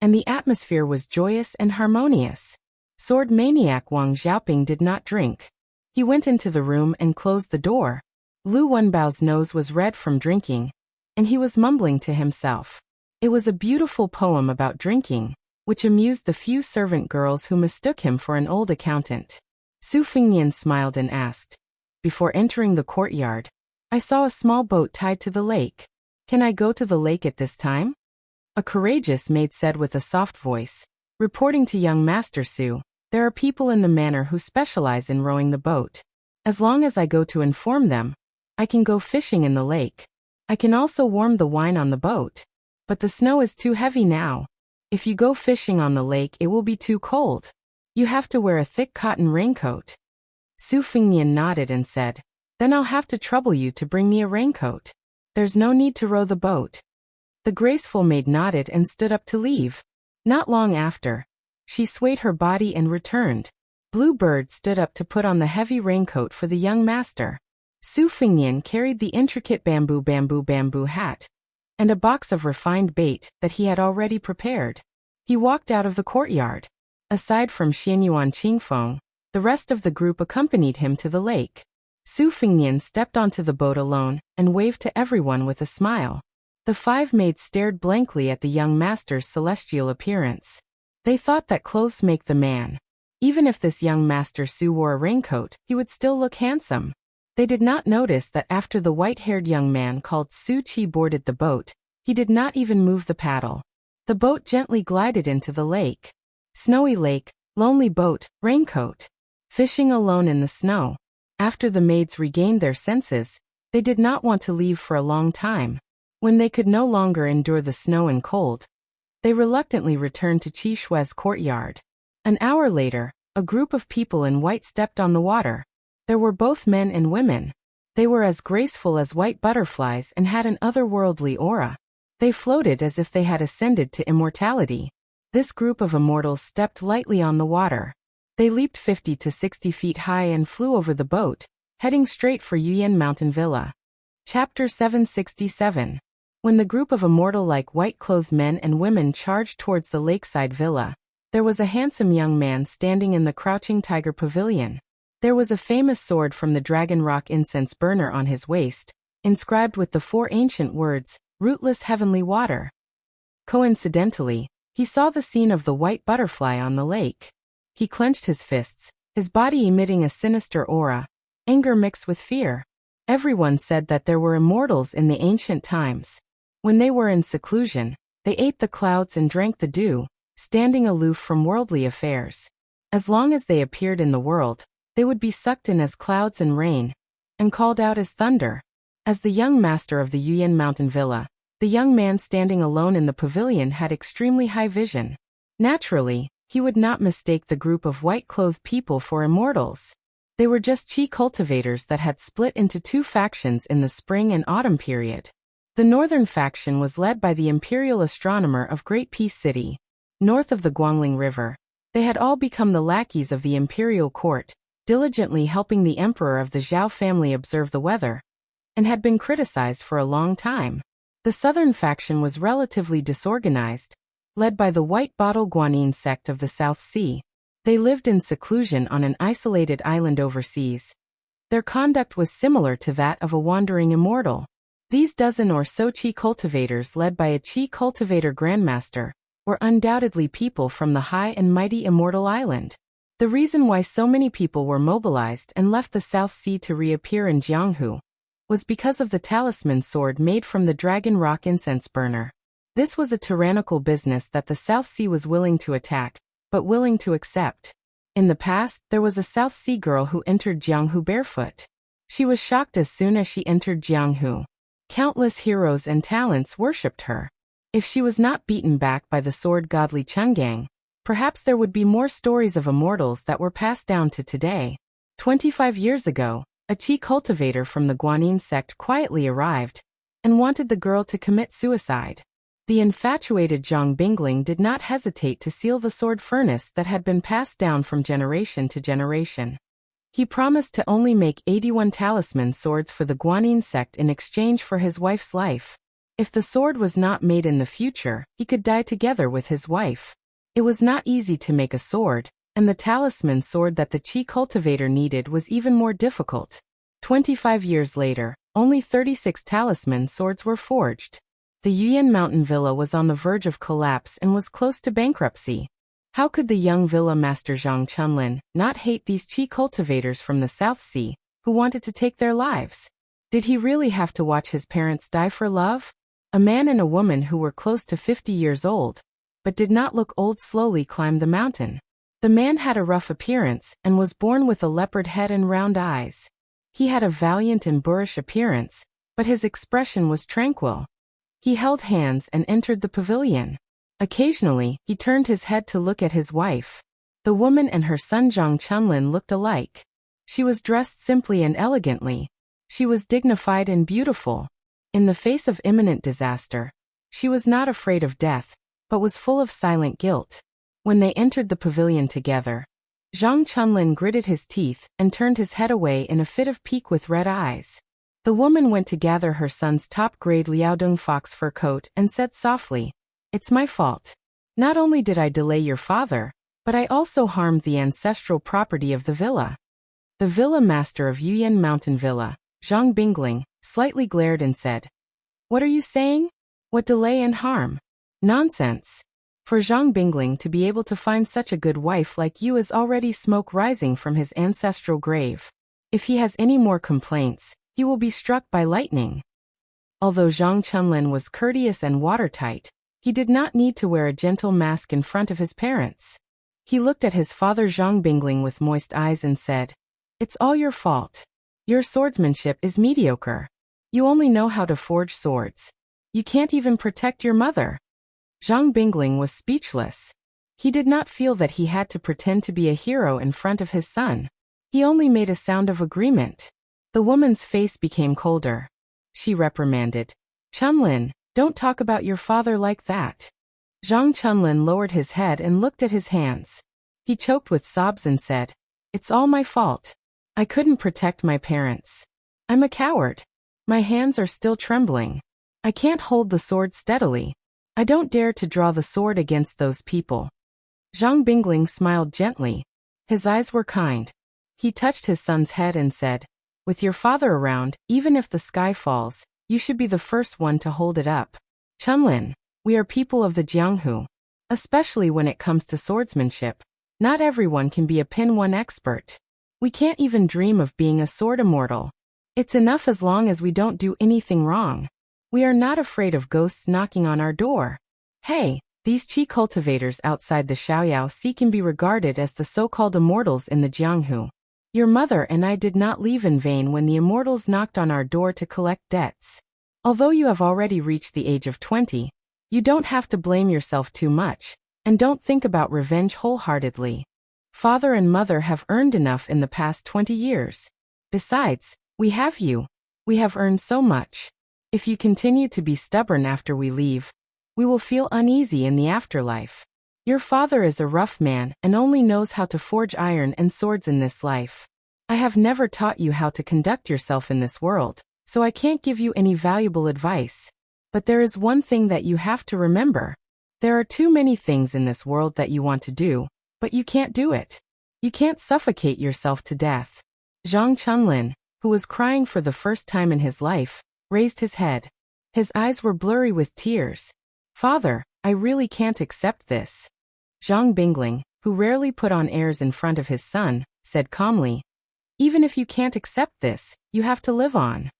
and the atmosphere was joyous and harmonious. Sword maniac Wang Xiaoping did not drink. He went into the room and closed the door. Lu Wenbao's nose was red from drinking, and he was mumbling to himself. It was a beautiful poem about drinking, which amused the few servant girls who mistook him for an old accountant. Su Fengnian smiled and asked, "Before entering the courtyard, I saw a small boat tied to the lake. Can I go to the lake at this time?" A courageous maid said with a soft voice, reporting to young Master Su, "There are people in the manor who specialize in rowing the boat. As long as I go to inform them, I can go fishing in the lake. I can also warm the wine on the boat. But the snow is too heavy now. If you go fishing on the lake, it will be too cold. You have to wear a thick cotton raincoat." Su Fengnian nodded and said, "Then I'll have to trouble you to bring me a raincoat. There's no need to row the boat." The graceful maid nodded and stood up to leave. Not long after, she swayed her body and returned. Blue Bird stood up to put on the heavy raincoat for the young master. Su Fengnian carried the intricate bamboo hat and a box of refined bait that he had already prepared. He walked out of the courtyard. Aside from Xianyuan Qingfeng, the rest of the group accompanied him to the lake. Su Fengnian stepped onto the boat alone and waved to everyone with a smile. The 5 maids stared blankly at the young master's celestial appearance. They thought that clothes make the man. Even if this young Master Su wore a raincoat, he would still look handsome. They did not notice that after the white-haired young man called Su Qi boarded the boat, he did not even move the paddle. The boat gently glided into the lake. Snowy lake, lonely boat, raincoat. Fishing alone in the snow. After the maids regained their senses, they did not want to leave for a long time. When they could no longer endure the snow and cold, they reluctantly returned to Qishue's courtyard. An hour later, a group of people in white stepped on the water. There were both men and women. They were as graceful as white butterflies and had an otherworldly aura. They floated as if they had ascended to immortality. This group of immortals stepped lightly on the water. They leaped 50 to 60 feet high and flew over the boat, heading straight for Yuyan Mountain Villa. Chapter 767. When the group of immortal-like white-clothed men and women charged towards the lakeside villa, there was a handsome young man standing in the Crouching Tiger Pavilion. There was a famous sword from the Dragon Rock incense burner on his waist, inscribed with the 4 ancient words, "Rootless Heavenly Water." Coincidentally, he saw the scene of the white butterfly on the lake. He clenched his fists, his body emitting a sinister aura, anger mixed with fear. Everyone said that there were immortals in the ancient times. When they were in seclusion, they ate the clouds and drank the dew, standing aloof from worldly affairs. As long as they appeared in the world, they would be sucked in as clouds and rain, and called out as thunder. As the young master of the Yuyan mountain villa, the young man standing alone in the pavilion had extremely high vision. Naturally, he would not mistake the group of white-clothed people for immortals. They were just qi cultivators that had split into two factions in the spring and autumn period. The northern faction was led by the imperial astronomer of Great Peace City. North of the Guangling River, they had all become the lackeys of the imperial court, diligently helping the emperor of the Zhao family observe the weather, and had been criticized for a long time. The southern faction was relatively disorganized, led by the White Bottle Guanyin sect of the South Sea. They lived in seclusion on an isolated island overseas. Their conduct was similar to that of a wandering immortal. These dozen or so qi cultivators led by a qi cultivator grandmaster were undoubtedly people from the high and mighty immortal island. The reason why so many people were mobilized and left the South Sea to reappear in Jianghu was because of the talisman sword made from the dragon rock incense burner. This was a tyrannical business that the South Sea was willing to attack, but willing to accept. In the past, there was a South Sea girl who entered Jianghu barefoot. She was shocked as soon as she entered Jianghu. Countless heroes and talents worshipped her. If she was not beaten back by the sword godly Chungang, perhaps there would be more stories of immortals that were passed down to today. 25 years ago, a qi cultivator from the Guanyin sect quietly arrived and wanted the girl to commit suicide. The infatuated Zhang Bingling did not hesitate to seal the sword furnace that had been passed down from generation to generation. He promised to only make 81 talisman swords for the Guanyin sect in exchange for his wife's life. If the sword was not made in the future, he could die together with his wife. It was not easy to make a sword, and the talisman sword that the qi cultivator needed was even more difficult. 25 years later, only 36 talisman swords were forged. The Yuyan mountain villa was on the verge of collapse and was close to bankruptcy. How could the young villa master Zhang Chunlin not hate these qi cultivators from the South Sea, who wanted to take their lives? Did he really have to watch his parents die for love? A man and a woman who were close to 50 years old, but did not look old, slowly climbed the mountain. The man had a rough appearance and was born with a leopard head and round eyes. He had a valiant and boorish appearance, but his expression was tranquil. He held hands and entered the pavilion. Occasionally, he turned his head to look at his wife. The woman and her son Zhang Chunlin looked alike. She was dressed simply and elegantly. She was dignified and beautiful. In the face of imminent disaster, she was not afraid of death, but was full of silent guilt. When they entered the pavilion together, Zhang Chunlin gritted his teeth and turned his head away in a fit of pique with red eyes. The woman went to gather her son's top-grade Liaodong fox fur coat and said softly, "It's my fault. Not only did I delay your father, but I also harmed the ancestral property of the villa." The villa master of Yuyan Mountain Villa, Zhang Bingling, slightly glared and said, "What are you saying? What delay and harm? Nonsense. For Zhang Bingling to be able to find such a good wife like you is already smoke rising from his ancestral grave. If he has any more complaints, he will be struck by lightning." Although Zhang Chunlin was courteous and watertight, he did not need to wear a gentle mask in front of his parents. He looked at his father Zhang Bingling with moist eyes and said, "It's all your fault. Your swordsmanship is mediocre. You only know how to forge swords. You can't even protect your mother." Zhang Bingling was speechless. He did not feel that he had to pretend to be a hero in front of his son. He only made a sound of agreement. The woman's face became colder. She reprimanded, "Chunlin, don't talk about your father like that." Zhang Chunlin lowered his head and looked at his hands. He choked with sobs and said, "It's all my fault. I couldn't protect my parents. I'm a coward. My hands are still trembling. I can't hold the sword steadily. I don't dare to draw the sword against those people." Zhang Bingling smiled gently. His eyes were kind. He touched his son's head and said, "With your father around, even if the sky falls, you should be the first one to hold it up. Chunlin, we are people of the Jianghu. Especially when it comes to swordsmanship, Not everyone can be a Pin 1 expert. We can't even dream of being a sword immortal. It's enough as long as we don't do anything wrong. We are not afraid of ghosts knocking on our door. Hey, these qi cultivators outside the Xiaoyao Sea can be regarded as the so-called immortals in the Jianghu. Your mother and I did not leave in vain when the immortals knocked on our door to collect debts. Although you have already reached the age of 20, you don't have to blame yourself too much, and don't think about revenge wholeheartedly. Father and mother have earned enough in the past 20 years. Besides, we have you. We have earned so much. If you continue to be stubborn after we leave, we will feel uneasy in the afterlife. Your father is a rough man and only knows how to forge iron and swords in this life. I have never taught you how to conduct yourself in this world, so I can't give you any valuable advice. But there is one thing that you have to remember. There are too many things in this world that you want to do, but you can't do it. You can't suffocate yourself to death. Zhang Chunlin, who was crying for the first time in his life, raised his head. His eyes were blurry with tears. Father, I really can't accept this. Zhang Bingling, who rarely put on airs in front of his son, said calmly, even if you can't accept this, you have to live on.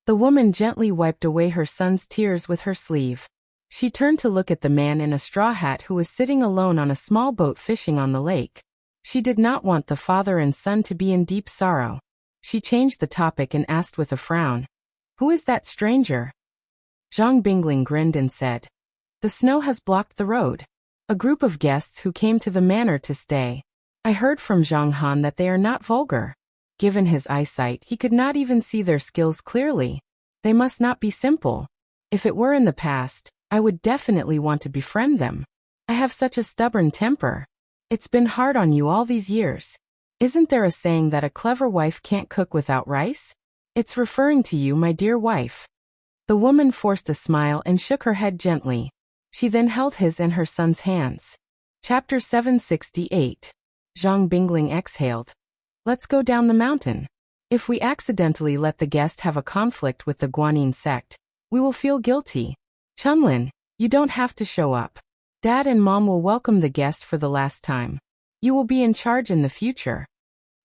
The woman gently wiped away her son's tears with her sleeve. She turned to look at the man in a straw hat who was sitting alone on a small boat fishing on the lake. She did not want the father and son to be in deep sorrow. She changed the topic and asked with a frown, who is that stranger? Zhang Bingling grinned and said, the snow has blocked the road. A group of guests who came to the manor to stay. I heard from Zhang Han that they are not vulgar. Given his eyesight, he could not even see their skills clearly. They must not be simple. If it were in the past, I would definitely want to befriend them. I have such a stubborn temper. It's been hard on you all these years. Isn't there a saying that a clever wife can't cook without rice? It's referring to you, my dear wife. The woman forced a smile and shook her head gently. She then held his and her son's hands. Chapter 768. Zhang Bingling exhaled. Let's go down the mountain. If we accidentally let the guest have a conflict with the Guanyin sect, we will feel guilty. Chunlin, you don't have to show up. Dad and Mom will welcome the guest for the last time. You will be in charge in the future.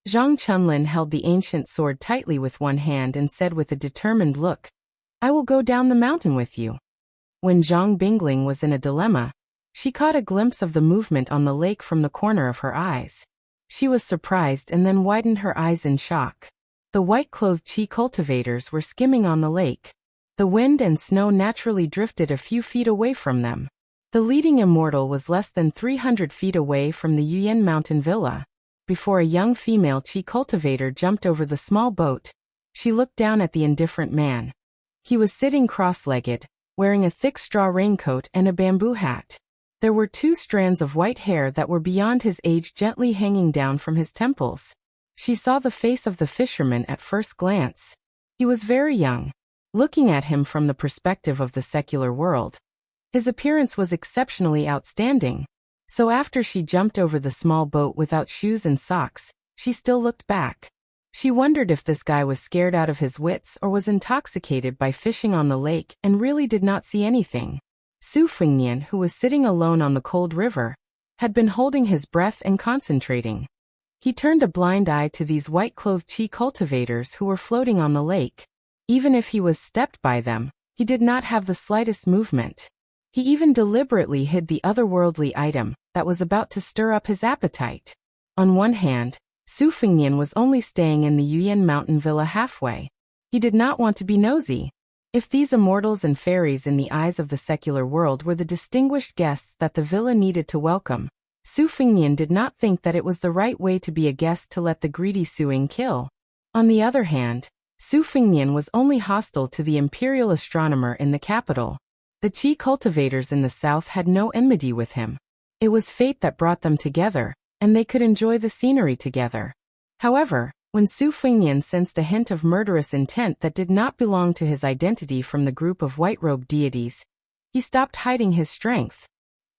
Zhang Chunlin held the ancient sword tightly with one hand and said with a determined look, I will go down the mountain with you. When Zhang Bingling was in a dilemma, she caught a glimpse of the movement on the lake from the corner of her eyes. She was surprised and then widened her eyes in shock. The white-clothed qi cultivators were skimming on the lake. The wind and snow naturally drifted a few feet away from them. The leading immortal was less than 300 feet away from the Yuyan mountain villa. Before a young female qi cultivator jumped over the small boat, she looked down at the indifferent man. He was sitting cross-legged, wearing a thick straw raincoat and a bamboo hat. There were 2 strands of white hair that were beyond his age gently hanging down from his temples. She saw the face of the fisherman at first glance. He was very young. Looking at him from the perspective of the secular world, his appearance was exceptionally outstanding. So after she jumped over the small boat without shoes and socks, she still looked back. She wondered if this guy was scared out of his wits or was intoxicated by fishing on the lake and really did not see anything. Su Fengnian, who was sitting alone on the cold river, had been holding his breath and concentrating. He turned a blind eye to these white-clothed qi cultivators who were floating on the lake. Even if he was stepped by them, he did not have the slightest movement. He even deliberately hid the otherworldly item that was about to stir up his appetite. On one hand, Su Fengnian was only staying in the Yuyan mountain villa halfway. He did not want to be nosy. If these immortals and fairies in the eyes of the secular world were the distinguished guests that the villa needed to welcome, Su Fengnian did not think that it was the right way to be a guest to let the greedy Suing kill. On the other hand, Su Fengnian was only hostile to the imperial astronomer in the capital. The qi cultivators in the south had no enmity with him. It was fate that brought them together, and they could enjoy the scenery together. However, when Su Fengnian sensed a hint of murderous intent that did not belong to his identity from the group of white-robed deities, he stopped hiding his strength.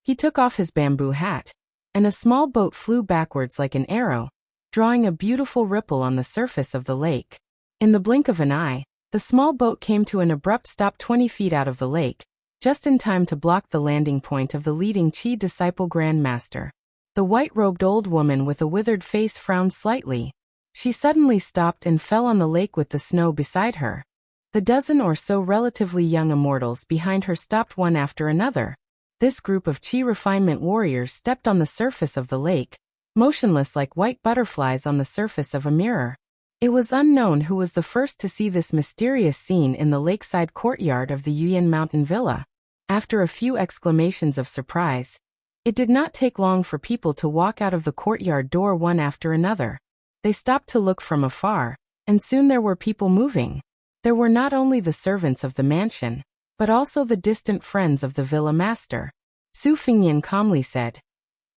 He took off his bamboo hat, and a small boat flew backwards like an arrow, drawing a beautiful ripple on the surface of the lake. In the blink of an eye, the small boat came to an abrupt stop 20 feet out of the lake, just in time to block the landing point of the leading qi disciple Grand Master. The white-robed old woman with a withered face frowned slightly. She suddenly stopped and fell on the lake with the snow beside her. The dozen or so relatively young immortals behind her stopped one after another. This group of chi refinement warriors stepped on the surface of the lake, motionless like white butterflies on the surface of a mirror. It was unknown who was the first to see this mysterious scene in the lakeside courtyard of the Yuyan Mountain Villa. After a few exclamations of surprise, it did not take long for people to walk out of the courtyard door one after another. They stopped to look from afar, and soon there were people moving. There were not only the servants of the mansion, but also the distant friends of the villa master. Su Fingyan calmly said,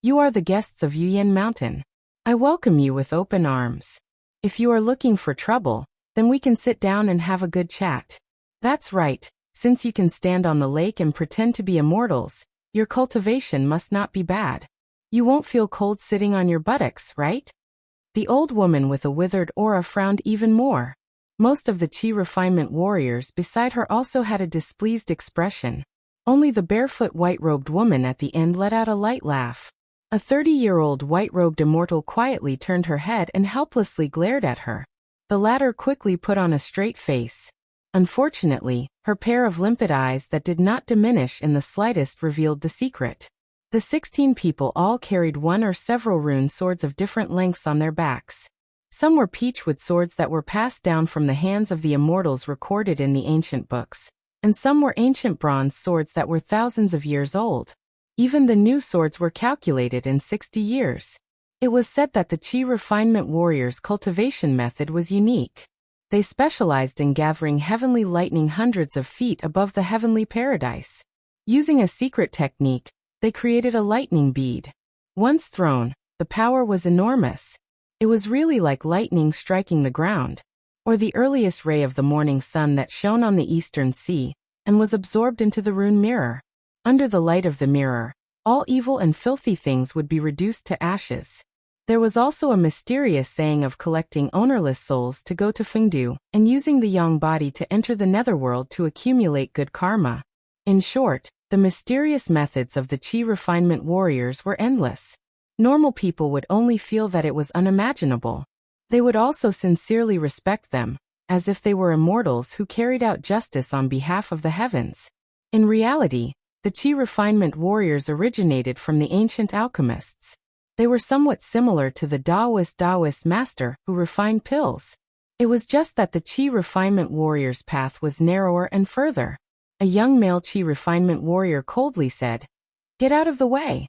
"You are the guests of Yuyan Mountain. I welcome you with open arms. If you are looking for trouble, then we can sit down and have a good chat. That's right, since you can stand on the lake and pretend to be immortals, your cultivation must not be bad. You won't feel cold sitting on your buttocks, right?" The old woman with a withered aura frowned even more. Most of the chi refinement warriors beside her also had a displeased expression. Only the barefoot white-robed woman at the end let out a light laugh. A 30-year-old white-robed immortal quietly turned her head and helplessly glared at her. The latter quickly put on a straight face. Unfortunately, her pair of limpid eyes that did not diminish in the slightest revealed the secret. The 16 people all carried one or several rune swords of different lengths on their backs. Some were peachwood swords that were passed down from the hands of the immortals recorded in the ancient books, and some were ancient bronze swords that were thousands of years old. Even the new swords were calculated in 60 years. It was said that the chi refinement warriors' cultivation method was unique. They specialized in gathering heavenly lightning hundreds of feet above the heavenly paradise. Using a secret technique, they created a lightning bead. Once thrown, the power was enormous. It was really like lightning striking the ground, or the earliest ray of the morning sun that shone on the eastern sea, and was absorbed into the rune mirror. Under the light of the mirror, all evil and filthy things would be reduced to ashes. There was also a mysterious saying of collecting ownerless souls to go to Fengdu, and using the yang body to enter the netherworld to accumulate good karma. In short, the mysterious methods of the chi refinement warriors were endless. Normal people would only feel that it was unimaginable. They would also sincerely respect them, as if they were immortals who carried out justice on behalf of the heavens. In reality, the chi refinement warriors originated from the ancient alchemists. They were somewhat similar to the Taoist master who refined pills. It was just that the chi refinement warrior's path was narrower and further. A young male chi refinement warrior coldly said, "Get out of the way."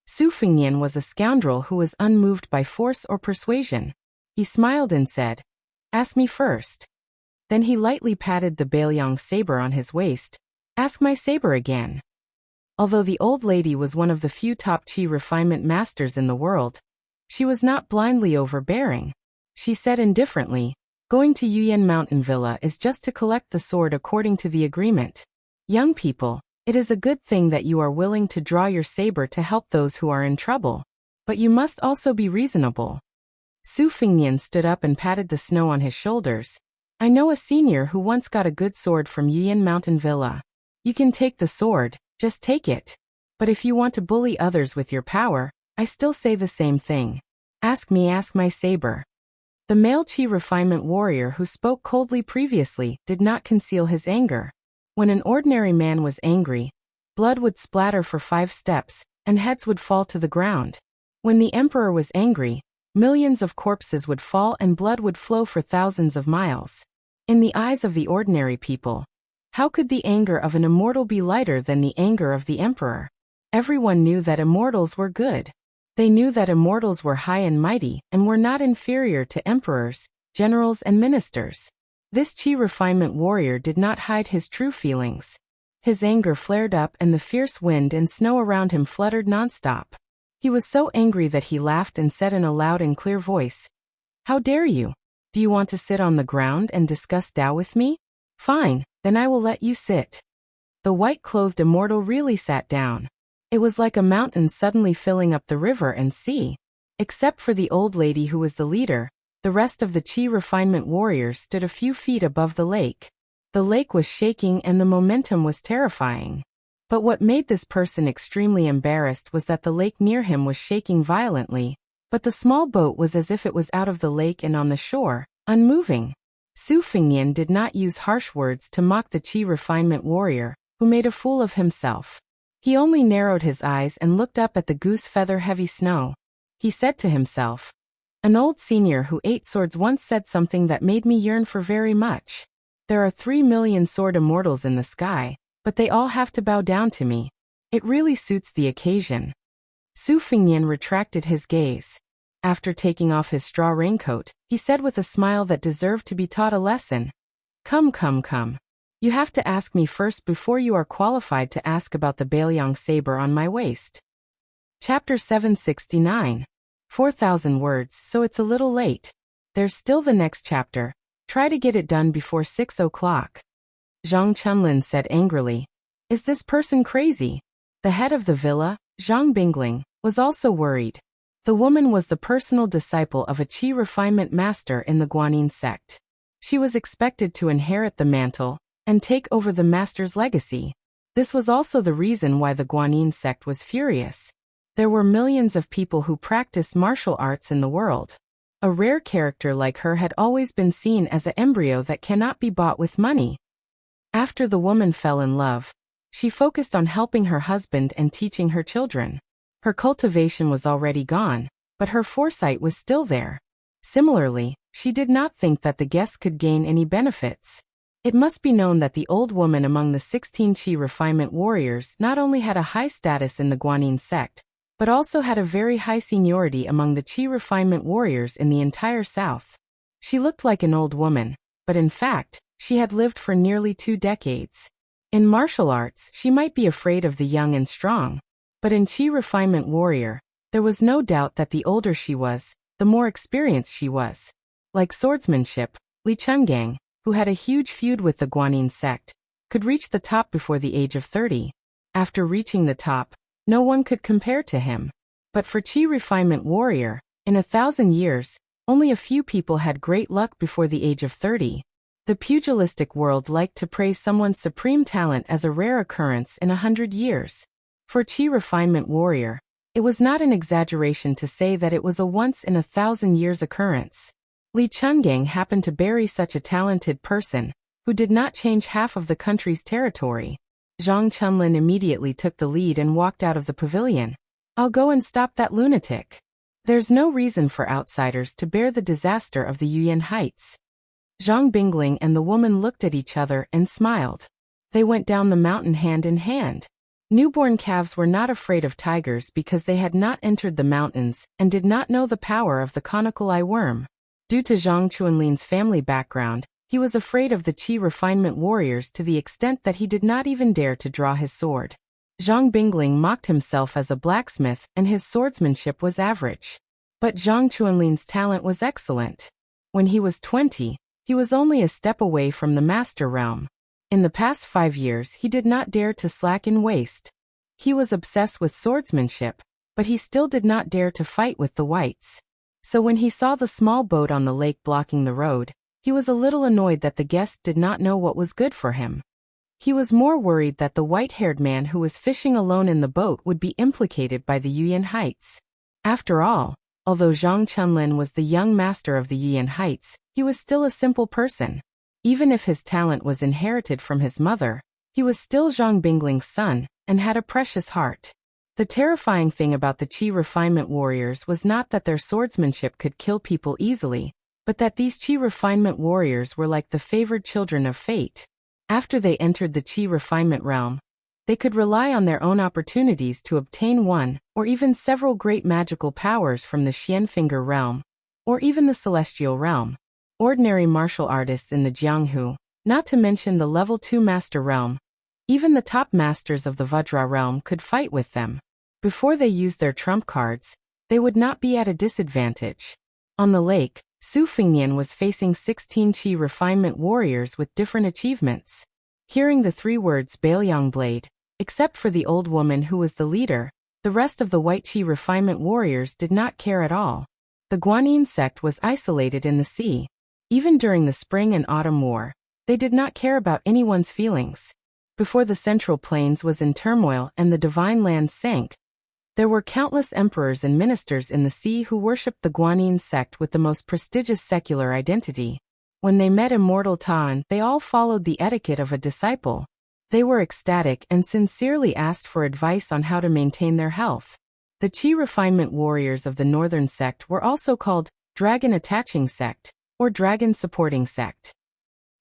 Su Fingyan was a scoundrel who was unmoved by force or persuasion. He smiled and said, "Ask me first." Then he lightly patted the Baoyang saber on his waist. "Ask my saber again." Although the old lady was one of the few top chi refinement masters in the world, she was not blindly overbearing. She said indifferently, "Going to Yuyan Mountain Villa is just to collect the sword according to the agreement. Young people, it is a good thing that you are willing to draw your saber to help those who are in trouble. But you must also be reasonable." Su Fingyan stood up and patted the snow on his shoulders. "I know a senior who once got a good sword from Yuyan Mountain Villa. You can take the sword, just take it. But if you want to bully others with your power, I still say the same thing. Ask me, ask my saber." The male chi refinement warrior who spoke coldly previously did not conceal his anger. When an ordinary man was angry, blood would splatter for 5 steps, and heads would fall to the ground. When the emperor was angry, millions of corpses would fall and blood would flow for thousands of miles. In the eyes of the ordinary people, how could the anger of an immortal be lighter than the anger of the emperor? Everyone knew that immortals were good. They knew that immortals were high and mighty and were not inferior to emperors, generals and ministers. This chi refinement warrior did not hide his true feelings. His anger flared up and the fierce wind and snow around him fluttered nonstop. He was so angry that he laughed and said in a loud and clear voice, "How dare you? Do you want to sit on the ground and discuss Tao with me? Fine, then I will let you sit." The white-clothed immortal really sat down. It was like a mountain suddenly filling up the river and sea. Except for the old lady who was the leader, the rest of the chi refinement warriors stood a few feet above the lake. The lake was shaking and the momentum was terrifying. But what made this person extremely embarrassed was that the lake near him was shaking violently, but the small boat was as if it was out of the lake and on the shore, unmoving. Su Fingnian did not use harsh words to mock the Qi refinement warrior, who made a fool of himself. He only narrowed his eyes and looked up at the goose-feather-heavy snow. He said to himself, "An old senior who ate swords once said something that made me yearn for very much. There are 3 million sword immortals in the sky, but they all have to bow down to me. It really suits the occasion." Su Fingnian retracted his gaze. After taking off his straw raincoat, he said with a smile that deserved to be taught a lesson, Come. You have to ask me first before you are qualified to ask about the Bailiang saber on my waist." Chapter 769. 4,000 words, so it's a little late. There's still the next chapter. Try to get it done before 6 o'clock. Zhang Chunlin said angrily. Is this person crazy? The head of the villa, Zhang Bingling, was also worried. The woman was the personal disciple of a Qi refinement master in the Guanyin sect. She was expected to inherit the mantle and take over the master's legacy. This was also the reason why the Guanyin sect was furious. There were millions of people who practiced martial arts in the world. A rare character like her had always been seen as an embryo that cannot be bought with money. After the woman fell in love, she focused on helping her husband and teaching her children. Her cultivation was already gone, but her foresight was still there. Similarly, she did not think that the guests could gain any benefits. It must be known that the old woman among the 16 Qi refinement warriors not only had a high status in the Guanyin sect, but also had a very high seniority among the Qi refinement warriors in the entire south. She looked like an old woman, but in fact, she had lived for nearly 2 decades. In martial arts, she might be afraid of the young and strong, but in Qi refinement warrior, there was no doubt that the older she was, the more experienced she was. Like swordsmanship, Li Chungang, who had a huge feud with the Guanyin sect, could reach the top before the age of 30. After reaching the top, no one could compare to him. But for Qi refinement warrior, in 1,000 years, only a few people had great luck before the age of 30. The pugilistic world liked to praise someone's supreme talent as a rare occurrence in 100 years. For Qi refinement warrior, it was not an exaggeration to say that it was a once-in-1,000 years occurrence. Li Chungang happened to bury such a talented person, who did not change half of the country's territory. Zhang Chunlin immediately took the lead and walked out of the pavilion. I'll go and stop that lunatic. There's no reason for outsiders to bear the disaster of the Yuyan Heights. Zhang Bingling and the woman looked at each other and smiled. They went down the mountain hand in hand. Newborn calves were not afraid of tigers because they had not entered the mountains and did not know the power of the conical eye worm. Due to Zhang Chunlin's family background, he was afraid of the Qi refinement warriors to the extent that he did not even dare to draw his sword. Zhang Bingling mocked himself as a blacksmith and his swordsmanship was average. But Zhang Chunlin's talent was excellent. When he was 20, he was only a step away from the master realm. In the past 5 years he did not dare to slacken waist. He was obsessed with swordsmanship, but he still did not dare to fight with the whites. So when he saw the small boat on the lake blocking the road, he was a little annoyed that the guest did not know what was good for him. He was more worried that the white-haired man who was fishing alone in the boat would be implicated by the Yuyan Heights. After all, although Zhang Chunlin was the young master of the Yuyan Heights, he was still a simple person. Even if his talent was inherited from his mother, he was still Zhang Bingling's son, and had a precious heart. The terrifying thing about the Qi refinement warriors was not that their swordsmanship could kill people easily, but that these Qi refinement warriors were like the favored children of fate. After they entered the Qi refinement realm, they could rely on their own opportunities to obtain one, or even several great magical powers from the Xianfinger realm, or even the celestial realm. Ordinary martial artists in the Jianghu, not to mention the level 2 master realm, even the top masters of the Vajra realm could fight with them. Before they used their trump cards, they would not be at a disadvantage. On the lake, Su Fingnian was facing 16 Qi refinement warriors with different achievements. Hearing the 3 words Bailiang Blade, except for the old woman who was the leader, the rest of the white Qi refinement warriors did not care at all. The Guanyin sect was isolated in the sea. Even during the Spring and Autumn War, they did not care about anyone's feelings. Before the Central Plains was in turmoil and the divine lands sank, there were countless emperors and ministers in the sea who worshipped the Guanyin sect with the most prestigious secular identity. When they met immortal Ta'an, they all followed the etiquette of a disciple. They were ecstatic and sincerely asked for advice on how to maintain their health. The Qi refinement warriors of the northern sect were also called dragon-attaching sect, or dragon-supporting sect.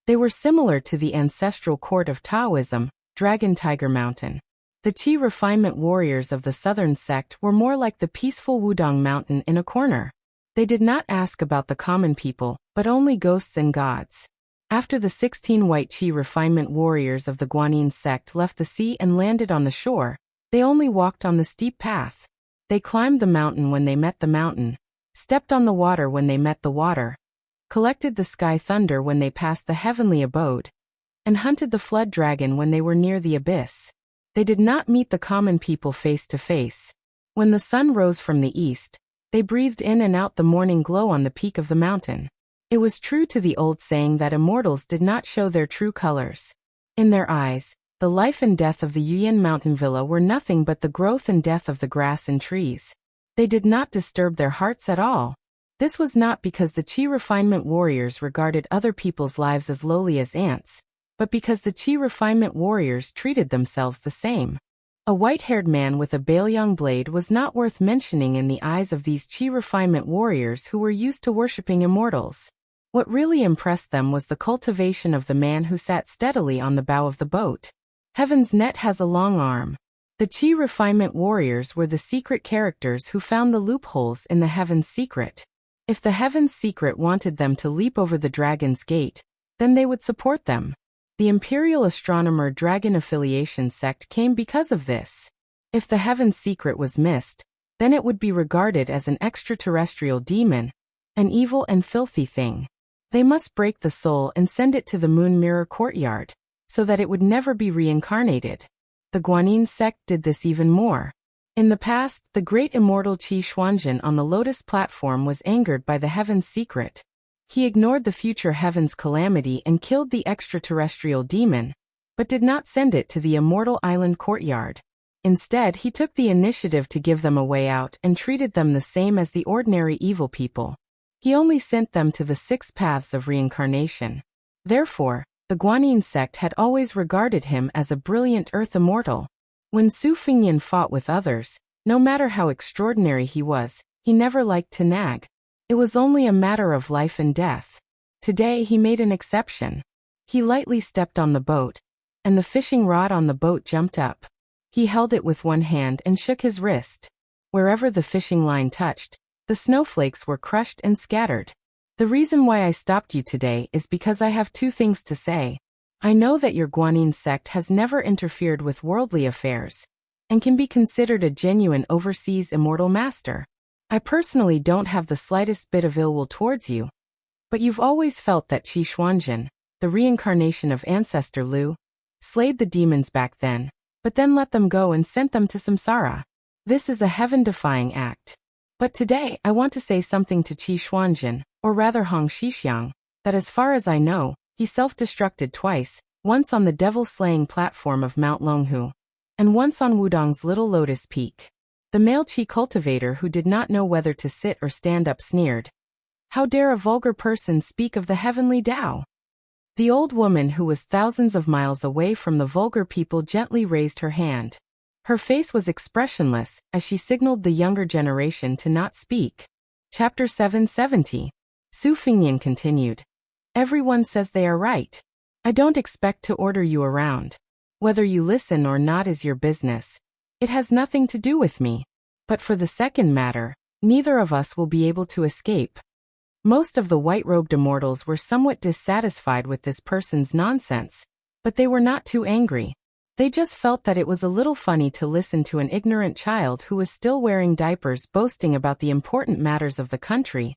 They were similar to the ancestral court of Taoism, Dragon Tiger Mountain. The Qi refinement warriors of the southern sect were more like the peaceful Wudong Mountain in a corner. They did not ask about the common people, but only ghosts and gods. After the 16 white Qi refinement warriors of the Guanyin sect left the sea and landed on the shore, they only walked on the steep path. They climbed the mountain when they met the mountain, stepped on the water when they met the water, collected the sky thunder when they passed the heavenly abode, and hunted the flood dragon when they were near the abyss. They did not meet the common people face to face. When the sun rose from the east, they breathed in and out the morning glow on the peak of the mountain. It was true to the old saying that immortals did not show their true colors. In their eyes, the life and death of the Yuyan mountain villa were nothing but the growth and death of the grass and trees. They did not disturb their hearts at all. This was not because the Qi refinement warriors regarded other people's lives as lowly as ants, but because the Qi refinement warriors treated themselves the same. A white-haired man with a Baoyang blade was not worth mentioning in the eyes of these Qi refinement warriors who were used to worshipping immortals. What really impressed them was the cultivation of the man who sat steadily on the bow of the boat. Heaven's net has a long arm. The Qi refinement warriors were the secret characters who found the loopholes in the heaven's secret. If the heaven's secret wanted them to leap over the dragon's gate, then they would support them. The Imperial Astronomer Dragon Affiliation sect came because of this. If the heaven's secret was missed, then it would be regarded as an extraterrestrial demon, an evil and filthy thing. They must break the soul and send it to the Moon Mirror Courtyard, so that it would never be reincarnated. The Guanyin sect did this even more. In the past, the great immortal Qi Xuanzhen on the Lotus platform was angered by the heaven's secret. He ignored the future heaven's calamity and killed the extraterrestrial demon, but did not send it to the immortal island courtyard. Instead, he took the initiative to give them a way out and treated them the same as the ordinary evil people. He only sent them to the 6 paths of reincarnation. Therefore, the Guanyin sect had always regarded him as a brilliant earth immortal. When Su Fengnian fought with others, no matter how extraordinary he was, he never liked to nag. It was only a matter of life and death. Today he made an exception. He lightly stepped on the boat, and the fishing rod on the boat jumped up. He held it with one hand and shook his wrist. Wherever the fishing line touched, the snowflakes were crushed and scattered. The reason why I stopped you today is because I have 2 things to say. I know that your Guanyin sect has never interfered with worldly affairs, and can be considered a genuine overseas immortal master. I personally don't have the slightest bit of ill will towards you, but you've always felt that Qi Xuanzhen, the reincarnation of Ancestor Lu, slayed the demons back then, but then let them go and sent them to samsara. This is a heaven-defying act. But today I want to say something to Qi Xuanzhen, or rather Hong Xixiang, that as far as I know, he self-destructed twice, once on the devil-slaying platform of Mount Longhu, and once on Wudong's Little Lotus Peak. The male Qi cultivator who did not know whether to sit or stand up sneered, "How dare a vulgar person speak of the heavenly Tao?" The old woman who was thousands of miles away from the vulgar people gently raised her hand. Her face was expressionless as she signaled the younger generation to not speak. Chapter 770. Su Fengnian continued. Everyone says they are right. I don't expect to order you around. Whether you listen or not is your business. It has nothing to do with me. But for the second matter, neither of us will be able to escape. Most of the white-robed immortals were somewhat dissatisfied with this person's nonsense, but they were not too angry. They just felt that it was a little funny to listen to an ignorant child who was still wearing diapers boasting about the important matters of the country,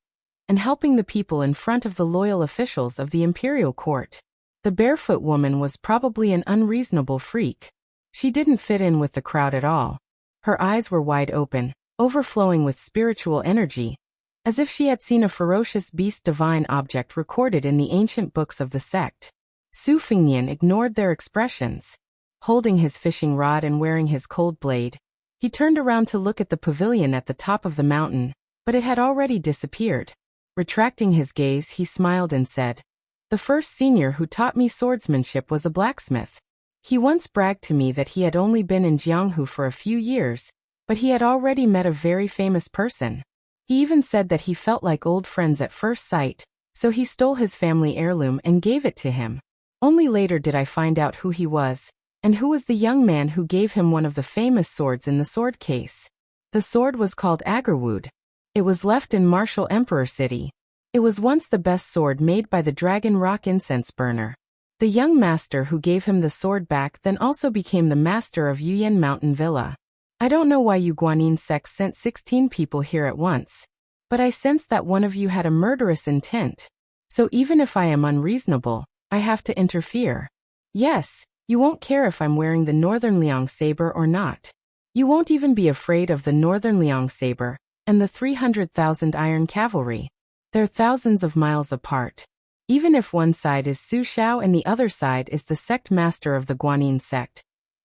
and helping the people in front of the loyal officials of the imperial court. The barefoot woman was probably an unreasonable freak. She didn't fit in with the crowd at all. Her eyes were wide open, overflowing with spiritual energy, as if she had seen a ferocious beast divine object recorded in the ancient books of the sect. Su Fengnian ignored their expressions. holding his fishing rod and wearing his cold blade. He turned around to look at the pavilion at the top of the mountain, but it had already disappeared. Retracting his gaze, he smiled and said, "The first senior who taught me swordsmanship was a blacksmith. He once bragged to me that he had only been in Jianghu for a few years, but he had already met a very famous person. He even said that he felt like old friends at first sight, so he stole his family heirloom and gave it to him. Only later did I find out who he was, and who was the young man who gave him one of the famous swords in the sword case. The sword was called Agarwood. It was left in Martial Emperor City. It was once the best sword made by the Dragon Rock incense burner. The young master who gave him the sword back then also became the master of Yuyan Mountain Villa. I don't know why you Guanyin sects sent 16 people here at once, but I sense that one of you had a murderous intent. So even if I am unreasonable, I have to interfere. Yes, you won't care if I'm wearing the Northern Liang saber or not. You won't even be afraid of the Northern Liang saber and the 300,000 iron cavalry. They're thousands of miles apart. Even if one side is Su Xiao and the other side is the sect master of the Guanyin sect,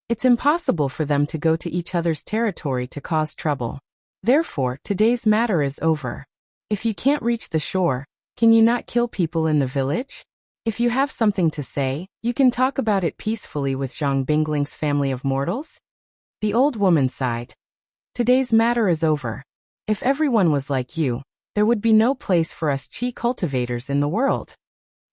it's impossible for them to go to each other's territory to cause trouble. Therefore, today's matter is over. If you can't reach the shore, can you not kill people in the village? If you have something to say, you can talk about it peacefully with Zhang Bingling's family of mortals." The old woman sighed. "Today's matter is over. If everyone was like you, there would be no place for us qi cultivators in the world."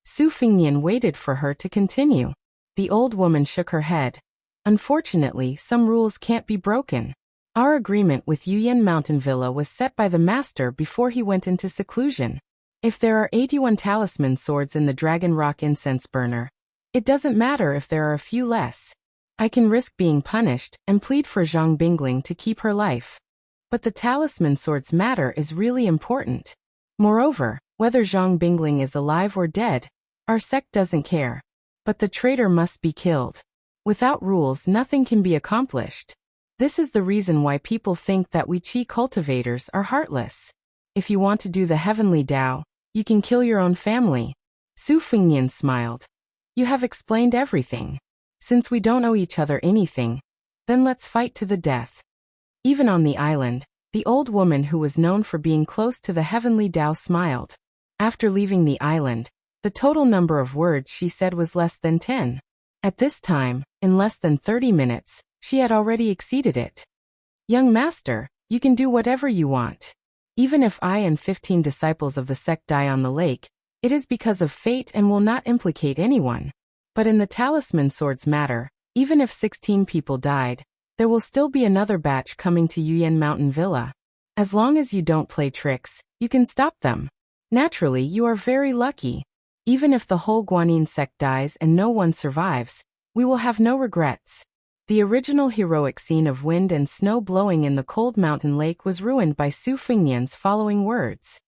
Su Fingnian waited for her to continue. The old woman shook her head. "Unfortunately, some rules can't be broken. Our agreement with Yuyan Mountain Villa was set by the master before he went into seclusion. If there are 81 talisman swords in the Dragon Rock incense burner, it doesn't matter if there are a few less. I can risk being punished and plead for Zhang Bingling to keep her life. But the talisman sword's matter is really important. Moreover, whether Zhang Bingling is alive or dead, our sect doesn't care. But the traitor must be killed. Without rules, nothing can be accomplished. This is the reason why people think that we qi cultivators are heartless. If you want to do the heavenly Tao, you can kill your own family." Su Fingnian smiled. "You have explained everything. Since we don't owe each other anything, then let's fight to the death." Even on the island, the old woman who was known for being close to the heavenly Tao smiled. After leaving the island, the total number of words she said was less than 10. At this time, in less than 30 minutes, she had already exceeded it. "Young master, you can do whatever you want. Even if I and 15 disciples of the sect die on the lake, it is because of fate and will not implicate anyone. But in the talisman swords matter, even if 16 people died, there will still be another batch coming to Yuyan Mountain Villa. As long as you don't play tricks, you can stop them. Naturally, you are very lucky. Even if the whole Guanyin sect dies and no one survives, we will have no regrets." The original heroic scene of wind and snow blowing in the cold mountain lake was ruined by Su Fingnian's following words.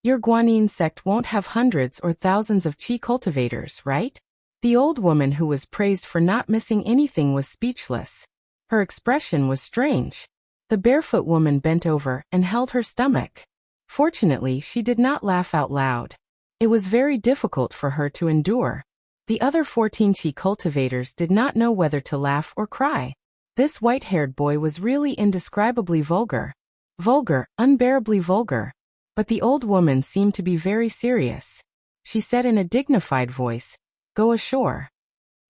"Your Guanyin sect won't have hundreds or thousands of qi cultivators, right?" The old woman who was praised for not missing anything was speechless. Her expression was strange. The barefoot woman bent over and held her stomach. Fortunately, she did not laugh out loud. It was very difficult for her to endure. The other 14 qi cultivators did not know whether to laugh or cry. This white-haired boy was really indescribably vulgar. Vulgar, unbearably vulgar. But the old woman seemed to be very serious. She said in a dignified voice, "Go ashore."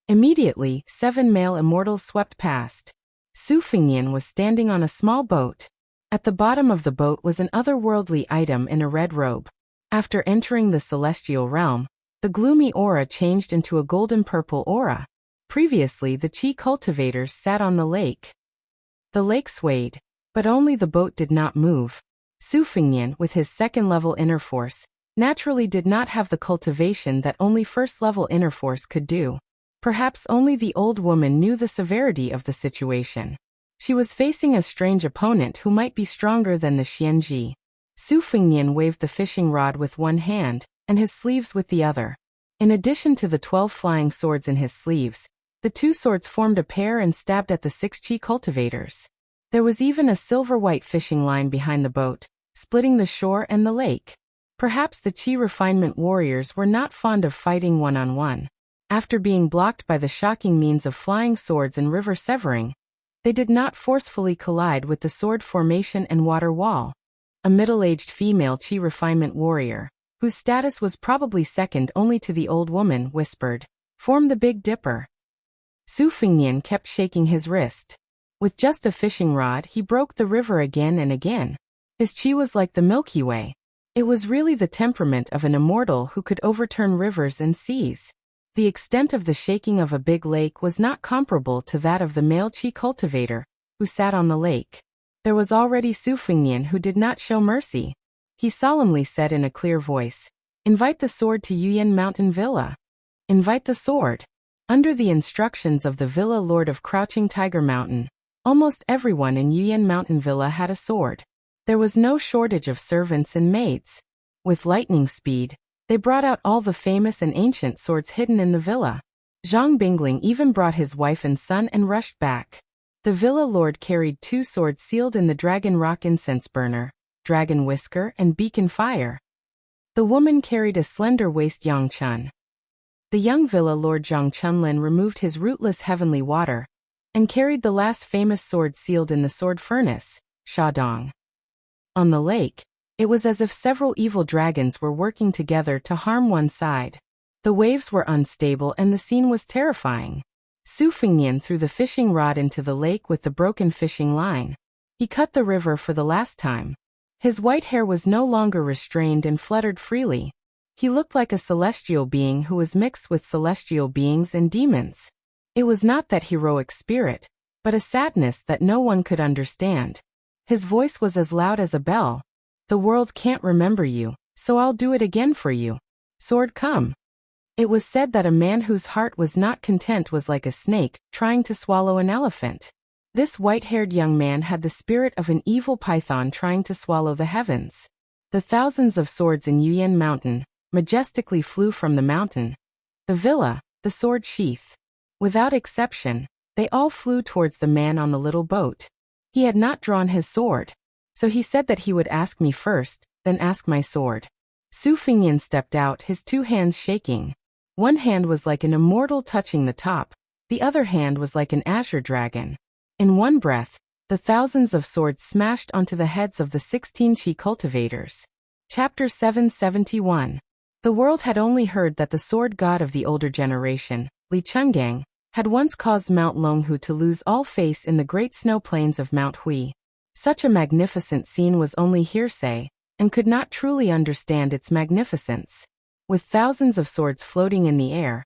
Immediately, 7 male immortals swept past. Su Fingnian was standing on a small boat. At the bottom of the boat was an otherworldly item in a red robe. After entering the celestial realm, the gloomy aura changed into a golden-purple aura. Previously, the qi cultivators sat on the lake. The lake swayed, but only the boat did not move. Su Fingnian, with his second-level inner force, naturally did not have the cultivation that only first-level inner force could do. Perhaps only the old woman knew the severity of the situation. She was facing a strange opponent who might be stronger than the Xianji. Su Fingnian waved the fishing rod with one hand, and his sleeves with the other. In addition to the 12 flying swords in his sleeves, the 2 swords formed a pair and stabbed at the 6 qi cultivators. There was even a silver-white fishing line behind the boat, splitting the shore and the lake. Perhaps the qi refinement warriors were not fond of fighting one-on-one. After being blocked by the shocking means of flying swords and river severing, they did not forcefully collide with the sword formation and water wall. A middle-aged female chi refinement warrior, whose status was probably second only to the old woman, whispered, "Form the Big Dipper." Su Fengnian kept shaking his wrist. With just a fishing rod he broke the river again and again. His chi was like the Milky Way. It was really the temperament of an immortal who could overturn rivers and seas. The extent of the shaking of a big lake was not comparable to that of the male chi cultivator, who sat on the lake. There was already Su Fengnian who did not show mercy. He solemnly said in a clear voice, "Invite the sword to Yuyan Mountain Villa. Invite the sword." Under the instructions of the Villa Lord of Crouching Tiger Mountain, almost everyone in Yuyan Mountain Villa had a sword. There was no shortage of servants and maids. With lightning speed, they brought out all the famous and ancient swords hidden in the villa. Zhang Bingling even brought his wife and son and rushed back. The villa lord carried 2 swords sealed in the Dragon Rock Incense Burner, Dragon Whisker and Beacon Fire. The woman carried a slender waist Yangchun. The young villa lord Zhang Chunlin removed his rootless heavenly water, and carried the last famous sword sealed in the sword furnace, Shadong. On the lake, it was as if several evil dragons were working together to harm one side. The waves were unstable and the scene was terrifying. Su Fengnian threw the fishing rod into the lake with the broken fishing line. He cut the river for the last time. His white hair was no longer restrained and fluttered freely. He looked like a celestial being who was mixed with celestial beings and demons. It was not that heroic spirit, but a sadness that no one could understand. His voice was as loud as a bell. "The world can't remember you, so I'll do it again for you. Sword, come." It was said that a man whose heart was not content was like a snake trying to swallow an elephant. This white-haired young man had the spirit of an evil python trying to swallow the heavens. The thousands of swords in Yuyan Mountain majestically flew from the mountain, the villa, the sword sheath. Without exception, they all flew towards the man on the little boat. He had not drawn his sword, so he said that he would ask me first, then ask my sword. Su Fengnian stepped out, his 2 hands shaking. One hand was like an immortal touching the top, the other hand was like an azure dragon. In one breath, the thousands of swords smashed onto the heads of the 16 chi cultivators. Chapter 771. The world had only heard that the sword god of the older generation, Li Chungang, had once caused Mount Longhu to lose all face in the great snow plains of Mount Hui. Such a magnificent scene was only hearsay, and could not truly understand its magnificence. With thousands of swords floating in the air,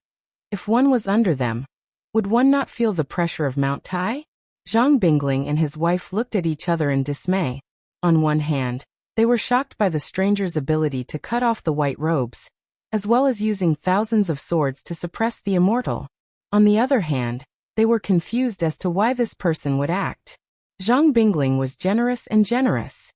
if one was under them, would one not feel the pressure of Mount Tai? Zhang Bingling and his wife looked at each other in dismay. On one hand, they were shocked by the stranger's ability to cut off the white robes, as well as using thousands of swords to suppress the immortal. On the other hand, they were confused as to why this person would act. Zhang Bingling was generous and generous.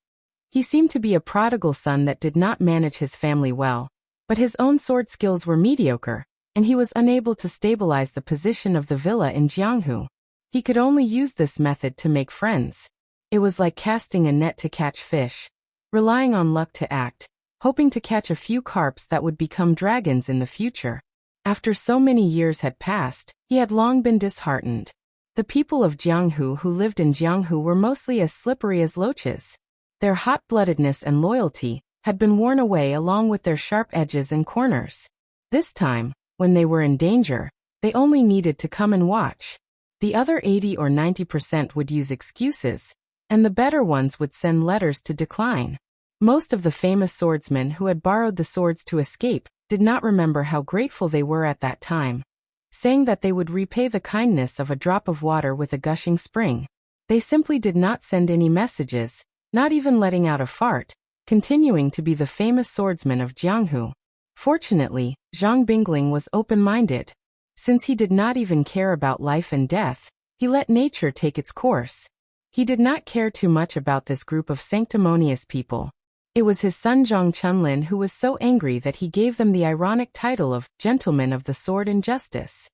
He seemed to be a prodigal son that did not manage his family well, but his own sword skills were mediocre, and he was unable to stabilize the position of the villa in Jianghu. He could only use this method to make friends. It was like casting a net to catch fish, relying on luck to act, hoping to catch a few carps that would become dragons in the future. After so many years had passed, he had long been disheartened. The people of Jianghu who lived in Jianghu were mostly as slippery as loaches. Their hot-bloodedness and loyalty had been worn away along with their sharp edges and corners. This time, when they were in danger, they only needed to come and watch. The other 80 or 90% would use excuses, and the better ones would send letters to decline. Most of the famous swordsmen who had borrowed the swords to escape did not remember how grateful they were at that time, saying that they would repay the kindness of a drop of water with a gushing spring. They simply did not send any messages, not even letting out a fart, continuing to be the famous swordsman of Jianghu. Fortunately, Zhang Bingling was open-minded. Since he did not even care about life and death, he let nature take its course. He did not care too much about this group of sanctimonious people. It was his son Zhang Chunlin who was so angry that he gave them the ironic title of Gentleman of the Sword and Justice.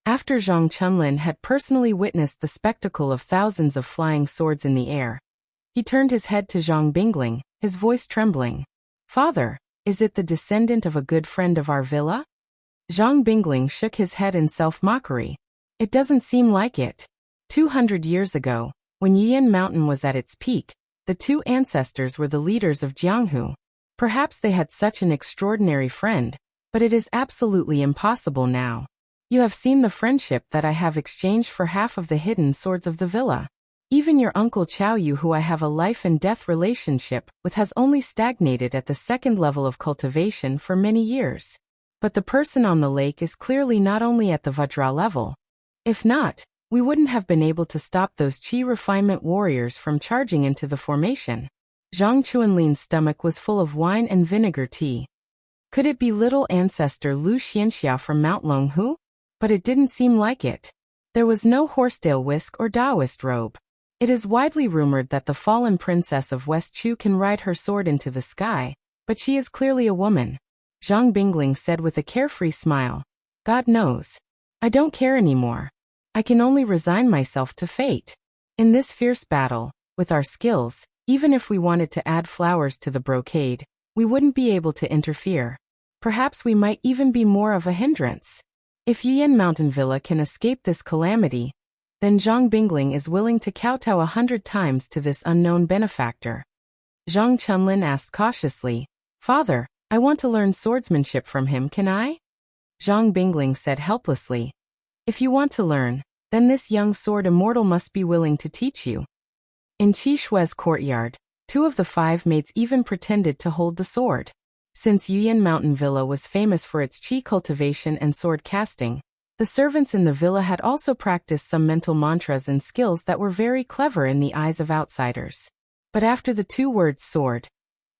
After Zhang Chunlin had personally witnessed the spectacle of thousands of flying swords in the air, he turned his head to Zhang Bingling, his voice trembling. "Father, is it the descendant of a good friend of our villa?" Zhang Bingling shook his head in self-mockery. It doesn't seem like it. 200 years ago, when Yiyan Mountain was at its peak, the two ancestors were the leaders of Jianghu. Perhaps they had such an extraordinary friend, but it is absolutely impossible now. You have seen the friendship that I have exchanged for half of the hidden swords of the villa. Even your uncle Chao Yu, who I have a life and death relationship with, has only stagnated at the second level of cultivation for many years. But the person on the lake is clearly not only at the Vajra level. If not, we wouldn't have been able to stop those Qi refinement warriors from charging into the formation. Zhang Chuanlin's stomach was full of wine and vinegar tea. Could it be little ancestor Lu Xianxia from Mount Longhu? But it didn't seem like it. There was no horsetail whisk or Taoist robe. It is widely rumored that the fallen princess of West Chu can ride her sword into the sky, but she is clearly a woman. Zhang Bingling said with a carefree smile. God knows. I don't care anymore. I can only resign myself to fate. In this fierce battle, with our skills, even if we wanted to add flowers to the brocade, we wouldn't be able to interfere. Perhaps we might even be more of a hindrance. If Yiyan Mountain Villa can escape this calamity, then Zhang Bingling is willing to kowtow 100 times to this unknown benefactor. Zhang Chunlin asked cautiously, Father, I want to learn swordsmanship from him, can I? Zhang Bingling said helplessly, If you want to learn, then this young sword immortal must be willing to teach you. In Qi Shui's courtyard, 2 of the 5 maids even pretended to hold the sword. Since Yiyan Mountain Villa was famous for its Qi cultivation and sword casting, the servants in the villa had also practiced some mental mantras and skills that were very clever in the eyes of outsiders. But after the 2 words sword,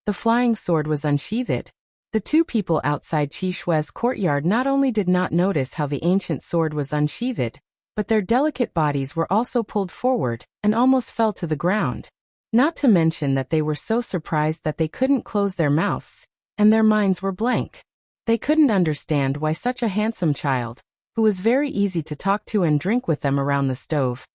the flying sword was unsheathed. The 2 people outside Qi Shui's courtyard not only did not notice how the ancient sword was unsheathed, but their delicate bodies were also pulled forward and almost fell to the ground. Not to mention that they were so surprised that they couldn't close their mouths, and their minds were blank. They couldn't understand why such a handsome child, who was very easy to talk to and drink with them around the stove.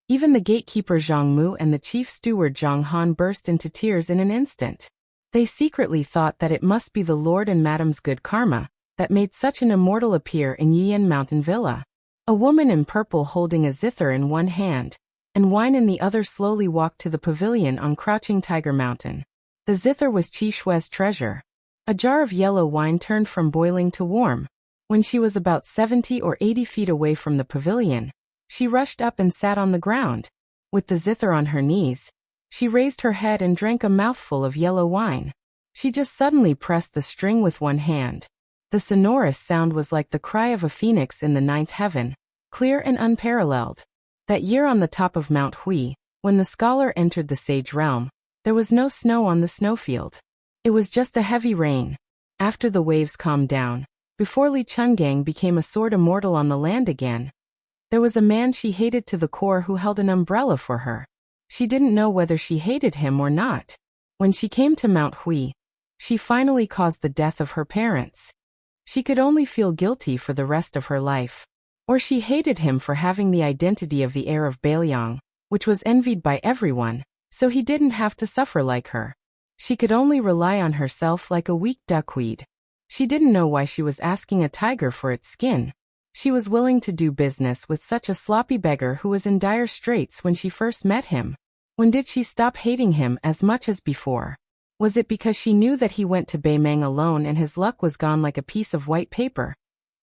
Even the gatekeeper Zhang Mu and the chief steward Zhang Han burst into tears in an instant. They secretly thought that it must be the Lord and Madam's good karma that made such an immortal appear in Yiyan Mountain Villa. A woman in purple holding a zither in one hand, and wine in the other slowly walked to the pavilion on Crouching Tiger Mountain. The zither was Qi Shui's treasure. A jar of yellow wine turned from boiling to warm. When she was about 70 or 80 feet away from the pavilion, she rushed up and sat on the ground. With the zither on her knees, she raised her head and drank a mouthful of yellow wine. She just suddenly pressed the string with one hand. The sonorous sound was like the cry of a phoenix in the 9th heaven, clear and unparalleled. That year on the top of Mount Hui, when the scholar entered the sage realm, there was no snow on the snowfield. It was just a heavy rain. After the waves calmed down, before Li Chungang became a sword immortal on the land again, there was a man she hated to the core who held an umbrella for her. She didn't know whether she hated him or not. When she came to Mount Hui, she finally caused the death of her parents. She could only feel guilty for the rest of her life. Or she hated him for having the identity of the heir of Bailiang, which was envied by everyone, so he didn't have to suffer like her. She could only rely on herself like a weak duckweed. She didn't know why she was asking a tiger for its skin. She was willing to do business with such a sloppy beggar who was in dire straits when she first met him. When did she stop hating him as much as before? Was it because she knew that he went to Beimang alone and his luck was gone like a piece of white paper,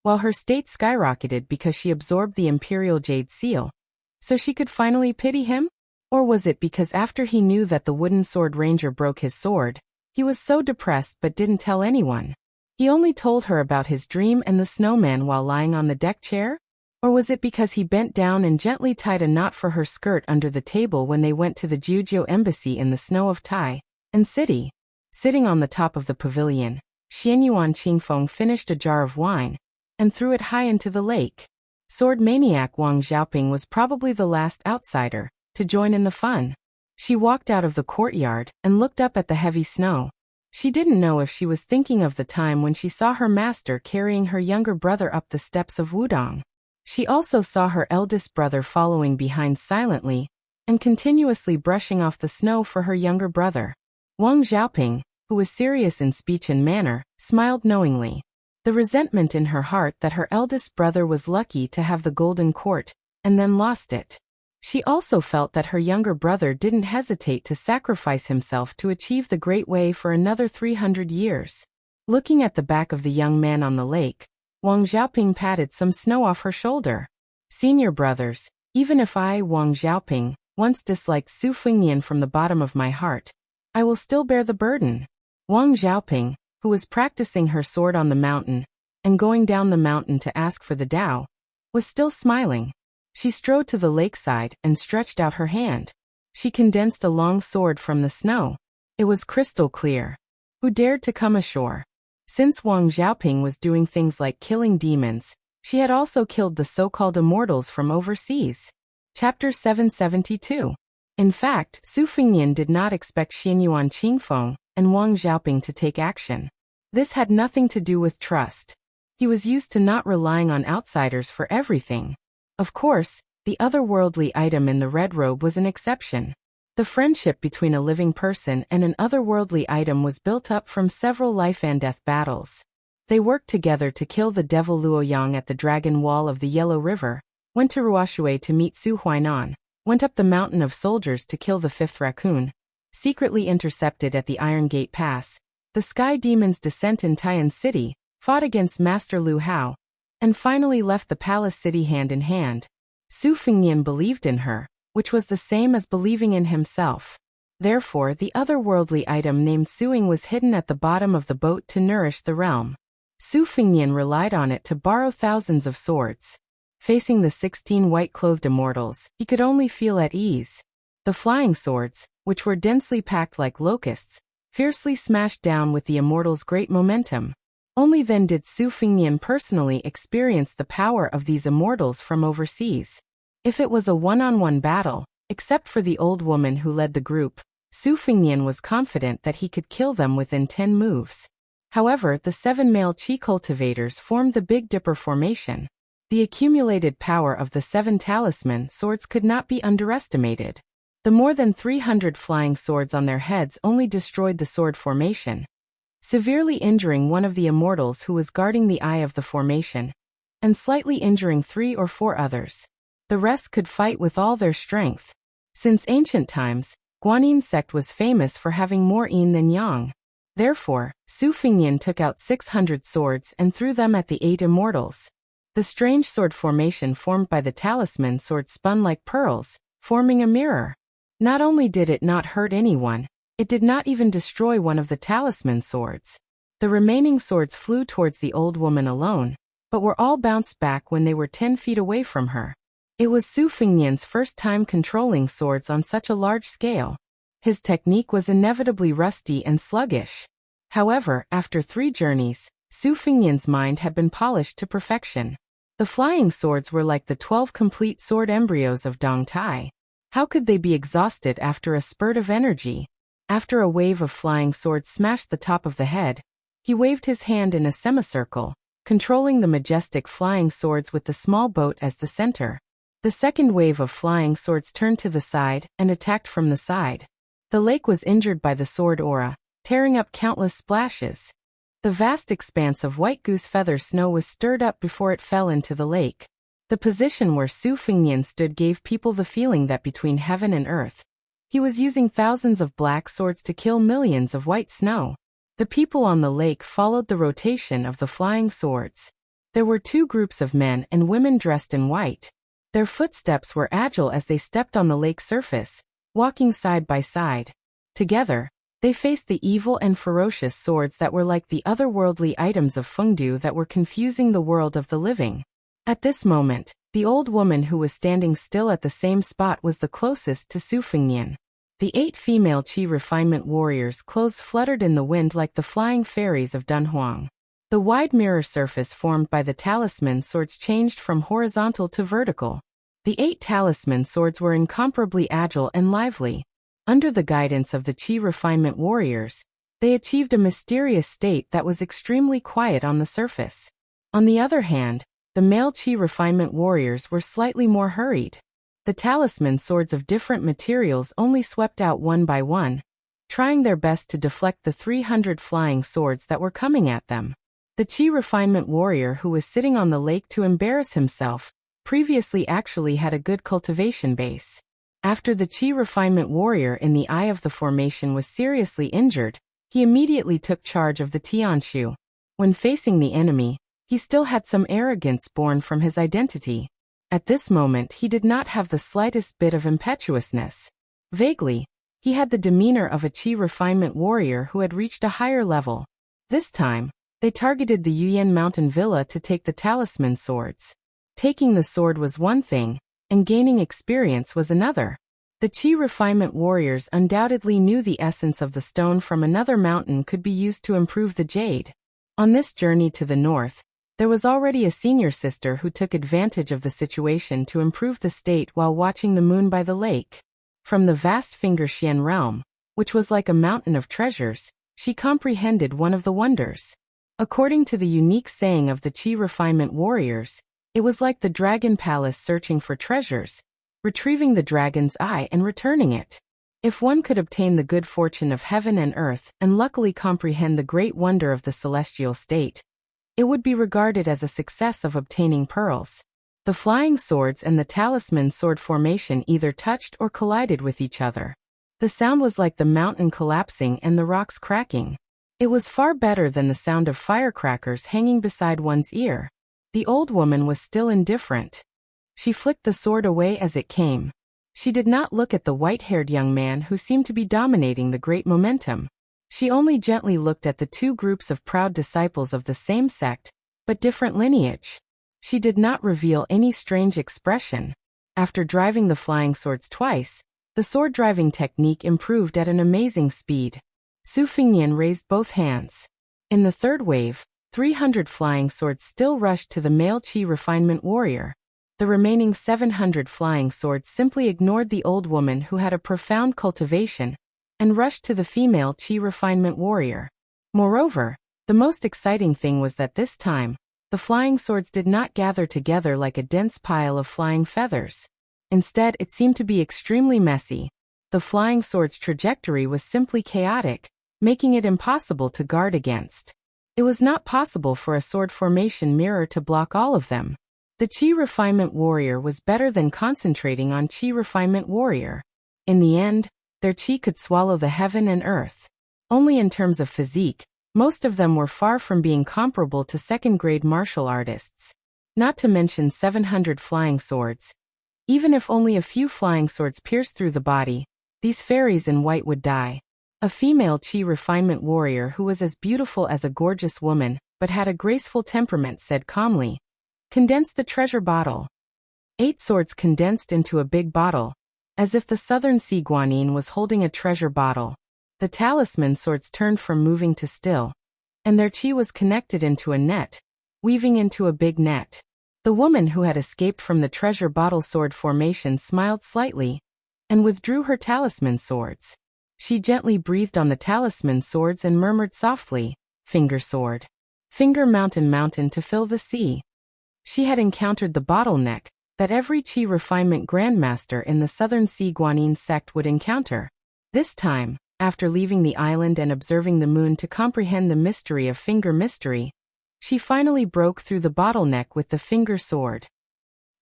while her state skyrocketed because she absorbed the imperial jade seal, so she could finally pity him? Or was it because after he knew that the wooden sword ranger broke his sword, he was so depressed but didn't tell anyone? He only told her about his dream and the snowman while lying on the deck chair? Or was it because he bent down and gently tied a knot for her skirt under the table when they went to the Jiuzhou embassy in the snow of Tai and City? Sitting on the top of the pavilion, Xianyuan Qingfeng finished a jar of wine and threw it high into the lake. Sword maniac Wang Xiaoping was probably the last outsider to join in the fun. She walked out of the courtyard and looked up at the heavy snow. She didn't know if she was thinking of the time when she saw her master carrying her younger brother up the steps of Wudong. She also saw her eldest brother following behind silently and continuously brushing off the snow for her younger brother. Wang Xiaoping, who was serious in speech and manner, smiled knowingly. The resentment in her heart that her eldest brother was lucky to have the golden court, and then lost it. She also felt that her younger brother didn't hesitate to sacrifice himself to achieve the Great Way for another 300 years. Looking at the back of the young man on the lake, Wang Xiaoping patted some snow off her shoulder. Senior brothers, even if I, Wang Xiaoping, once disliked Su Fengnian from the bottom of my heart, I will still bear the burden. Wang Xiaoping, who was practicing her sword on the mountain, and going down the mountain to ask for the Tao, was still smiling. She strode to the lakeside and stretched out her hand. She condensed a long sword from the snow. It was crystal clear. Who dared to come ashore? Since Wang Xiaoping was doing things like killing demons, she had also killed the so-called immortals from overseas. Chapter 772. In fact, Su Fengnian did not expect Xianyuan Qingfeng and Wang Xiaoping to take action. This had nothing to do with trust. He was used to not relying on outsiders for everything. Of course, the otherworldly item in the red robe was an exception. The friendship between a living person and an otherworldly item was built up from several life and death battles. They worked together to kill the devil Luoyang at the Dragon Wall of the Yellow River, went to Ruoshui to meet Su Huainan, went up the mountain of soldiers to kill the fifth raccoon, secretly intercepted at the Iron Gate Pass, the Sky Demon's descent in Taiyan City, fought against Master Lu Hao, and finally left the palace city hand in hand. Su Fengnian believed in her, which was the same as believing in himself. Therefore, the otherworldly item named Suing was hidden at the bottom of the boat to nourish the realm. Su Fengnian relied on it to borrow thousands of swords. Facing the 16 white-clothed immortals, he could only feel at ease. The flying swords, which were densely packed like locusts, fiercely smashed down with the immortals' great momentum. Only then did Su Fengnian personally experience the power of these immortals from overseas. If it was a one-on-one battle, except for the old woman who led the group, Su Fengnian was confident that he could kill them within 10 moves. However, the 7 male Qi cultivators formed the Big Dipper formation. The accumulated power of the 7 talisman swords could not be underestimated. The more than 300 flying swords on their heads only destroyed the sword formation, severely injuring one of the immortals who was guarding the eye of the formation, and slightly injuring 3 or 4 others. The rest could fight with all their strength. Since ancient times, Guanyin sect was famous for having more yin than yang. Therefore, Su Fengnian took out 600 swords and threw them at the 8 immortals. The strange sword formation formed by the talisman sword spun like pearls, forming a mirror. Not only did it not hurt anyone, it did not even destroy one of the talisman swords. The remaining swords flew towards the old woman alone, but were all bounced back when they were 10 feet away from her. It was Su Fengnian's first time controlling swords on such a large scale. His technique was inevitably rusty and sluggish. However, after 3 journeys, Su Fengnian's mind had been polished to perfection. The flying swords were like the 12 complete sword embryos of Dong Tai. How could they be exhausted after a spurt of energy? After a wave of flying swords smashed the top of the head, he waved his hand in a semicircle, controlling the majestic flying swords with the small boat as the center. The second wave of flying swords turned to the side and attacked from the side. The lake was injured by the sword aura, tearing up countless splashes. The vast expanse of white goose feather snow was stirred up before it fell into the lake. The position where Su Fengnian stood gave people the feeling that between heaven and earth, he was using thousands of black swords to kill millions of white snow. The people on the lake followed the rotation of the flying swords. There were 2 groups of men and women dressed in white. Their footsteps were agile as they stepped on the lake surface, walking side by side. Together, they faced the evil and ferocious swords that were like the otherworldly items of Fengdu that were confusing the world of the living. At this moment, the old woman who was standing still at the same spot was the closest to Su Fengnian. The 8 female Qi refinement warriors' clothes fluttered in the wind like the flying fairies of Dunhuang. The wide mirror surface formed by the talisman swords changed from horizontal to vertical. The 8 talisman swords were incomparably agile and lively. Under the guidance of the Qi refinement warriors, they achieved a mysterious state that was extremely quiet on the surface. On the other hand, the male Qi refinement warriors were slightly more hurried. The talisman swords of different materials only swept out one by one, trying their best to deflect the 300 flying swords that were coming at them. The Qi refinement warrior who was sitting on the lake to embarrass himself previously actually had a good cultivation base. After the Qi refinement warrior in the eye of the formation was seriously injured, he immediately took charge of the Tianshu. When facing the enemy, he still had some arrogance born from his identity. At this moment he did not have the slightest bit of impetuousness. Vaguely, he had the demeanor of a Qi refinement warrior who had reached a higher level. This time, they targeted the Yuyan mountain villa to take the talisman swords. Taking the sword was one thing, and gaining experience was another. The Qi refinement warriors undoubtedly knew the essence of the stone from another mountain could be used to improve the jade. On this journey to the north, there was already a senior sister who took advantage of the situation to improve the state while watching the moon by the lake. From the vast Finger Xian realm, which was like a mountain of treasures, she comprehended one of the wonders. According to the unique saying of the Qi refinement warriors, it was like the dragon palace searching for treasures, retrieving the dragon's eye and returning it. If one could obtain the good fortune of heaven and earth and luckily comprehend the great wonder of the celestial state, it would be regarded as a success of obtaining pearls. The flying swords and the talisman sword formation either touched or collided with each other. The sound was like the mountain collapsing and the rocks cracking. It was far better than the sound of firecrackers hanging beside one's ear. The old woman was still indifferent. She flicked the sword away as it came. She did not look at the white-haired young man who seemed to be dominating the great momentum. She only gently looked at the two groups of proud disciples of the same sect, but different lineage. She did not reveal any strange expression. After driving the flying swords twice, the sword-driving technique improved at an amazing speed. Su Fingnian raised both hands. In the third wave, 300 flying swords still rushed to the male Qi refinement warrior. The remaining 700 flying swords simply ignored the old woman who had a profound cultivation and rushed to the female Qi refinement warrior. Moreover, the most exciting thing was that this time, the flying swords did not gather together like a dense pile of flying feathers. Instead, it seemed to be extremely messy. The flying sword's trajectory was simply chaotic, making it impossible to guard against. It was not possible for a sword formation mirror to block all of them. The Qi refinement warrior was better than concentrating on Qi refinement warrior. In the end, their Qi could swallow the heaven and earth. Only in terms of physique, most of them were far from being comparable to second-grade martial artists. Not to mention 700 flying swords. Even if only a few flying swords pierced through the body, these fairies in white would die. A female Qi refinement warrior who was as beautiful as a gorgeous woman, but had a graceful temperament said calmly, "Condense the treasure bottle." 8 swords condensed into a big bottle, as if the southern sea guanyin was holding a treasure bottle. The talisman swords turned from moving to still, and their Qi was connected into a net, weaving into a big net. The woman who had escaped from the treasure bottle sword formation smiled slightly, and withdrew her talisman swords. She gently breathed on the talisman swords and murmured softly, "Finger sword. Finger mountain to fill the sea." She had encountered the bottleneck that every Qi refinement grandmaster in the Southern Sea Guanyin sect would encounter. This time, after leaving the island and observing the moon to comprehend the mystery of finger mystery, she finally broke through the bottleneck with the finger sword.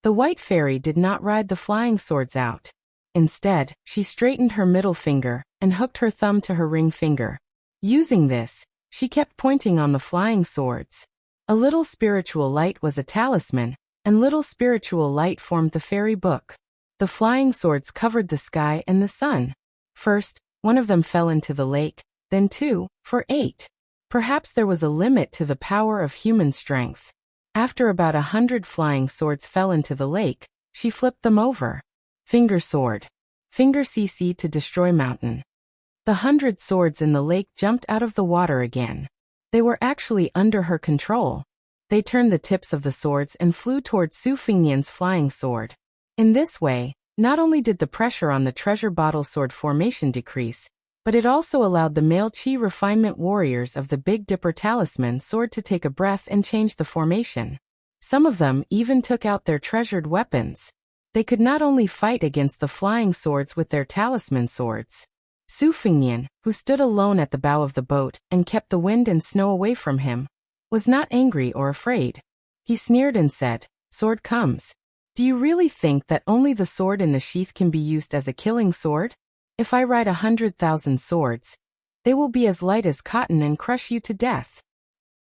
The white fairy did not ride the flying swords out. Instead, she straightened her middle finger and hooked her thumb to her ring finger. Using this, she kept pointing on the flying swords. A little spiritual light was a talisman, and little spiritual light formed the fairy book. The flying swords covered the sky and the sun. First, one of them fell into the lake, then 2, for 8. Perhaps there was a limit to the power of human strength. After about 100 flying swords fell into the lake, she flipped them over. Finger sword. Finger CC to destroy mountain. The 100 swords in the lake jumped out of the water again. They were actually under her control. They turned the tips of the swords and flew toward Su Fingnian's flying sword. In this way, not only did the pressure on the treasure bottle sword formation decrease, but it also allowed the male Qi refinement warriors of the Big Dipper talisman sword to take a breath and change the formation. Some of them even took out their treasured weapons. They could not only fight against the flying swords with their talisman swords. Su Fingnian, who stood alone at the bow of the boat and kept the wind and snow away from him, was not angry or afraid. He sneered and said, "Sword comes. Do you really think that only the sword in the sheath can be used as a killing sword? If I ride 100,000 swords, they will be as light as cotton and crush you to death."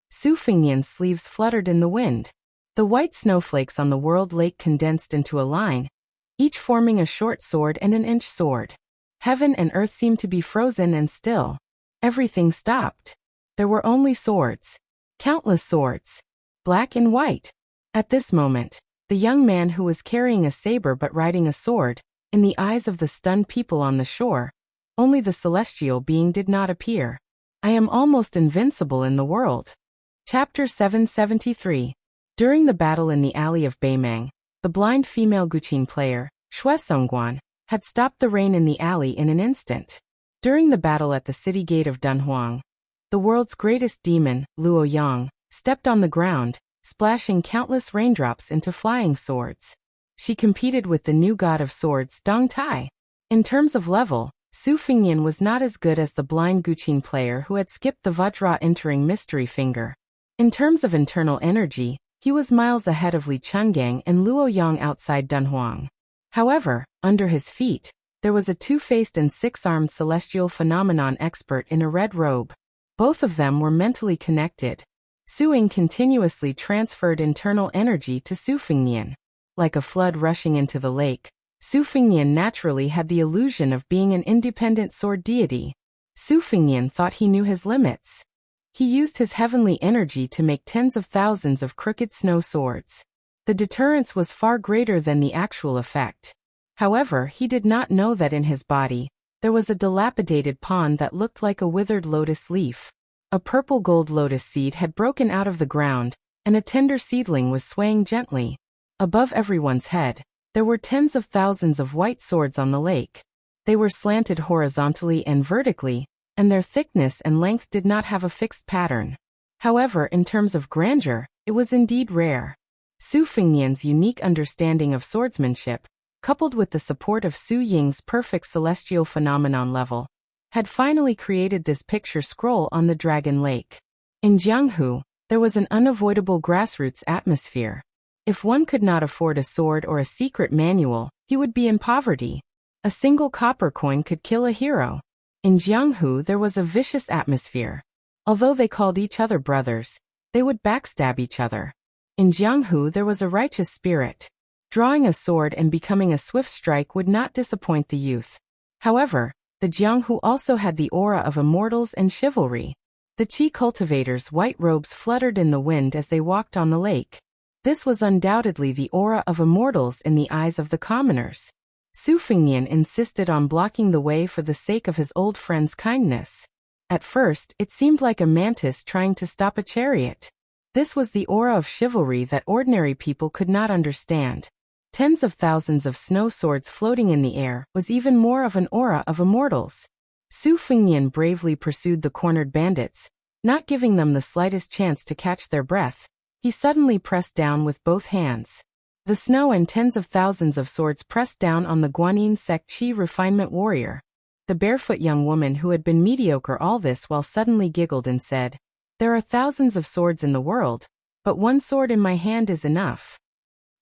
Su Fengnian's sleeves fluttered in the wind. The white snowflakes on the world lake condensed into a line, each forming a short sword and an inch sword. Heaven and earth seemed to be frozen and still. Everything stopped. There were only swords. Countless swords. Black and white. At this moment, the young man who was carrying a saber but riding a sword, in the eyes of the stunned people on the shore, only the celestial being did not appear. "I am almost invincible in the world." Chapter 773. During the battle in the alley of Beimang, the blind female Guqin player, Shui Songguan, had stopped the rain in the alley in an instant. During the battle at the city gate of Dunhuang, the world's greatest demon, Luo Yang, stepped on the ground, splashing countless raindrops into flying swords. She competed with the new god of swords, Dong Tai. In terms of level, Su Fengnian was not as good as the blind Guqin player who had skipped the Vajra entering Mystery Finger. In terms of internal energy, he was miles ahead of Li Chungang and Luo Yang outside Dunhuang. However, under his feet, there was a two-faced and six-armed celestial phenomenon expert in a red robe. Both of them were mentally connected. Suing continuously transferred internal energy to Su Fengnian. Like a flood rushing into the lake, Su Fengnian naturally had the illusion of being an independent sword deity. Su Fengnian thought he knew his limits. He used his heavenly energy to make tens of thousands of crooked snow swords. The deterrence was far greater than the actual effect. However, he did not know that in his body, there was a dilapidated pond that looked like a withered lotus leaf. A purple gold lotus seed had broken out of the ground, and a tender seedling was swaying gently. Above everyone's head, there were tens of thousands of white swords on the lake. They were slanted horizontally and vertically, and their thickness and length did not have a fixed pattern. However, in terms of grandeur, it was indeed rare. Su Fengnian's unique understanding of swordsmanship, coupled with the support of Su Ying's perfect celestial phenomenon level, had finally created this picture scroll on the Dragon Lake. In Jianghu, there was an unavoidable grassroots atmosphere. If one could not afford a sword or a secret manual, he would be in poverty. A single copper coin could kill a hero. In Jianghu there was a vicious atmosphere. Although they called each other brothers, they would backstab each other. In Jianghu there was a righteous spirit. Drawing a sword and becoming a swift strike would not disappoint the youth. However, the Jianghu also had the aura of immortals and chivalry. The Qi cultivators' white robes fluttered in the wind as they walked on the lake. This was undoubtedly the aura of immortals in the eyes of the commoners. Su Fengnian insisted on blocking the way for the sake of his old friend's kindness. At first, it seemed like a mantis trying to stop a chariot. This was the aura of chivalry that ordinary people could not understand. Tens of thousands of snow swords floating in the air was even more of an aura of immortals. Su Fengnian bravely pursued the cornered bandits, not giving them the slightest chance to catch their breath. He suddenly pressed down with both hands. The snow and tens of thousands of swords pressed down on the Guanyin sect Qi refinement warrior. The barefoot young woman who had been mediocre all this while suddenly giggled and said, "There are thousands of swords in the world, but one sword in my hand is enough."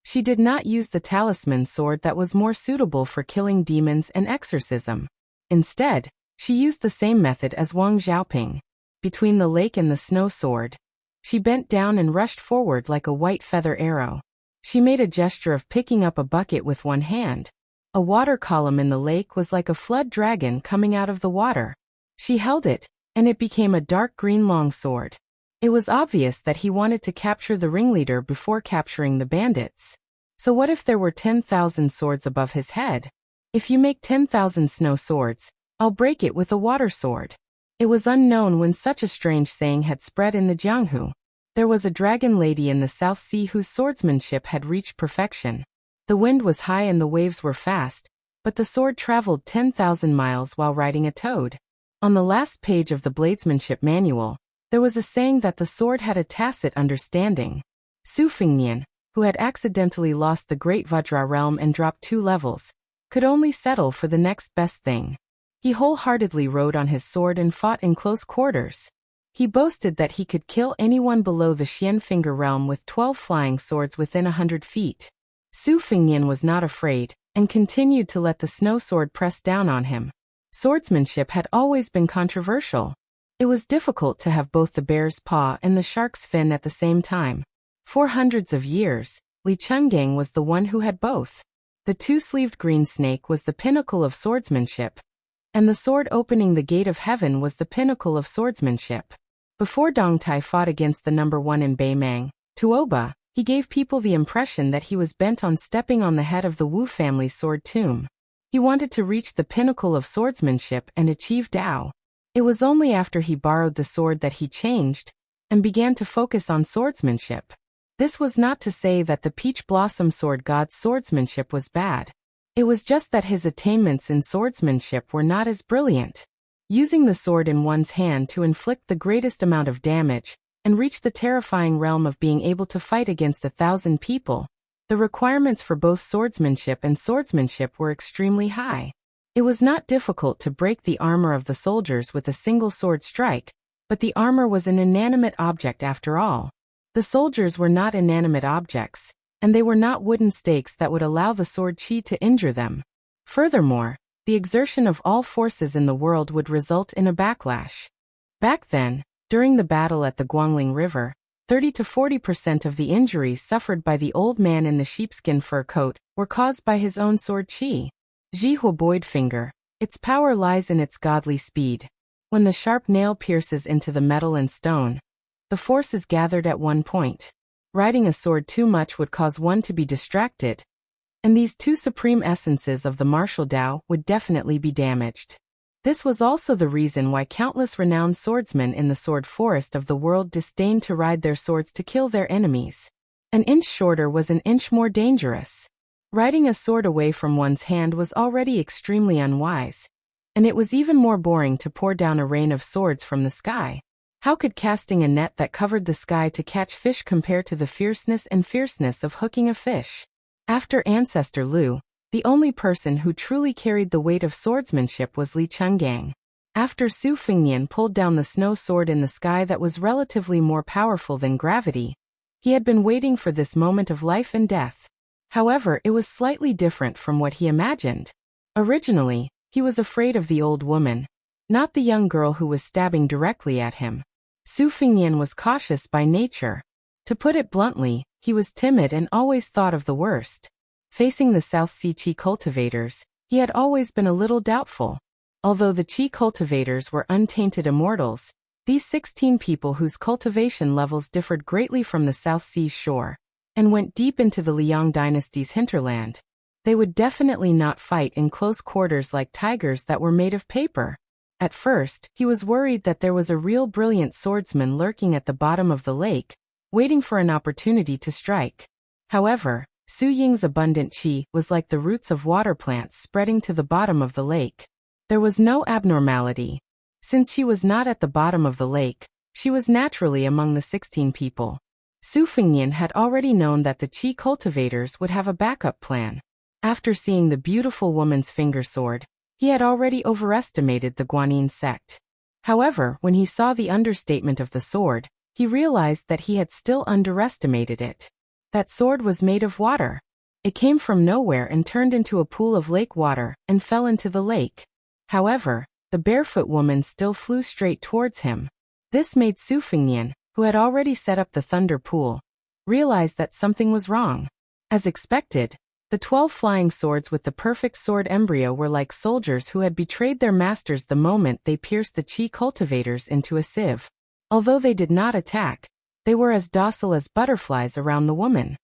She did not use the talisman sword that was more suitable for killing demons and exorcism. Instead, she used the same method as Wang Xiaoping. Between the lake and the snow sword, she bent down and rushed forward like a white feather arrow. She made a gesture of picking up a bucket with one hand. A water column in the lake was like a flood dragon coming out of the water. She held it, and it became a dark green longsword. It was obvious that he wanted to capture the ringleader before capturing the bandits. So what if there were 10,000 swords above his head? "If you make 10,000 snow swords, I'll break it with a water sword." It was unknown when such a strange saying had spread in the Jianghu. There was a dragon lady in the South Sea whose swordsmanship had reached perfection. The wind was high and the waves were fast, but the sword traveled 10,000 miles while riding a toad. On the last page of the bladesmanship manual, there was a saying that the sword had a tacit understanding. Su Fengnian, who had accidentally lost the Great Vajra realm and dropped 2 levels, could only settle for the next best thing. He wholeheartedly rode on his sword and fought in close quarters. He boasted that he could kill anyone below the Xian finger realm with 12 flying swords within 100 feet. Su Fengnian was not afraid, and continued to let the snow sword press down on him. Swordsmanship had always been controversial. It was difficult to have both the bear's paw and the shark's fin at the same time. For hundreds of years, Li Chungang was the one who had both. The two-sleeved green snake was the pinnacle of swordsmanship, and the sword opening the gate of heaven was the pinnacle of swordsmanship. Before Dong Tai fought against the number one in Beimang, Tuoba, he gave people the impression that he was bent on stepping on the head of the Wu family's sword tomb. He wanted to reach the pinnacle of swordsmanship and achieve Dao. It was only after he borrowed the sword that he changed and began to focus on swordsmanship. This was not to say that the Peach Blossom Sword God's swordsmanship was bad. It was just that his attainments in swordsmanship were not as brilliant. Using the sword in one's hand to inflict the greatest amount of damage and reach the terrifying realm of being able to fight against 1,000 people, the requirements for both swordsmanship and swordsmanship were extremely high. It was not difficult to break the armor of the soldiers with a single sword strike, but the armor was an inanimate object after all. The soldiers were not inanimate objects, and they were not wooden stakes that would allow the sword chi to injure them. Furthermore, the exertion of all forces in the world would result in a backlash. Back then, during the battle at the Guangling River, 30 to 40% of the injuries suffered by the old man in the sheepskin fur coat were caused by his own sword chi. Zhihua Boyd Finger, its power lies in its godly speed. When the sharp nail pierces into the metal and stone, the force is gathered at one point. Riding a sword too much would cause one to be distracted, and these two supreme essences of the martial Tao would definitely be damaged. This was also the reason why countless renowned swordsmen in the sword forest of the world disdained to ride their swords to kill their enemies. An inch shorter was an inch more dangerous. Riding a sword away from one's hand was already extremely unwise, and it was even more boring to pour down a rain of swords from the sky. How could casting a net that covered the sky to catch fish compare to the fierceness of hooking a fish? After Ancestor Lu, the only person who truly carried the weight of swordsmanship was Li Chungang. After Su Fengnian pulled down the snow sword in the sky that was relatively more powerful than gravity, he had been waiting for this moment of life and death. However, it was slightly different from what he imagined. Originally, he was afraid of the old woman, not the young girl who was stabbing directly at him. Su Fengnian was cautious by nature. To put it bluntly, he was timid and always thought of the worst. Facing the South Sea Qi cultivators, he had always been a little doubtful. Although the Qi cultivators were untainted immortals, these 16 people whose cultivation levels differed greatly from the South Sea's shore, and went deep into the Liang dynasty's hinterland, they would definitely not fight in close quarters like tigers that were made of paper. At first, he was worried that there was a real brilliant swordsman lurking at the bottom of the lake, waiting for an opportunity to strike. However, Su Ying's abundant qi was like the roots of water plants spreading to the bottom of the lake. There was no abnormality. Since she was not at the bottom of the lake, she was naturally among the 16 people. Su Fengnian had already known that the qi cultivators would have a backup plan. After seeing the beautiful woman's finger sword, he had already overestimated the Guanyin sect. However, when he saw the understatement of the sword, he realized that he had still underestimated it. That sword was made of water. It came from nowhere and turned into a pool of lake water and fell into the lake. However, the barefoot woman still flew straight towards him. This made Su Fengnian, who had already set up the thunder pool, realize that something was wrong. As expected, the 12 flying swords with the perfect sword embryo were like soldiers who had betrayed their masters the moment they pierced the qi cultivators into a sieve. Although they did not attack, they were as docile as butterflies around the woman.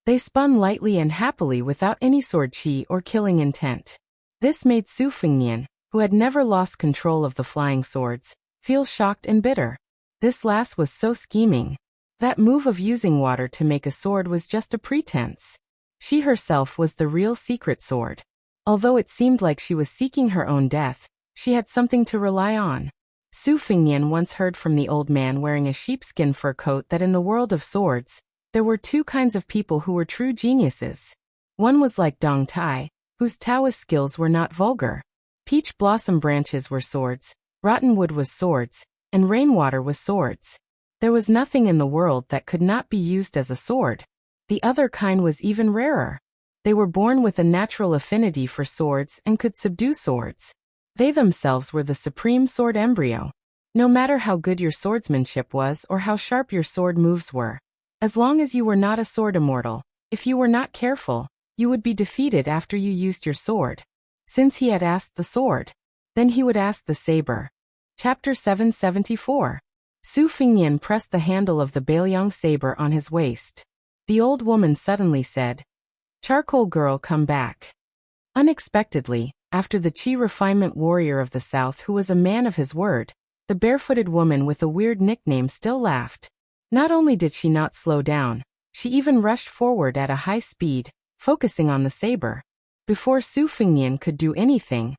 They spun lightly and happily without any sword qi or killing intent. This made Su Fengnian, who had never lost control of the flying swords, feel shocked and bitter. This lass was so scheming. That move of using water to make a sword was just a pretense. She herself was the real secret sword. Although it seemed like she was seeking her own death, she had something to rely on. Su Fengnian once heard from the old man wearing a sheepskin fur coat that in the world of swords, there were two kinds of people who were true geniuses. One was like Dong Tai, whose Taoist skills were not vulgar. Peach blossom branches were swords, rotten wood was swords, and rainwater was swords. There was nothing in the world that could not be used as a sword. The other kind was even rarer. They were born with a natural affinity for swords and could subdue swords. They themselves were the supreme sword embryo. No matter how good your swordsmanship was or how sharp your sword moves were, as long as you were not a sword immortal, if you were not careful, you would be defeated after you used your sword. Since he had asked the sword, then he would ask the saber. Chapter 774. Su Fingyan pressed the handle of the Bailiang saber on his waist. The old woman suddenly said, "Charcoal girl, come back." Unexpectedly, after the Qi refinement warrior of the south who was a man of his word, the barefooted woman with a weird nickname still laughed. Not only did she not slow down, she even rushed forward at a high speed, focusing on the saber. Before Su Fingyan could do anything,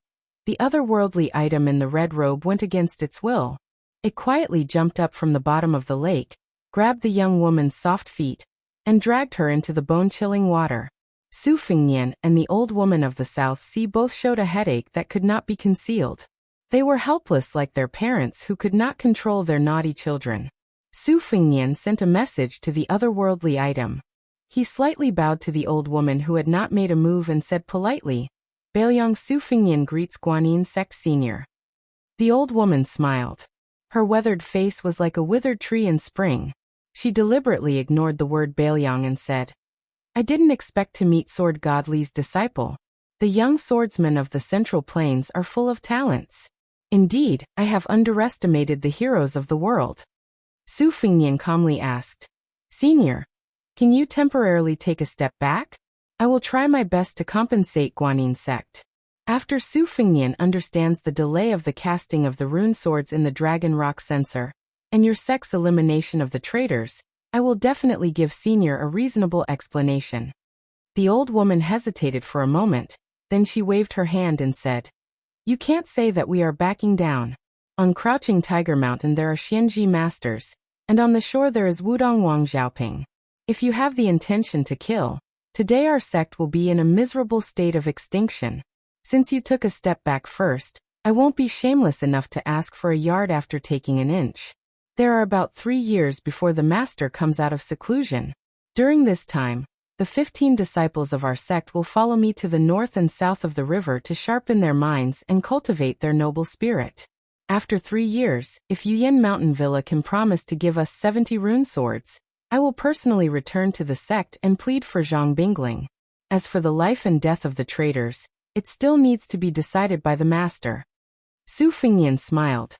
the otherworldly item in the red robe went against its will. It quietly jumped up from the bottom of the lake, grabbed the young woman's soft feet, and dragged her into the bone-chilling water. Su Fingyan and the old woman of the South Sea both showed a headache that could not be concealed. They were helpless like their parents who could not control their naughty children. Su Fingyan sent a message to the otherworldly item. He slightly bowed to the old woman who had not made a move and said politely, "Bailiang Su Fingyan greets Guanyin Sect Senior." The old woman smiled. Her weathered face was like a withered tree in spring. She deliberately ignored the word Bailiang and said, "I didn't expect to meet Sword God Li's disciple. The young swordsmen of the Central Plains are full of talents. Indeed, I have underestimated the heroes of the world." Su Fingyan calmly asked, "Senior, can you temporarily take a step back? I will try my best to compensate Guanyin Sect." After Su Fingyan understands the delay of the casting of the rune swords in the Dragon Rock Censer, and your sect's elimination of the traitors, I will definitely give Senior a reasonable explanation. The old woman hesitated for a moment, then she waved her hand and said, "You can't say that we are backing down. On Crouching Tiger Mountain there are Xianji masters, and on the shore there is Wudong Wang Xiaoping. If you have the intention to kill, today our sect will be in a miserable state of extinction. Since you took a step back first, I won't be shameless enough to ask for a yard after taking an inch. There are about 3 years before the master comes out of seclusion. During this time, the 15 disciples of our sect will follow me to the north and south of the river to sharpen their minds and cultivate their noble spirit. After 3 years, if Yuyan Mountain Villa can promise to give us 70 rune swords, I will personally return to the sect and plead for Zhang Bingling. As for the life and death of the traitors, it still needs to be decided by the master." Su Fingyan smiled.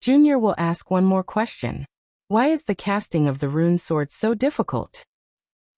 "Junior will ask one more question. Why is the casting of the rune sword so difficult?"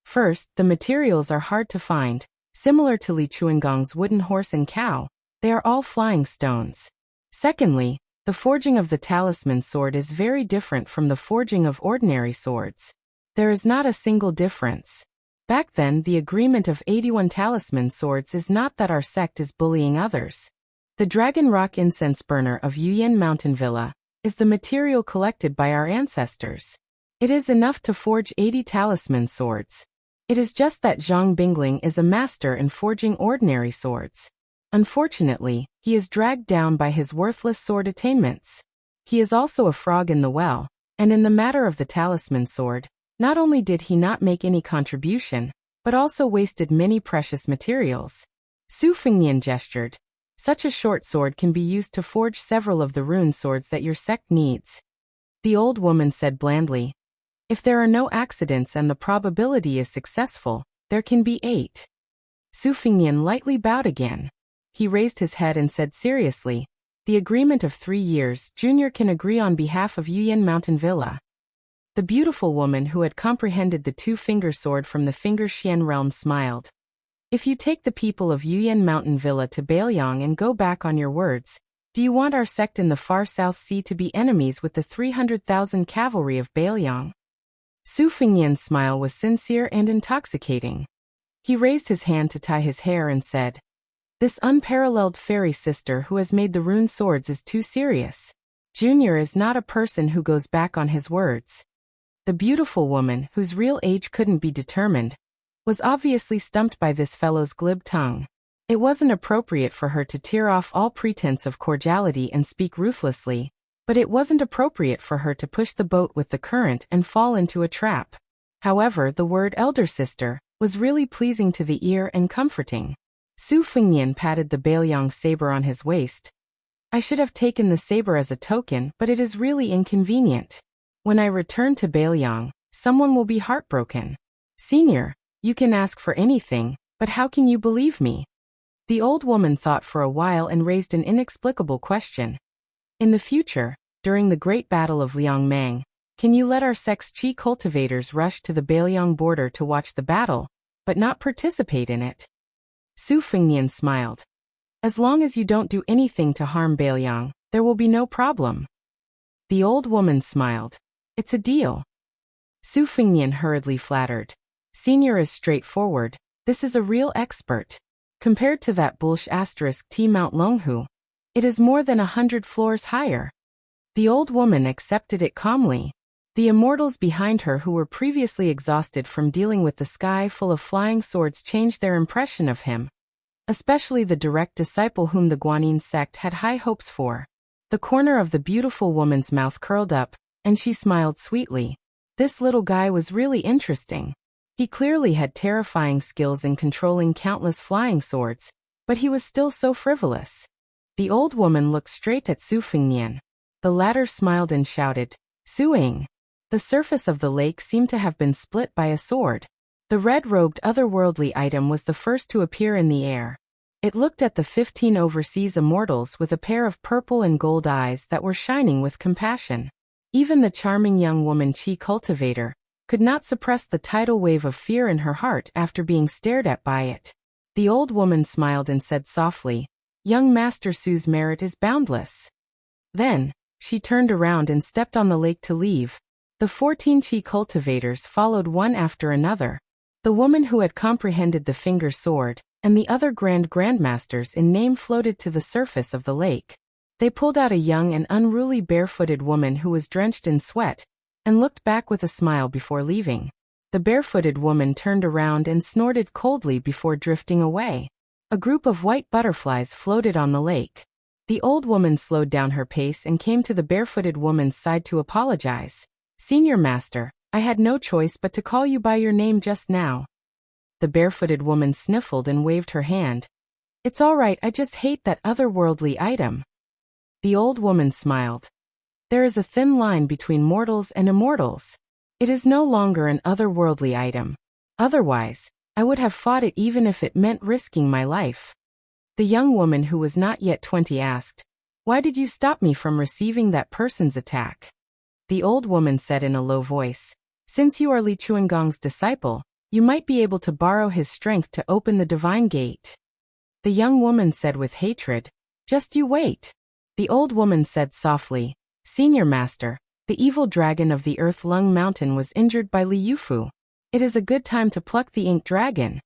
First, the materials are hard to find. Similar to Li Chuangong's wooden horse and cow, they are all flying stones. Secondly, the forging of the talisman sword is very different from the forging of ordinary swords. There is not a single difference. Back then, the agreement of 81 talisman swords is not that our sect is bullying others. The Dragon Rock incense burner of Yuyan Mountain Villa is the material collected by our ancestors. It is enough to forge 80 talisman swords. It is just that Zhang Bingling is a master in forging ordinary swords. Unfortunately, he is dragged down by his worthless sword attainments. He is also a frog in the well, and in the matter of the talisman sword, not only did he not make any contribution, but also wasted many precious materials. Su Fingyan gestured. Such a short sword can be used to forge several of the rune swords that your sect needs. The old woman said blandly, "If there are no accidents and the probability is successful, there can be 8. Su Fingyan lightly bowed again. He raised his head and said seriously, "The agreement of 3 years, Junior can agree on behalf of Yuyan Mountain Villa." The beautiful woman who had comprehended the two-finger sword from the Finger Xian realm smiled. "If you take the people of Yuyan Mountain Villa to Bailiang and go back on your words, do you want our sect in the far South Sea to be enemies with the 300,000 cavalry of Bailiang?" Su Fingyan's smile was sincere and intoxicating. He raised his hand to tie his hair and said, "This unparalleled fairy sister who has made the rune swords is too serious. Junior is not a person who goes back on his words." The beautiful woman, whose real age couldn't be determined, was obviously stumped by this fellow's glib tongue. It wasn't appropriate for her to tear off all pretense of cordiality and speak ruthlessly. but it wasn't appropriate for her to push the boat with the current and fall into a trap. However, the word elder sister was really pleasing to the ear and comforting. Su Fengnian patted the Bailiang saber on his waist. I should have taken the saber as a token, but it is really inconvenient. When I return to Bailiang, someone will be heartbroken. Senior, you can ask for anything, but how can you believe me? The old woman thought for a while and raised an inexplicable question. In the future, during the Great Battle of Liangmang, can you let our sex qi cultivators rush to the Bailiang border to watch the battle, but not participate in it? Su Fengnian smiled. As long as you don't do anything to harm Bailiang, there will be no problem. The old woman smiled. It's a deal. Su Fengnian hurriedly flattered. Senior is straightforward. This is a real expert. Compared to that bullsh *T Mount Longhu, it is more than 100 floors higher. The old woman accepted it calmly. The immortals behind her who were previously exhausted from dealing with the sky full of flying swords changed their impression of him. Especially the direct disciple whom the Guanyin sect had high hopes for. The corner of the beautiful woman's mouth curled up, and she smiled sweetly. This little guy was really interesting. He clearly had terrifying skills in controlling countless flying swords, but he was still so frivolous. The old woman looked straight at Su Fengnian. The latter smiled and shouted, Suing. The surface of the lake seemed to have been split by a sword. The red-robed otherworldly item was the first to appear in the air. It looked at the 15 overseas immortals with a pair of purple and gold eyes that were shining with compassion. Even the charming young woman Qi cultivator could not suppress the tidal wave of fear in her heart after being stared at by it. The old woman smiled and said softly, Young Master Su's merit is boundless. Then, she turned around and stepped on the lake to leave. The 14 Qi cultivators followed one after another. The woman who had comprehended the finger sword, and the other grandmasters in name floated to the surface of the lake. They pulled out a young and unruly barefooted woman who was drenched in sweat, and looked back with a smile before leaving. The barefooted woman turned around and snorted coldly before drifting away. A group of white butterflies floated on the lake. The old woman slowed down her pace and came to the barefooted woman's side to apologize. Senior Master, I had no choice but to call you by your name just now. The barefooted woman sniffled and waved her hand. It's all right, I just hate that otherworldly item. The old woman smiled. There is a thin line between mortals and immortals. It is no longer an otherworldly item. Otherwise, I would have fought it even if it meant risking my life. The young woman who was not yet 20 asked, Why did you stop me from receiving that person's attack? The old woman said in a low voice, Since you are Li Chuangong's disciple, you might be able to borrow his strength to open the divine gate. The young woman said with hatred, Just you wait. The old woman said softly, Senior Master, the evil dragon of the Earth Lung Mountain was injured by Li Yufu. It is a good time to pluck the ink dragon.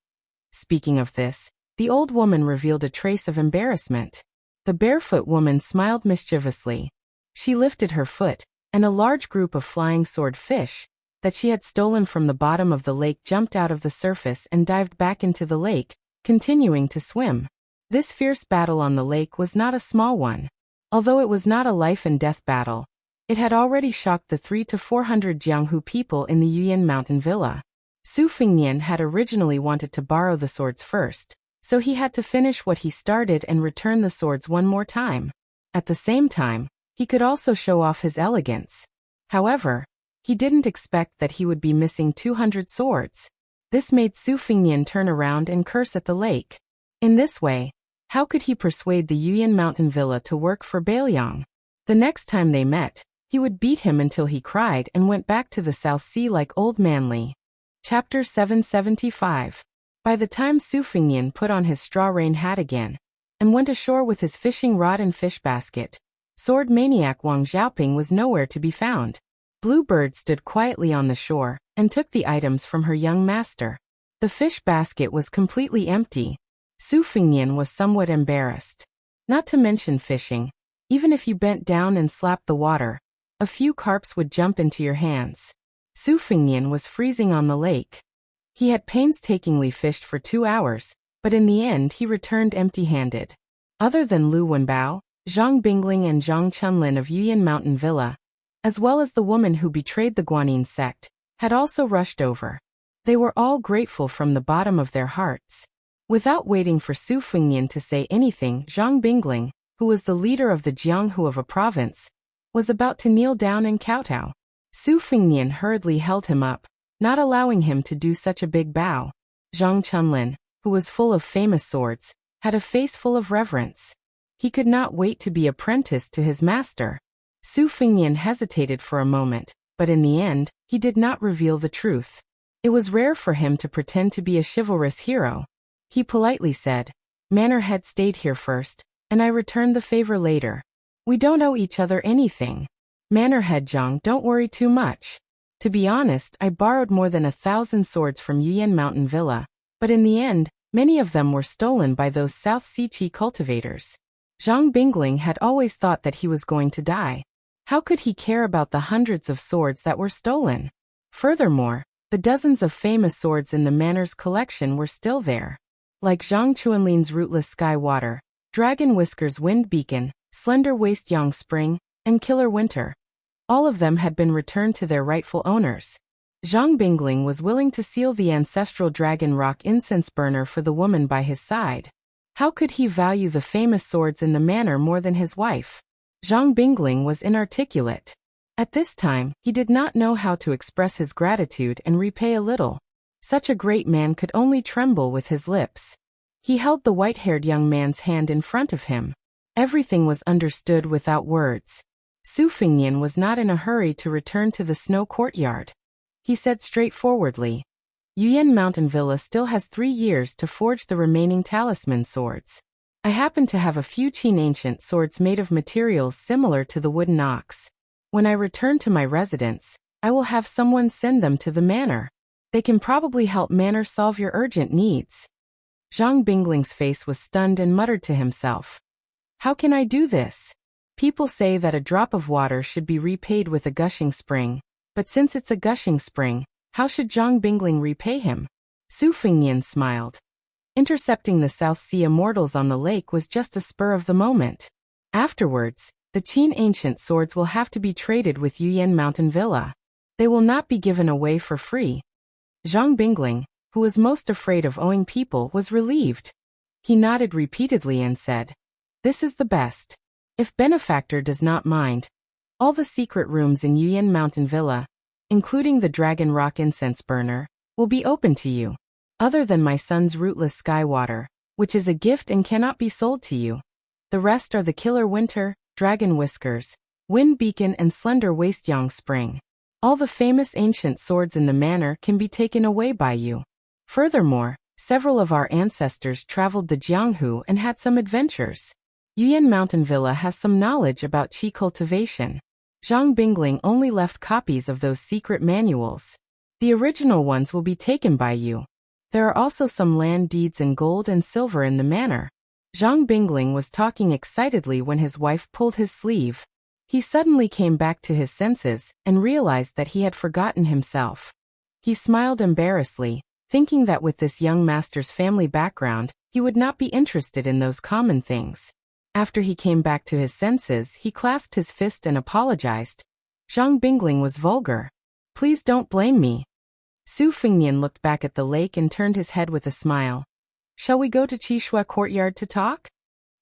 Speaking of this, the old woman revealed a trace of embarrassment. The barefoot woman smiled mischievously. She lifted her foot, and a large group of flying sword fish that she had stolen from the bottom of the lake jumped out of the surface and dived back into the lake, continuing to swim. This fierce battle on the lake was not a small one. Although it was not a life-and-death battle, it had already shocked the 300 to 400 Jianghu people in the Yuyan mountain villa. Su Fengnian had originally wanted to borrow the swords first, so he had to finish what he started and return the swords one more time. At the same time, he could also show off his elegance. However, he didn't expect that he would be missing 200 swords. This made Su Fengnian turn around and curse at the lake. In this way, how could he persuade the Yuyan mountain villa to work for Bailiang? The next time they met, he would beat him until he cried and went back to the South Sea like old Manly. Chapter 775. By the time Su Fengnian put on his straw rain hat again, and went ashore with his fishing rod and fish basket, sword maniac Wang Xiaoping was nowhere to be found. Bluebird stood quietly on the shore, and took the items from her young master. The fish basket was completely empty. Su Fengnian was somewhat embarrassed. Not to mention fishing. Even if you bent down and slapped the water, a few carps would jump into your hands. Su Fengnian was freezing on the lake. He had painstakingly fished for 2 hours, but in the end he returned empty-handed. Other than Lu Wenbao, Zhang Bingling and Zhang Chunlin of Yuyan Mountain Villa, as well as the woman who betrayed the Guanyin sect, had also rushed over. They were all grateful from the bottom of their hearts. Without waiting for Su Fengnian to say anything, Zhang Bingling, who was the leader of the Jianghu of a province, was about to kneel down and kowtow. Su Fengnian hurriedly held him up, not allowing him to do such a big bow. Zhang Chunlin, who was full of famous swords, had a face full of reverence. He could not wait to be apprenticed to his master. Su Fengnian hesitated for a moment, but in the end, he did not reveal the truth. It was rare for him to pretend to be a chivalrous hero. He politely said, "Manor head stayed here first, and I returned the favor later. We don't owe each other anything. Manor head Zhang, don't worry too much. To be honest, I borrowed more than 1,000 swords from Yuyan Mountain Villa, but in the end, many of them were stolen by those South Sea Qi cultivators." Zhang Bingling had always thought that he was going to die. How could he care about the hundreds of swords that were stolen? Furthermore, the dozens of famous swords in the manor's collection were still there. Like Zhang Chuanlin's Rootless Sky Water, Dragon Whisker's Wind Beacon, Slender Waist Yang Spring, and Killer Winter. All of them had been returned to their rightful owners. Zhang Bingling was willing to seal the ancestral Dragon Rock incense burner for the woman by his side. How could he value the famous swords in the manor more than his wife? Zhang Bingling was inarticulate. At this time, he did not know how to express his gratitude and repay a little. Such a great man could only tremble with his lips. He held the white-haired young man's hand in front of him. Everything was understood without words. Su Fengnian was not in a hurry to return to the snow courtyard. He said straightforwardly, "Yuyan Mountain Villa still has 3 years to forge the remaining talisman swords. I happen to have a few Qin ancient swords made of materials similar to the wooden ox. When I return to my residence, I will have someone send them to the manor. They can probably help manor solve your urgent needs." Zhang Bingling's face was stunned and muttered to himself, "How can I do this? People say that a drop of water should be repaid with a gushing spring, but since it's a gushing spring, how should Zhang Bingling repay him?" Su Fengnian smiled. Intercepting the South Sea immortals on the lake was just a spur of the moment. Afterwards, the Qin ancient swords will have to be traded with Yuyan Mountain Villa. They will not be given away for free. Zhang Bingling, who was most afraid of owing people, was relieved. He nodded repeatedly and said, "This is the best. If benefactor does not mind, all the secret rooms in Yuyan Mountain Villa, including the Dragon Rock incense burner, will be open to you. Other than my son's Rootless Sky Water, which is a gift and cannot be sold to you. The rest are the Killer Winter, Dragon Whiskers, Wind Beacon and Slender Waist Yang Spring. All the famous ancient swords in the manor can be taken away by you. Furthermore, several of our ancestors traveled the Jianghu and had some adventures. Yuyan Mountain Villa has some knowledge about Qi cultivation. Zhang Bingling only left copies of those secret manuals. The original ones will be taken by you. There are also some land deeds and gold and silver in the manor." Zhang Bingling was talking excitedly when his wife pulled his sleeve. He suddenly came back to his senses and realized that he had forgotten himself. He smiled embarrassedly, thinking that with this young master's family background, he would not be interested in those common things. After he came back to his senses, he clasped his fist and apologized. "Zhang Bingling was vulgar. Please don't blame me." Su Fengnian looked back at the lake and turned his head with a smile. "Shall we go to Qishui Courtyard to talk?"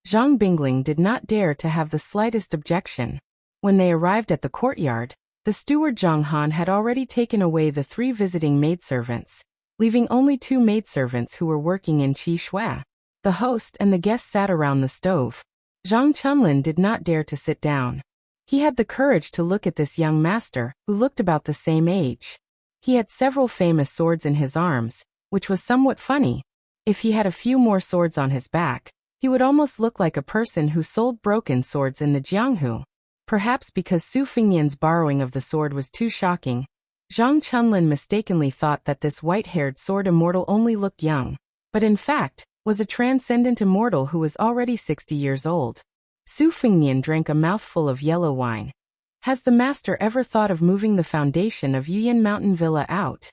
Zhang Bingling did not dare to have the slightest objection. When they arrived at the courtyard, the steward Zhang Han had already taken away the 3 visiting maidservants, leaving only 2 maidservants who were working in Qishui. The host and the guests sat around the stove. Zhang Chunlin did not dare to sit down. He had the courage to look at this young master, who looked about the same age. He had several famous swords in his arms, which was somewhat funny. If he had a few more swords on his back, he would almost look like a person who sold broken swords in the Jianghu. Perhaps because Su Fengnian's borrowing of the sword was too shocking, Zhang Chunlin mistakenly thought that this white-haired sword immortal only looked young, but in fact, was a transcendent immortal who was already 60 years old. Su Fengnian drank a mouthful of yellow wine. Has the master ever thought of moving the foundation of Yuyan Mountain Villa out?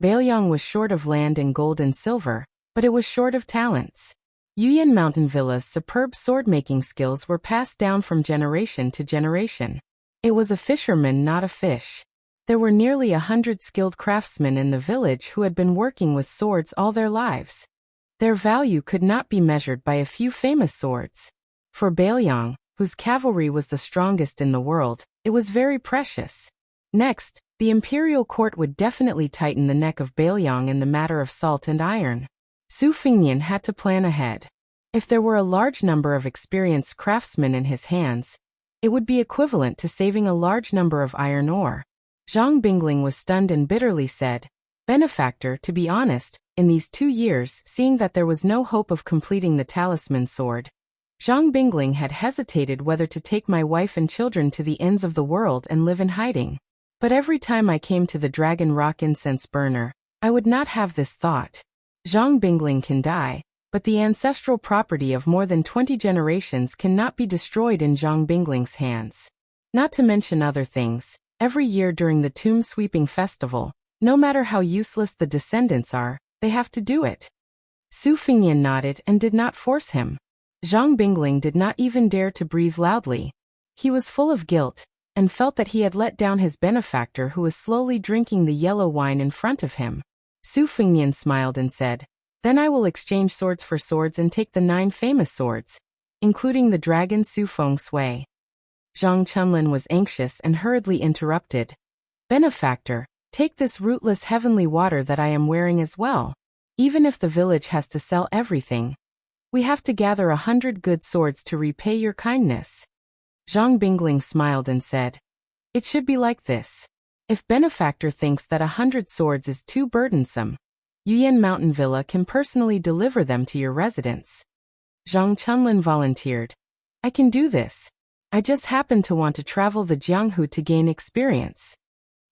Bailiang was short of land and gold and silver, but it was short of talents. Yuyan Mountain Villa's superb sword-making skills were passed down from generation to generation. It was a fisherman, not a fish. There were nearly 100 skilled craftsmen in the village who had been working with swords all their lives. Their value could not be measured by a few famous swords. For Bailiang, whose cavalry was the strongest in the world, it was very precious. Next, the imperial court would definitely tighten the neck of Bailiang in the matter of salt and iron. Su Fengnian had to plan ahead. If there were a large number of experienced craftsmen in his hands, it would be equivalent to saving a large number of iron ore. Zhang Bingling was stunned and bitterly said, "Benefactor, to be honest, in these 2 years, seeing that there was no hope of completing the talisman sword, Zhang Bingling had hesitated whether to take my wife and children to the ends of the world and live in hiding. But every time I came to the Dragon Rock incense burner, I would not have this thought. Zhang Bingling can die, but the ancestral property of more than 20 generations cannot be destroyed in Zhang Bingling's hands. Not to mention other things, every year during the Tomb Sweeping Festival, no matter how useless the descendants are, they have to do it." Su Fengnian nodded and did not force him. Zhang Bingling did not even dare to breathe loudly. He was full of guilt, and felt that he had let down his benefactor who was slowly drinking the yellow wine in front of him. Su Fengnian smiled and said, "Then I will exchange swords for swords and take the 9 famous swords, including the dragon Su Feng Sui." Zhang Chunlin was anxious and hurriedly interrupted. "Benefactor, take this rootless heavenly water that I am wearing as well. Even if the village has to sell everything, we have to gather 100 good swords to repay your kindness." Zhang Bingling smiled and said, "It should be like this. If Benefactor thinks that 100 swords is too burdensome, Yuyan Mountain Villa can personally deliver them to your residence." Zhang Chunlin volunteered, "I can do this. I just happen to want to travel the Jianghu to gain experience."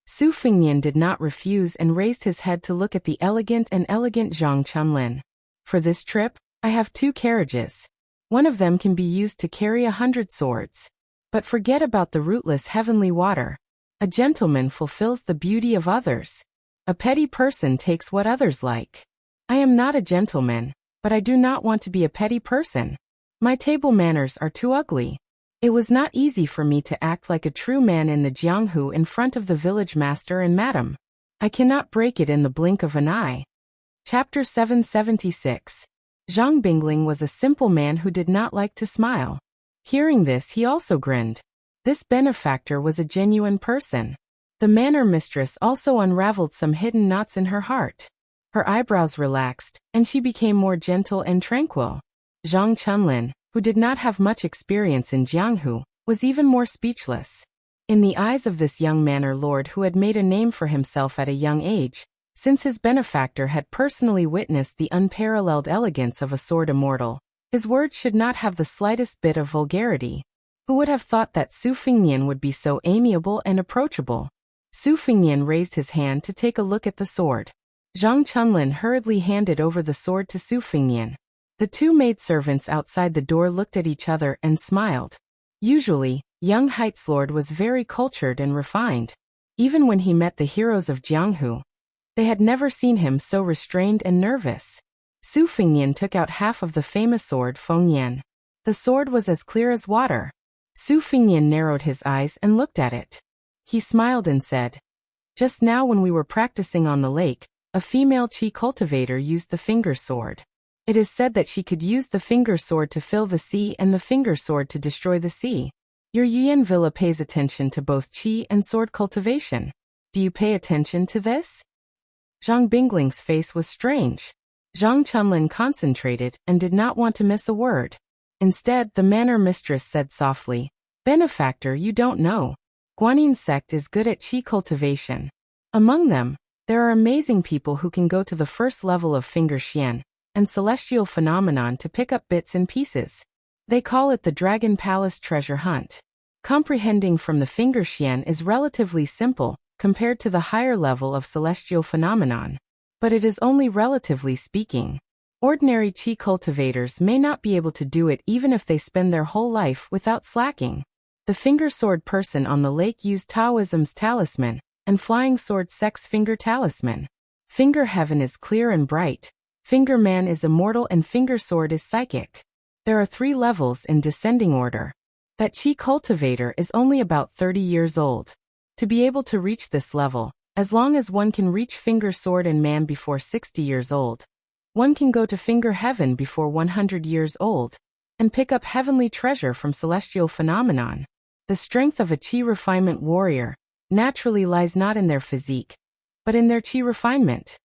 Su Fengnian did not refuse and raised his head to look at the elegant Zhang Chunlin. "For this trip, I have 2 carriages. One of them can be used to carry 100 swords. But forget about the rootless heavenly water. A gentleman fulfills the beauty of others. A petty person takes what others like. I am not a gentleman, but I do not want to be a petty person. My table manners are too ugly. It was not easy for me to act like a true man in the Jianghu in front of the village master and madam. I cannot break it in the blink of an eye." Chapter 776. Zhang Bingling was a simple man who did not like to smile. Hearing this, he also grinned. This benefactor was a genuine person. The manor mistress also unraveled some hidden knots in her heart. Her eyebrows relaxed, and she became more gentle and tranquil. Zhang Chunlin, who did not have much experience in Jianghu, was even more speechless. In the eyes of this young manor lord who had made a name for himself at a young age, since his benefactor had personally witnessed the unparalleled elegance of a sword immortal, his words should not have the slightest bit of vulgarity. Who would have thought that Su Fengnian would be so amiable and approachable? Su Fengnian raised his hand to take a look at the sword. Zhang Chunlin hurriedly handed over the sword to Su Fengnian. The 2 maidservants outside the door looked at each other and smiled. Usually, young Height's lord was very cultured and refined. Even when he met the heroes of Jianghu, they had never seen him so restrained and nervous. Su Fengnian took out half of the famous sword Fengnian. The sword was as clear as water. Su Fengnian narrowed his eyes and looked at it. He smiled and said, "Just now when we were practicing on the lake, a female chi cultivator used the finger sword. It is said that she could use the finger sword to fill the sea and the finger sword to destroy the sea. Your Yuan Villa pays attention to both chi and sword cultivation. Do you pay attention to this?" Zhang Bingling's face was strange. Zhang Chunlin concentrated and did not want to miss a word. Instead, the manor mistress said softly, "Benefactor, you don't know. Guanin's sect is good at chi cultivation. Among them, there are amazing people who can go to the first level of finger xian and celestial phenomenon to pick up bits and pieces. They call it the Dragon Palace treasure hunt. Comprehending from the finger xian is relatively simple compared to the higher level of celestial phenomenon. But it is only relatively speaking. Ordinary chi cultivators may not be able to do it even if they spend their whole life without slacking. The finger sword person on the lake used Taoism's talisman, and flying sword sect's finger talisman. Finger heaven is clear and bright. Finger man is immortal and finger sword is psychic. There are 3 levels in descending order. That chi cultivator is only about 30 years old. To be able to reach this level, as long as one can reach finger sword and man before 60 years old, one can go to finger heaven before 100 years old, and pick up heavenly treasure from celestial phenomenon. The strength of a chi refinement warrior naturally lies not in their physique, but in their chi refinement.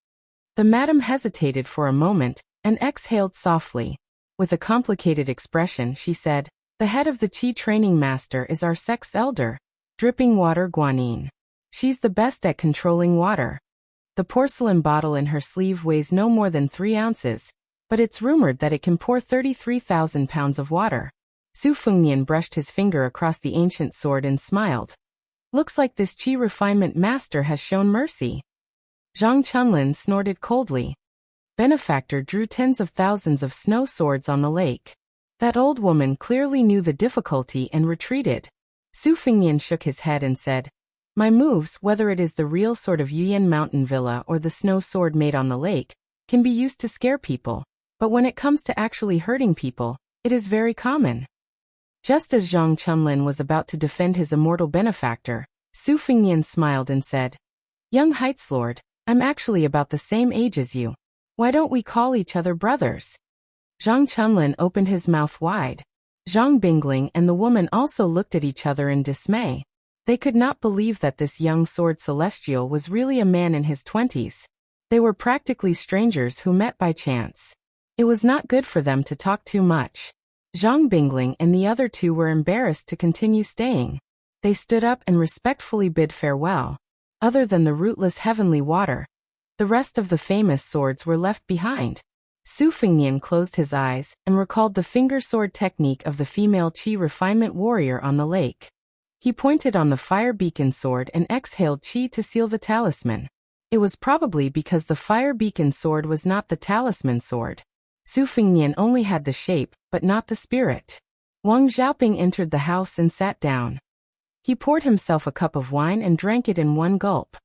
The madam hesitated for a moment, and exhaled softly. With a complicated expression, she said, "The head of the Chi training master is our sex elder, Dripping Water Guanyin. She's the best at controlling water. The porcelain bottle in her sleeve weighs no more than 3 ounces, but it's rumored that it can pour 33,000 pounds of water." Su Fengnian brushed his finger across the ancient sword and smiled. "Looks like this Chi refinement master has shown mercy." Zhang Chunlin snorted coldly. Benefactor drew tens of thousands of snow swords on the lake. That old woman clearly knew the difficulty and retreated. Su Fengnian shook his head and said, "My moves, whether it is the real sword of Yuyan Mountain Villa or the snow sword made on the lake, can be used to scare people, but when it comes to actually hurting people, it is very common." Just as Zhang Chunlin was about to defend his immortal benefactor, Su Fengnian smiled and said, "Young Heights Lord, I'm actually about the same age as you. Why don't we call each other brothers?" Zhang Chunlin opened his mouth wide. Zhang Bingling and the woman also looked at each other in dismay. They could not believe that this young sword celestial was really a man in his 20s. They were practically strangers who met by chance. It was not good for them to talk too much. Zhang Bingling and the other 2 were embarrassed to continue staying. They stood up and respectfully bid farewell. Other than the rootless heavenly water, the rest of the famous swords were left behind. Su Fengnian closed his eyes and recalled the finger sword technique of the female chi refinement warrior on the lake. He pointed on the fire beacon sword and exhaled chi to seal the talisman. It was probably because the fire beacon sword was not the talisman sword. Su Fengnian only had the shape, but not the spirit. Wang Xiaoping entered the house and sat down. He poured himself a cup of wine and drank it in one gulp.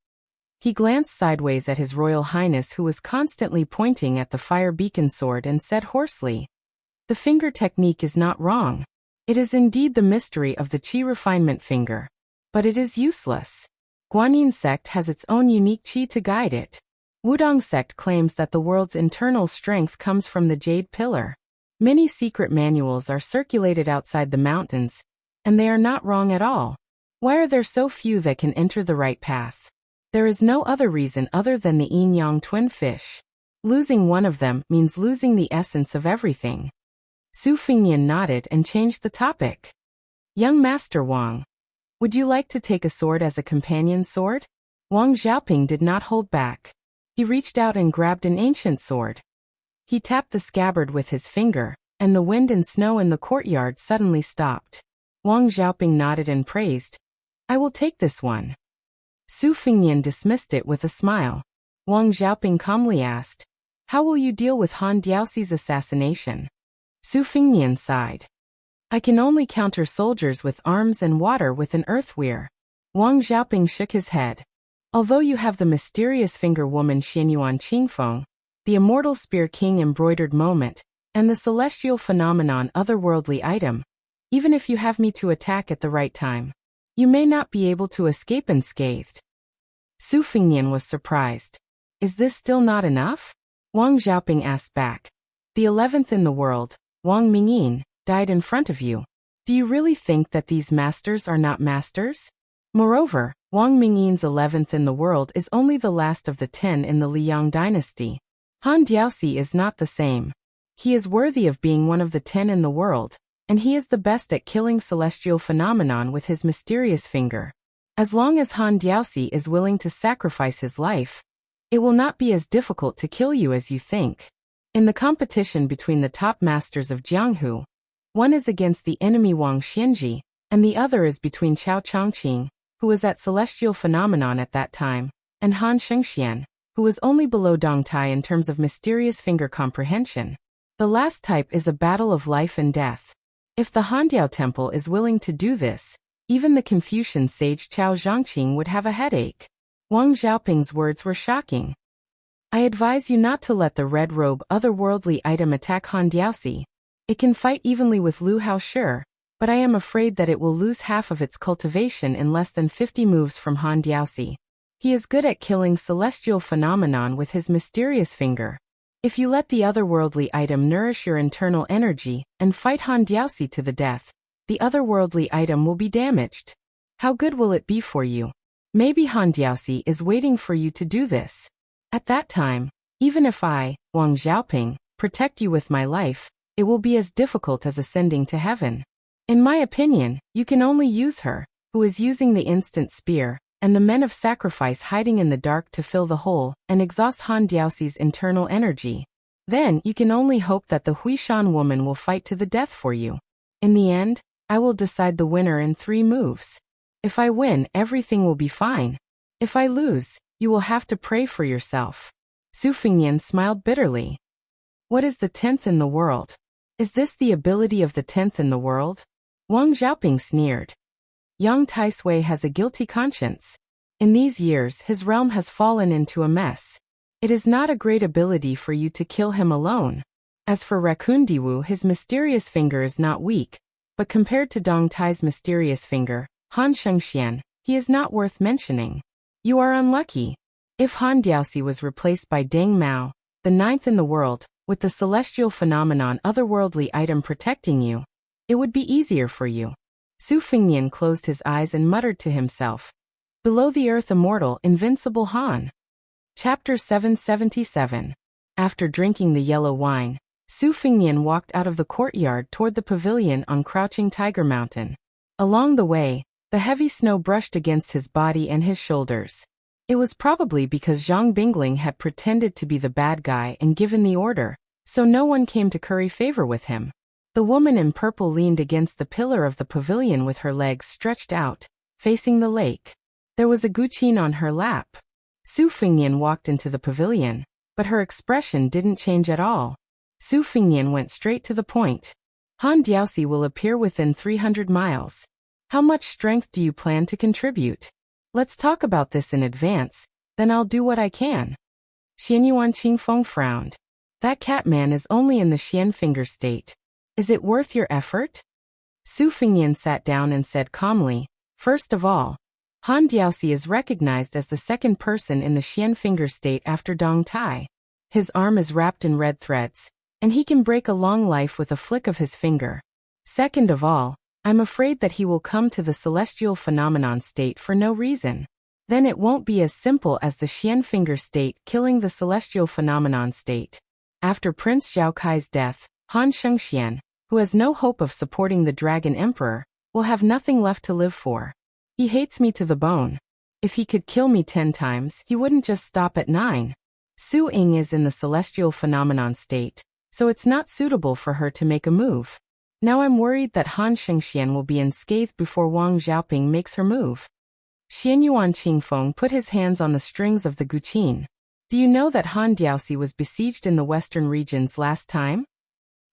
He glanced sideways at His Royal Highness, who was constantly pointing at the fire beacon sword, and said hoarsely, "The finger technique is not wrong. It is indeed the mystery of the Qi refinement finger. But it is useless. Guanyin sect has its own unique Qi to guide it. Wudong sect claims that the world's internal strength comes from the Jade Pillar. Many secret manuals are circulated outside the mountains, and they are not wrong at all. Why are there so few that can enter the right path? There is no other reason other than the yin-yang twin fish. Losing one of them means losing the essence of everything." Su Fengnian nodded and changed the topic. "Young Master Wang, would you like to take a sword as a companion sword?" Wang Xiaoping did not hold back. He reached out and grabbed an ancient sword. He tapped the scabbard with his finger, and the wind and snow in the courtyard suddenly stopped. Wang Xiaoping nodded and praised, "I will take this one." Su Fengnian dismissed it with a smile. Wang Xiaoping calmly asked, "How will you deal with Han Diaoxi's assassination?" Su Fengnian sighed. "I can only counter soldiers with arms and water with an earthweir." Wang Xiaoping shook his head. "Although you have the mysterious finger woman Xianyuan Qingfeng, the immortal spear king embroidered moment, and the celestial phenomenon otherworldly item, even if you have me to attack at the right time, you may not be able to escape unscathed." Su Fengnian was surprised. "Is this still not enough?" Wang Xiaoping asked back. "The 11th in the world, Wang Mingyin, died in front of you. Do you really think that these masters are not masters? Moreover, Wang Mingyin's 11th in the world is only the last of the 10 in the Liang dynasty. Han Diaoxi is not the same. He is worthy of being one of the 10 in the world, and he is the best at killing celestial phenomenon with his mysterious finger. As long as Han Diaoxi is willing to sacrifice his life, it will not be as difficult to kill you as you think. In the competition between the top masters of Jianghu, one is against the enemy Wang Xianji, and the other is between Chao Changqing, who was at celestial phenomenon at that time, and Han Shengxian, who was only below Dong Tai in terms of mysterious finger comprehension. The last type is a battle of life and death. If the Handiao temple is willing to do this, even the Confucian sage Chao Zhangqing would have a headache." Wang Xiaoping's words were shocking. I advise you not to let the red robe otherworldly item attack Han Diaoxi. It can fight evenly with Lu Haoshi, but I am afraid that it will lose half of its cultivation in less than 50 moves from Han Diaoxi. He is good at killing celestial phenomenon with his mysterious finger. If you let the otherworldly item nourish your internal energy and fight Han Diaoxi to the death, the otherworldly item will be damaged. How good will it be for you? Maybe Han Diaoxi is waiting for you to do this. At that time, even if I, Wang Xiaoping, protect you with my life, it will be as difficult as ascending to heaven. In my opinion, you can only use her, who is using the instant spear, and the men of sacrifice hiding in the dark to fill the hole and exhaust Han Diaoxi's internal energy. Then you can only hope that the Huishan woman will fight to the death for you. In the end, I will decide the winner in 3 moves. If I win, everything will be fine. If I lose, you will have to pray for yourself. Su Fengnian smiled bitterly. What is the 10th in the world? Is this the ability of the 10th in the world? Wang Xiaoping sneered. Yang Taisui has a guilty conscience. In these years, his realm has fallen into a mess. It is not a great ability for you to kill him alone. As for Raccoon Diwu, his mysterious finger is not weak, but compared to Dong Tai's mysterious finger, Han Shengxian, he is not worth mentioning. You are unlucky. If Han Diaoxi was replaced by Deng Mao, the 9th in the world, with the celestial phenomenon otherworldly item protecting you, it would be easier for you. Su Fengnian closed his eyes and muttered to himself. Below the earth immortal, invincible Han. Chapter 777. After drinking the yellow wine, Su Fengnian walked out of the courtyard toward the pavilion on Crouching Tiger Mountain. Along the way, the heavy snow brushed against his body and his shoulders. It was probably because Zhang Bingling had pretended to be the bad guy and given the order, so no one came to curry favor with him. The woman in purple leaned against the pillar of the pavilion with her legs stretched out, facing the lake. There was a guqin on her lap. Su Fengnian walked into the pavilion, but her expression didn't change at all. Su Fengnian went straight to the point. Han Diaoxi will appear within 300 miles. How much strength do you plan to contribute? Let's talk about this in advance, then I'll do what I can. Xianyuan Qingfeng frowned. That Catman is only in the Xian finger state. Is it worth your effort? Su Fengnian sat down and said calmly, first of all, Han Diaoxi is recognized as the second person in the Xian finger state after Dong Tai. His arm is wrapped in red threads, and he can break a long life with a flick of his finger. Second of all, I'm afraid that he will come to the celestial phenomenon state for no reason. Then it won't be as simple as the Xian finger state killing the celestial phenomenon state. After Prince Zhao Kai's death, Han Shengxian, who has no hope of supporting the Dragon Emperor, will have nothing left to live for. He hates me to the bone. If he could kill me 10 times, he wouldn't just stop at 9. Su Ying is in the celestial phenomenon state, so it's not suitable for her to make a move. Now I'm worried that Han Shengxian will be unscathed before Wang Xiaoping makes her move. Xianyuan Qingfeng put his hands on the strings of the guqin. Do you know that Han Diaoxi was besieged in the western regions last time?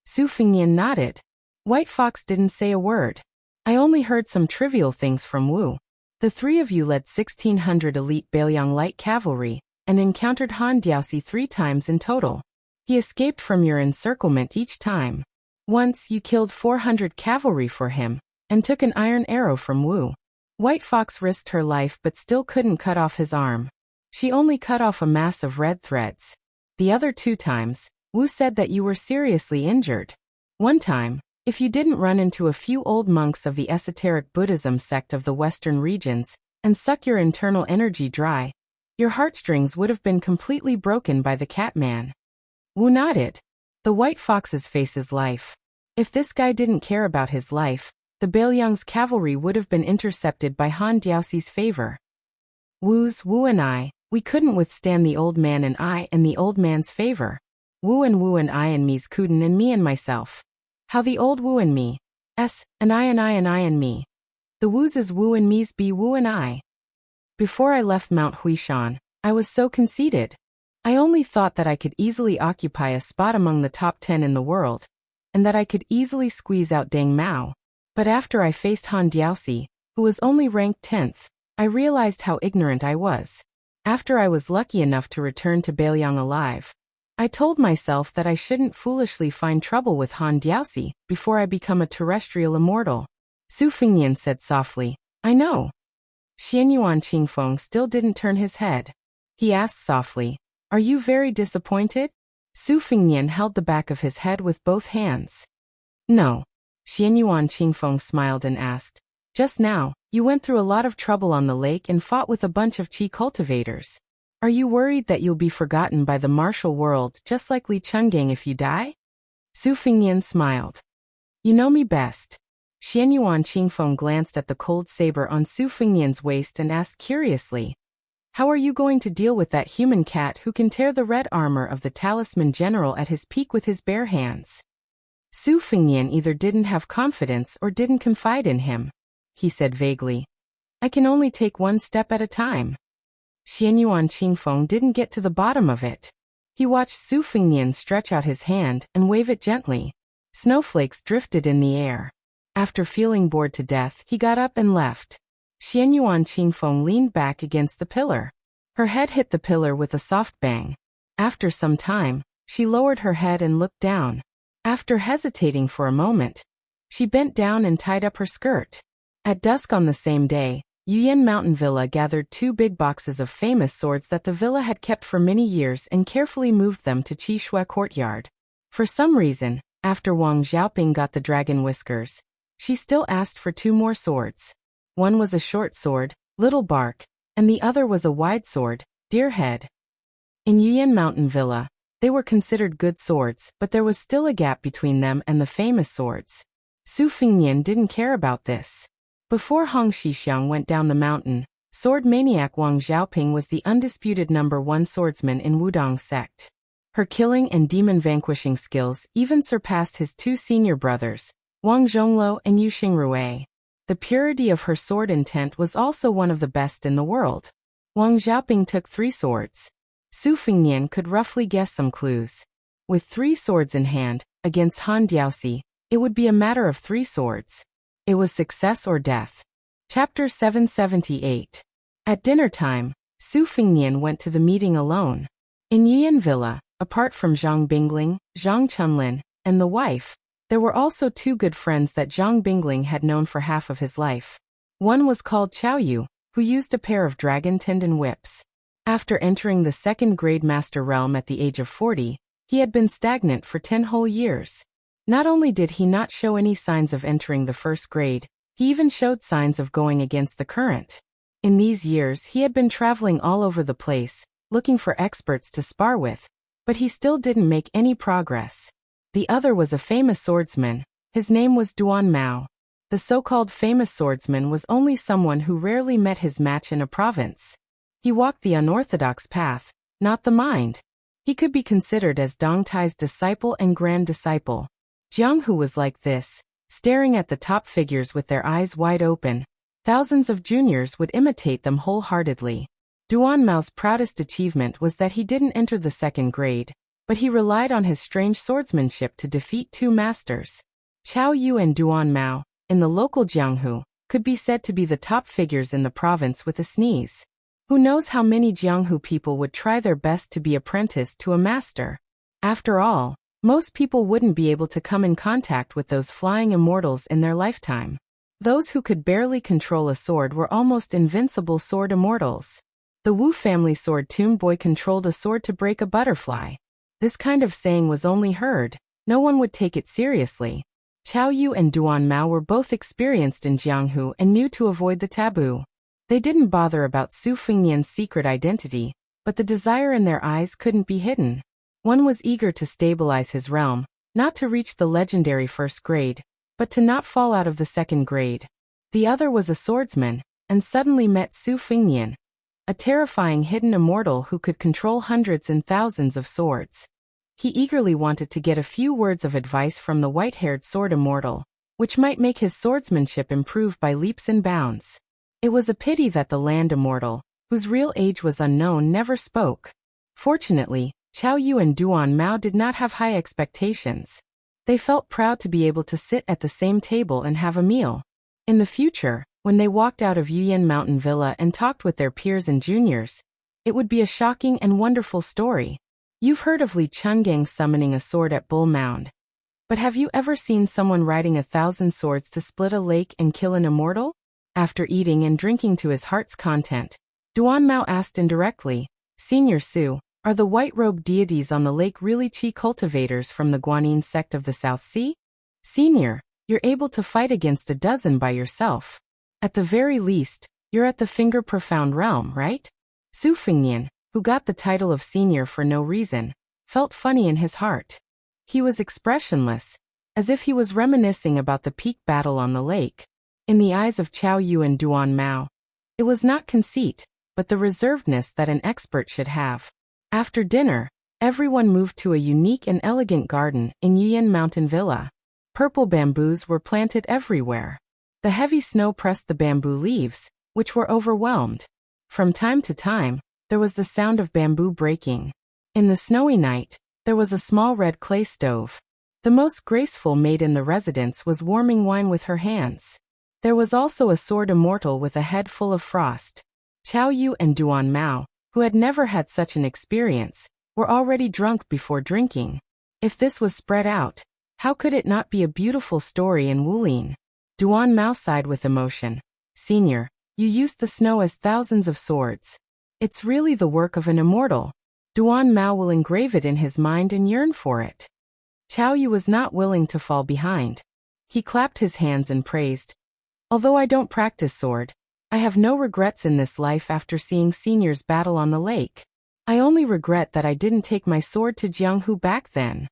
Su Fengnian nodded. White Fox didn't say a word. I only heard some trivial things from Wu. The 3 of you led 1,600 elite Bailiang light cavalry, and encountered Han Diaoxi 3 times in total. He escaped from your encirclement each time. Once you killed 400 cavalry for him, and took an iron arrow from Wu. White Fox risked her life but still couldn't cut off his arm. She only cut off a mass of red threads. The other 2 times, Wu said that you were seriously injured. One time, if you didn't run into a few old monks of the esoteric Buddhism sect of the western regions, and suck your internal energy dry, your heartstrings would have been completely broken by the Catman. Wu nodded. The White Fox's face is life. If this guy didn't care about his life, the Bailiang's cavalry would have been intercepted by Han Diaoxi's favor. Wu and I, we couldn't withstand the old man and I and the old man's favor. Wu and I and me's couldn't and me and myself. How the old Wu and me. And I and me. The Wu's is Wu and me's be Wu and I. Before I left Mount Huishan, I was so conceited. I only thought that I could easily occupy a spot among the top 10 in the world, and that I could easily squeeze out Deng Mao. But after I faced Han Diaoxi, who was only ranked 10th, I realized how ignorant I was. After I was lucky enough to return to Beiliang alive, I told myself that I shouldn't foolishly find trouble with Han Diaoxi before I become a terrestrial immortal. Su Fengnian said softly, I know. Xianyuan Qingfeng still didn't turn his head. He asked softly, Are you very disappointed? Su Fengnian held the back of his head with both hands. No. Xianyuan Qingfeng smiled and asked, Just now, you went through a lot of trouble on the lake and fought with a bunch of qi cultivators. Are you worried that you'll be forgotten by the martial world just like Li Chungang if you die? Su Fengnian smiled. You know me best. Xianyuan Qingfeng glanced at the cold saber on Su Fengnian's waist and asked curiously, How are you going to deal with that human cat who can tear the red armor of the talisman general at his peak with his bare hands? Su Fengnian either didn't have confidence or didn't confide in him. He said vaguely, I can only take one step at a time. Xianyuan Qingfeng didn't get to the bottom of it. He watched Su Fengnian stretch out his hand and wave it gently. Snowflakes drifted in the air. After feeling bored to death, he got up and left. Xianyuan Qingfeng leaned back against the pillar. Her head hit the pillar with a soft bang. After some time, she lowered her head and looked down. After hesitating for a moment, she bent down and tied up her skirt. At dusk on the same day, Yuyan Mountain Villa gathered 2 big boxes of famous swords that the villa had kept for many years and carefully moved them to Qishui Courtyard. For some reason, after Wang Xiaoping got the dragon whiskers, she still asked for 2 more swords. One was a short sword, Little Bark, and the other was a wide sword, Deer Head. In Yuyan Mountain Villa, they were considered good swords, but there was still a gap between them and the famous swords. Su Fengnian didn't care about this. Before Hong Xixiang went down the mountain, sword maniac Wang Xiaoping was the undisputed #1 swordsman in Wudong sect. Her killing and demon-vanquishing skills even surpassed his 2 senior brothers, Wang Zhongluo and Yu Xingrui. The purity of her sword intent was also one of the best in the world. Wang Xiaoping took 3 swords. Su Fengnian could roughly guess some clues. With 3 swords in hand, against Han Diaoxi, it would be a matter of 3 swords. It was success or death. Chapter 778. At dinner time, Su Fengnian went to the meeting alone. In Yuyan Villa, apart from Zhang Bingling, Zhang Chunlin, and the wife, there were also 2 good friends that Zhang Bingling had known for half of his life. One was called Chao Yu, who used a pair of dragon tendon whips. After entering the 2nd grade master realm at the age of 40, he had been stagnant for 10 whole years. Not only did he not show any signs of entering the 1st grade, he even showed signs of going against the current. In these years he had been traveling all over the place, looking for experts to spar with, but he still didn't make any progress. The other was a famous swordsman. His name was Duan Mao. The so-called famous swordsman was only someone who rarely met his match in a province. He walked the unorthodox path, not the mind. He could be considered as Dong Tai's disciple and grand disciple. Jiang Hu was like this, staring at the top figures with their eyes wide open. Thousands of juniors would imitate them wholeheartedly. Duan Mao's proudest achievement was that he didn't enter the 2nd grade, but he relied on his strange swordsmanship to defeat 2 masters. Chao Yu and Duan Mao, in the local Jianghu, could be said to be the top figures in the province with a sneeze. Who knows how many Jianghu people would try their best to be apprenticed to a master? After all, most people wouldn't be able to come in contact with those flying immortals in their lifetime. Those who could barely control a sword were almost invincible sword immortals. The Wu family sword tomb boy controlled a sword to break a butterfly. This kind of saying was only heard. No one would take it seriously. Chao Yu and Duan Mao were both experienced in Jianghu and knew to avoid the taboo. They didn't bother about Su Fengnian's secret identity, but the desire in their eyes couldn't be hidden. One was eager to stabilize his realm, not to reach the legendary 1st grade, but to not fall out of the 2nd grade. The other was a swordsman, and suddenly met Su Fengnian, a terrifying hidden immortal who could control hundreds and thousands of swords. He eagerly wanted to get a few words of advice from the white-haired sword immortal, which might make his swordsmanship improve by leaps and bounds. It was a pity that the land immortal, whose real age was unknown, never spoke. Fortunately, Chao Yu and Duan Mao did not have high expectations. They felt proud to be able to sit at the same table and have a meal. In the future, when they walked out of Yuyan Mountain Villa and talked with their peers and juniors, It would be a shocking and wonderful story. You've heard of Li Chungang summoning a sword at Bull Mound. But have you ever seen someone riding 1,000 swords to split a lake and kill an immortal? After eating and drinking to his heart's content, Duan Mao asked indirectly, Senior Su, are the white-robed deities on the lake really Qi cultivators from the Guanyin sect of the South Sea? Senior, you're able to fight against a dozen by yourself. At the very least, you're at the finger-profound realm, right? Su Fengnian, who got the title of senior for no reason, felt funny in his heart. He was expressionless, as if he was reminiscing about the peak battle on the lake. In the eyes of Qiao Yu and Duan Mao, it was not conceit, but the reservedness that an expert should have. After dinner, everyone moved to a unique and elegant garden in Yiyan Mountain Villa. Purple bamboos were planted everywhere. The heavy snow pressed the bamboo leaves, which were overwhelmed. From time to time, there was the sound of bamboo breaking. In the snowy night, there was a small red clay stove. The most graceful maid in the residence was warming wine with her hands. There was also a sword immortal with a head full of frost. Qiao Yu and Duan Mao, who had never had such an experience, were already drunk before drinking. If this was spread out, how could it not be a beautiful story in Wulin? Duan Mao sighed with emotion. Senior, you used the snow as thousands of swords. It's really the work of an immortal. Duan Mao will engrave it in his mind and yearn for it. Qiao Yu was not willing to fall behind. He clapped his hands and praised. Although I don't practice sword, I have no regrets in this life after seeing seniors battle on the lake. I only regret that I didn't take my sword to Jianghu back then.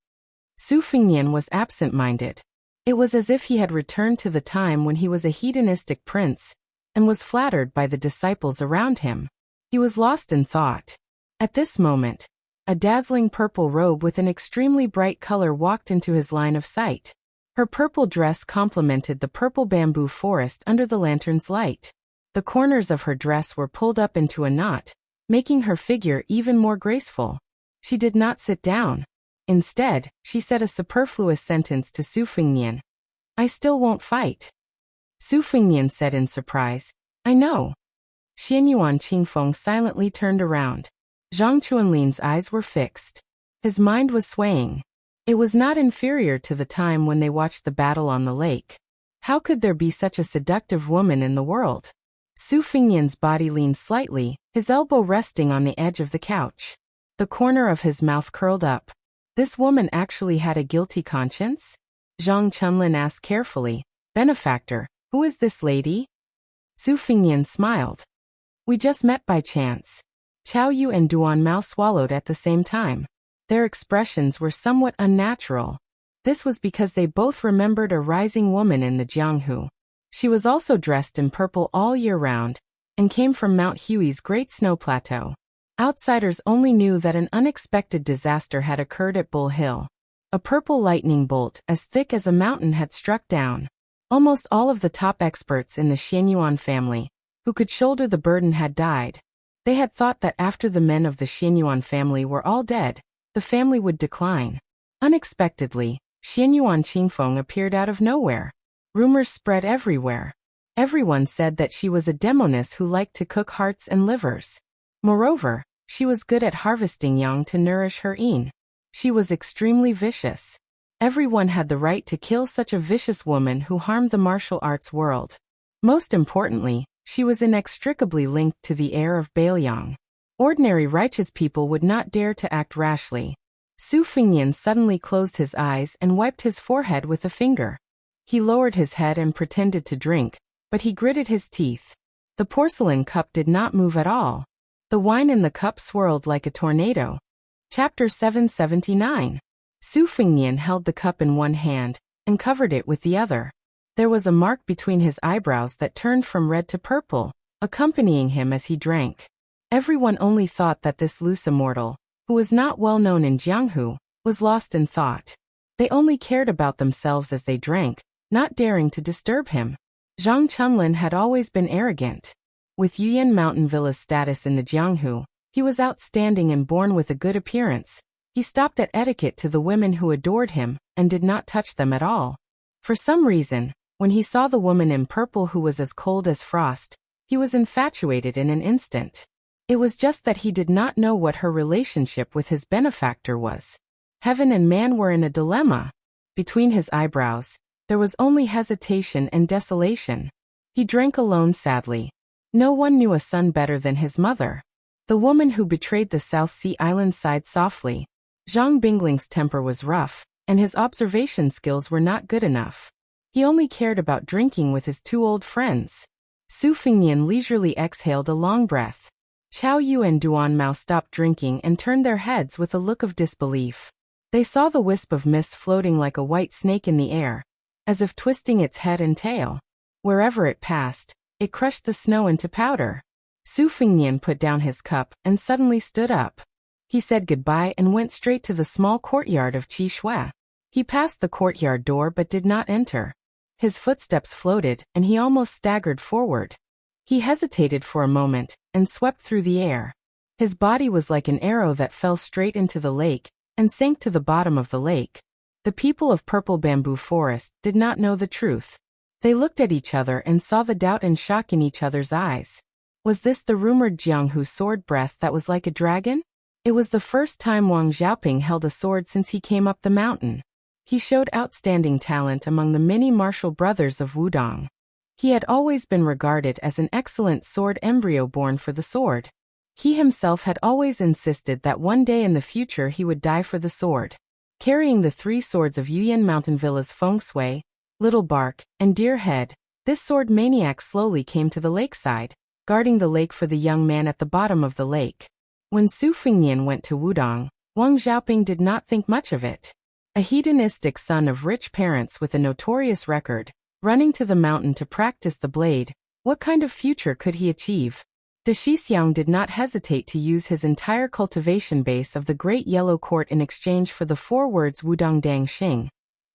Su Fengnian was absent-minded. It was as if he had returned to the time when he was a hedonistic prince, and was flattered by the disciples around him. He was lost in thought. At this moment, a dazzling purple robe with an extremely bright color walked into his line of sight. Her purple dress complemented the purple bamboo forest under the lantern's light. The corners of her dress were pulled up into a knot, making her figure even more graceful. She did not sit down. Instead, she said a superfluous sentence to Su Fengnian. I still won't fight. Su Fengnian said in surprise, I know. Xianyuan Qingfeng silently turned around. Zhang Chuanlin's eyes were fixed. His mind was swaying. It was not inferior to the time when they watched the battle on the lake. How could there be such a seductive woman in the world? Su Fengnian's body leaned slightly, his elbow resting on the edge of the couch. The corner of his mouth curled up. This woman actually had a guilty conscience? Zhang Chunlin asked carefully. Benefactor, who is this lady? Su Fengnian smiled. We just met by chance. Qiao Yu and Duan Mao swallowed at the same time. Their expressions were somewhat unnatural. This was because they both remembered a rising woman in the Jianghu. She was also dressed in purple all year round, and came from Mount Hui's Great Snow Plateau. Outsiders only knew that an unexpected disaster had occurred at Bull Hill. A purple lightning bolt as thick as a mountain had struck down. Almost all of the top experts in the Xianyuan family, who could shoulder the burden, had died. They had thought that after the men of the Xianyuan family were all dead, the family would decline. Unexpectedly, Xianyuan Qingfeng appeared out of nowhere. Rumors spread everywhere. Everyone said that she was a demoness who liked to cook hearts and livers. Moreover, she was good at harvesting yang to nourish her yin. She was extremely vicious. Everyone had the right to kill such a vicious woman who harmed the martial arts world. Most importantly, she was inextricably linked to the heir of Bailiang. Ordinary righteous people would not dare to act rashly. Su Fengnian suddenly closed his eyes and wiped his forehead with a finger. He lowered his head and pretended to drink, but he gritted his teeth. The porcelain cup did not move at all. The wine in the cup swirled like a tornado. Chapter 779. Su Fengnian held the cup in one hand, and covered it with the other. There was a mark between his eyebrows that turned from red to purple, accompanying him as he drank. Everyone only thought that this loose immortal, who was not well known in Jianghu, was lost in thought. They only cared about themselves as they drank, not daring to disturb him. Zhang Chunlin had always been arrogant. With Yiyan Mountain Villa's status in the Jianghu, he was outstanding and born with a good appearance. He stopped at etiquette to the women who adored him, and did not touch them at all. For some reason, when he saw the woman in purple who was as cold as frost, he was infatuated in an instant. It was just that he did not know what her relationship with his benefactor was. Heaven and man were in a dilemma. Between his eyebrows, there was only hesitation and desolation. He drank alone sadly. No one knew a son better than his mother. The woman who betrayed the South Sea Island sighed softly. Zhang Bingling's temper was rough, and his observation skills were not good enough. He only cared about drinking with his two old friends. Su Fengnian leisurely exhaled a long breath. Qiao Yu and Duan Mao stopped drinking and turned their heads with a look of disbelief. They saw the wisp of mist floating like a white snake in the air, as if twisting its head and tail. Wherever it passed, it crushed the snow into powder. Su Fengnian put down his cup and suddenly stood up. He said goodbye and went straight to the small courtyard of Qi Shui. He passed the courtyard door but did not enter. His footsteps floated, and he almost staggered forward. He hesitated for a moment, and swept through the air. His body was like an arrow that fell straight into the lake, and sank to the bottom of the lake. The people of Purple Bamboo Forest did not know the truth. They looked at each other and saw the doubt and shock in each other's eyes. Was this the rumored Jianghu sword breath that was like a dragon? It was the first time Wang Xiaoping held a sword since he came up the mountain. He showed outstanding talent among the many martial brothers of Wudong. He had always been regarded as an excellent sword embryo born for the sword. He himself had always insisted that one day in the future he would die for the sword. Carrying the three swords of Yuyan Mountain Villa's Feng Shui, Little Bark, and Deer Head, this sword maniac slowly came to the lakeside, guarding the lake for the young man at the bottom of the lake. When Su Fengnian went to Wudong, Wang Xiaoping did not think much of it. A hedonistic son of rich parents with a notorious record, running to the mountain to practice the blade, what kind of future could he achieve? De Shixiang did not hesitate to use his entire cultivation base of the Great Yellow Court in exchange for the 4 words Wudong Dang Xing,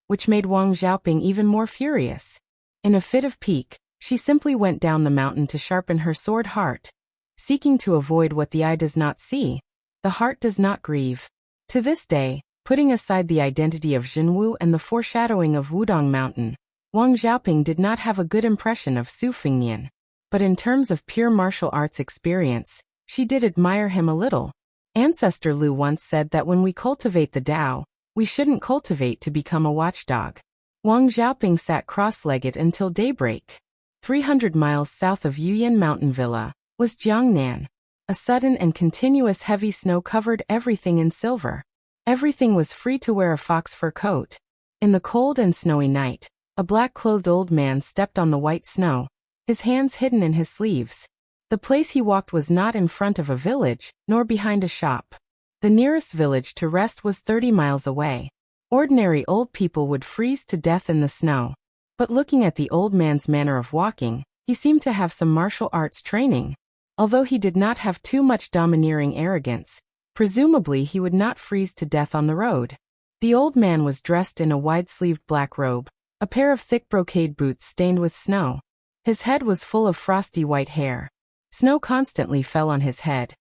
which made Wang Xiaoping even more furious. In a fit of pique, she simply went down the mountain to sharpen her sword heart, seeking to avoid what the eye does not see. The heart does not grieve. To this day, putting aside the identity of Jinwu and the foreshadowing of Wudong Mountain, Wang Xiaoping did not have a good impression of Su Fengnian. But in terms of pure martial arts experience, she did admire him a little. Ancestor Lu once said that when we cultivate the Tao, we shouldn't cultivate to become a watchdog. Wang Xiaoping sat cross-legged until daybreak. 300 miles south of Yuyan Mountain Villa was Jiangnan. A sudden and continuous heavy snow covered everything in silver. Everything was free to wear a fox fur coat. In the cold and snowy night, a black-clothed old man stepped on the white snow, his hands hidden in his sleeves. The place he walked was not in front of a village, nor behind a shop. The nearest village to rest was 30 miles away. Ordinary old people would freeze to death in the snow. But looking at the old man's manner of walking, he seemed to have some martial arts training. Although he did not have too much domineering arrogance, presumably he would not freeze to death on the road. The old man was dressed in a wide-sleeved black robe, a pair of thick brocade boots stained with snow. His head was full of frosty white hair. Snow constantly fell on his head,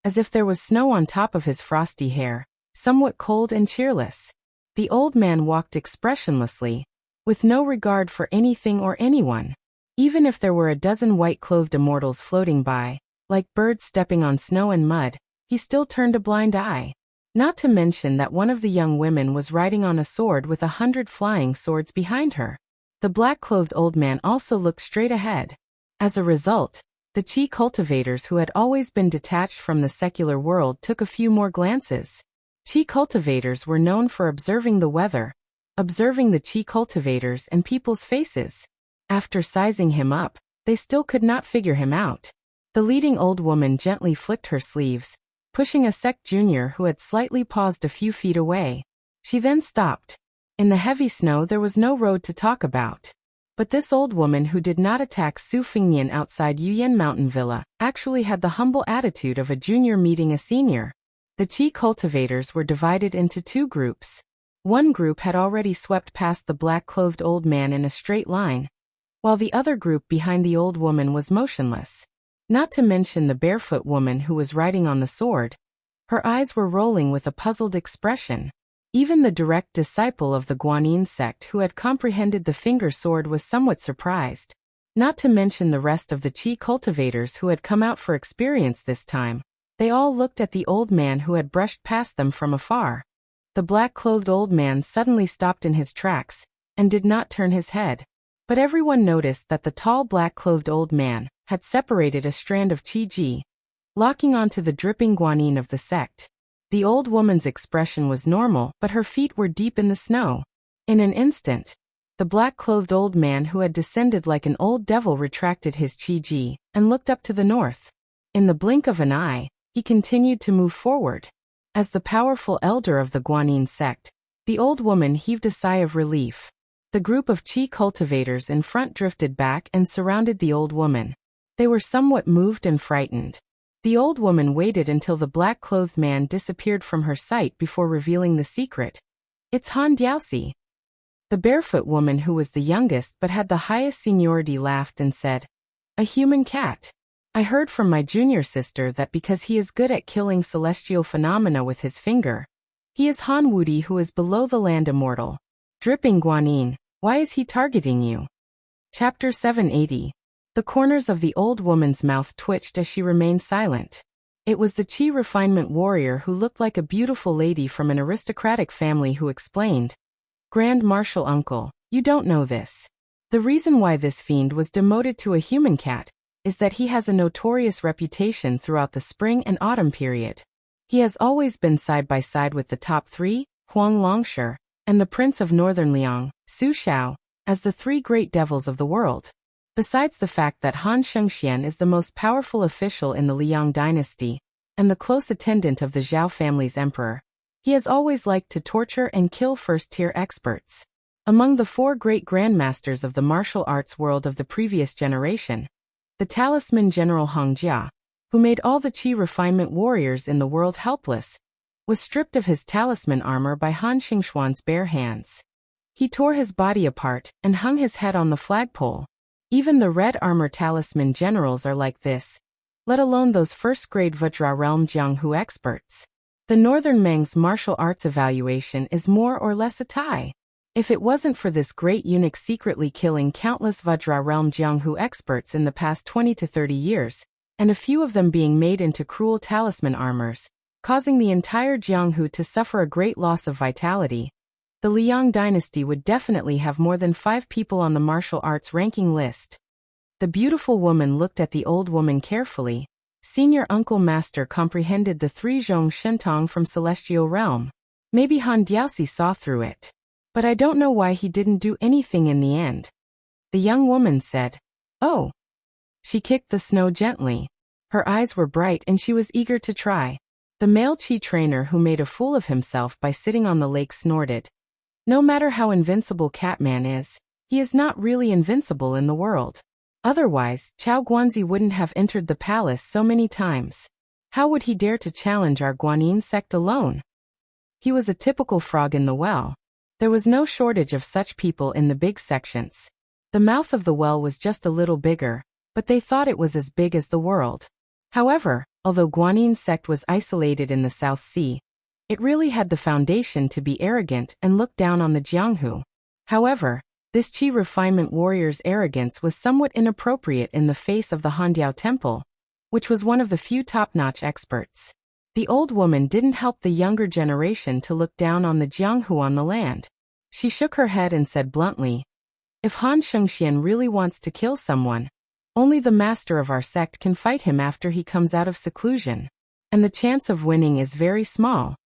as if there was snow on top of his frosty hair, somewhat cold and cheerless. The old man walked expressionlessly, with no regard for anything or anyone. Even if there were a dozen white-clothed immortals floating by, like birds stepping on snow and mud, he still turned a blind eye. Not to mention that one of the young women was riding on a sword with 100 flying swords behind her. The black-clothed old man also looked straight ahead. As a result, the Qi cultivators who had always been detached from the secular world took a few more glances. Qi cultivators were known for observing the weather, observing the Qi cultivators and people's faces. After sizing him up, they still could not figure him out. The leading old woman gently flicked her sleeves, pushing a sect junior who had slightly paused a few feet away. She then stopped. In the heavy snow there was no road to talk about. But this old woman who did not attack Su Fengnian outside Yuyan Mountain Villa actually had the humble attitude of a junior meeting a senior. The Qi cultivators were divided into 2 groups. One group had already swept past the black-clothed old man in a straight line, while the other group behind the old woman was motionless. Not to mention the barefoot woman who was riding on the sword. Her eyes were rolling with a puzzled expression. Even the direct disciple of the Guanyin sect who had comprehended the finger sword was somewhat surprised. Not to mention the rest of the Qi cultivators who had come out for experience this time. They all looked at the old man who had brushed past them from afar. The black-clothed old man suddenly stopped in his tracks, and did not turn his head. But everyone noticed that the tall black-clothed old man had separated a strand of Qi Ji, locking onto the dripping guanyin of the sect. The old woman's expression was normal, but her feet were deep in the snow. In an instant, the black-clothed old man who had descended like an old devil retracted his Qi Ji, and looked up to the north. In the blink of an eye, he continued to move forward. As the powerful elder of the Guanyin sect, the old woman heaved a sigh of relief. The group of Qi cultivators in front drifted back and surrounded the old woman. They were somewhat moved and frightened. The old woman waited until the black-clothed man disappeared from her sight before revealing the secret. "It's Han Diaoxi." The barefoot woman who was the youngest but had the highest seniority laughed and said, "A human cat. I heard from my junior sister that because he is good at killing celestial phenomena with his finger, he is Han Wudi who is below the land immortal. Dripping guanyin, why is he targeting you?" Chapter 780. The corners of the old woman's mouth twitched as she remained silent. It was the Qi refinement warrior who looked like a beautiful lady from an aristocratic family who explained, "Grand Marshal Uncle, you don't know this. The reason why this fiend was demoted to a human cat is that he has a notorious reputation throughout the spring and autumn period. He has always been side by side with the top three, Huang Longshi, and the Prince of Northern Liang, Su Xiao, as the three great devils of the world. Besides the fact that Han Shengxian is the most powerful official in the Liang dynasty, and the close attendant of the Zhao family's emperor, he has always liked to torture and kill first-tier experts. Among the four great grandmasters of the martial arts world of the previous generation, the talisman General Hong Jia, who made all the Qi refinement warriors in the world helpless, was stripped of his talisman armor by Han Xingxuan's bare hands. He tore his body apart and hung his head on the flagpole. Even the red armor talisman generals are like this, let alone those first-grade Vajra realm Jianghu experts. The Northern Meng's martial arts evaluation is more or less a tie. If it wasn't for this great eunuch secretly killing countless Vajra realm Jianghu experts in the past 20 to 30 years, and a few of them being made into cruel talisman armors, causing the entire Jianghu to suffer a great loss of vitality, the Liang dynasty would definitely have more than 5 people on the martial arts ranking list. The beautiful woman looked at the old woman carefully. Senior Uncle Master comprehended the 3 Zhong Shentong from Celestial Realm. Maybe Han Diaoxi saw through it. But I don't know why he didn't do anything in the end. The young woman said, "Oh." She kicked the snow gently. Her eyes were bright and she was eager to try. The male Qi trainer who made a fool of himself by sitting on the lake snorted. No matter how invincible Catman is, he is not really invincible in the world. Otherwise, Chao Guanzi wouldn't have entered the palace so many times. How would he dare to challenge our Guanyin sect alone? He was a typical frog in the well. There was no shortage of such people in the big sections. The mouth of the well was just a little bigger, but they thought it was as big as the world. However, although Guanyin sect was isolated in the South Sea, it really had the foundation to be arrogant and look down on the Jianghu. However, this Qi refinement warrior's arrogance was somewhat inappropriate in the face of the Handiao Temple, which was one of the few top-notch experts. The old woman didn't help the younger generation to look down on the Jianghu on the land. She shook her head and said bluntly, "If Han Shengxian really wants to kill someone, only the master of our sect can fight him after he comes out of seclusion. And the chance of winning is very small."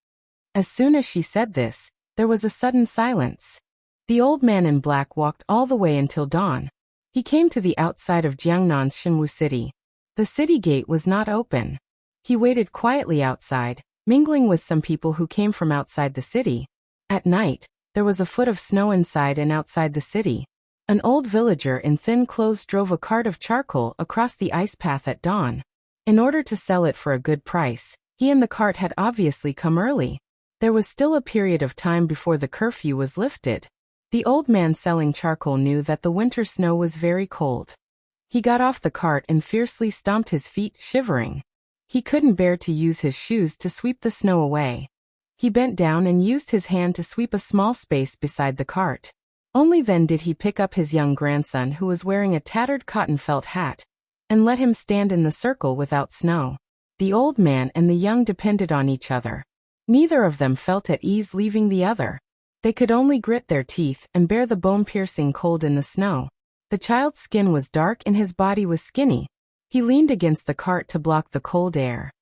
As soon as she said this, there was a sudden silence. The old man in black walked all the way until dawn. He came to the outside of Jiangnan's Shenwu city. The city gate was not open. He waited quietly outside, mingling with some people who came from outside the city. At night, there was a foot of snow inside and outside the city. An old villager in thin clothes drove a cart of charcoal across the ice path at dawn. In order to sell it for a good price, he and the cart had obviously come early. There was still a period of time before the curfew was lifted. The old man selling charcoal knew that the winter snow was very cold. He got off the cart and fiercely stomped his feet, shivering. He couldn't bear to use his shoes to sweep the snow away. He bent down and used his hand to sweep a small space beside the cart. Only then did he pick up his young grandson, who was wearing a tattered cotton felt hat, and let him stand in the circle without snow. The old man and the young depended on each other. Neither of them felt at ease leaving the other. They could only grit their teeth and bear the bone-piercing cold in the snow. The child's skin was dark and his body was skinny. He leaned against the cart to block the cold air.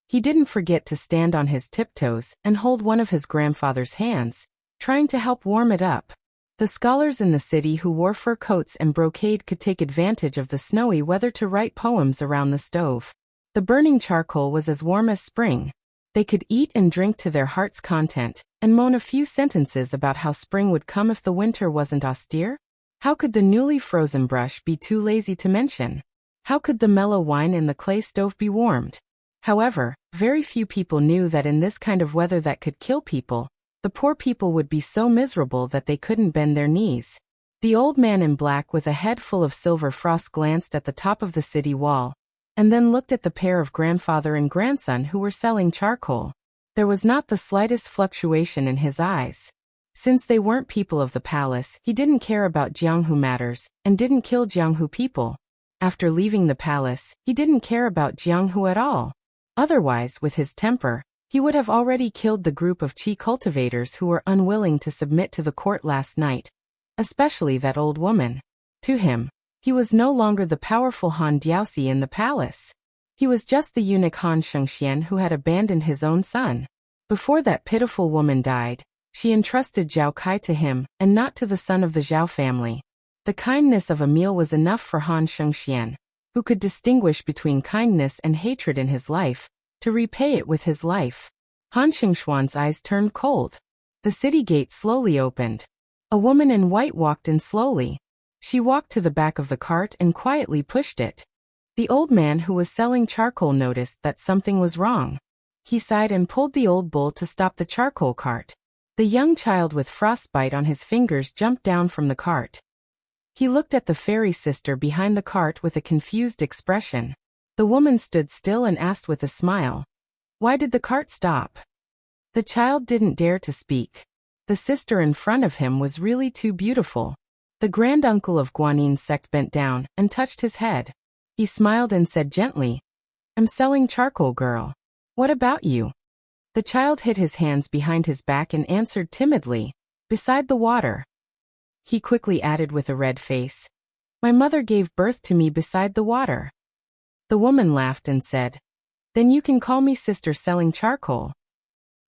He didn't forget to stand on his tiptoes and hold one of his grandfather's hands, trying to help warm it up. The scholars in the city who wore fur coats and brocade could take advantage of the snowy weather to write poems around the stove. The burning charcoal was as warm as spring. They could eat and drink to their heart's content, and moan a few sentences about how spring would come if the winter wasn't austere. How could the newly frozen brush be too lazy to mention? How could the mellow wine in the clay stove be warmed? However, very few people knew that in this kind of weather that could kill people, the poor people would be so miserable that they couldn't bend their knees. The old man in black with a head full of silver frost glanced at the top of the city wall, and then looked at the pair of grandfather and grandson who were selling charcoal. There was not the slightest fluctuation in his eyes. Since they weren't people of the palace, he didn't care about Jianghu matters, and didn't kill Jianghu people. After leaving the palace, he didn't care about Jianghu at all. Otherwise, with his temper, he would have already killed the group of Qi cultivators who were unwilling to submit to the court last night, especially that old woman. To him, he was no longer the powerful Han Diaoxi in the palace. He was just the eunuch Han Shengxian who had abandoned his own son. Before that pitiful woman died, she entrusted Zhao Kai to him, and not to the son of the Zhao family. The kindness of a meal was enough for Han Shengxian, who could distinguish between kindness and hatred in his life, to repay it with his life. Han Shengxuan's eyes turned cold. The city gate slowly opened. A woman in white walked in slowly. She walked to the back of the cart and quietly pushed it. The old man who was selling charcoal noticed that something was wrong. He sighed and pulled the old bull to stop the charcoal cart. The young child with frostbite on his fingers jumped down from the cart. He looked at the fairy sister behind the cart with a confused expression. The woman stood still and asked with a smile, "Why did the cart stop?" The child didn't dare to speak. The sister in front of him was really too beautiful. The granduncle of Guanin's sect bent down and touched his head. He smiled and said gently, "I'm selling charcoal, girl. What about you?" The child hid his hands behind his back and answered timidly, "Beside the water." He quickly added with a red face, "My mother gave birth to me beside the water." The woman laughed and said, "Then you can call me sister selling charcoal."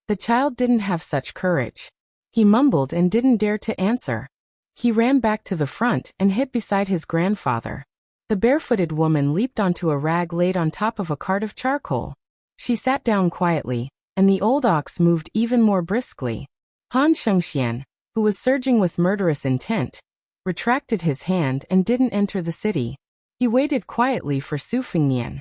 The child didn't have such courage. He mumbled and didn't dare to answer. He ran back to the front and hid beside his grandfather. The barefooted woman leaped onto a rag laid on top of a cart of charcoal. She sat down quietly, and the old ox moved even more briskly. Han Shengxian, who was surging with murderous intent, retracted his hand and didn't enter the city. He waited quietly for Su Fengnian.